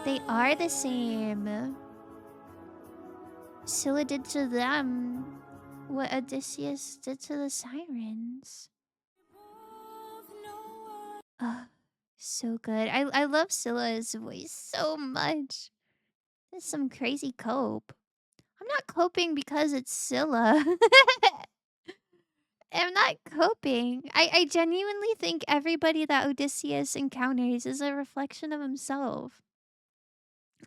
S1: They are the same. Scylla did to them what Odysseus did to the sirens. So good. I love Scylla's voice so much. There's some crazy cope. I'm not coping because it's Scylla. I'm not coping. I genuinely think everybody that Odysseus encounters is a reflection of himself.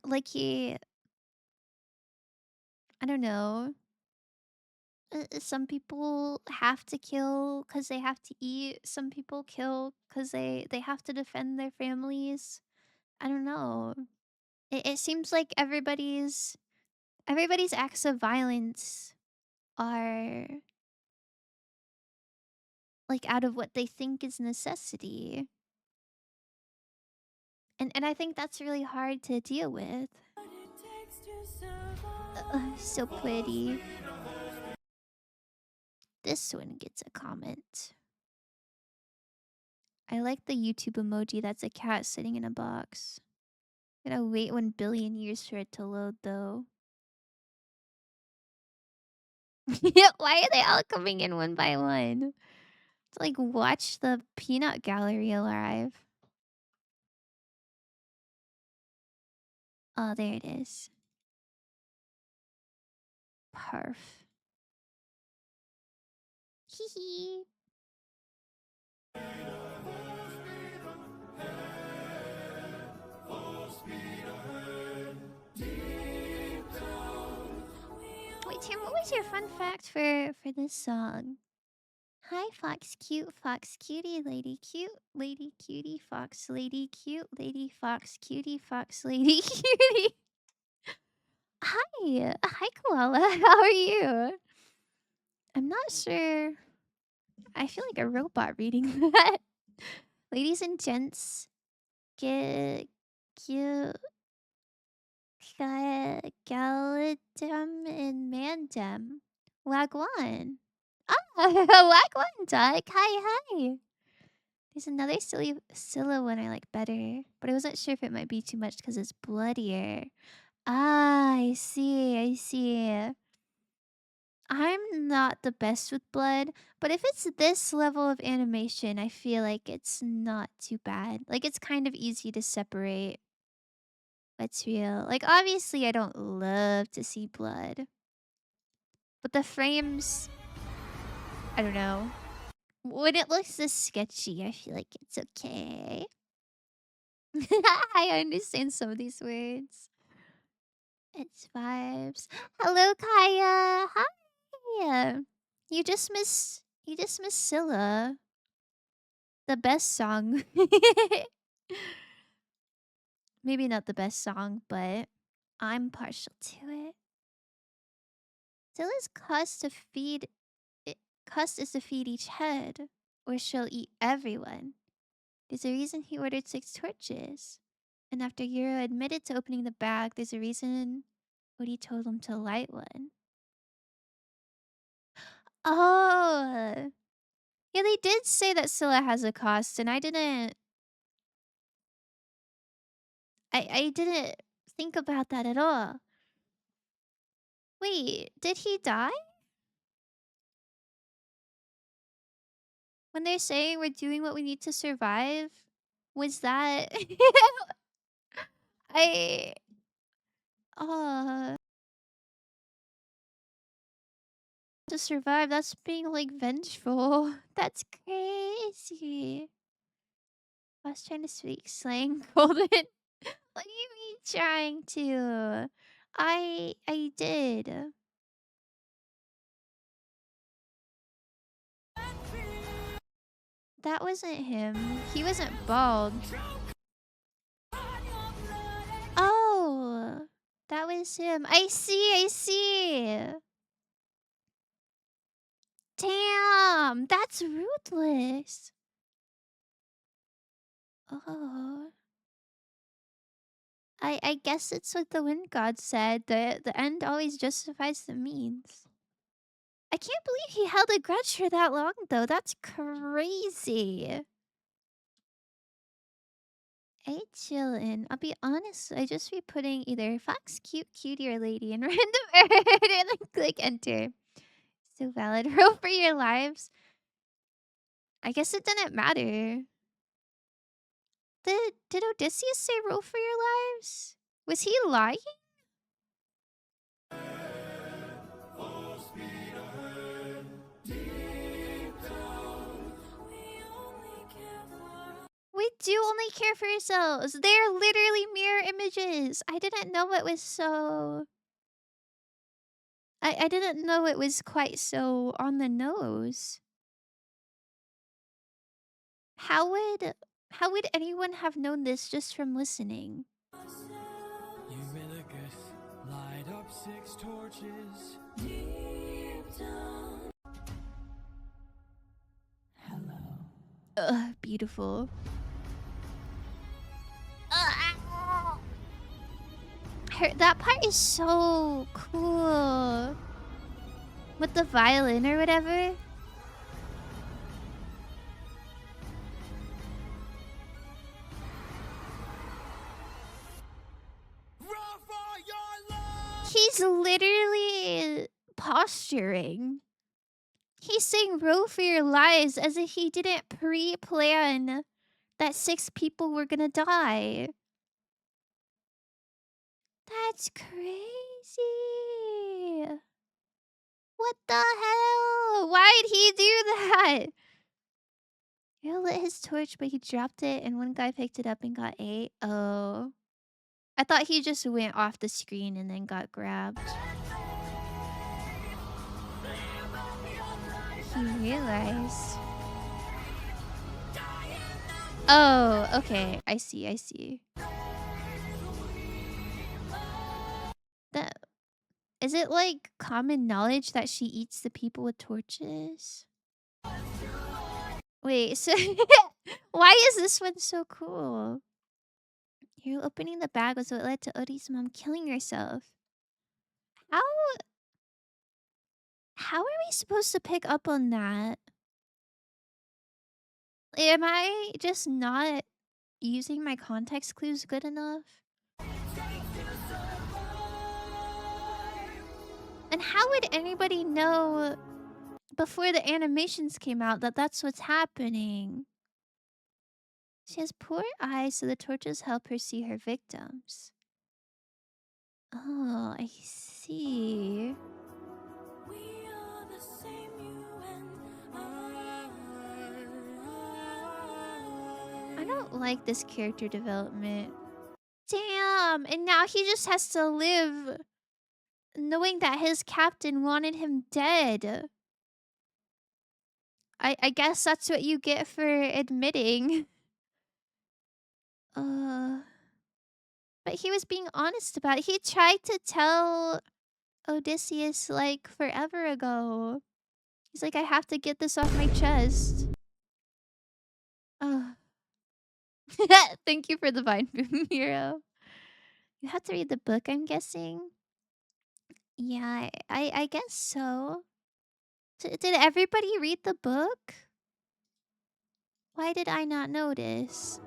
S1: Like I don't know. Some people have to kill because they have to eat. Some people kill because they have to defend their families. I don't know. It seems like everybody's acts of violence are like out of what they think is necessity. And I think that's really hard to deal with. So pretty. This one gets a comment. I like the YouTube emoji that's a cat sitting in a box. Gotta wait 1 billion years for it to load though. Why are they all coming in one by one? To like watch the peanut gallery arrive. Oh, there it is. Perf. Hee hee. Wait, Tim, what was What's your fun fact for this song? Hi, fox cute, fox cutie, lady cute, lady cutie, fox lady cute, lady fox cutie, fox lady cutie. Hi, koala. How are you? I'm not sure. I feel like a robot reading that. Ladies and gents, get cute. Galadem and Mandem. Wagwan. Ah, Wagwan duck. Hi. There's another Scylla one I like better, but I wasn't sure if it might be too much because it's bloodier. Ah, I see. I'm not the best with blood, but if it's this level of animation, I feel like it's not too bad. Like, it's kind of easy to separate what's real. Like, obviously, I don't love to see blood, but the frames, I don't know. When it looks this sketchy, I feel like it's okay. I understand some of these words. It's vibes. Hello, Kaya. Hi. You just missed Scylla. The best song. Maybe not the best song, but I'm partial to it. Scylla's cost is to feed each head, or she'll eat everyone. There's a reason he ordered 6 torches. And after Euro admitted to opening the bag, there's a reason Odie told him to light one. Oh! Yeah, they did say that Scylla has a cost, and I didn't think about that at all. Wait, did he die? When they're saying we're doing what we need to survive, was that I to survive, that's being like vengeful. That's crazy. I was trying to speak slang golden. What do you mean trying to? I did. That wasn't him. He wasn't bald. Oh, that was him. I see. Damn, that's ruthless. Oh. I guess it's what the wind god said. The end always justifies the means. I can't believe he held a grudge for that long, though. That's crazy. Hey, chillin'. I'll be honest, I just be putting either fox, cute, cutie, or lady in random order and then click enter. So valid. Roll for your lives. I guess it didn't matter. Did Odysseus say roll for your lives? Was he lying? We do only care for ourselves. They're literally mirror images. I didn't know it was so... I didn't know it was quite so on the nose. How would anyone have known this just from listening?
S5: Eurylochus, light up 6 torches. Deep down. Hello.
S1: Ugh, beautiful. That part is so cool. With the violin or whatever. He's literally posturing. He's saying row for your lives as if he didn't pre-plan that 6 people were gonna die. That's crazy. What the hell? Why'd he do that? He lit his torch, but he dropped it, and one guy picked it up and got 8. Oh. I thought he just went off the screen and then got grabbed. he realized. Oh, okay. I see, I see. That is it like common knowledge that she eats the people with torches? Wait, so why is this one so cool? You opening the bag was what led to Odie's mom killing herself. How are we supposed to pick up on that? Am I just not using my context clues good enough? And how would anybody know before the animations came out that that's what's happening? She has poor eyes, so the torches help her see her victims. Oh, I see.
S7: We are the same, you and
S1: I don't like this character development. Damn, and now he just has to live knowing that his captain wanted him dead. I guess that's what you get for admitting. But he was being honest about it. He tried to tell Odysseus like forever ago. He's like, I have to get this off my chest. Oh. Thank you for the Vine Boom Hero. You have to read the book, I'm guessing. Yeah, I guess so. Did everybody read the book? Why did I not notice?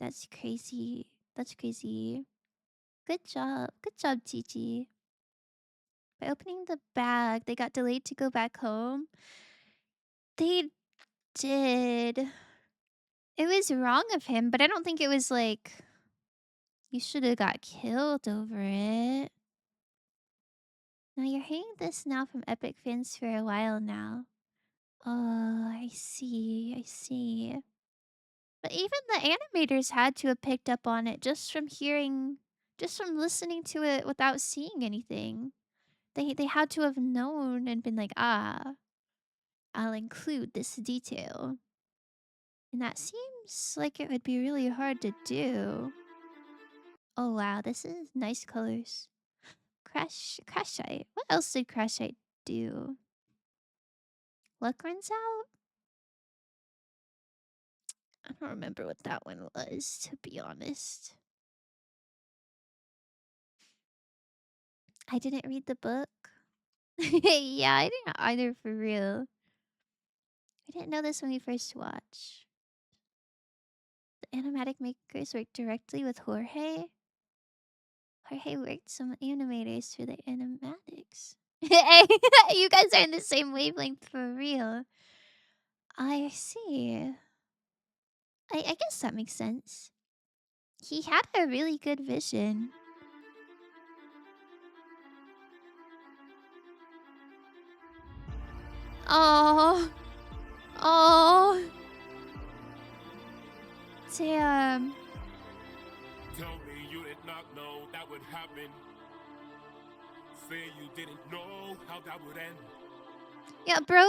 S1: That's crazy. That's crazy. Good job. Good job, Gigi. By opening the bag, they got delayed to go back home. They did. It was wrong of him, but I don't think it was like... You should have got killed over it. Now you're hearing this now from Epic fans for a while now. Oh, I see. I see. But even the animators had to have picked up on it just from hearing... Just from listening to it without seeing anything. They had to have known and been like, ah, I'll include this detail. And that seems like it would be really hard to do. Oh wow, this is nice colors. Crashite. What else did Crashite do? Luck runs out? I don't remember what that one was, to be honest. I didn't read the book. Yeah, I didn't either, for real. I didn't know this when we first watched. The animatic makers worked directly with Jorge. Jorge worked some animators for the animatics. Hey, you guys are in the same wavelength for real. I see. I guess that makes sense. He had a really good vision. Oh. Oh. Damn.
S6: Tell me you did not know that would happen. Say you didn't know how that would end.
S1: Yeah, bro.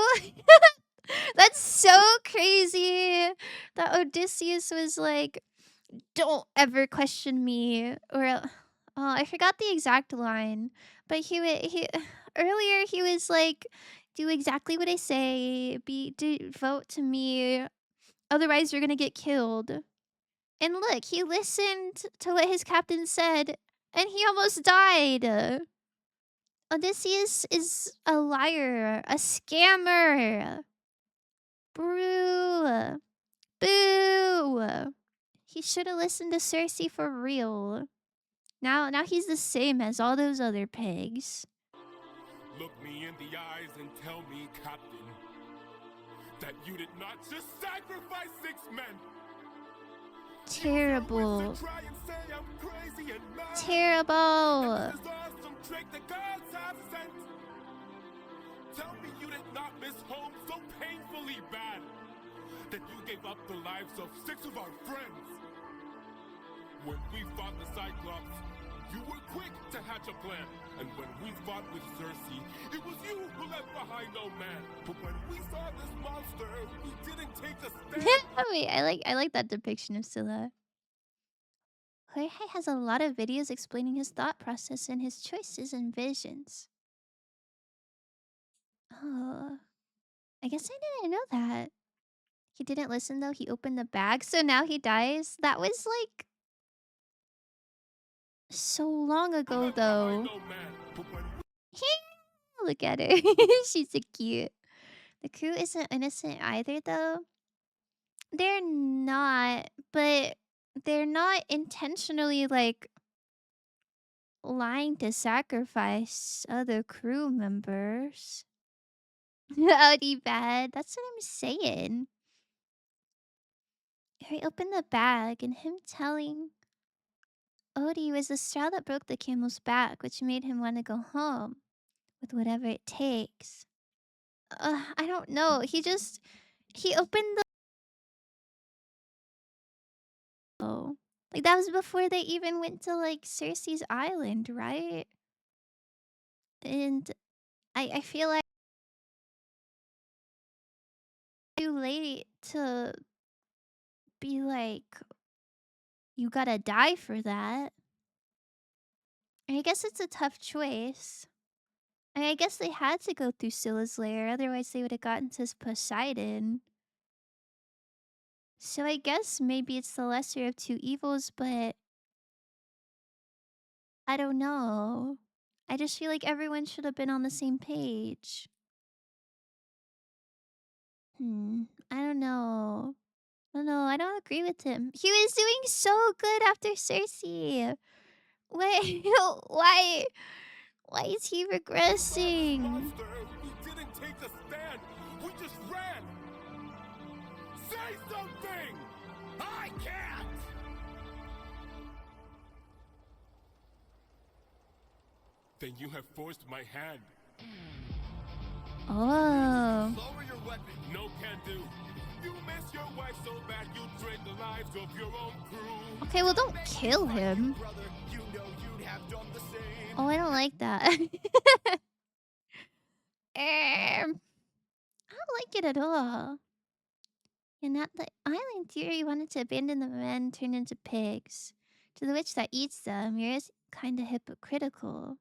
S1: That's so crazy that Odysseus was like, don't ever question me. Or, I forgot the exact line. But earlier he was like, do exactly what I say. Vote to me. Otherwise you're gonna get killed. And look, he listened to what his captain said. And he almost died. Odysseus is a liar. A scammer. Brew. Boo. He should have listened to Cersei for real. Now he's the same as all those other pigs.
S6: Look me in the eyes and tell me, Captain, that you did not just sacrifice 6 men.
S1: Terrible.
S6: Try and say I'm crazy and mad.
S1: Terrible.
S6: This is awesome trick the gods have sent. Tell me you did not miss home so painfully bad that you gave up the lives of 6 of our friends. When we fought the Cyclops, You were quick to hatch a plan, and when we fought with Cersei, it was you who left behind no man. But when we saw this monster, we didn't take a stand.
S1: Wait, I like that depiction of Scylla. Jorge has a lot of videos explaining his thought process and his choices and visions. Oh, I guess I didn't know that. He didn't listen though. He opened the bag, so now he dies. That was like so long ago
S6: Left behind
S1: though.
S6: no man. But when
S1: Look at her. She's so cute. The crew isn't innocent either though. They're not, but they're not intentionally like lying to sacrifice other crew members. Howdy bad. That's what I'm saying. He opened the bag and him telling Odie was the straw that broke the camel's back, which made him want to go home with whatever it takes. I don't know. He opened the. Oh, like that was before they even went to like Cersei's island, right? And I feel like too late to be like, you gotta die for that. I guess it's a tough choice. I guess they had to go through Scylla's lair, otherwise they would have gotten to Poseidon. So I guess maybe it's the lesser of two evils, but I don't know. I just feel like everyone should have been on the same page. I don't know. I don't know. I don't agree with him. He was doing so good after Cersei. Wait, why is he regressing?
S6: monster, we didn't take a stand. We just ran. Say something. I can't. Then you have forced my hand.
S1: Oh.
S3: Lower your weapon.
S6: No can do. You miss your wife so bad you trade the lives of your own crew.
S1: Okay, well don't kill him.
S3: Brother, you know you'd have done the same.
S1: Oh, I don't like that. I don't like it at all. And at the island theory wanted to abandon the men turned into pigs. To the witch that eats them, you're kind of hypocritical.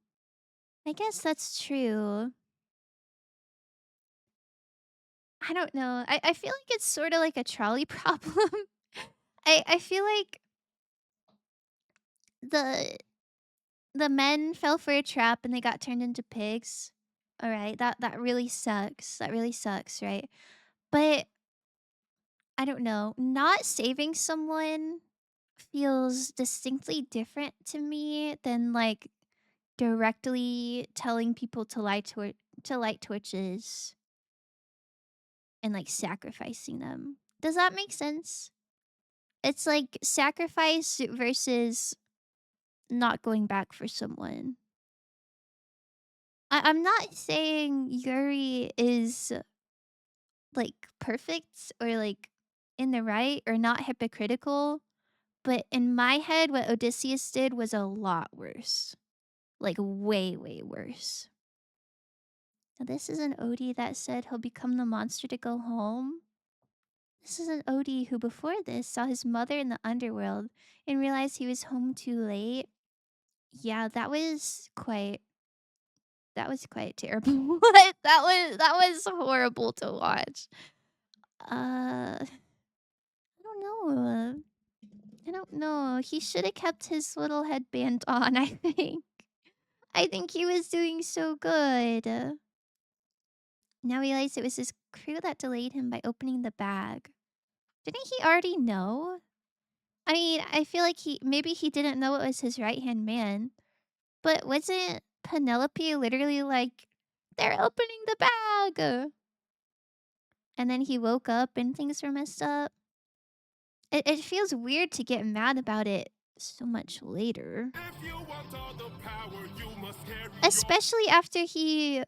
S1: I guess that's true. I don't know. I feel like it's sort of like a trolley problem. I feel like the men fell for a trap and they got turned into pigs. All right, that really sucks. That really sucks, right? But I don't know. Not saving someone feels distinctly different to me than like directly telling people to light torches and like sacrificing them. Does that make sense? It's like sacrifice versus not going back for someone. I'm not saying Yuri is like perfect or like in the right or not hypocritical, but in my head, what Odysseus did was a lot worse. Like way, way worse. Now, this is an Odie that said he'll become the monster to go home. This is an Odie who before this saw his mother in the underworld and realized he was home too late. Yeah, that was quite terrible. that was horrible to watch. I don't know. I don't know. He should have kept his little headband on, I think. I think he was doing so good. Now realize it was his crew that delayed him by opening the bag. Didn't he already know? I mean, I feel like maybe he didn't know it was his right-hand man. But wasn't Penelope literally like, they're opening the bag? And then he woke up and things were messed up. It feels weird to get mad about it so much later.
S6: If you want all the power, you must carry
S1: Especially after he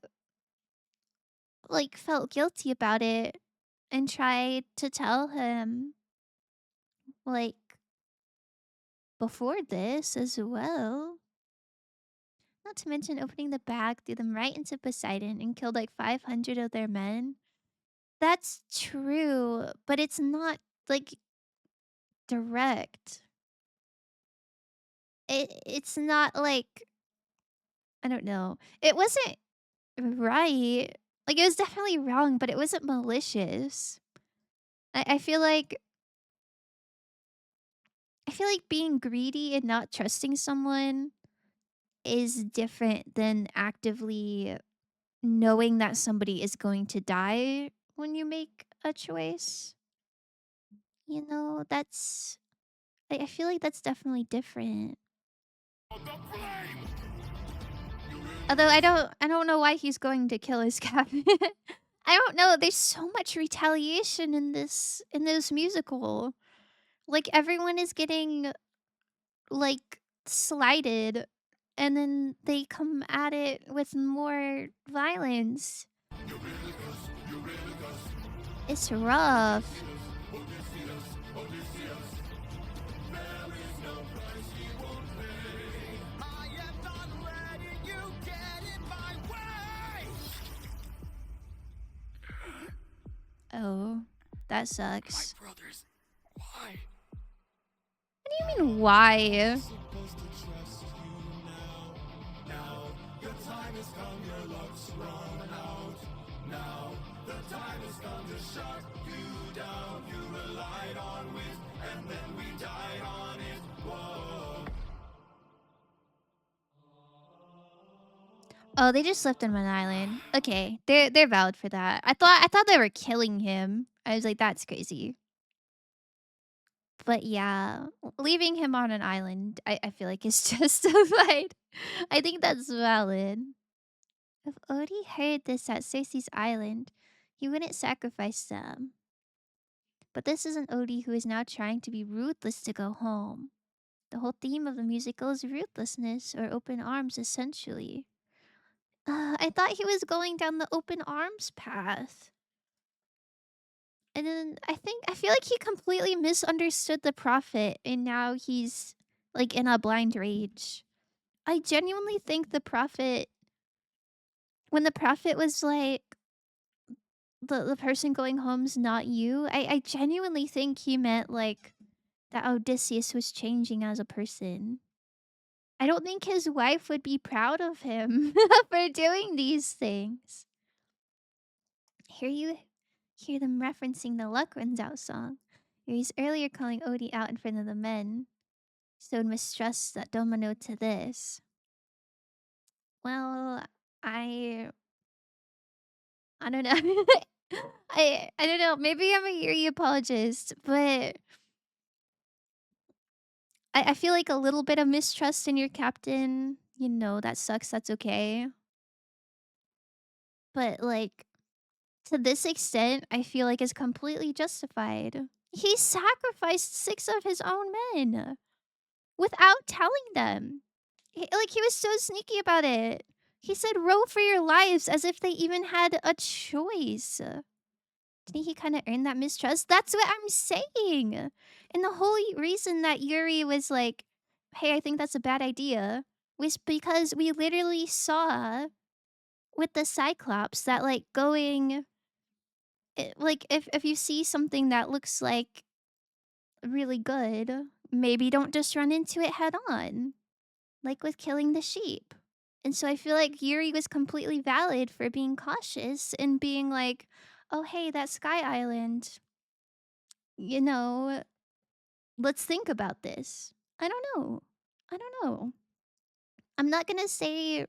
S1: like felt guilty about it and tried to tell him like before this as well. Not to mention opening the bag, threw them right into Poseidon, and killed like 500 of their men. That's true, but it's not like direct. It's not like, I don't know. It wasn't right. Like, it was definitely wrong, but it wasn't malicious. I feel like being greedy and not trusting someone is different than actively knowing that somebody is going to die when you make a choice. You know, that's I feel like that's definitely different. Although I don't know why he's going to kill his captain. I don't know. There's so much retaliation in this musical. Like everyone is getting like slighted, and then they come at it with more violence. It's rough.
S3: I am not letting you get in my way.
S1: Oh, that sucks.
S3: Brothers, why?
S1: What do you mean, why?
S6: Supposed to trust you now. Now your time has come, your luck's run out. Now the time has come to shut you down. You relied on wit, and then we died on it. Whoa.
S1: Oh, they just left him on an island. Okay, they're valid for that. I thought they were killing him. I was like, that's crazy. But yeah, leaving him on an island, I feel like is justified. I think that's valid. If Odie heard this at Cersei's island, he wouldn't sacrifice them. But this is an Odie who is now trying to be ruthless to go home. The whole theme of the musical is ruthlessness or open arms, essentially. I thought he was going down the open arms path. And then I feel like he completely misunderstood the prophet, and now he's like in a blind rage. I genuinely think the prophet, when the prophet was like, the person going home's not you, I genuinely think he meant like that Odysseus was changing as a person. I don't think his wife would be proud of him for doing these things. Here you hear them referencing the Luck Runs Out song. He's earlier calling Odie out in front of the men. Stone mistrusts that Domino to this. Well, I don't know. I don't know. Maybe I'm a Yuri apologist, but I feel like a little bit of mistrust in your captain, you know, that sucks. That's okay. But like, to this extent, I feel like is completely justified. He sacrificed 6 of his own men without telling them. He was so sneaky about it. He said, row for your lives, as if they even had a choice. Didn't he kind of earn that mistrust? That's what I'm saying. And the whole reason that Yuri was like, hey, I think that's a bad idea, was because we literally saw with the Cyclops that like going, like if you see something that looks like really good, maybe don't just run into it head on, like with killing the sheep. And so I feel like Yuri was completely valid for being cautious and being like, oh, hey, that Sky Island, you know, let's think about this. I don't know. I'm not going to say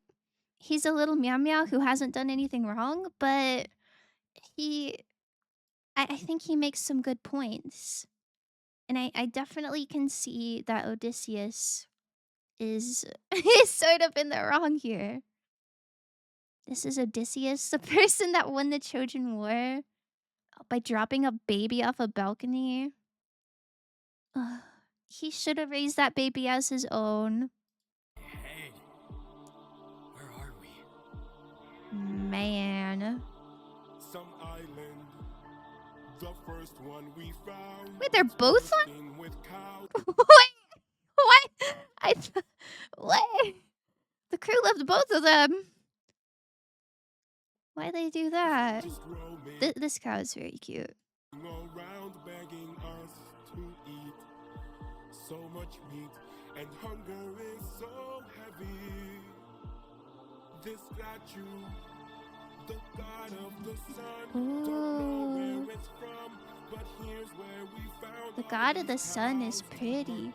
S1: he's a little meow meow who hasn't done anything wrong, but I think he makes some good points. And I definitely can see that Odysseus is sort of in the wrong here. This is Odysseus, the person that won the Trojan War by dropping a baby off a balcony. Ugh, he should have raised that baby as his own.
S3: Hey, where are we?
S1: Man.
S6: Some island. The first one we found.
S1: Wait, they're both on?
S6: With cow.
S1: Wait, what? What? The crew loved both of them. Why'd they do that?
S6: Just roaming
S1: This cow is very cute.
S6: around begging us to eat. So much meat and hunger is so heavy. This statue, the god of the sun, don't know
S1: Ooh.
S6: where it's from, but here's where we found
S1: The
S6: all
S1: god of the
S6: these
S1: sun is
S6: cows
S1: pretty.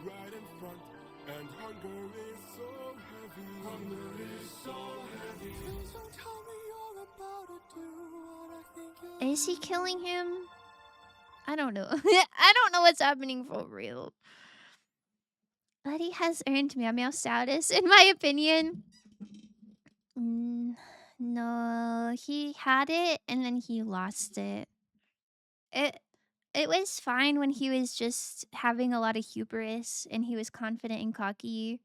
S6: right in front, and hunger is so heavy. Hunger is so heavy. So tell me all about it, do what I think you
S1: Is he killing him? I don't know. I don't know what's happening for real. But he has earned Meow Meow status, in my opinion. No, he had it and then he lost it. It was fine when he was just having a lot of hubris and he was confident and cocky.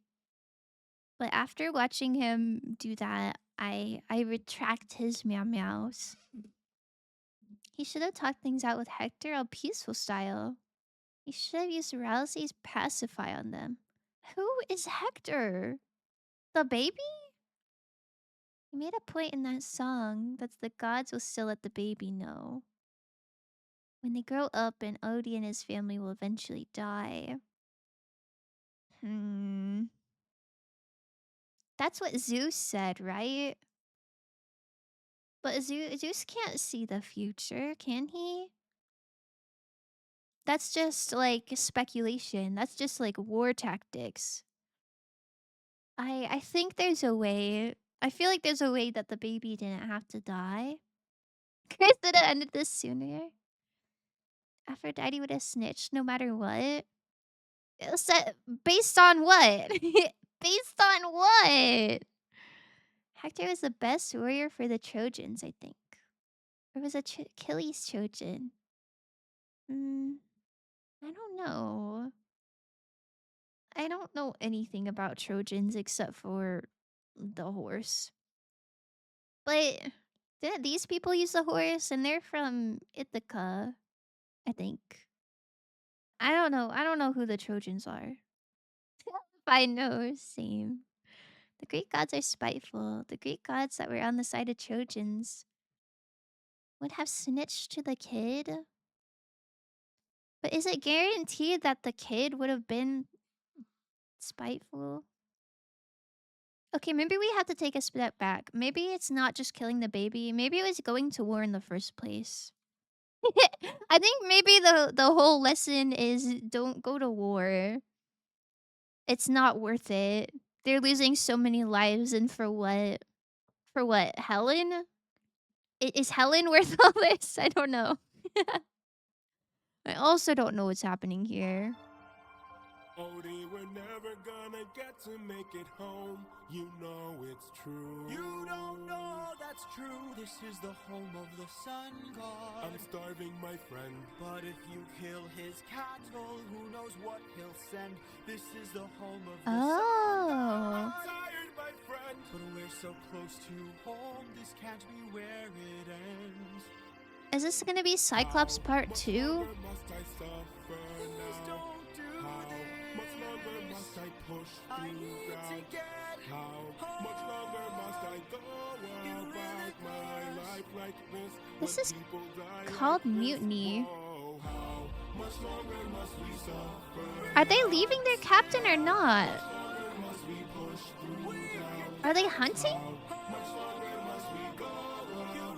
S1: But after watching him do that, I retract his Meow Meows. He should have talked things out with Hector all peaceful style. He should have used Rousey's pacify on them. Who is Hector? The baby? He made a point in that song that the gods will still let the baby know. When they grow up and Odie and his family will eventually die. That's what Zeus said, right? But Zeus can't see the future, can he? That's just like speculation. That's just like war tactics. I think there's a way. I feel like there's a way that the baby didn't have to die. Chris would have ended this sooner. Aphrodite would have snitched no matter what. It was based on what? Based on what? Hector was the best warrior for the Trojans, I think. Or was it Achilles Trojan? I don't know. I don't know anything about Trojans except for the horse. But didn't these people use the horse? And they're from Ithaca, I think. I don't know. I don't know who the Trojans are. I know, same. The Greek gods are spiteful. The Greek gods that were on the side of Trojans would have snitched to the kid. But is it guaranteed that the kid would have been spiteful? Okay, maybe we have to take a step back. Maybe it's not just killing the baby. Maybe it was going to war in the first place. I think maybe the whole lesson is don't go to war. It's not worth it. They're losing so many lives, and for what? For what? Helen? Is Helen worth all this? I don't know. I also don't know what's happening here.
S6: Odie, we're never gonna get to make it home. You know it's true.
S5: You don't know that's true. This is the home of the sun god.
S6: I'm starving, my friend.
S5: But if you kill his cattle, who knows what he'll send. This is the home of the sun
S1: Oh.
S6: I'm tired, my friend.
S5: But we're so close to home, this can't be where it ends.
S1: Is this gonna be Cyclops Part 2?
S6: Longer must I suffer
S5: Please
S6: now?
S5: don't do
S6: How
S5: this.
S6: much longer must I push
S5: I
S6: through
S5: need to
S6: doubt?
S5: get
S6: How much longer must I go about my life like this?
S1: This
S6: when
S1: is
S6: people die
S1: called
S6: like this?
S1: Mutiny.
S6: Whoa, how much longer must we suffer?
S1: Are they leaving their captain or not?
S6: Must we push through doubt?
S1: Are they hunting?
S6: Much longer must we go about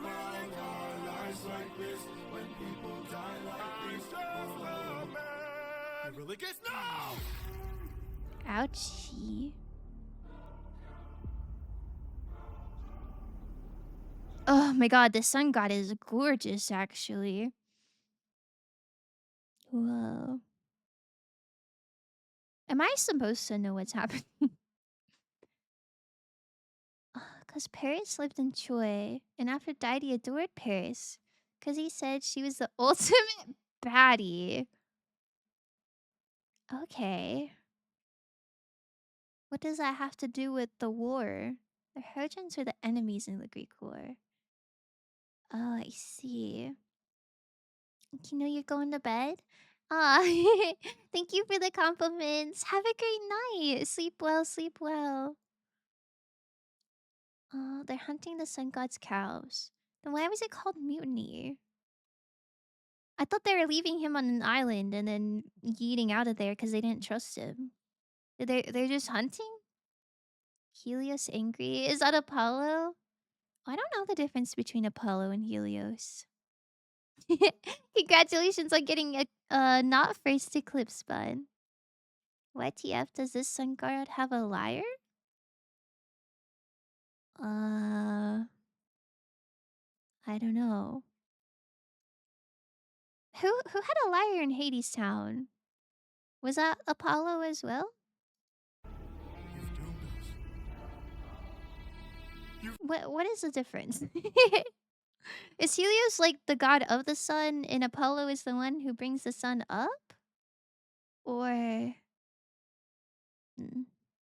S6: our lives like this? When people die like this? Oh, man.
S5: It really gets no!
S1: Ouchie. Oh my god, the sun god is gorgeous, actually. Whoa. Am I supposed to know what's happening? Because Paris lived in Troy, and Aphrodite adored Paris. Because he said she was the ultimate baddie. Okay. What does that have to do with the war? The Trojans were the enemies in the Greek war. Oh, I see. You know you're going to bed? Ah, thank you for the compliments. Have a great night. Sleep well, sleep well. Oh, they're hunting the sun god's cows. Then why was it called mutiny? I thought they were leaving him on an island and then yeeting out of there because they didn't trust him. They're just hunting? Helios angry? Is that Apollo? I don't know the difference between Apollo and Helios. Congratulations on getting a not first eclipse bud. YTF, does this sun god have a lyre? I don't know. Who had a lyre in Hades Town? Was that Apollo as well? What is the difference? Is Helios like the god of the sun and Apollo is the one who brings the sun up? Or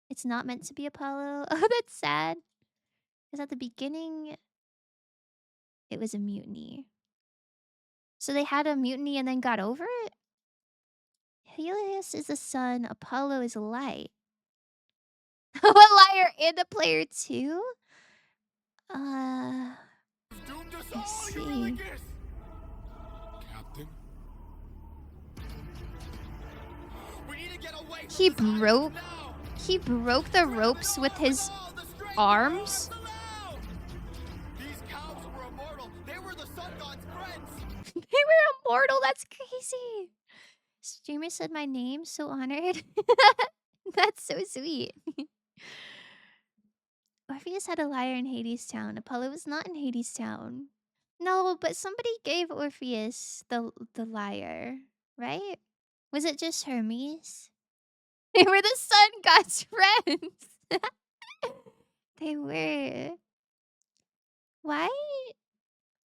S1: it's not meant to be Apollo? Oh, that's sad. Because at the beginning, it was a mutiny. So they had a mutiny and then got over it? Helios is the sun, Apollo is light. A liar and a player too? I see.
S3: Captain? We need to get away from
S1: He
S3: this island
S1: broke
S3: now.
S1: he broke the ropes with his arms?
S3: These cows were immortal. They were the sun god's friends.
S1: They were immortal, that's crazy. Streamer said my name, so honored. That's so sweet. Orpheus had a lyre in Hades Town. Apollo was not in Hades Town. No, but somebody gave Orpheus the lyre, right? Was it just Hermes? They were the sun god's friends. They were. Why?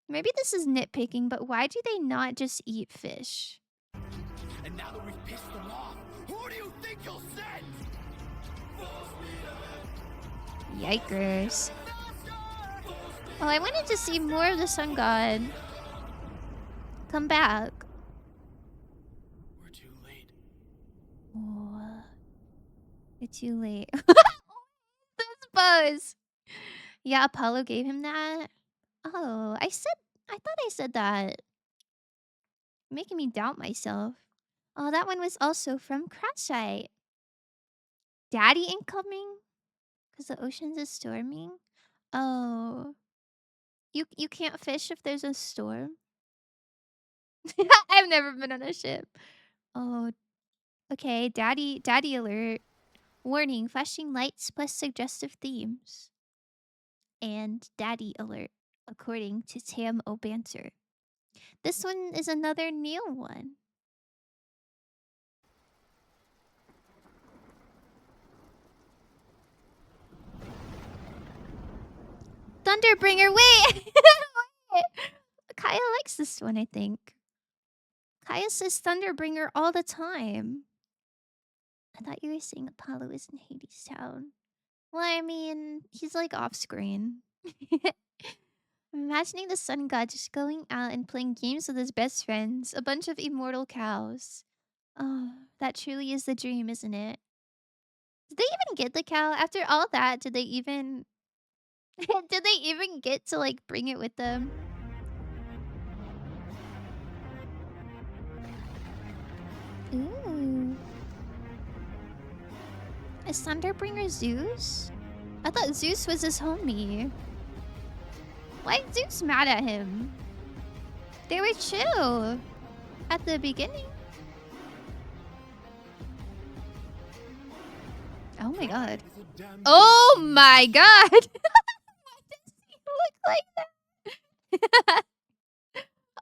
S1: Maybe this is nitpicking, but why do they not just eat fish?
S3: And now that we've pissed them off, who do you think you'll send?
S1: Yikers. Oh, I wanted to see more of the sun god. Come back.
S3: We're too late.
S1: Oh, you're too late. This pose. Yeah, Apollo gave him that. Oh, I thought I said that. Making me doubt myself. Oh, that one was also from Crashite. Daddy incoming? Because the oceans is storming? Oh. You can't fish if there's a storm? I've never been on a ship. Oh. Okay, daddy alert. Warning, flashing lights plus suggestive themes. And daddy alert, according to Tam O'Banter. This one is another Neil one. Thunderbringer, wait! Wait. Kaya likes this one, I think. Kaya says Thunderbringer all the time. I thought you were saying Apollo is in Hades Town. Well, I mean, he's like off screen. I'm imagining the sun god just going out and playing games with his best friends, a bunch of immortal cows. Oh, that truly is the dream, isn't it? Did they even get the cow? After all that, did they even... did they even get to, like, bring it with them? Ooh. Is Thunderbringer Zeus? I thought Zeus was his homie. Why is Zeus mad at him? They were chill at the beginning. Oh my god. Oh my god! Why does he look like that?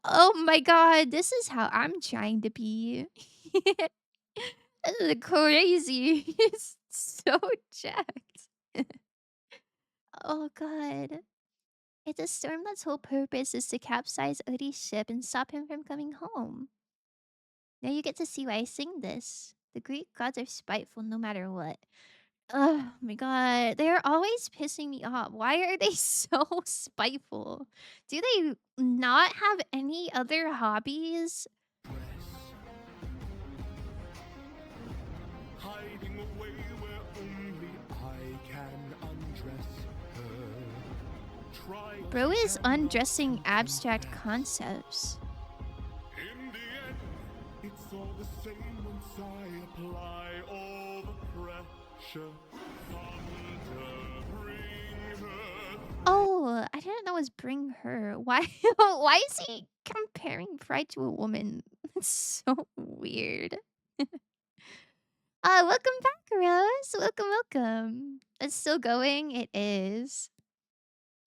S1: Oh my god, this is how I'm trying to be. This is crazy. He's so jacked. Oh god. It's a storm that's whole purpose is to capsize Odie's ship and stop him from coming home. Now you get to see why I sing this. The Greek gods are spiteful no matter what. Oh my god. They're always pissing me off. Why are they so spiteful? Do they not have any other hobbies?
S6: try.
S1: Bro is undressing abstract concepts.
S6: In the end, it's all the same once I apply all the pressure. Thunder, bring her.
S1: Oh, I didn't know it was bring her. Why why is he comparing pride to a woman? It's so weird. Welcome back, Rose. Welcome, welcome. It's still going? It is.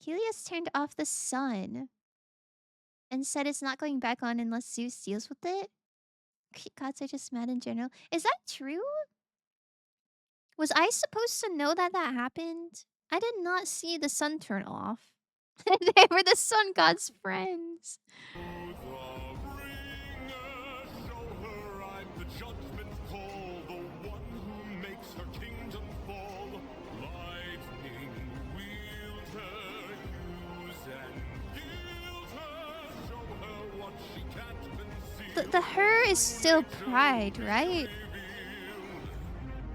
S1: Helios turned off the sun and said it's not going back on unless Zeus deals with it. Gods are just mad in general. Is that true? Was I supposed to know that that happened? I did not see the sun turn off. They were the sun god's friends.
S6: The bringer, show her I'm the judgment call, the one who makes her kingdom fall. Lightning, wield her, use and gild her. Show her what she can't conceal.
S1: The her is still pride, right?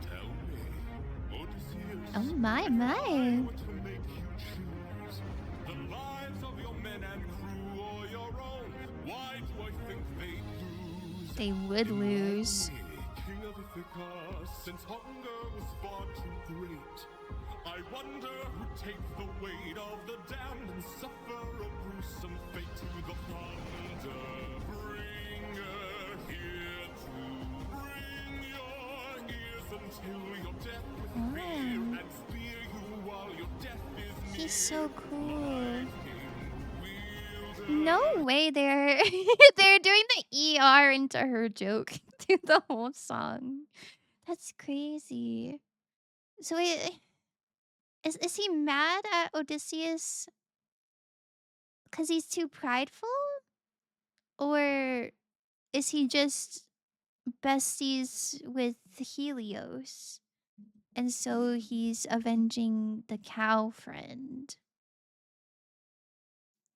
S6: Tell me, Odysseus,
S1: Oh my.
S6: what to make you choose? The lives of your men and crew or your own? Why do I think they lose?
S1: They would lose.
S6: King of Ithaca, since hunger was far too great, I wonder who'd take the weight of the damned and suffer a gruesome fate. To the thunder bringer, here to bring your ears until your death with fear and spear you while your death is near.
S1: He's so cool.
S6: Wielder,
S1: No way they're they're doing the ER into her joke through the whole song. That's crazy. So wait, is he mad at Odysseus because he's too prideful? Or is he just besties with Helios? And so he's avenging the cow friend.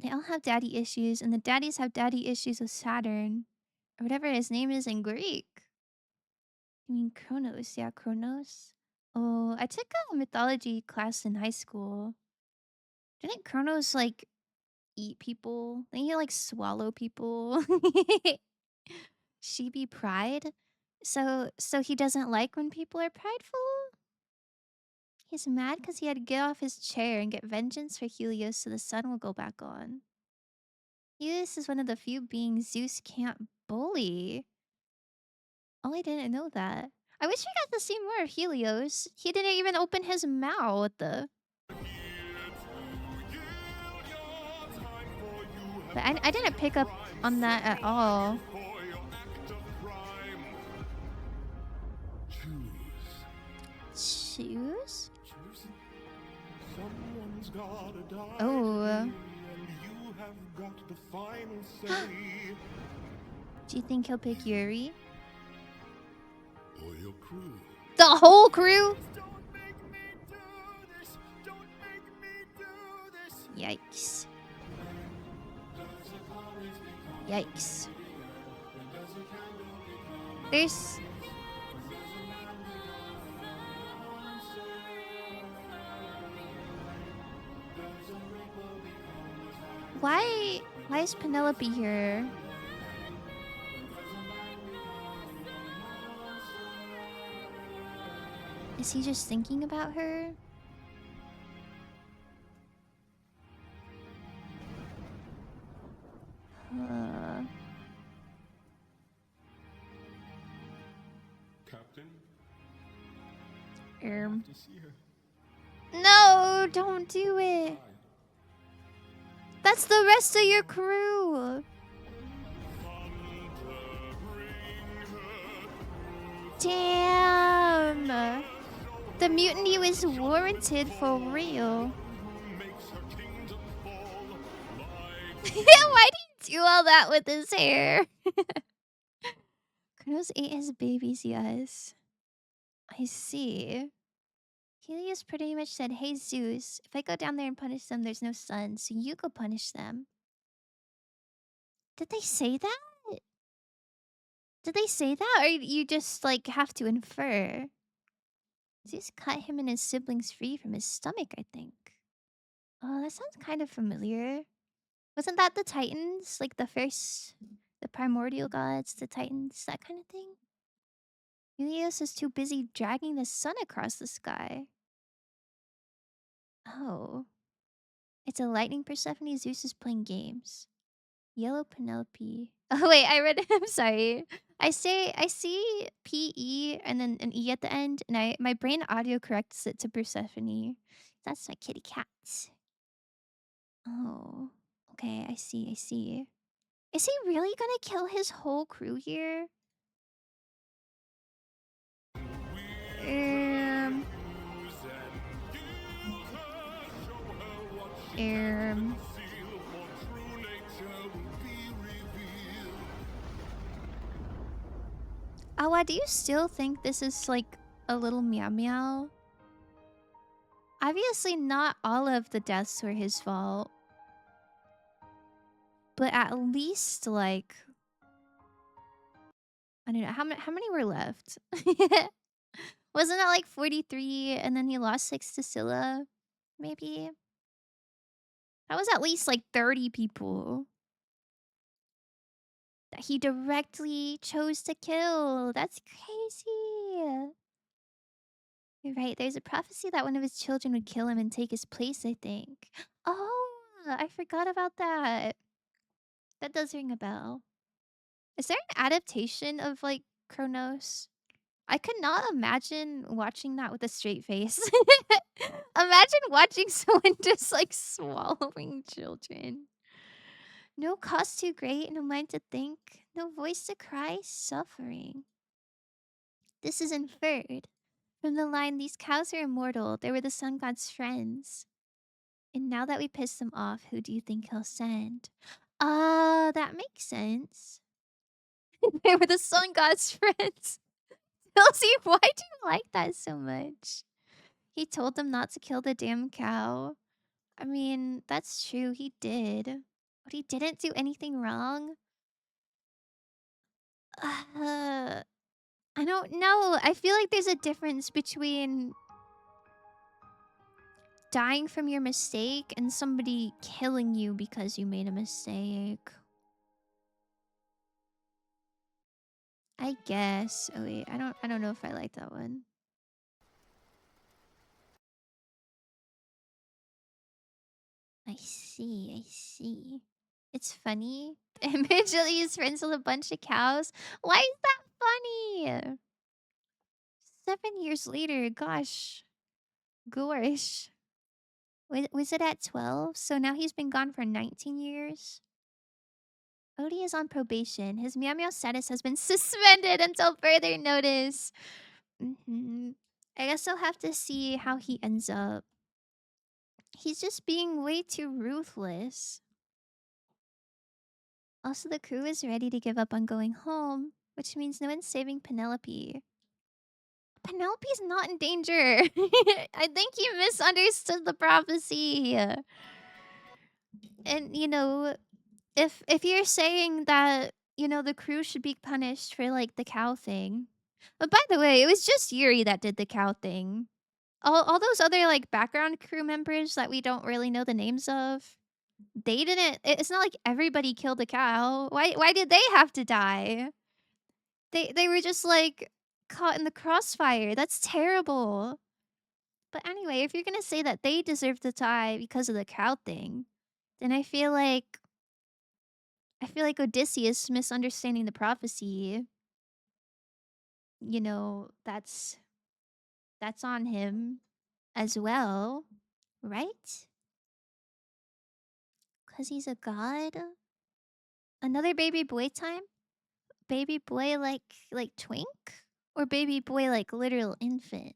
S1: They all have daddy issues, and the daddies have daddy issues with Saturn. Or whatever his name is in Greek. I mean Kronos, yeah, Kronos. Oh, I took a mythology class in high school. Didn't Kronos like eat people? Didn't he like swallow people? She be pride? So he doesn't like when people are prideful? He's mad because he had to get off his chair and get vengeance for Helios so the sun will go back on. Helios is one of the few beings Zeus can't bully. Oh, I didn't know that. I wish we got to see more of Helios. He didn't even open his mouth. What the? But I didn't pick up on that at all.
S6: for your act of crime. Choose.
S1: Choose?
S6: Someone's gotta die.
S1: Oh.
S6: And you have got the final say.
S1: Do you think he'll pick Yuri?
S6: Or your crew.
S1: The whole crew?
S3: Don't make me do this. Don't make me do this.
S1: Yikes. Yikes. There's... Why is Penelope here? Is he just thinking about her?
S6: Captain,
S1: Um.
S6: to see her.
S1: No, don't do it. That's the rest of your crew. Damn. The mutiny was warranted for real. Why did he do all that with his hair? Kronos ate his babies, yes. I see. Helios pretty much said, hey Zeus, if I go down there and punish them, there's no sun, so you go punish them. Did they say that? Did they say that? Or you just, like, have to infer? Zeus cut him and his siblings free from his stomach, I think. Oh, that sounds kind of familiar. Wasn't that the Titans? Like the primordial gods, the Titans, that kind of thing? Helios is too busy dragging the sun across the sky. Oh. It's a lightning Persephone. Zeus is playing games. Yellow Penelope. Oh wait, I read I'm sorry. I see PE and then an E at the end, and my brain audio corrects it to Persephone. That's my kitty cat. Oh. Okay, I see, I see. Is he really gonna kill his whole crew here? Um. Awa, do you still think this is like a little meow meow? Obviously, not all of the deaths were his fault. But at least, like... I don't know, how many were left? Wasn't it like 43 and then he lost 6 to Scylla? Maybe? That was at least like 30 people that he directly chose to kill. That's crazy. You're right. There's a prophecy that one of his children would kill him and take his place, I think. Oh, I forgot about that. That does ring a bell. Is there an adaptation of like Kronos? I could not imagine watching that with a straight face. Imagine watching someone just like swallowing children. No cost too great, no mind to think, no voice to cry, suffering. This is inferred from the line, these cows are immortal, they were the sun god's friends. And now that we pissed them off, who do you think he'll send? That makes sense. They were the sun god's friends. Elsie, why do you like that so much? He told them not to kill the damn cow. I mean, that's true, he did. But he didn't do anything wrong. I don't know. I feel like there's a difference between dying from your mistake and somebody killing you because you made a mistake. I guess. Oh wait, I don't know if I like that one. I see, I see. It's funny. Immediately he's friends with a bunch of cows. Why is that funny? 7 years later, gosh. Gosh. Was it at 12? So now he's been gone for 19 years? Odie is on probation. His Meow Meow status has been suspended until further notice. I guess I'll have to see how he ends up. He's just being way too ruthless. Also, the crew is ready to give up on going home, which means no one's saving Penelope. Penelope's not in danger. I think he misunderstood the prophecy. And, you know, if you're saying that, you know, the crew should be punished for, like, the cow thing. But by the way, it was just Yuri that did the cow thing. All those other, like, background crew members that we don't really know the names of, they didn't... It's not like everybody killed a cow. Why did they have to die? They were just, like, caught in the crossfire. That's terrible. But anyway, if you're gonna say that they deserve to die because of the cow thing, then I feel like Odysseus misunderstanding the prophecy. You know, that's on him as well, right? 'Cause he's a god. Another baby boy time? Baby boy like Twink? Or baby boy like literal infant?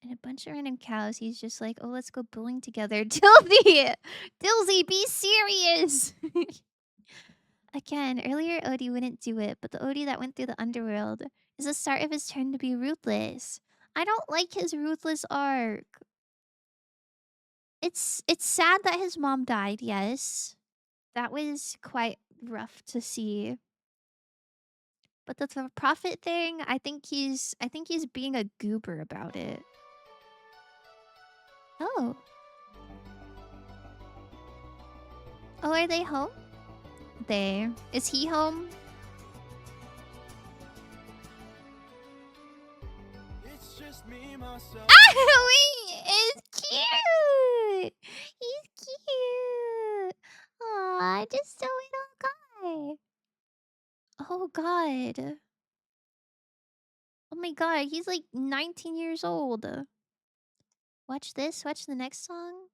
S1: And a bunch of random cows, he's just like, oh, let's go bowling together. Dilsey, be serious! Again, earlier Odie wouldn't do it, but the Odie that went through the underworld is the start of his turn to be ruthless. I don't like his ruthless arc. It's sad that his mom died, yes. That was quite rough to see. But the prophet thing, I think he's being a goober about it. Oh. Oh, are they home? There. Is he home?
S3: It's just me, myself.
S1: Wait, it's cute. He's cute. Aw, just a little guy. Oh god. Oh my god, he's like 19 years old. Watch this. Watch the next song.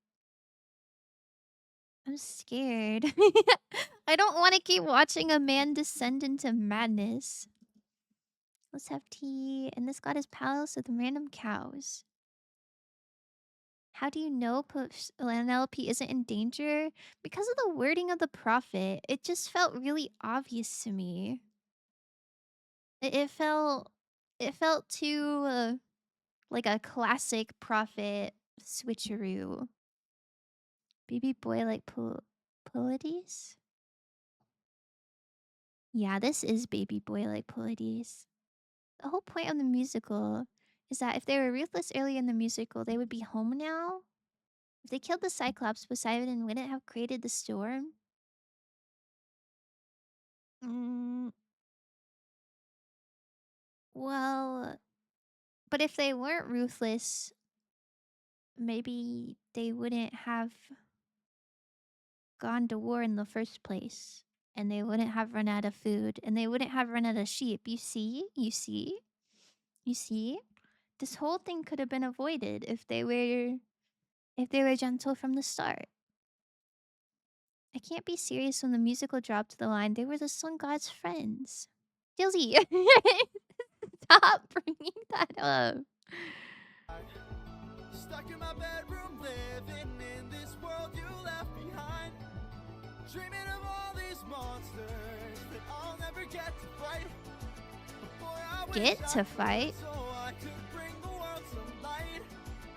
S1: I'm scared. I don't want to keep watching a man descend into madness. Let's have tea. And this got his palace with random cows. How do you know Penelope isn't in danger? Because of the wording of the prophet. It just felt really obvious to me. It felt too like a classic prophet switcheroo. Baby boy like Pleiades? Yeah, this is baby boy like Pleiades. The whole point of the musical is that if they were ruthless early in the musical, they would be home now. If they killed the Cyclops, Poseidon wouldn't have created the storm. Well, but if they weren't ruthless, maybe they wouldn't have gone to war in the first place. And they wouldn't have run out of food. And they wouldn't have run out of sheep. You see? You see? You see? This whole thing could have been avoided if they were gentle from the start. I can't be serious when the musical dropped the line, they were the sun god's friends. Dilsey, stop bringing that up.
S3: Stuck in my bedroom, living in this world you left behind. Dreaming of all these monsters that I'll never get to fight. But boy, I wish
S1: Get
S3: I
S1: to
S3: could,
S1: fight?
S3: so I could bring the world some light.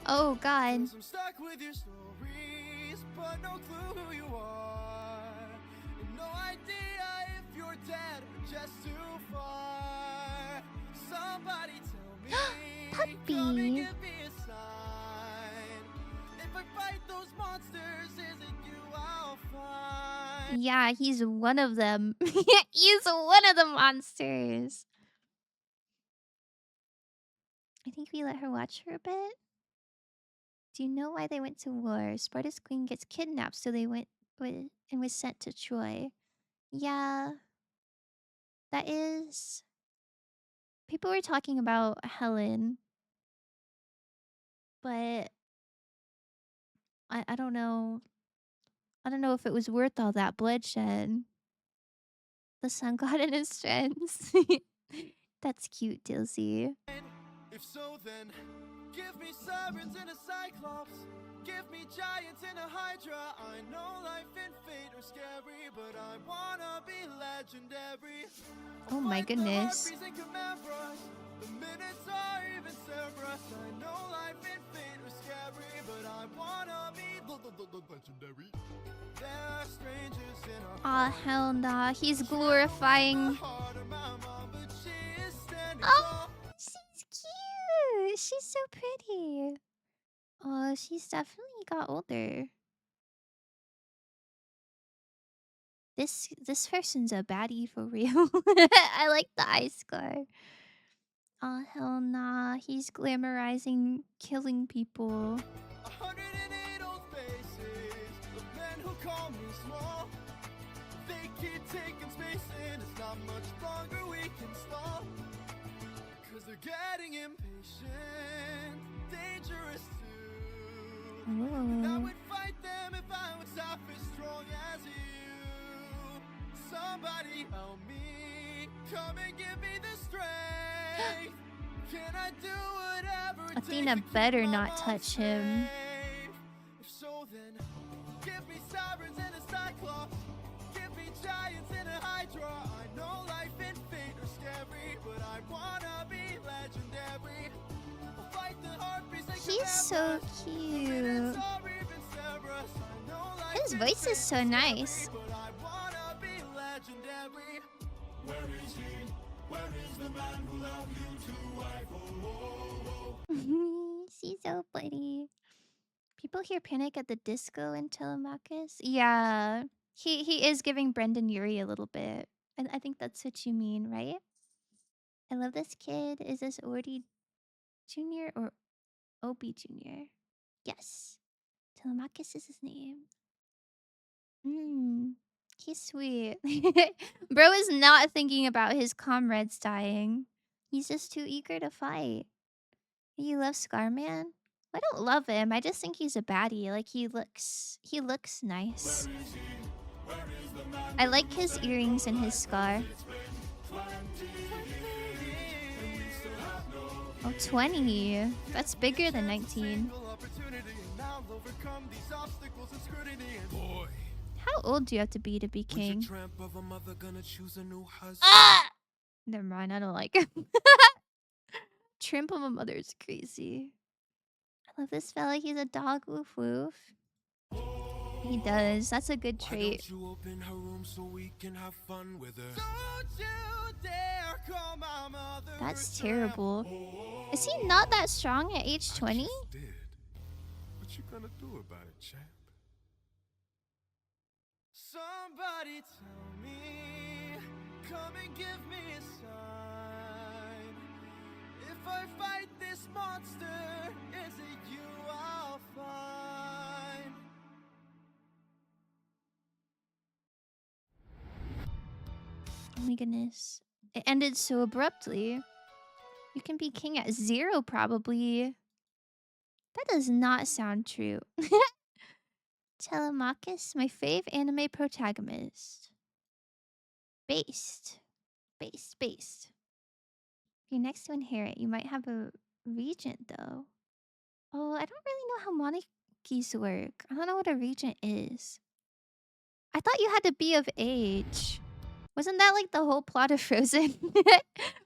S1: Oh god.
S3: 'Cause I'm stuck with your stories, but no clue who you are. And no idea if you're dead or just too far. Somebody tell me, come and
S1: Puppy.
S3: give me a sign. If I fight those monsters, is it you I'll find?
S1: Yeah, he's one of them. He's one of the monsters. I think we let her watch for a bit. Do you know why they went to war? Sparta's queen gets kidnapped, so they went and was sent to Troy. Yeah. That is... People were talking about Helen. But... I don't know. I don't know if it was worth all that bloodshed. The sun god and his friends. That's cute, Dilsey.
S3: If so, then give me sirens and a cyclops. Give me giants and a hydra. I know life and fate are scary, but I wanna be legendary.
S1: Oh my
S3: Fight the
S1: goodness.
S3: harpies and chimeras. The minutes are even Cerberus. I know life and fate are scary, but I wanna be legendary. There are strangers in our
S1: Aw, hell nah. He's glorifying...
S3: heart of my mom, but she is standing
S1: Oh!
S3: tall.
S1: She's cute! She's so pretty. Oh, she's definitely got older. This person's a baddie for real. I like the eye scar. Oh, hell nah. He's glamorizing killing people.
S3: 108 old faces of men who call me small. They keep taking space and it's not much longer we can stall. 'Cause they're getting impatient, dangerous too. And I
S1: Ooh.
S3: would fight them if I was half as strong as you. Somebody help me, come and give me the strength. Can I do whatever it
S1: Athena
S3: takes to
S1: better
S3: keep my
S1: not
S3: mom
S1: touch him.
S3: safe? If so, then give me sirens and a cyclops. Give me giants and a hydra. I know life and fate are scary, but I wanna be legendary. I'll fight the harpies and
S1: He's so
S3: chimeras.
S1: cute.
S3: Minutes are even Cerberus. I know life
S1: His
S3: and
S1: voice is
S3: fate
S1: so
S3: are
S1: nice.
S3: scary, but I wanna be legendary.
S6: Where is he? Where is the man who loved you to wife? Oh, oh, oh.
S1: She's so pretty. People hear Panic at the Disco in Telemachus? Yeah. He is giving Brendan Urie a little bit. And I think that's what you mean, right? I love this kid. Is this Orty Jr. or Opie Jr.? Yes. Telemachus is his name. He's sweet. Bro is not thinking about his comrades dying. He's just too eager to fight. You love Scarman? I don't love him. I just think he's a baddie. Like he looks nice. I like his earrings and his scar. Oh, 20. That's bigger than 19. How old do you have to be king? Ah! Never mind, I don't like him. Tramp of a mother is crazy. I love this fella. He's a dog. Woof woof. He does. That's a good trait. That's terrible. Is he not that strong at age 20?
S6: What you gonna do about it, champ?
S3: Somebody tell me, come and give me a sign. If I fight this monster, is it you I'll find?
S1: Oh my goodness. It ended so abruptly. You can be king at 0 probably. That does not sound true. Telemachus, my fave anime protagonist. Based. If you're next to inherit, you might have a regent though. Oh, I don't really know how monarchies work. I don't know what a regent is. I thought you had to be of age. Wasn't that like the whole plot of Frozen?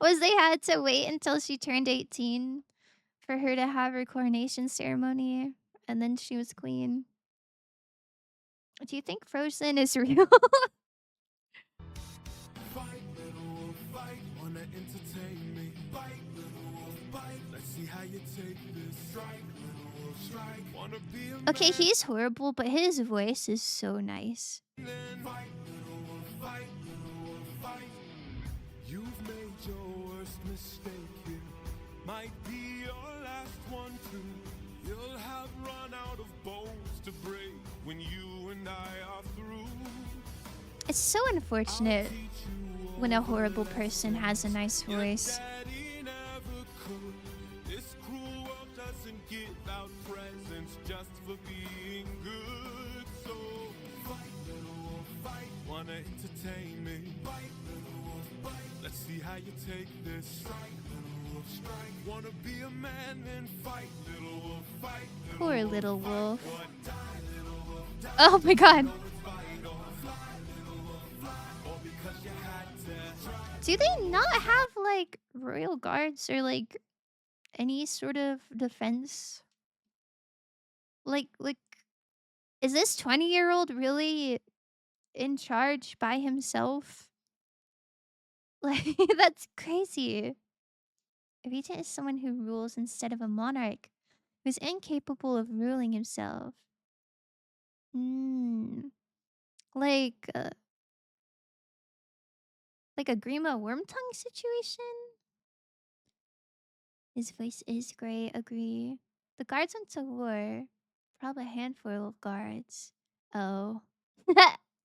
S1: Was they had to wait until she turned 18 for her to have her coronation ceremony and then she was queen? Do you think Frozen is real?
S6: Fight, little wolf, fight. Wanna entertain me? Fight, little wolf, fight. Let's see how you take this. Strike, little wolf, strike. Wanna be a
S1: Okay, he's horrible, but his voice is so nice.
S6: man? Fight, little wolf, fight, little wolf, fight. You've made your worst mistake here. Might be your last one too. You'll have run out of bones to break when you and I are through.
S1: It's so unfortunate when a horrible person has a nice voice.
S6: Daddy never could. This cruel world doesn't give out presents just for being good. So fight, little wolf, fight. Wanna entertain me? Fight, little wolf, fight. Let's see how you take this. Strike, little wolf, strike. Wanna be a man, then fight, little wolf, fight.
S1: Poor little wolf.
S6: Or die, little wolf, die.
S1: Oh my god.
S6: Fight or fly, little wolf, fly. Or because you had to try.
S1: Do they not have like royal guards or like any sort of defense? Like is this 20-year-old really in charge by himself? Like that's crazy. A regent is someone who rules instead of a monarch who's incapable of ruling himself. Like like a Grima Wormtongue situation? His voice is great, agree. The guards went to war. Probably a handful of guards. Oh.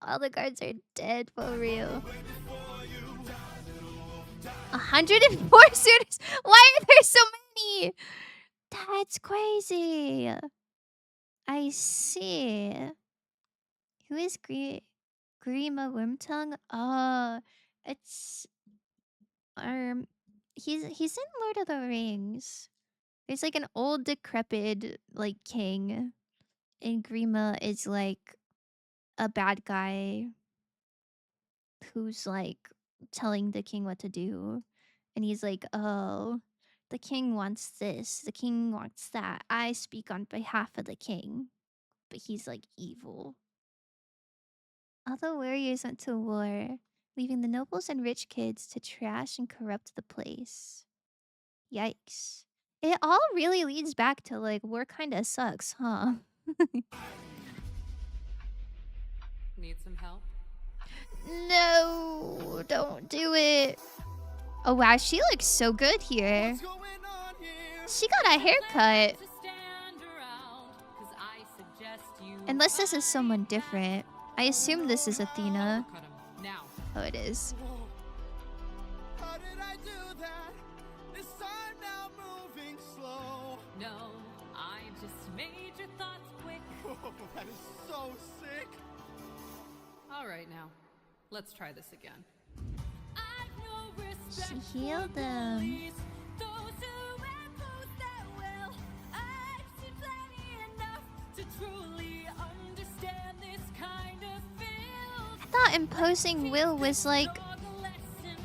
S1: All the guards are dead for real. 104 suitors? Why are there so many? That's crazy. I see. Who is Grima Wormtongue? Oh, it's he's in Lord of the Rings. There's like an old decrepit like king, and Grima is like a bad guy who's like telling the king what to do, and he's like, "Oh, the king wants this, the king wants that. I speak on behalf of the king," but he's like evil. All the warriors went to war, leaving the nobles and rich kids to trash and corrupt the place. Yikes. It all really leads back to like war kinda sucks, huh?
S8: Need some help?
S1: No, don't do it. Oh wow, she looks so good here.
S3: What's going on here?
S1: She got a haircut.
S8: To stand around, 'cause I suggest you
S1: Unless this is someone different. I assume this is Athena.
S8: cut 'em now.
S1: Oh, it is.
S3: Whoa. How did I do that? This time now moving slow.
S8: No, I just made your thoughts quick.
S3: Whoa, that is so sick.
S8: All right now, let's try this again.
S7: I've no respect
S1: She healed them.
S7: police. Those who oppose their will. I've seen plenty enough to truly understand this kind of feel.
S1: I thought imposing will was like
S7: Draw the lesson.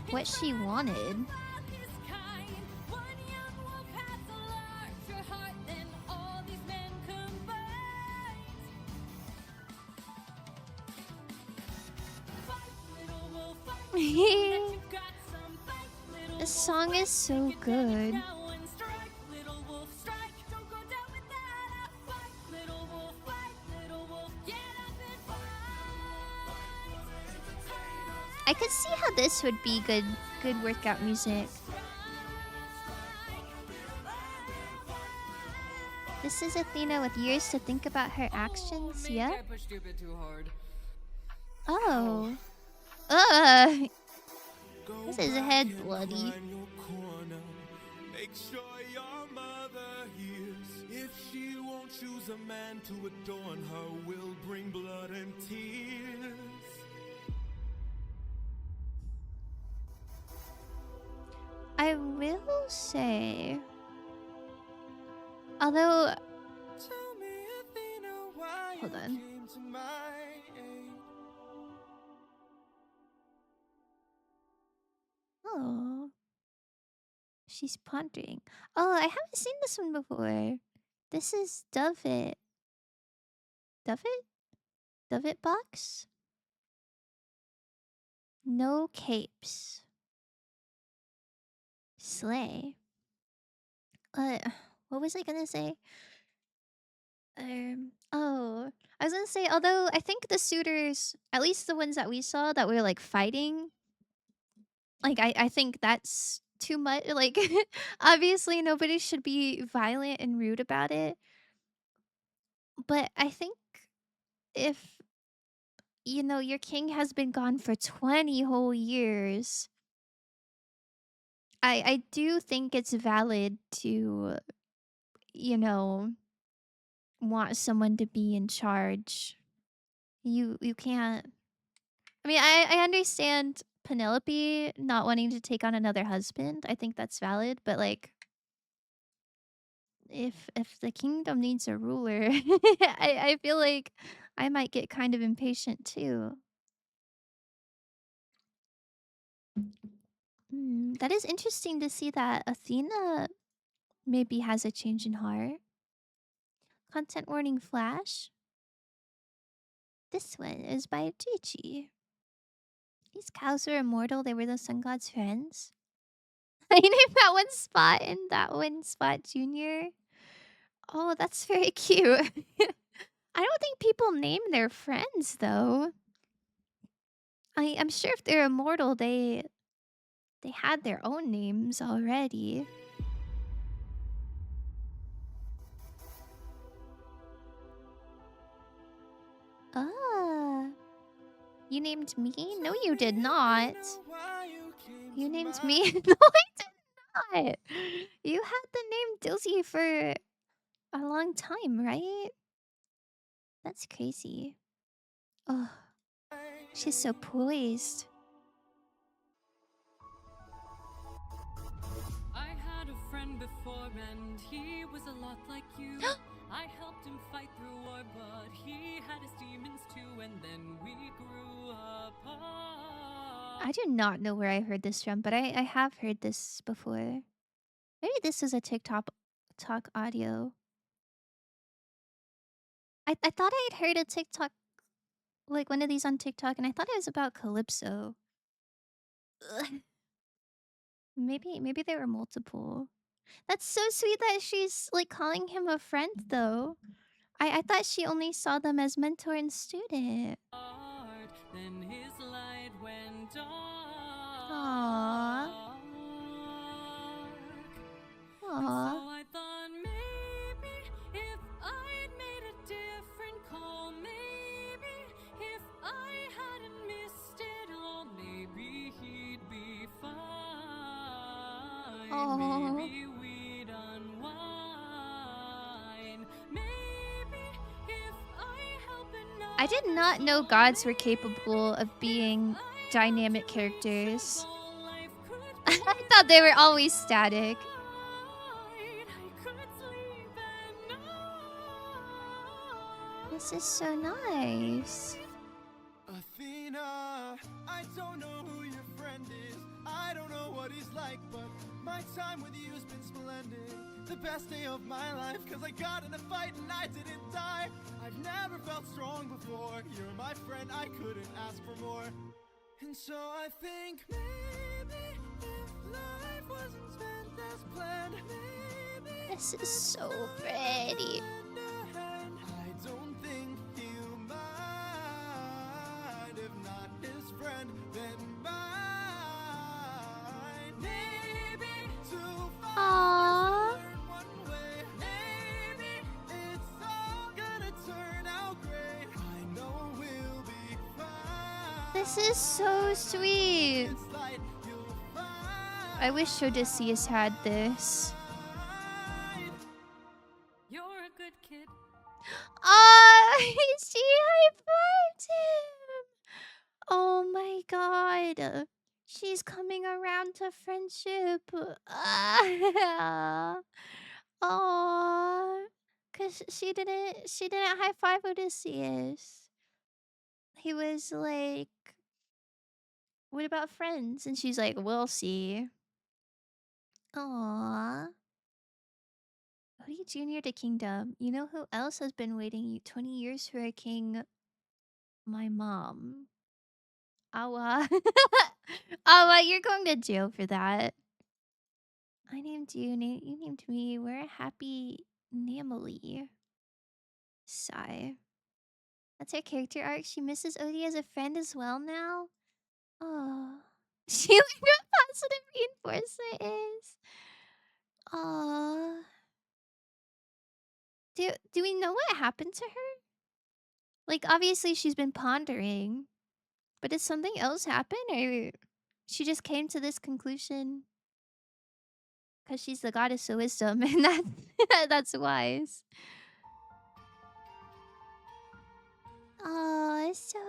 S1: what she wanted.
S7: Wild his kind. One young wolf has a larger heart than all these men combined. Fight, little wolf, fight. That you've got some fight, little
S1: This
S7: wolf,
S1: song
S7: fight.
S1: is so
S7: You can take it
S1: good.
S7: now and strike, little wolf, strike. Don't go down without a fight, little wolf, fight, little wolf. Get up and fight.
S1: I could see how this would be good workout music. This is Athena with years to think about her actions,
S8: Maybe
S1: yeah?
S8: I pushed you a bit too hard.
S1: Oh. This is head bloody.
S3: Find your corner. Make sure your mother hears. If she won't choose a man to adorn her, will bring blood and tears.
S1: I will say, although,
S3: Tell me, Athena, why
S1: hold
S3: you
S1: on.
S3: came to my aid.
S1: Oh, she's pondering. Oh, I haven't seen this one before. This is Doveit. Doveit? Doveit box? No capes. Slay. What was I gonna say? Oh, I was gonna say, although I think the suitors, at least the ones that we saw that were like fighting, like I think that's too much. Like, obviously nobody should be violent and rude about it. But I think if, your king has been gone for 20 whole years, I do think it's valid to, you know, want someone to be in charge. You can't. I mean, I understand Penelope not wanting to take on another husband. I think that's valid, but like if the kingdom needs a ruler, I feel like I might get kind of impatient too. That is interesting to see that Athena maybe has a change in heart. Content warning flash. This one is by Gigi. These cows were immortal. They were the sun god's friends. I named that one Spot and that one Spot Junior. Oh, that's very cute. I don't think people name their friends though. I'm sure if they're immortal, they had their own names already. Ah. You named me? No, you did not. You named me? No, I did not. You had the name Dilsey for a long time, right? That's crazy. Oh, she's so poised.
S8: I had a friend before and he was a lot like you. I helped him fight through war, but he had his demons too, and then we grew apart.
S1: I do not know where I heard this from, but I have heard this before. Maybe this was a TikTok talk audio. I thought I had heard a TikTok, like one of these on TikTok, and I thought it was about Calypso. Ugh. Maybe there were multiple. That's so sweet that she's like calling him a friend though. I thought she only saw them as mentor and student.
S8: heart, then his light went dark.
S1: Aww.
S8: And so
S1: Aww.
S8: I thought maybe if I'd made a different call, maybe if I hadn't missed it all, maybe he'd be fine.
S1: Aww.
S8: Maybe we'd unwind. Maybe if I help enough.
S1: I did not know gods were capable of being dynamic characters. I thought they were always static. This is so nice.
S3: Athena, I don't know who your friend is. I don't know what he's like, but my time with you's been splendid. The best day of my life, cause I got in a fight and I didn't die. I've never felt strong before. You're my friend, I couldn't ask for more. And so I think maybe if life wasn't spent as planned, maybe
S1: This is so pretty.
S3: I don't think he'll mind. If not his friend, then mine. Maybe to
S1: Aww.
S3: one way. Maybe it's all gonna turn out great. I know we'll be fine.
S1: This is so sweet.
S3: It's like you'll find.
S1: I wish Odysseus had this.
S8: You're a good kid.
S1: Ah, she high-fived him. Oh my god. She's coming around to friendship. Ah. Aw. Cause she didn't high-five Odysseus. He was like, what about friends? And she's like, we'll see. Aww. Odie Jr. to Kingdom. You know who else has been waiting 20 years for a king? My mom. Awa. Awa, you're going to jail for that. I named you, you named me. We're a happy Namely. Sigh. That's her character arc. She misses Odie as a friend as well now. Oh. She learned what positive reinforcement is. Aw. Do we know what happened to her? Like, obviously she's been pondering. But did something else happen? Or she just came to this conclusion because she's the goddess of wisdom and that's wise. Oh, it's so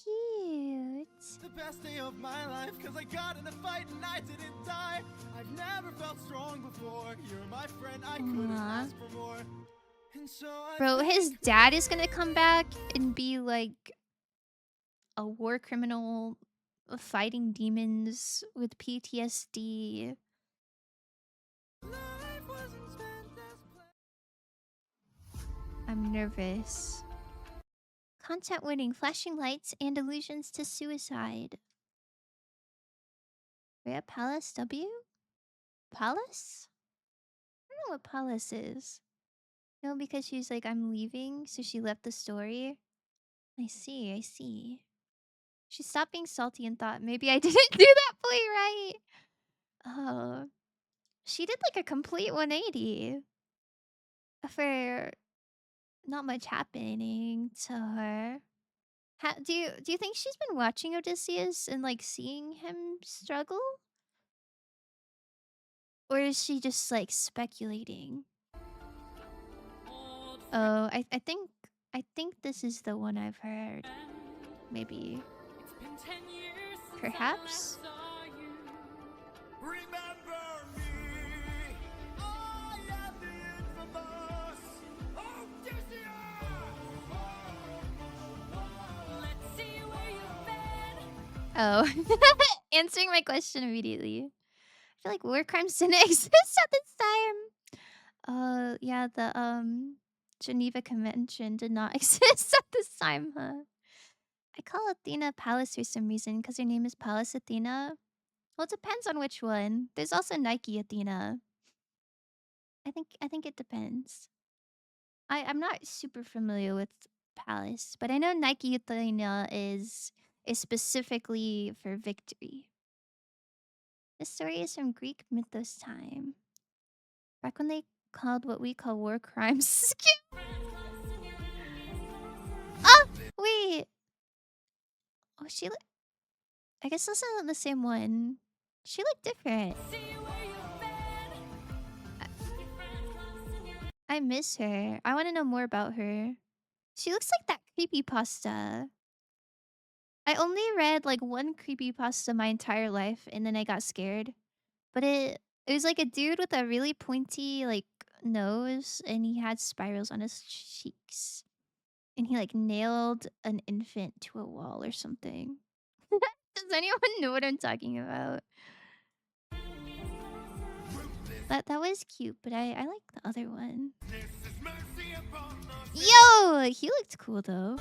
S1: cute.
S3: The best day of my life, cause I got in a fight and I didn't die. I've never felt strong before. You're my friend, I couldn't
S1: Aw.
S3: ask for more. And so I
S1: Bro,
S3: think
S1: his dad is gonna come back and be like a war criminal fighting demons with PTSD.
S3: life wasn't spent as planned.
S1: I'm nervous. Content winning, flashing lights and allusions to suicide. Rhea Palace W? Palace? I don't know what Palace is. No, because she's like, I'm leaving, so she left the story. I see, I see. She stopped being salty and thought, maybe I didn't do that boy right. Oh. She did like a complete 180. For not much happening to her. Do you think she's been watching Odysseus and like seeing him struggle? Or is she just like speculating?
S8: Old
S1: Oh, I think this is the one I've heard.
S8: friend.
S1: Maybe.
S8: It's been 10 years since
S1: Perhaps?
S8: I last saw you.
S3: Remember me? I am the infamous Odysseus!
S8: Let's see where you've been.
S1: Oh. Answering my question immediately. I feel like war crimes didn't exist at this time. Yeah, the Geneva Convention did not exist at this time, huh? I call Athena Palace for some reason because her name is Palace Athena. Well, it depends on which one. There's also Nike Athena. I think it depends. I'm not super familiar with Palace, but I know Nike Utoina is specifically for victory. The story is from Greek mythos time. Back when they called what we call war crimes. Oh, wait. Oh, she look. I guess this isn't the same one. She looked different. I miss her. I want to know more about her. She looks like that creepypasta. I only read like one creepypasta my entire life and then I got scared. But it was like a dude with a really pointy like nose and he had spirals on his cheeks. And he like nailed an infant to a wall or something. Does anyone know what I'm talking about? That was cute, but I like the other one. Yo, he looked cool though.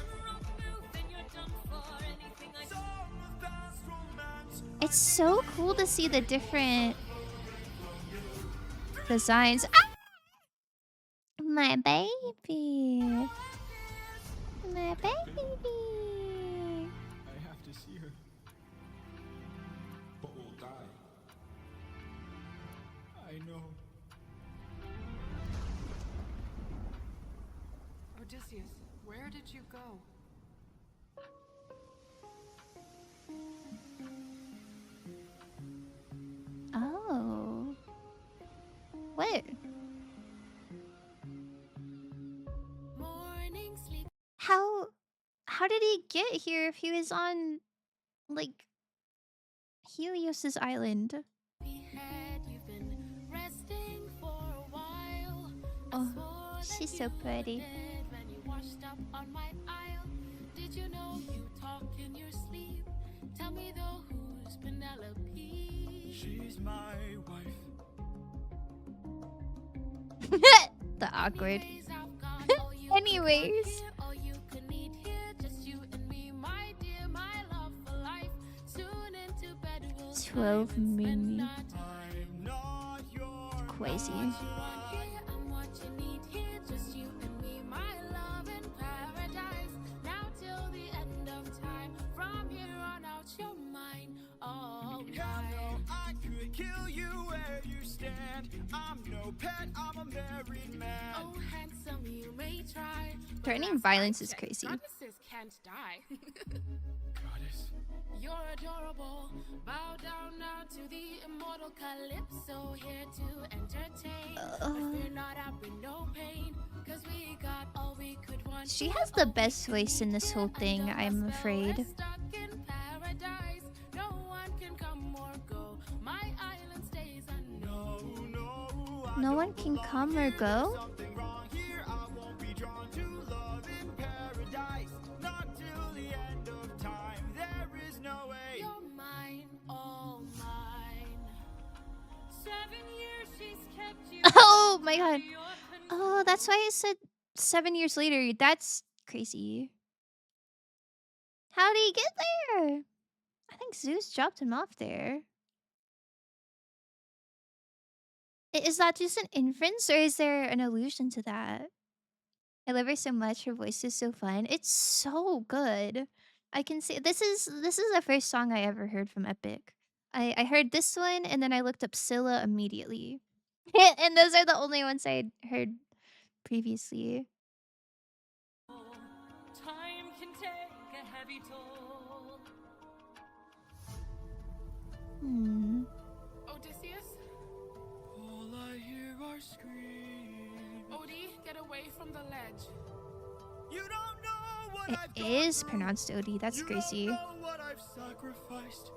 S1: It's so cool to see the different designs. Ah! My baby. My baby.
S5: I have to see her.
S6: But we'll die.
S5: I know.
S8: Odysseus, where did you go?
S1: Oh. Where?
S7: Morning sleep.
S1: How did he get here if he was on like Helios's island?
S7: Behead, you've been resting for a while.
S1: Oh, she's so pretty.
S7: When you washed up on my aisle, did you know you talk in your sleep? Tell me though, who's Penelope?
S5: She's my wife.
S1: The awkward.
S7: Days I've got all you could
S1: Anyways.
S7: want here, all you could need here, just you and me, my dear, my love for life. Soon into bed we'll
S1: 12
S7: dive and spend
S1: mini.
S7: our time.
S5: I'm not your
S1: Crazy.
S7: I'm what you need here, just you and me, my love in paradise. Now till the end of time, from here on out, you're mine, all
S5: Hell no,
S7: mine.
S5: I could kill you where you stand. I'm no pet, I'm a married man.
S7: Oh, handsome, you may try. but
S1: Threatening
S7: last
S1: violence
S7: I
S1: is
S7: checked,
S1: crazy.
S7: goddesses can't die.
S5: Goddess.
S7: You're adorable. Bow down now to the immortal Calypso, here to entertain. But fear not, I bring no pain, 'cause we got all we could want.
S1: She has the best voice in this whole thing, I'm afraid.
S7: We're stuck in paradise. No one can come or go. My island stays unknown.
S1: No one can come or go?
S5: Something wrong here, I won't be drawn to love in paradise. Not till the end of time, there is no way.
S7: You're mine, all mine.
S8: 7 years she's kept you.
S1: Oh my god.
S8: Your
S1: Oh, that's why I said 7 years later. That's crazy. How did he get there? I think Zeus dropped him off there. Is that just an inference or is there an allusion to that? I love her so much. Her voice is so fun. It's so good. I can say this is the first song I ever heard from Epic. I heard this one and then I looked up Scylla immediately. And those are the only ones I'd heard previously.
S8: time can take a heavy toll.
S1: Hmm.
S7: Odysseus?
S5: All I hear are screams.
S7: Odie, get away from the ledge.
S5: You don't know what
S1: It
S5: I've gone
S1: is
S5: through.
S1: pronounced Odie. That's
S5: You
S1: crazy.
S5: don't know what I've sacrificed.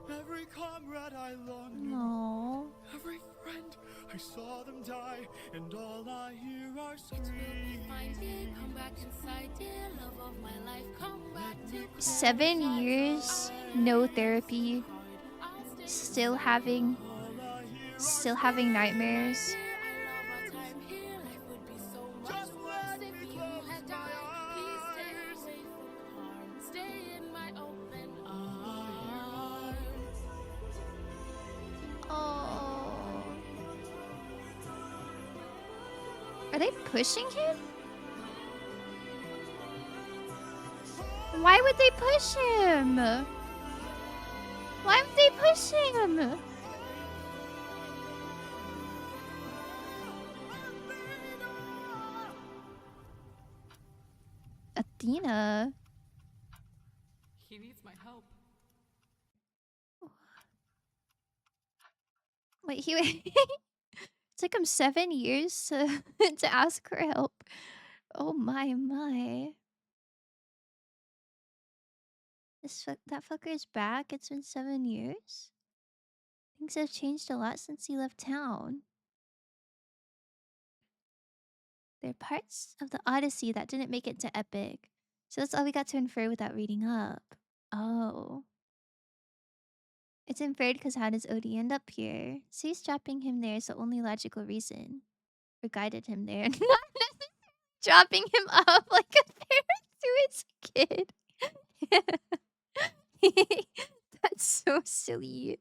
S5: Every comrade I long knew.
S1: No.
S5: Every friend, I saw them die, and all I hear are
S7: It will be fine,
S5: screams.
S7: dear. Come back inside, dear. Love of my life. Come back to
S1: 7 years, no therapy,
S7: I'll stay
S1: still having nightmares.
S7: here. I love our time here. Life would be so much worse if you had died. Please stay away from harm. Stay in my open arms.
S1: Oh. Are they pushing him? Why would they push him? Why would they push him? Athena.
S8: He needs my help.
S1: Wait, he it took him 7 years to to ask for help. Oh my. That fucker is back. It's been 7 years. Things have changed a lot since he left town. There are parts of the Odyssey that didn't make it to Epic. So that's all we got to infer without reading up. Oh. It's inferred because how does Odie end up here? So he's dropping him there is the only logical reason. Or guided him there. Not necessarily dropping him off like a parent to his kid. That's so silly.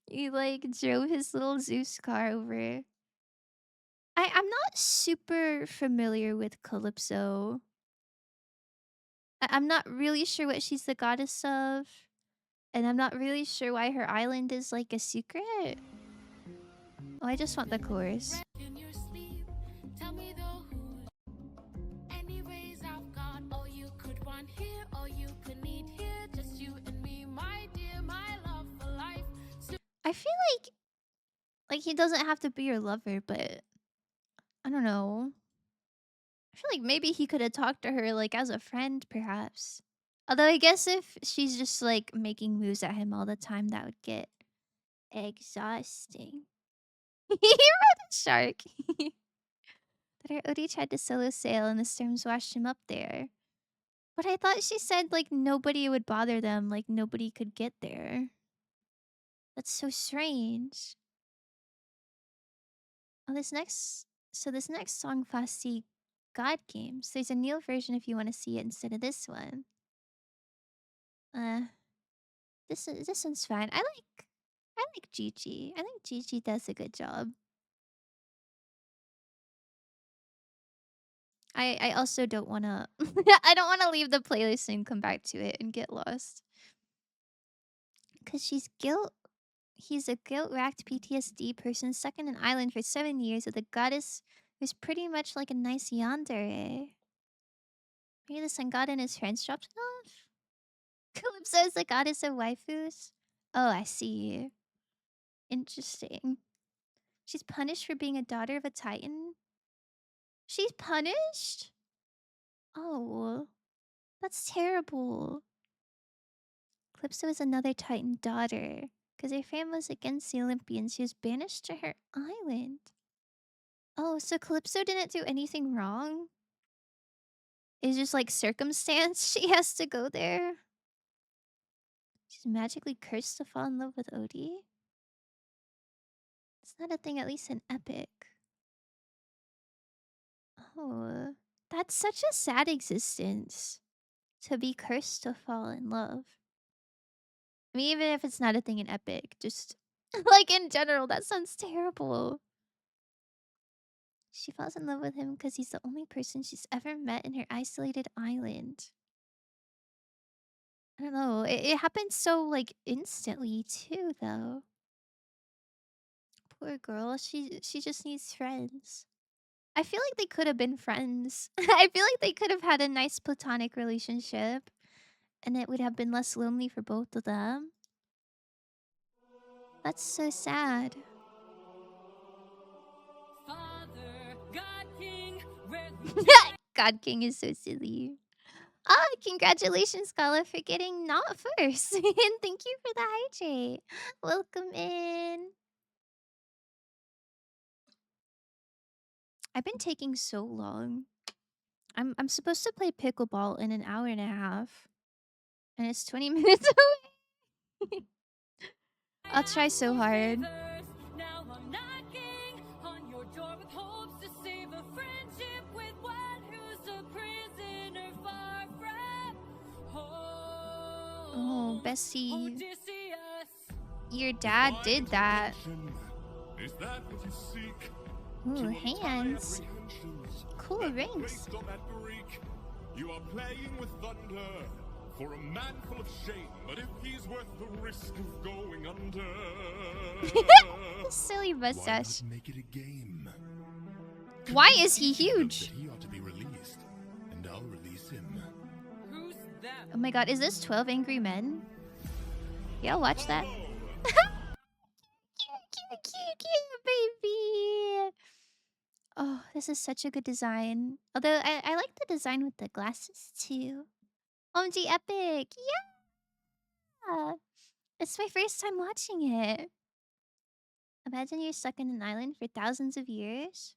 S1: He like drove his little Zeus car over. I'm not super familiar with Calypso. I'm not really sure what she's the goddess of. And I'm not really sure why her island is like a secret. Oh, I just want the chorus.
S7: In your sleep, tell me though who. Anyways, I've got all you could want here, all you could need here, just you and me, my dear, my love for life.
S1: I feel like he doesn't have to be your lover, but I don't know. I feel like maybe he could have talked to her like as a friend, perhaps. Although I guess if she's just like making moves at him all the time, that would get exhausting. He rode a shark. That our Odie tried to solo sail and the storms washed him up there. But I thought she said like nobody would bother them, like nobody could get there. That's so strange. Oh, this next song, Fasty God Games. There's a Neil version if you want to see it instead of this one. This one's fine. I like Gigi. I think Gigi does a good job. I also don't wanna I don't wanna leave the playlist and come back to it and get lost. Cause he's a guilt-racked PTSD person stuck in an island for 7 years with a goddess who's pretty much like a nice yandere. Maybe the sun god and his friends dropped it off? Calypso is the goddess of waifus? Oh, I see. Interesting. She's punished for being a daughter of a titan? She's punished? Oh, that's terrible. Calypso is another titan daughter. Because her family was against the Olympians. She was banished to her island. Oh, so Calypso didn't do anything wrong? It's just like circumstance she has to go there? She's magically cursed to fall in love with Odie? It's not a thing, at least in Epic. Oh, that's such a sad existence. To be cursed to fall in love. I mean, even if it's not a thing in Epic, just like in general, that sounds terrible. She falls in love with him because he's the only person she's ever met in her isolated island. I don't know. It happened so like instantly too, though. Poor girl. She just needs friends. I feel like they could have been friends. I feel like they could have had a nice platonic relationship, and it would have been less lonely for both of them. That's so sad.
S8: Father, God King, where
S1: God King is so silly. Ah, congratulations, Gala, for getting not first. And thank you for the hydrate. Welcome in. I've been taking so long. I'm supposed to play pickleball in an hour and a half. And it's 20 minutes away. I'll try so hard.
S8: now I'm knocking on your door with hopes to save a friendship with one who's a prisoner far from home.
S1: Oh, Bessie.
S8: Odysseus.
S1: Your dad did that.
S4: Is that what you seek?
S1: Ooh, hands. Cool rings.
S4: Based on that Greek,
S6: You are playing with thunder for a man full of shame, but if he's worth the risk of going under,
S1: Silly
S4: Why
S1: mustache.
S4: not make it a game?
S1: Why is he
S4: That
S1: huge?
S4: he ought to be released, and I'll release him.
S8: Who's that?
S1: Oh my god, is this 12 Angry Men? Yeah, I'll watch that. Cute, baby. Oh, this is such a good design. Although I like the design with the glasses too. OMG Epic. Yeah. It's my first time watching it. Imagine you're stuck in an island for thousands of years.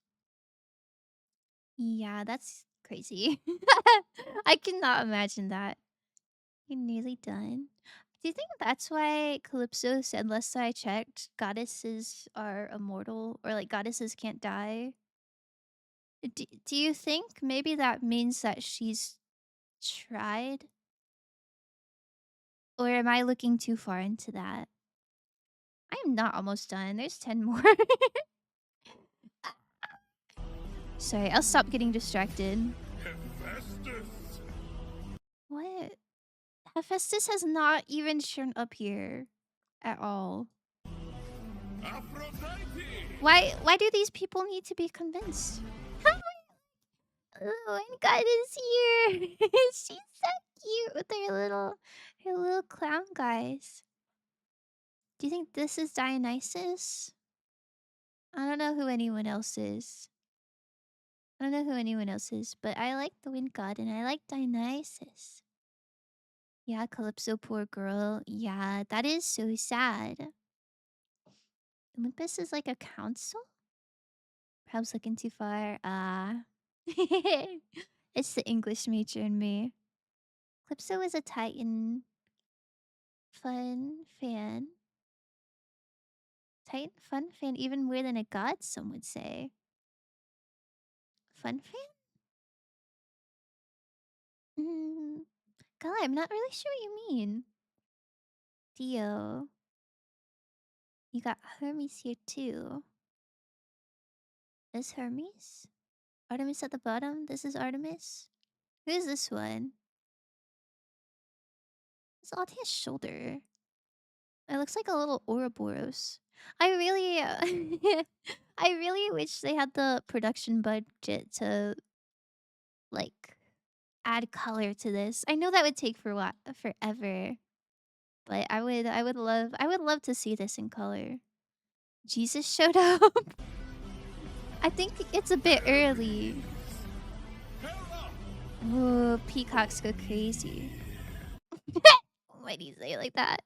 S1: Yeah, that's crazy. I cannot imagine that. You're nearly done. Do you think that's why Calypso said last I checked, goddesses are immortal or like goddesses can't die? Do you think maybe that means that she's tried? Or am I looking too far into that? I am not almost done. There's 10 more. Sorry, I'll stop getting distracted.
S6: Hephaestus!
S1: What? Hephaestus has not even shown up here at all.
S6: Aphrodite!
S1: Why do these people need to be convinced? Oh my god, is here. She's so cute with her little clown guys. Do you think this is Dionysus? I don't know who anyone else is. I don't know who anyone else is, but I like the wind god and I like Dionysus. Yeah, Calypso, poor girl. Yeah, that is so sad. Olympus is like a council? Perhaps looking too far. It's the English major in me. Calypso is a Titan. Fun fan. Titan fun fan even more than a god, some would say. Fun fan? God, I'm not really sure what you mean. Dio. You got Hermes here too. Is Hermes? Artemis at the bottom? This is Artemis? Who's this one? It's on his shoulder. It looks like a little Ouroboros. I really, I really wish they had the production budget to, like, add color to this. I know that would take forever, but I would love to see this in color. Jesus showed up. I think it's a bit early. Ooh, peacocks go crazy. Why do you say it like that?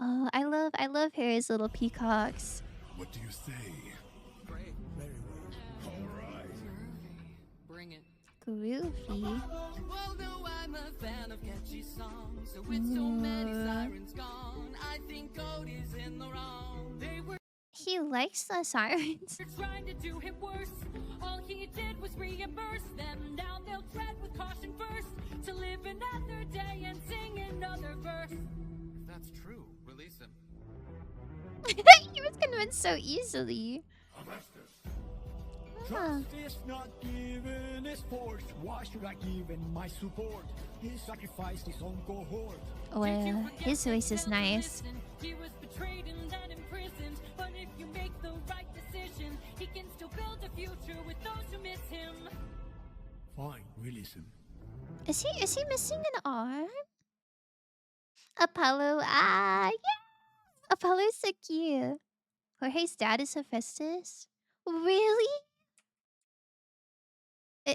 S1: Oh, I love Harry's little peacocks.
S4: What do you say?
S5: Great. Very well.
S4: Alright.
S8: Bring it.
S1: Groovy.
S3: Well, no, I'm a fan of catchy songs. So with so many sirens gone, I think Cody's in the wrong. They were
S1: He likes the sirens.
S8: trying to do him worse. All he did was reimburse them. Now they'll tread with caution first to live another day and sing another verse.
S3: If that's true, release him.
S1: He was convinced so easily. Ah.
S5: Justice not given is forced. Why should I give in my support? He sacrificed his own cohort.
S1: Well, his voice is nice.
S8: He was betrayed and then imprisoned. But if you make the right decision, he can still build a future with those who miss him.
S5: Fine, release him.
S1: Is he missing an arm? Apollo, yeah. Apollo's so cute. Jorge's dad is Hephaestus? Really?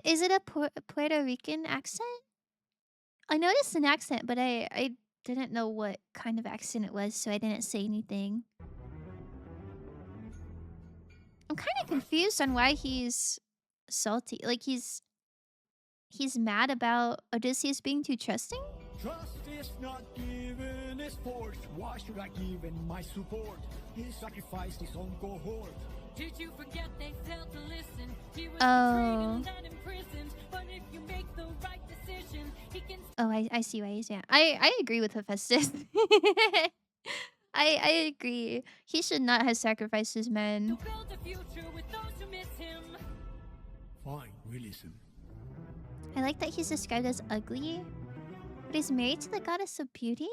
S1: Is it a Puerto Rican accent? I noticed an accent, but I didn't know what kind of accent it was, so I didn't say anything. I'm kind of confused on why he's salty. Like he's mad about Odysseus being too trusting?
S5: Justice not given is forced. Why should I give in my support? He sacrificed his own cohort.
S8: Did you forget they failed to listen? He was
S1: Oh.
S8: betrayed and then imprisoned. But if you make the right decision, he can
S1: Oh, I see why he's... Yeah. I agree with Hephaestus. I agree. He should not have sacrificed his men.
S8: still build a future with those who miss him.
S5: Fine, release him.
S1: I like that he's described as ugly, but he's married to the goddess of beauty?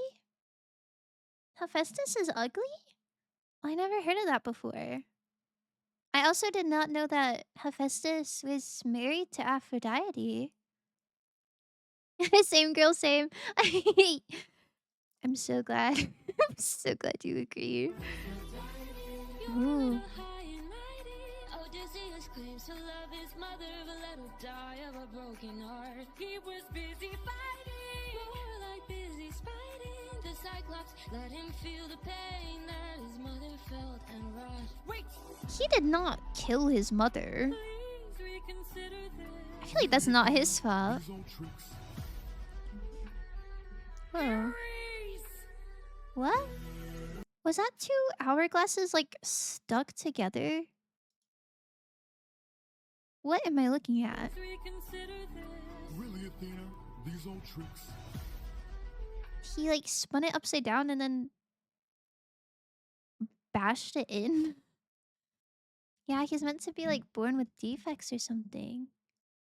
S1: Hephaestus is ugly? I never heard of that before. I also did not know that Hephaestus was married to Aphrodite. Same girl, same. I'm so glad. I'm so glad you agree. Ooh.
S7: Odysseus claims to love his mother, but let her die of a broken heart. He was busy fighting, more like busy spiting. The Cyclops let him feel the pain that his mother felt and wrought. Wait,
S1: He did not kill his mother.
S7: please reconsider this.
S1: I feel like that's not his fault.
S4: These old tricks.
S1: Oh. What? Was that two hourglasses like stuck together? What am I looking at?
S7: Reconsider this.
S4: Really, Athena? These old tricks.
S1: He like spun it upside down and then bashed it in. Yeah, he's meant to be like born with defects or something.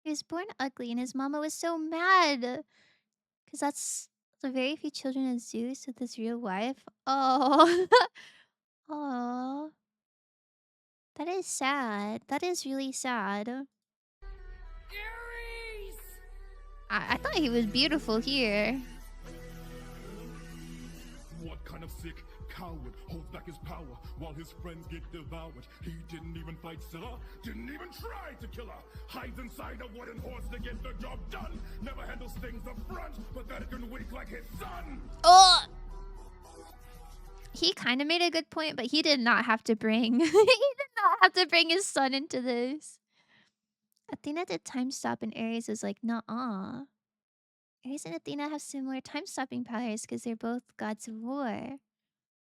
S1: He was born ugly and his mama was so mad. Because that's the very few children of Zeus with his real wife. Oh. Oh. That is sad. That is really sad.
S7: Ares!
S1: I thought he was beautiful here.
S4: What kind of sick coward holds back his power while his friends get devoured? He didn't even fight Scylla, didn't even try to kill her. Hides inside a wooden horse to get the job done. Never handles things up front, pathetic and weak like his son.
S1: Oh! He kind of made a good point, but he did not have to bring... he did not have to bring his son into this. Athena did time stop and Ares was like, nuh-uh. Ares and Athena have similar time-stopping powers because they're both gods of war.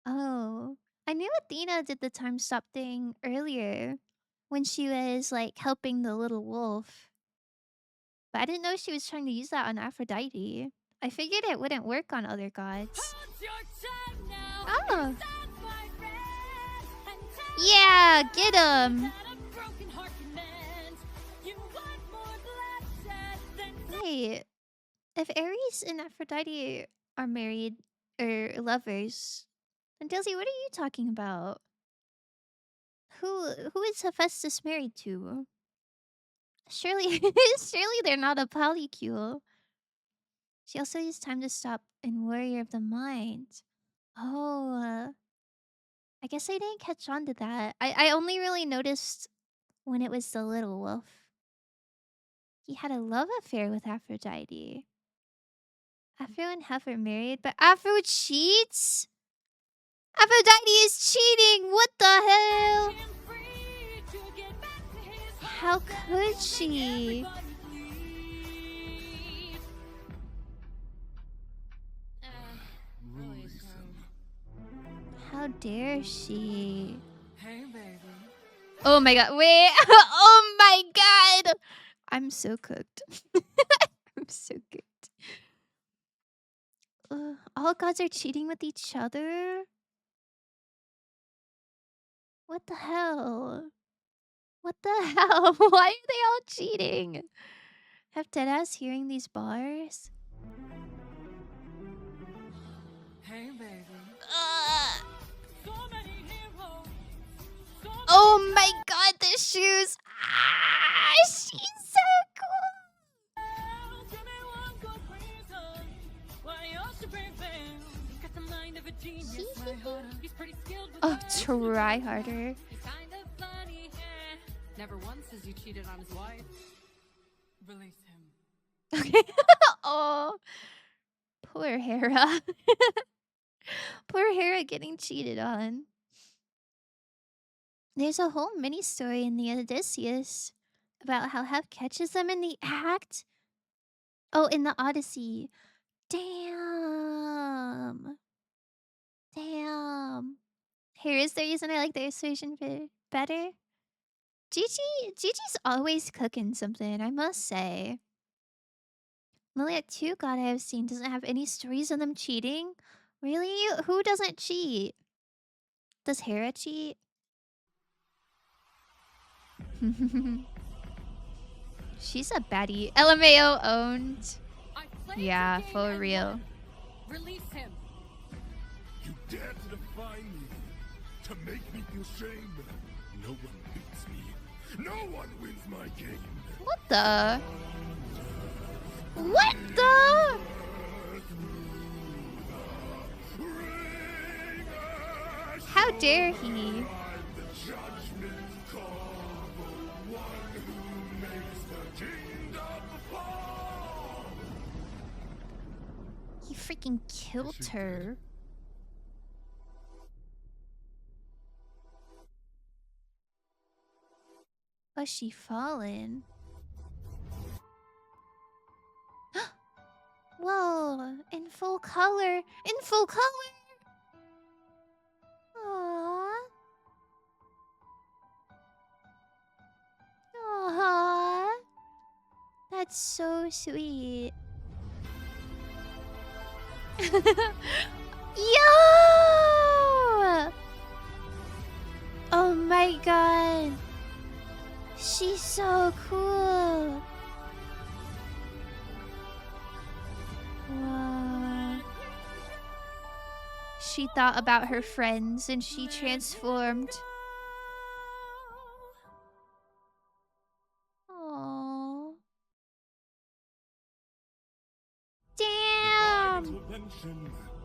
S1: Oh. I knew Athena did the time stop thing earlier when she was like helping the little wolf. But I didn't know she was trying to use that on Aphrodite. I figured it wouldn't work on other gods.
S7: Hold your tongue now.
S1: Oh.
S7: That's my friend. And tell
S1: Yeah, get him.
S7: that a broken heart commands. You want more bloodshed than
S1: Wait, if Ares and Aphrodite are married or lovers, then Dilsey, what are you talking about? Who is Hephaestus married to? Surely, surely they're not a polycule. She also used time to stop in Warrior of the Mind. Oh, I guess I didn't catch on to that. I only really noticed when it was the little wolf. He had a love affair with Aphrodite. Aphro and Hef are married, but Aphro cheats? Aphrodite is cheating! What the hell?
S7: him free to get back to his
S1: How could she? How dare she?
S8: Hey, baby.
S1: Oh my god, wait! Oh my god! I'm so cooked. I'm so cooked. All gods are cheating with each other? What the hell? What the hell? Why are they all cheating? Have Deadass hearing these bars?
S8: Hey, baby.
S7: So many heroes. So
S1: Oh my god, the shoes! Ah, she's so cool!
S7: give me one good reason why you should prevail. He's got the mind of a genius, my heart. He's pretty skilled with
S1: Oh,
S7: words.
S1: try harder.
S7: He's kind of funny, yeah.
S8: Never once has he cheated on his wife. Release him.
S1: Okay. Oh, poor Hera. Poor Hera getting cheated on. There's a whole mini story in the Odysseus about how Hef catches them in the act. Oh, in the Odyssey. Damn. Damn. Here is the reason I like the illustration better. Gigi's always cooking something, I must say. Liliat 2 God I have seen doesn't have any stories of them cheating. Really? Who doesn't cheat? Does Hera cheat? She's a baddie. LMAO owned.
S8: I played
S1: Yeah,
S8: the game
S1: for
S8: and
S1: real.
S8: won. Release him.
S6: You dare to defy me, to make me feel shame. No one beats me. No one wins my game.
S1: What the? What the? How dare he? He freaking killed her. Was she fallen? Whoa, in full color. In full color. Aww. Aww. That's so sweet. Yo! Oh my god. She's so cool. Wow. She thought about her friends and she transformed. Aww. Damn!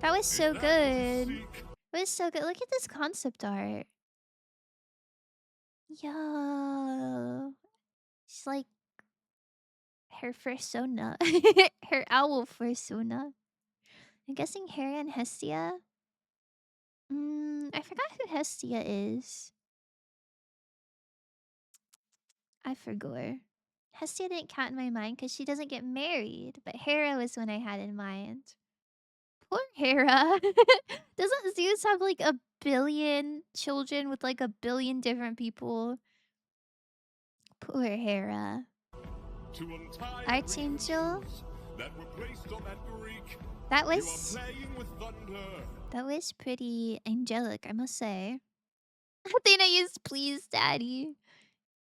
S1: That was so good. It was so good. Look at this concept art. Yo. It's like her persona. Her owl persona. I'm guessing Hera and Hestia. I forgot who Hestia is. I forgot. Hestia didn't count in my mind because she doesn't get married. But Hera was one I had in mind. Poor Hera. Doesn't Zeus have like a billion children with like a billion different people? Poor Hera. Archangel.
S6: That were placed on that Greek.
S1: That
S6: You are
S1: was
S6: playing with thunder.
S1: pretty angelic, I must say. Athena used please, daddy.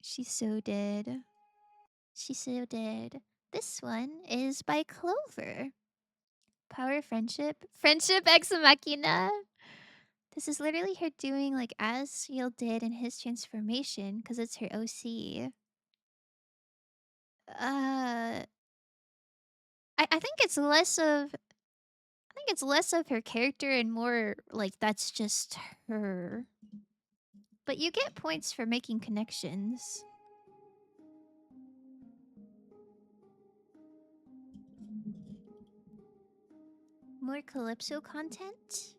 S1: She so did. She so did. This one is by Clover. Power Friendship. Friendship Ex Machina. This is literally her doing like Asriel did in his transformation because it's her OC. I think it's less of her character and more like that's just her. But you get points for making connections. More Calypso content?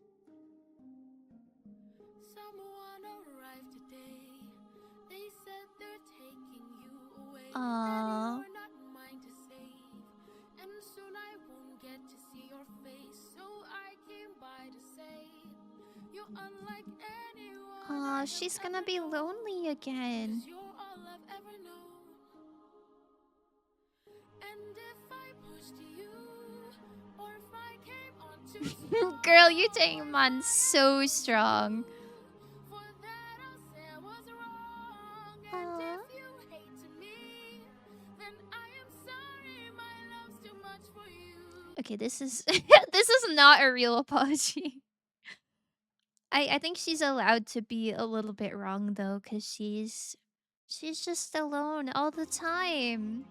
S7: Someone arrived today. They said they're taking you away.
S1: Aww.
S7: You're not mine to save. And soon I won't get to see your face. So I came by to say you're unlike anyone.
S1: Aw, she's gonna be lonely again.
S7: 'Cause you're all I've ever known. And if I pushed you, or if I came on too strong,
S1: Girl, you're taking him on so strong.
S7: for that I'll say I was wrong. And
S1: Aw.
S7: if you hate me, then I am sorry. My love's too much for you.
S1: Okay, this is this is not a real apology. I think she's allowed to be a little bit wrong though, cause she's just alone all the time.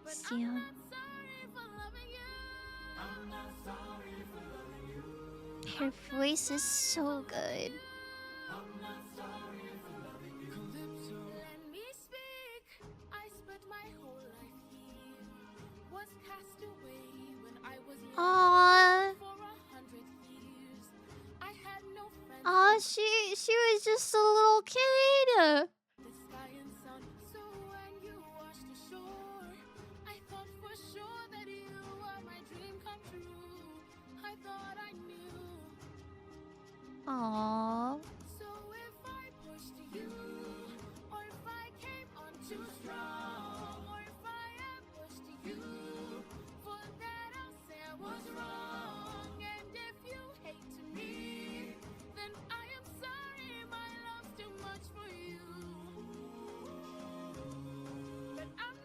S7: But
S1: See
S7: I'm
S1: how-
S7: not sorry for loving you. I'm not sorry for loving you.
S1: her voice is so good.
S7: I'm not sorry for loving you. Calypso. Let me speak. I spent my whole life here. Was cast away when I was young.
S1: Aw.
S7: For 100 years. I had no friends.
S1: Aw, she was just a little kid.
S7: The sky and sun. So when you washed ashore, I thought for sure that you were my dream come true. I thought I knew.
S1: Aw.
S7: So if I pushed you, or if I came on too strong, or if I ambushed you, for that I'll say I was wrong. And if you hate me, then I am sorry. My love's too much for you. But I'm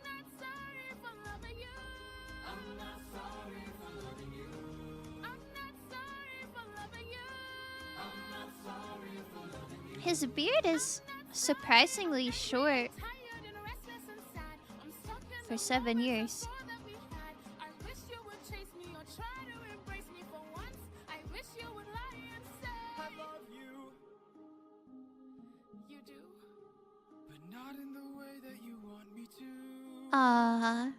S1: His beard is surprisingly short for 7 years.
S3: I love you. You do, but not in the way that you want me to.
S1: Ah.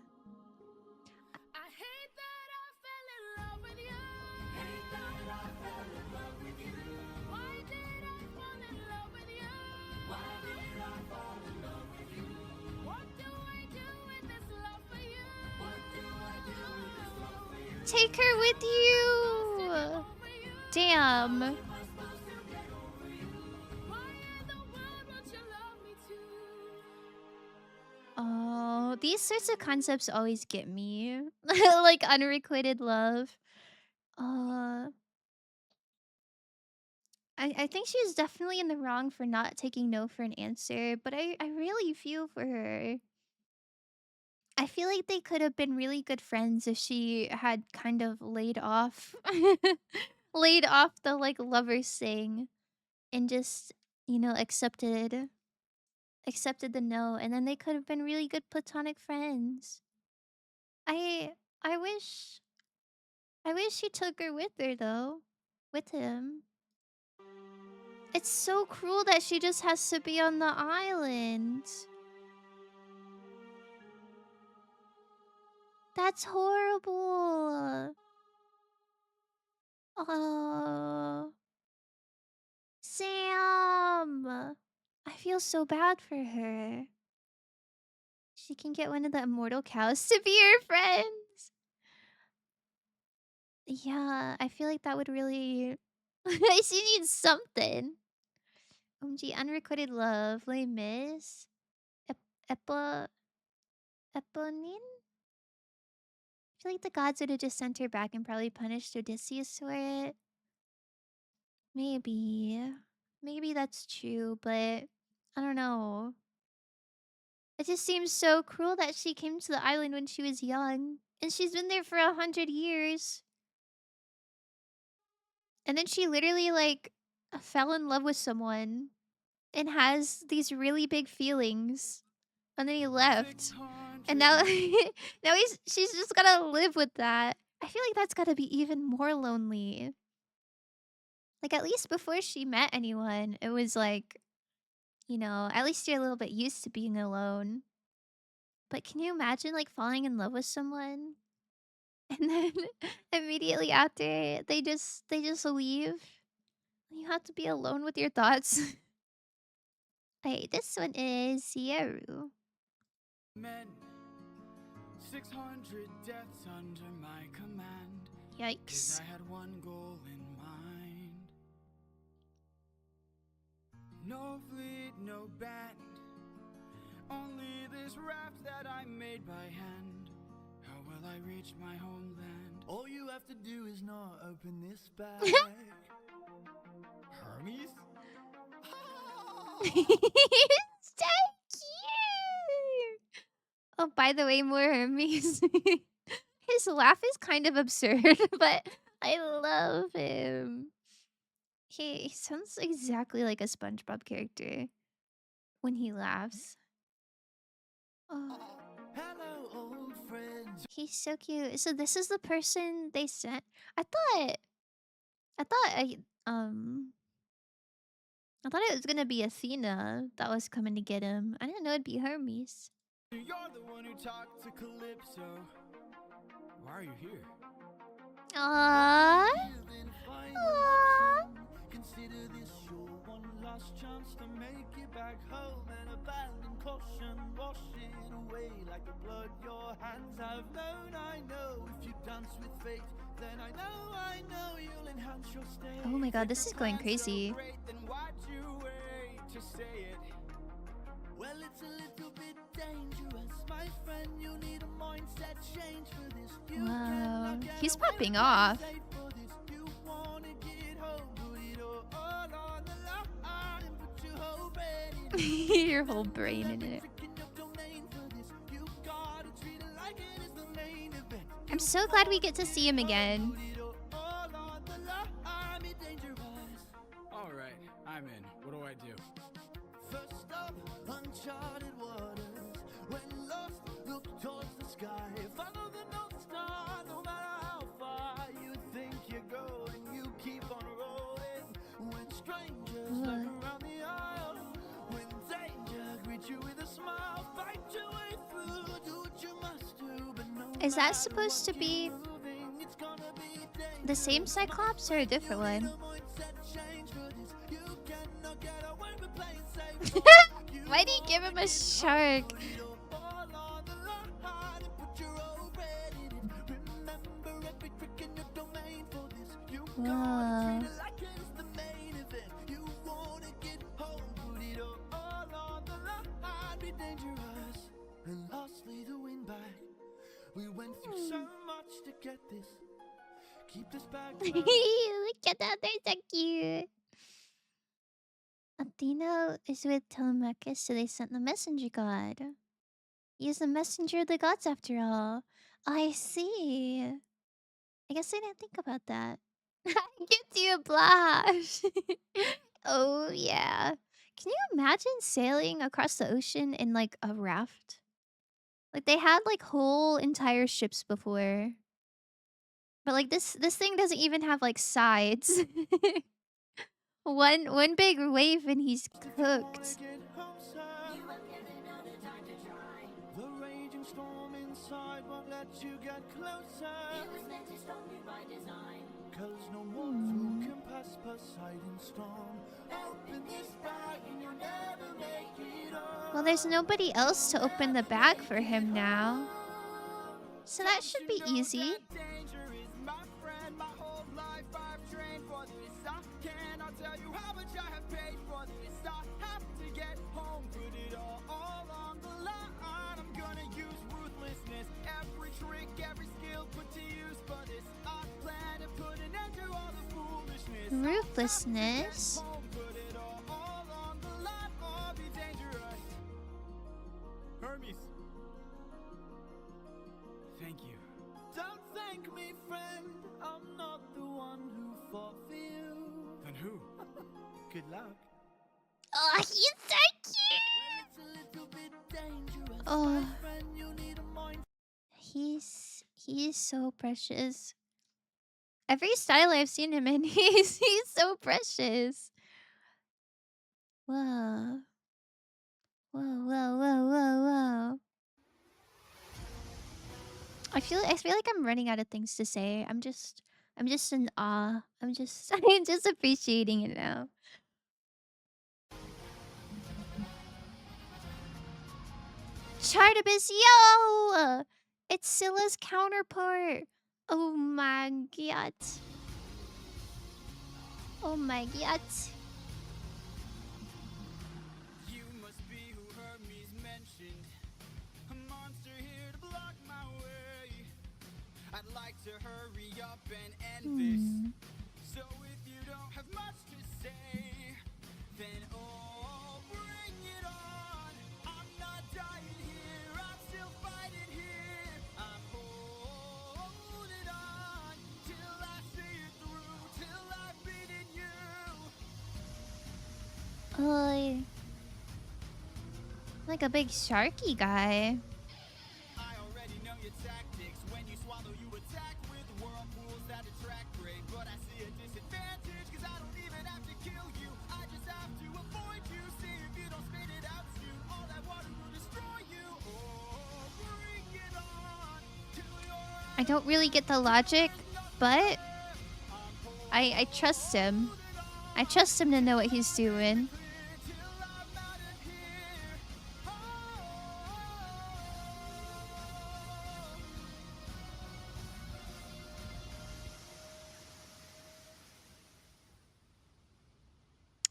S3: I hate that I fell in love with you. Hate that I fell in love with you. Why did I fall in love with you? Why did I fall in love with you? What do I do in this love for you? What do I do in this love for you?
S1: Take her with you. Damn.
S3: Why in the world won't you love me too?
S1: Oh, these sorts of concepts always get me. Like unrequited love. I think she was definitely in the wrong for not taking no for an answer, but I really feel for her. I feel like they could have been really good friends if she had kind of laid off laid off the like lovers thing and just, you know, accepted the no, and then they could have been really good platonic friends. I I wish he took her with her though, with him. It's so cruel that she just has to be on the island. That's horrible. Oh, Sam. I feel so bad for her. She can get one of the immortal cows to be her friends. Yeah, I feel like that would really... she needs something. OMG, unrequited love. Les Mis. Eponine? I feel like the gods would have just sent her back and probably punished Odysseus for it. Maybe. Maybe that's true, but I don't know. It just seems so cruel that she came to the island when she was young. And she's been there for 100 years. And then she literally, like, fell in love with someone. And has these really big feelings. And then he left. And now, she's just gotta live with that. I feel like that's gotta be even more lonely. Like, at least before she met anyone, it was like, you know, at least you're a little bit used to being alone. But can you imagine, like, falling in love with someone? And then immediately after, they just leave? You have to be alone with your thoughts. Hey, this one is Sierra.
S3: Men, 600 deaths under my command. 'Cause
S1: Yikes.
S3: I had one goal in mind. No fleet, no band. Only this raft that I made by hand. How will I reach my homeland? All you have to do is not open this bag. Hermes?
S1: So cute. Oh, by the way, more Hermes. His laugh is kind of absurd, but I love him. He sounds exactly like a SpongeBob character when he laughs. Oh,
S3: Hello, old friends.
S1: he's so cute. So this is the person they sent. I thought it was gonna be Athena that was coming to get him. I didn't know it'd be Hermes.
S3: You're the one who talked to Calypso. Why are you here?
S1: Aww. Aww.
S3: Consider this your one last chance to make it back home and abandon caution. Wash it away like the blood your hands have known. I know if you dance with fate, then I know you'll enhance your stay.
S1: Oh my god, this is going crazy.
S3: Great, then why'd you wait to say it? Well, it's a little bit dangerous, my friend. You need a mindset change for this. You
S1: Wow.
S3: cannot get
S1: He's
S3: away
S1: popping
S3: with
S1: off.
S3: life for this. You wanna get home, put it all on the line and put your whole brain in it.
S1: Your whole brain in it.
S3: Trick in your domain for this. You gotta treat it like it is the main event.
S1: I'm so glad we get to see him again.
S3: Put it all on the line, be dangerous. All right, I
S5: I'm in. What do I do?
S3: First up, uncharted waters. When lost, look towards the sky. Follow the North Star, no matter how far you think you're going. You keep on rolling. When strangers lurk around the aisle, when danger greets you with a smile, fight your way through. Do what you must do, but no.
S1: Is that supposed to be
S3: It's gonna be dangerous.
S1: the same Cyclops or a different one? Why do you give him a shark? Whoa.
S3: And lastly, the win back. We went through so much to get this. Keep this back.
S1: Look at that, they're so cute. Athena is with Telemachus, so they sent the messenger god. He is the messenger of the gods after all. I see. I guess I didn't think about that. Gives you a blush. Oh, yeah. Can you imagine sailing across the ocean in like a raft? Like they had like whole entire ships before. But like this thing doesn't even have like sides. One big wave and he's cooked.
S3: The raging storm inside won't let you get closer. It was meant to stop me by design. Cause no mortal can pass Poseidon's storm. Open this bag and you'll never make it up.
S1: Well, there's nobody else to open the bag for him now. So that should be easy.
S3: Danger is my friend. My whole life I've trained for this. I cannot tell you how much I have paid for this. I have to get home, put it all on the line. I'm gonna use ruthlessness, every trick, every skill put to use for this. I plan to put an end to all the foolishness.
S1: Ruthlessness.
S3: Home, put it all on the line, or be dangerous.
S5: Hermes. Thank you.
S3: Don't thank me, friend. I'm not the one who fought for you.
S5: Then who?
S3: Good luck.
S1: Oh, he's so cute.
S3: It's a little bit dangerous.
S1: Oh.
S3: My friend, you need a mind.
S1: He's so precious. Every style I've seen him in, he's so precious. Whoa. Whoa, whoa, whoa, whoa, whoa. I feel like I'm running out of things to say. I'm just in awe. I'm just appreciating it now. Chartibus, yo! It's Scylla's counterpart. Oh my god. Oh my god.
S3: You must be who Hermes mentioned. A monster here to block my way. I'd like to hurry up and end this. So if you don't have much to say, then oh, bring it on. I'm not dying here, I'm still fighting here. I'm holding on till I see it through, till I've beaten you.
S1: Oh, like a big sharky guy.
S3: I already know your tactics. When you swallow, you attack with whirlpools that attract prey. But I see a disadvantage, cause I don't even have to kill you. I just have to avoid you. See if you don't spit it out soon. All that water will destroy you. Oh, bring it on till you're
S1: I don't really get the logic, but I trust him. I trust him to know what he's doing.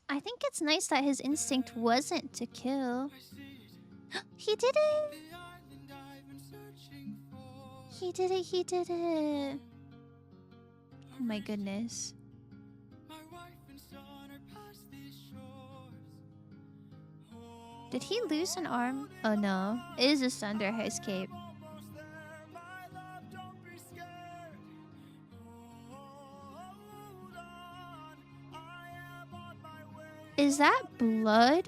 S1: I think it's nice that his instinct wasn't to kill. He did it! He did it, he did it. Oh my goodness. Did he lose an arm? Oh no. It is just under his cape.
S3: almost there. My love, don't be scared. Hold on, I am on my way.
S1: Is that blood?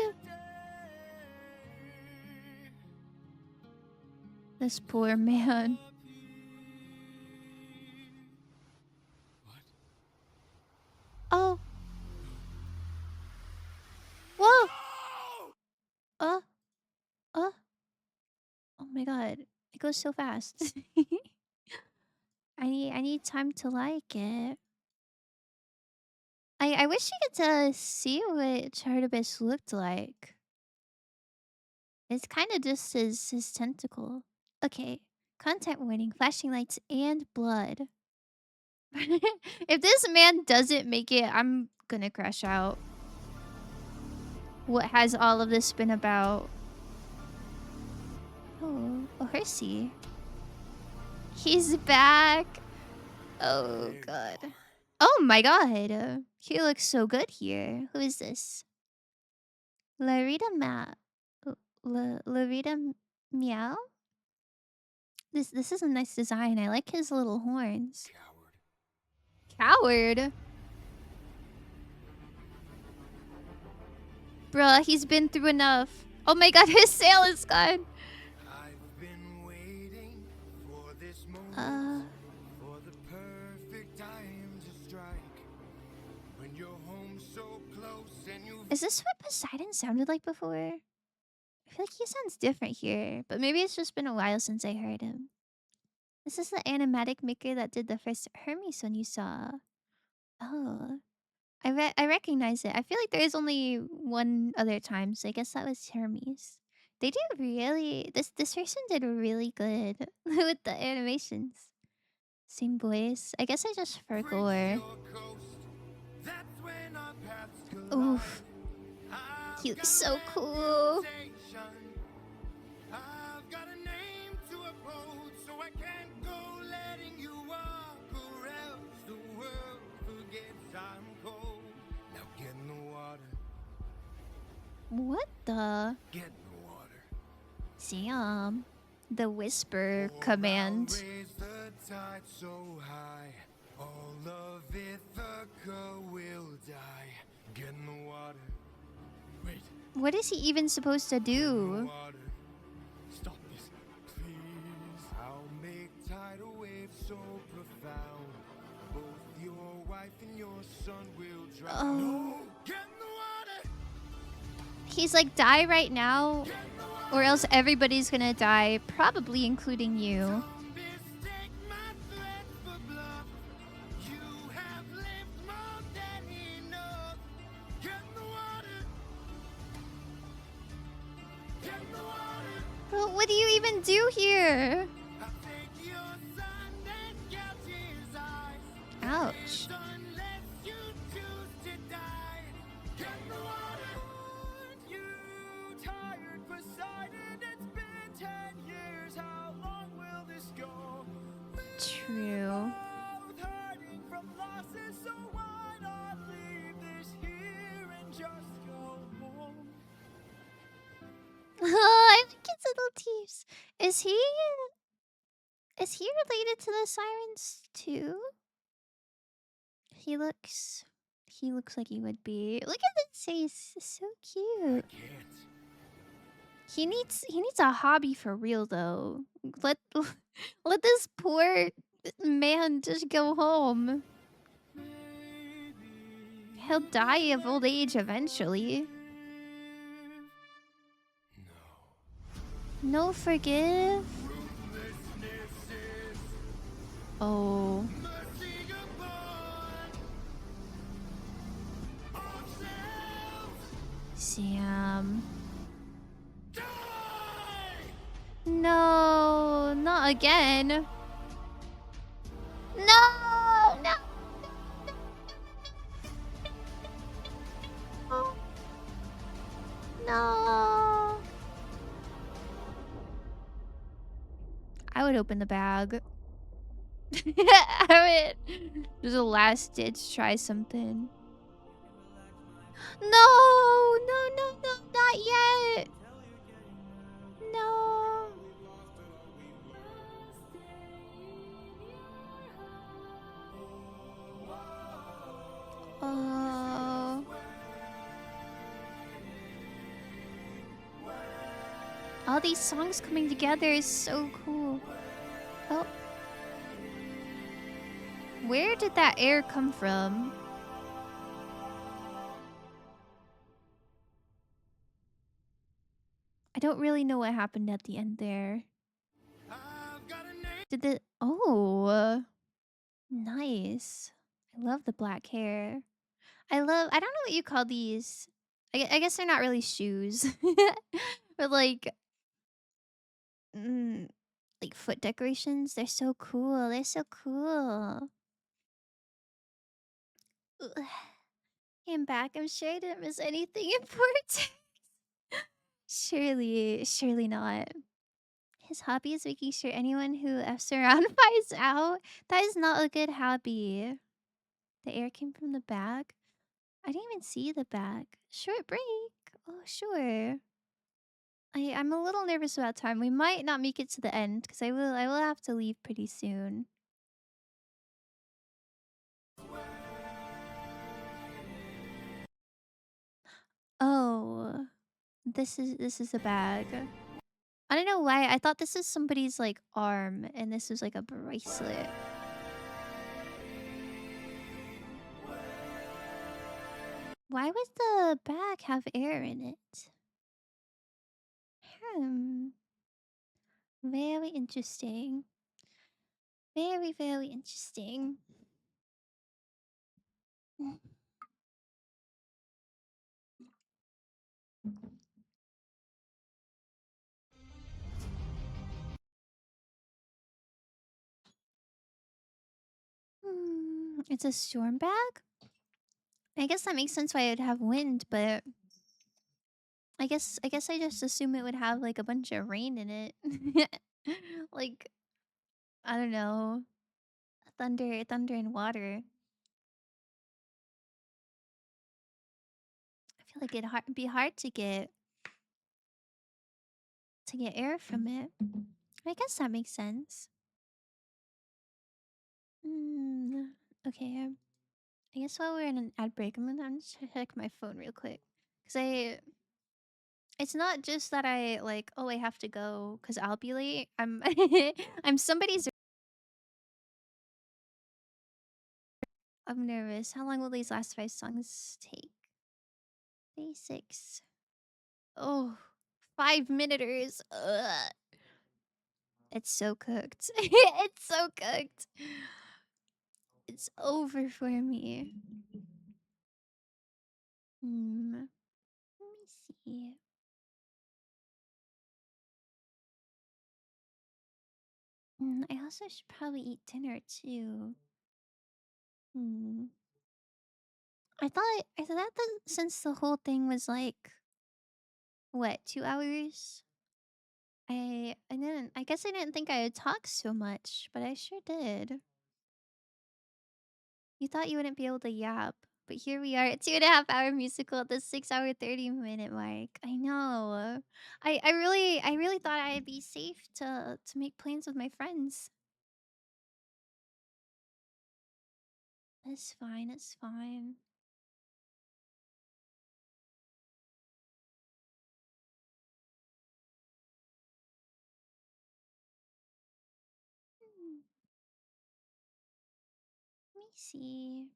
S1: This poor man. Oh. Whoa. Uh. Uh. Oh my god. It goes so fast. I need time to like it. I wish you could see what Chartibus looked like. It's kind of just his tentacle. Okay. Content warning, flashing lights, and blood. If this man doesn't make it, I'm gonna crash out. What has all of this been about? Oh, a Hersey. He's back. Oh god. Oh my god. He looks so good here. Who is this? Larita Larita Meow? This is a nice design. I like his little horns. Coward. Bruh, he's been through enough. Oh my god, his sail is gone.
S3: I've been waiting for this moment, for the perfect time to strike. When you're home so close and you
S1: Is this what Poseidon sounded like before? I feel like he sounds different here, but maybe it's just been a while since I heard him. This is the animatic maker that did the first Hermes one you saw. Oh. I recognize it. I feel like there is only one other time, so I guess that was Hermes. They do really this person did really good with the animations. Same voice. I guess I just forgot.
S3: that's when our paths collide.
S1: Oof. He looks so cool.
S3: I've got a name to uphold, so I can't go letting you walk, or else the world forgets I'm cold. Now get in the water,
S1: What the?
S3: get in the water.
S1: Damn. The whisper
S3: Or
S1: command.
S3: I'll raise the tide so high, all of Ithaca will die. Get in the water. Wait.
S1: What is he even supposed to do?
S3: Water. Stop this, please. I'll make tidal waves so profound. Both your wife and your son will drown.
S1: Oh.
S3: No, get in the water.
S1: He's like, die right now, or else everybody's gonna die, probably including you.
S3: Don't mistake my threat for bluff. You have lived more than enough. Get in the water. Get in the water.
S1: Bro, what do you even do here?
S3: I'll take your son and gouge his eyes.
S1: Ouch.
S3: Unless you choose to die. Get in the water. Aren't you tired, Poseidon? It's been 10 years. How long will this go?
S1: True.
S3: Both hurting from losses, so why not leave this here and just go home?
S1: I think it's Little Thieves. Is he related to the sirens too? He looks like he would be. Look at this face. It's so cute.
S3: Can't.
S1: He needs a hobby for real though. Let this poor man just go home. He'll die of old age eventually. No forgive. Oh. Sam. No, not again. No, no. No. I would open the bag. I would just a last ditch try something. No, no, no, no, not yet. No. Oh. all these songs coming together is so cool. Oh. Where did that air come from? I don't really know what happened at the end there. Did the... Oh. Nice. I love the black hair. I don't know what you call these. I guess they're not really shoes. But mm, like foot decorations. They're so cool. They're so cool. Ugh. Came back. I'm sure I didn't miss anything important. Surely not. His hobby is making sure anyone who F's around finds out. That is not a good hobby. The air came from the bag. I didn't even see the bag. Short break. Oh, sure. I'm a little nervous about time. We might not make it to the end because I will have to leave pretty soon. Oh, this is a bag. I don't know why. I thought this is somebody's like arm and this was like a bracelet. Why would the bag have air in it? Very interesting. Very interesting. It's a storm bag? I guess that makes sense why it would have wind, but I guess I just assume it would have like a bunch of rain in it. Like, I don't know. Thunder and water. I feel like it'd be hard to get air from it. I guess that makes sense. Okay. I guess while we're in an ad break, I'm just check my phone real quick. It's not just that I like, oh, I have to go because I'll be late. I'm somebody's. I'm nervous. How long will these last 5 songs take? 36. Oh, 5 minuters. Ugh. It's so cooked. It's so cooked. It's over for me. Let me see. I also should probably eat dinner too. I thought that since the whole thing was like what, 2 hours? I guess I didn't think I would talk so much, but I sure did. You thought you wouldn't be able to yap, but here we are at 2.5 hour musical at the 6 hour 30 minute mark. I know. I really thought I'd be safe to make plans with my friends. It's fine. It's fine. Let me see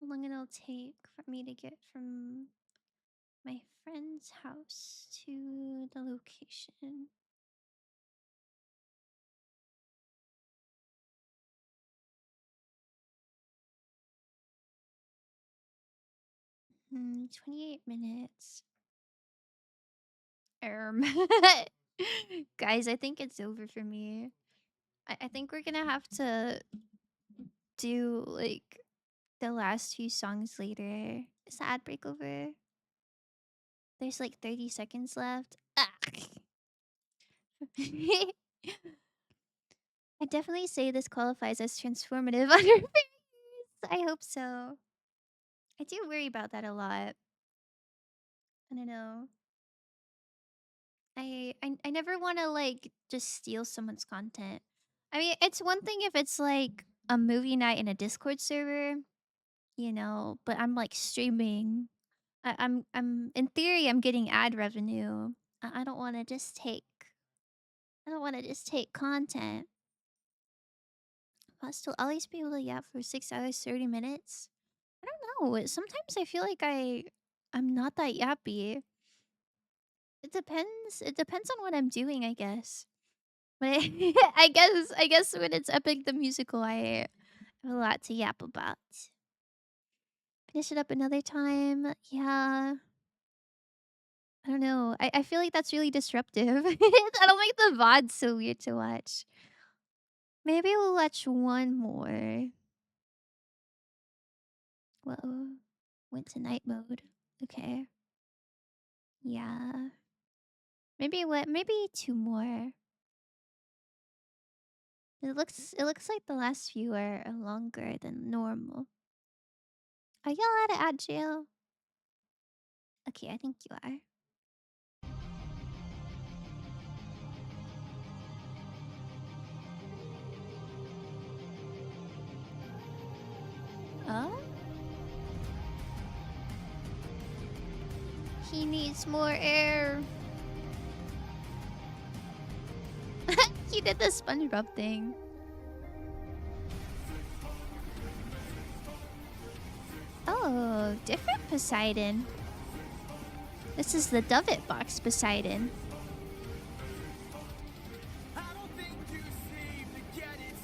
S1: how long it'll take for me to get from my friend's house to the location. 28 minutes. Guys, I think it's over for me. I think we're gonna have to do like the last few songs later. Is the ad break over? There's like 30 seconds left. Ah. I definitely say this qualifies as transformative on her face. I hope so. I do worry about that a lot. I don't know. I never want to like just steal someone's content. I mean, it's one thing if it's like a movie night in a Discord server, but I'm like streaming. I'm in theory I'm getting ad revenue. I don't want to just take. I don't want to just take content. I'll always be able to yap for 6 hours, 30 minutes. I don't know. Sometimes I feel like I'm not that yappy. It depends. It depends on what I'm doing, I guess. But I guess when it's Epic the Musical, I have a lot to yap about. Finish it up another time. Yeah. I don't know. I feel like that's really disruptive. That'll make the VOD so weird to watch. Maybe we'll watch one more. Whoa. Went to night mode. Okay. Yeah. Maybe two more. It looks like the last few are longer than normal. Are you allowed to add jail? Okay, I think you are. Oh? He needs more air. He did the SpongeBob thing. Oh, different Poseidon. This is the Doveit box Poseidon.
S3: I don't think you seem to get it.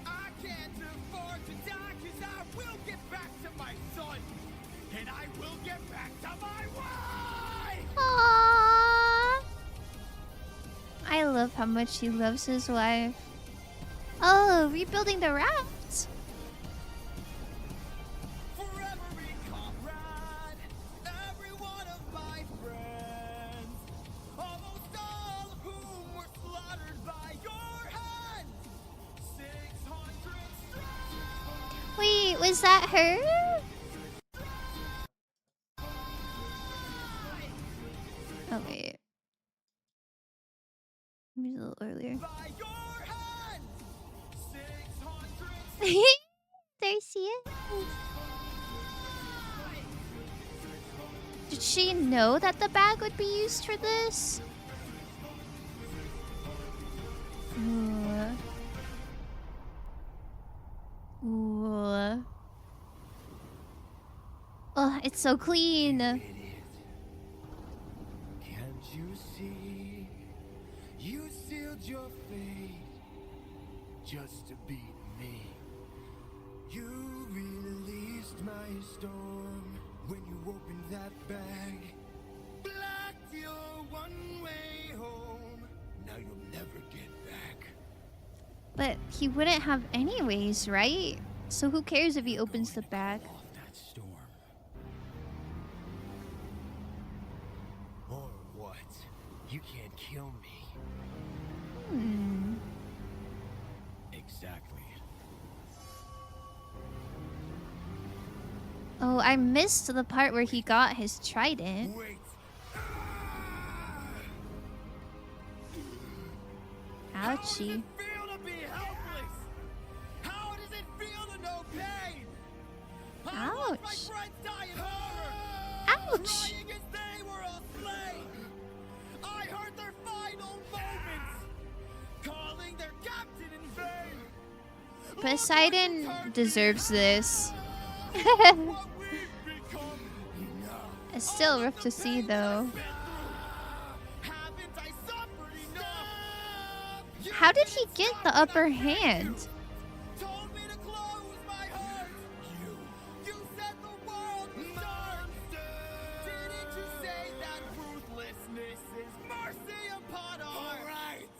S3: I can't afford to die, 'cause I will get back to my son. And I will get back to my wife!
S1: Aww. I love how much he loves his wife. Oh, rebuilding the raft.
S3: Forever be comrade, every one of my friends. Almost all of whom were slaughtered by your hands. 600 strong.
S1: Wait, was that her? Oh, wait. Maybe a little earlier.
S3: By your hands. 600
S1: There you see it. Did she know that the bag would be used for this? Ooh. Ooh. Oh, it's so clean.
S3: Can't you see? You sealed your fate just to beat me. You released my storm when you opened that bag. Blocked your one-way home. Now you'll never get back.
S1: But he wouldn't have anyways, right? So who cares if he opens the bag?
S3: Off that storm. Or what? You can't kill me.
S1: Hmm.
S3: Exactly.
S1: Oh, I missed the part where he got his trident.
S3: Wait. How does
S1: Ouchie.
S3: it feel to be helpless? How does it feel to know pain? I watched my
S1: Ouch.
S3: friends die in horror,
S1: Ouch.
S3: crying as they were all slain. I heard their final moments, calling their captain in vain.
S1: Poseidon deserves this.
S3: What we've become.
S1: It's still rough to see though.
S3: Haven't I suffered enough?
S1: How did he get the upper hand?
S3: Told me to close my heart. You said the world was dark. Didn't you say that ruthlessness is mercy upon our right?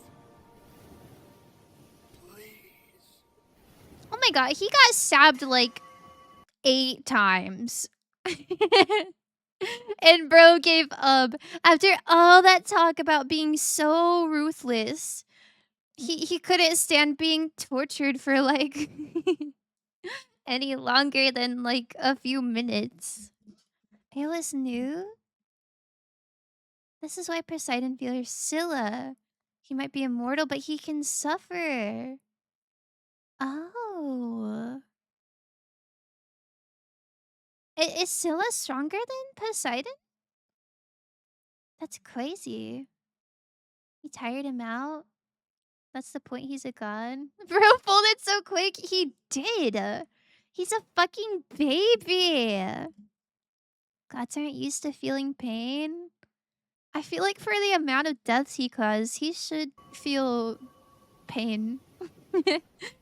S3: Please.
S1: Oh my god, he got stabbed like 8 times. And bro gave up after all that talk about being so ruthless. He couldn't stand being tortured for like any longer than like a few minutes. It was new. This is why Poseidon fears Scylla. He might be immortal, but he can suffer. Oh. Is Scylla stronger than Poseidon? That's crazy. He tired him out. That's the point. He's a god. Bro, folded so quick. He did. He's a fucking baby. Gods aren't used to feeling pain. I feel like for the amount of deaths he caused, he should feel pain.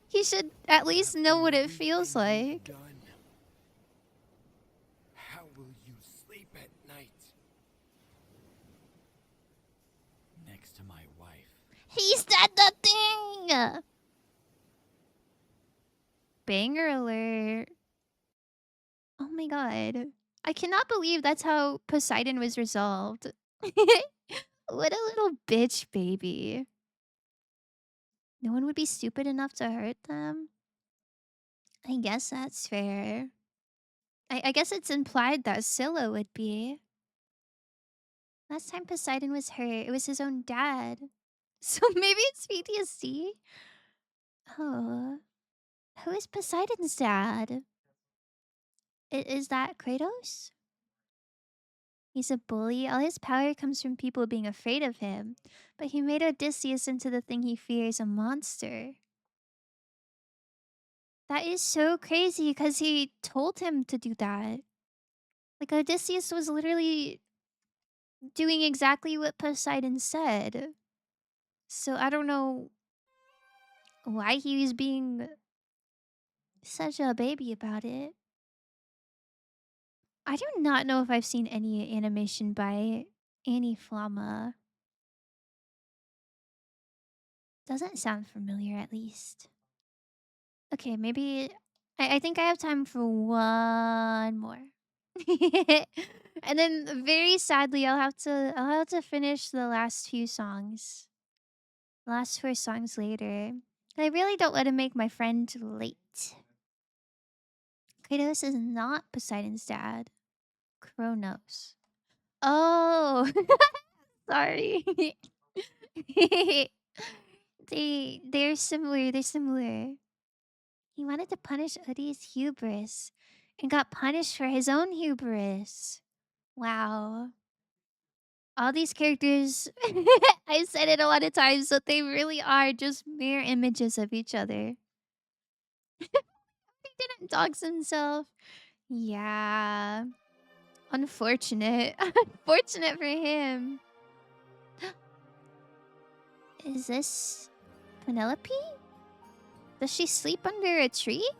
S1: He should at least know what it feels like.
S3: Done. How will you sleep at night? Next to my wife.
S1: He said the thing! Banger alert. Oh my god. I cannot believe that's how Poseidon was resolved. What a little bitch baby. No one would be stupid enough to hurt them? I guess that's fair. I guess it's implied that Scylla would be. Last time Poseidon was hurt, it was his own dad. So maybe it's PTSD? Oh. Who is Poseidon's dad? Is that Kratos? He's a bully. All his power comes from people being afraid of him. But he made Odysseus into the thing he fears, a monster. That is so crazy because he told him to do that. Like, Odysseus was literally doing exactly what Poseidon said. So I don't know why he was being such a baby about it. I do not know if I've seen any animation by Annie Flama. Doesn't sound familiar, at least. Okay, maybe... I think I have time for one more. And then, very sadly, I'll have to finish the last few songs. The last 4 songs later. I really don't want to make my friend late. Kratos is not Poseidon's dad. Kronos. Oh! Sorry. They're similar. They're similar. He wanted to punish Udi's hubris and got punished for his own hubris. Wow. All these characters, I've said it a lot of times, but they really are just mirror images of each other. He didn't dox himself. Yeah. Unfortunate. Unfortunate for him. Is this Penelope? Does she sleep under a tree?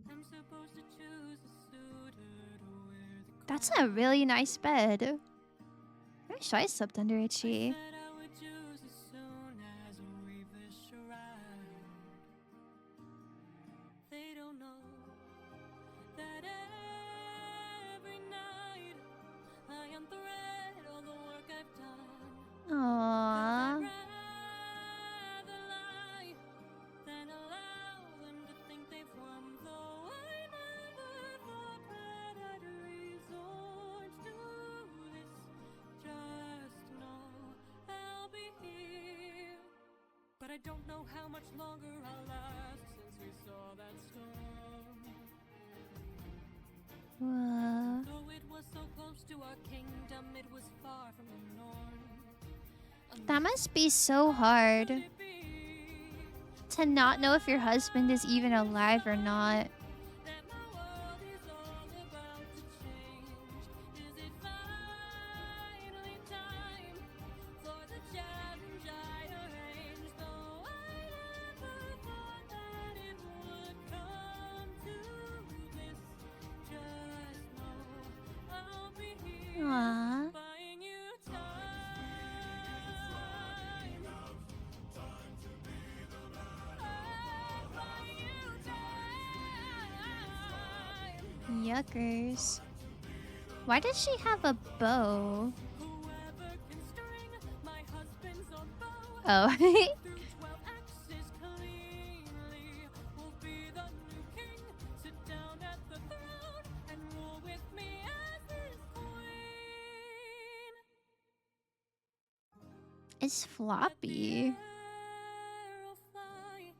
S8: I'm supposed to choose a suitor to wear the
S1: That's a really nice bed. I wish I slept under a tree.
S8: said I would choose as soon as we weave this charade. They don't know that every night I unthread all the work I've done.
S1: Aww.
S8: I'd rather lie than allow them to think they've won. Though I never thought that I'd resort to this. Just know I'll be here. But I don't know how much longer I'll last since we saw that storm.
S1: Whoa.
S8: Though it was so close to our kingdom, it was far from the norm.
S1: That must be so hard to not know if your husband is even alive or not.
S8: That my world is all about to change. Is it finally time for the challenge I arranged? Though I never thought that it would come to this. Just know I'll be here
S1: Aww.
S8: buying you time. Buying you time.
S1: Yuckers. Why does she have a bow?
S8: Whoever can string my husband's own bow
S1: Oh.
S8: through 12 axes cleanly will be the new king. Sit down at the throne and rule with me as his queen.
S1: It's
S8: Let the
S1: floppy.
S8: arrow fly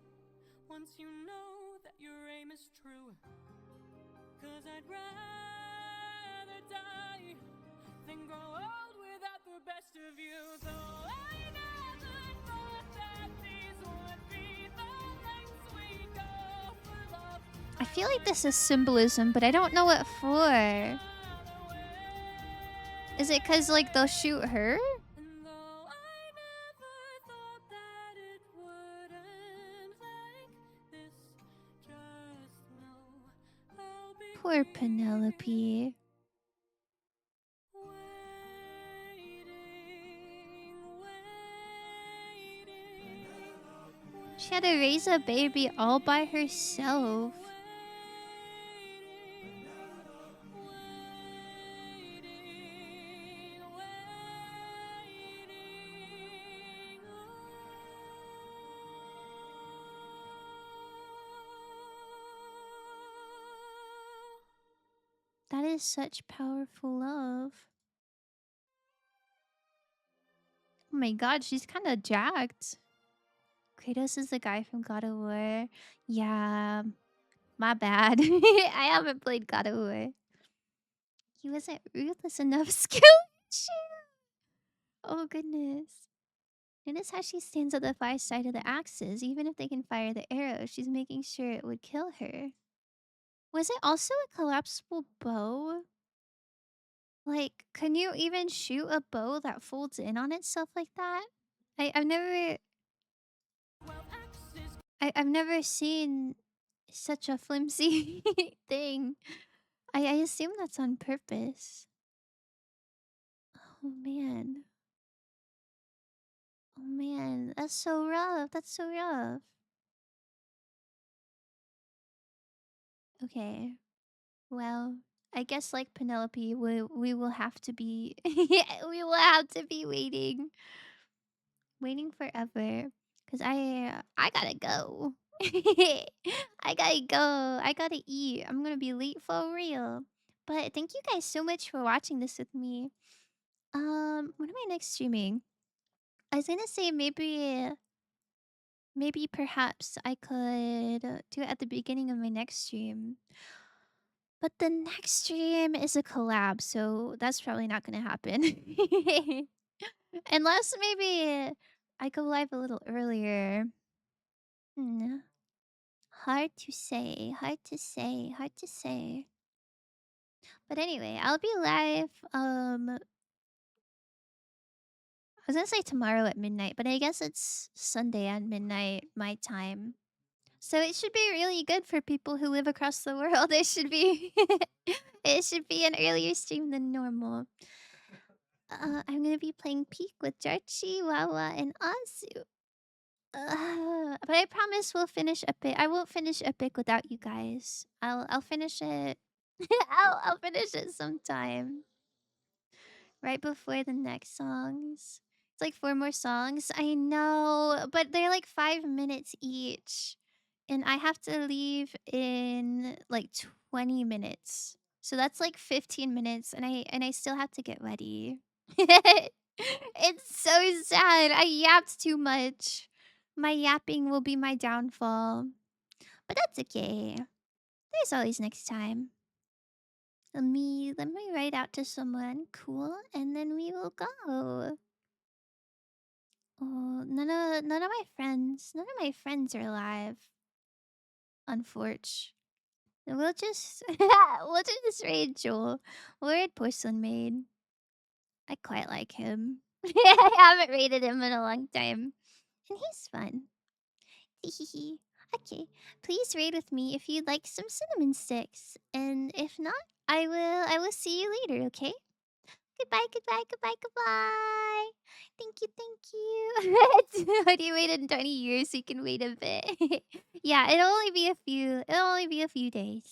S8: once you know that your aim is true. 'Cause I'd rather die, then grow old without the best of you. Though I never thought that these would be the lengths we go for love.
S1: I feel like this is symbolism, but I don't know what for. Is it because, like, they'll shoot her?
S8: And though I never thought that it would end like this, just know I'll be
S1: Poor Penelope. She had to raise a baby all by herself. That is such powerful love. Oh my god, she's kind of jacked. Kratos is the guy from God of War. Yeah, my bad. I haven't played God of War. He wasn't ruthless enough. Skill issue. Oh goodness. Notice how she stands at the far side of the axes. Even if they can fire the arrow, she's making sure it would kill her. Was it also a collapsible bow? Like, can you even shoot a bow that folds in on itself like that? I've never... I've never seen such a flimsy thing. I assume that's on purpose. Oh man. Oh man, that's so rough. That's so rough. Okay. Well, I guess like Penelope, we will have to be we will have to be waiting forever. Cause I gotta go. I gotta go. I gotta eat. I'm gonna be late for real. But thank you guys so much for watching this with me. When am I next streaming? I was gonna say maybe perhaps I could do it at the beginning of my next stream. But the next stream is a collab, so that's probably not gonna happen. Unless maybe I go live a little earlier. Hard to say, hard to say, hard to say. But anyway, I'll be live, I was gonna say tomorrow at midnight, but I guess it's Sunday at midnight my time. So it should be really good for people who live across the world. It should be it should be an earlier stream than normal. I'm gonna be playing Peak with Jarchi, Wawa, and Azu. But I promise we'll finish Epic. I won't finish Epic without you guys. I'll finish it. I'll finish it sometime. Right before the next songs. It's like 4 more songs. I know, but they're like 5 minutes each. And I have to leave in like 20 minutes. So that's like 15 minutes and I still have to get ready. It's so sad. I yapped too much. My yapping will be my downfall. But that's okay. There's always next time. Let me write out to someone cool and then we will go. Oh, none of my friends are alive. Unfortunately. We'll just raid Joel. Weird Porcelain Maid. I quite like him. I haven't raided him in a long time. And he's fun. Okay. Please raid with me if you'd like some cinnamon sticks. And if not, I will see you later, okay? Goodbye, goodbye, goodbye, goodbye. Thank you. Hoodie waited 20 years so you can wait a bit. Yeah, it'll only be a few days.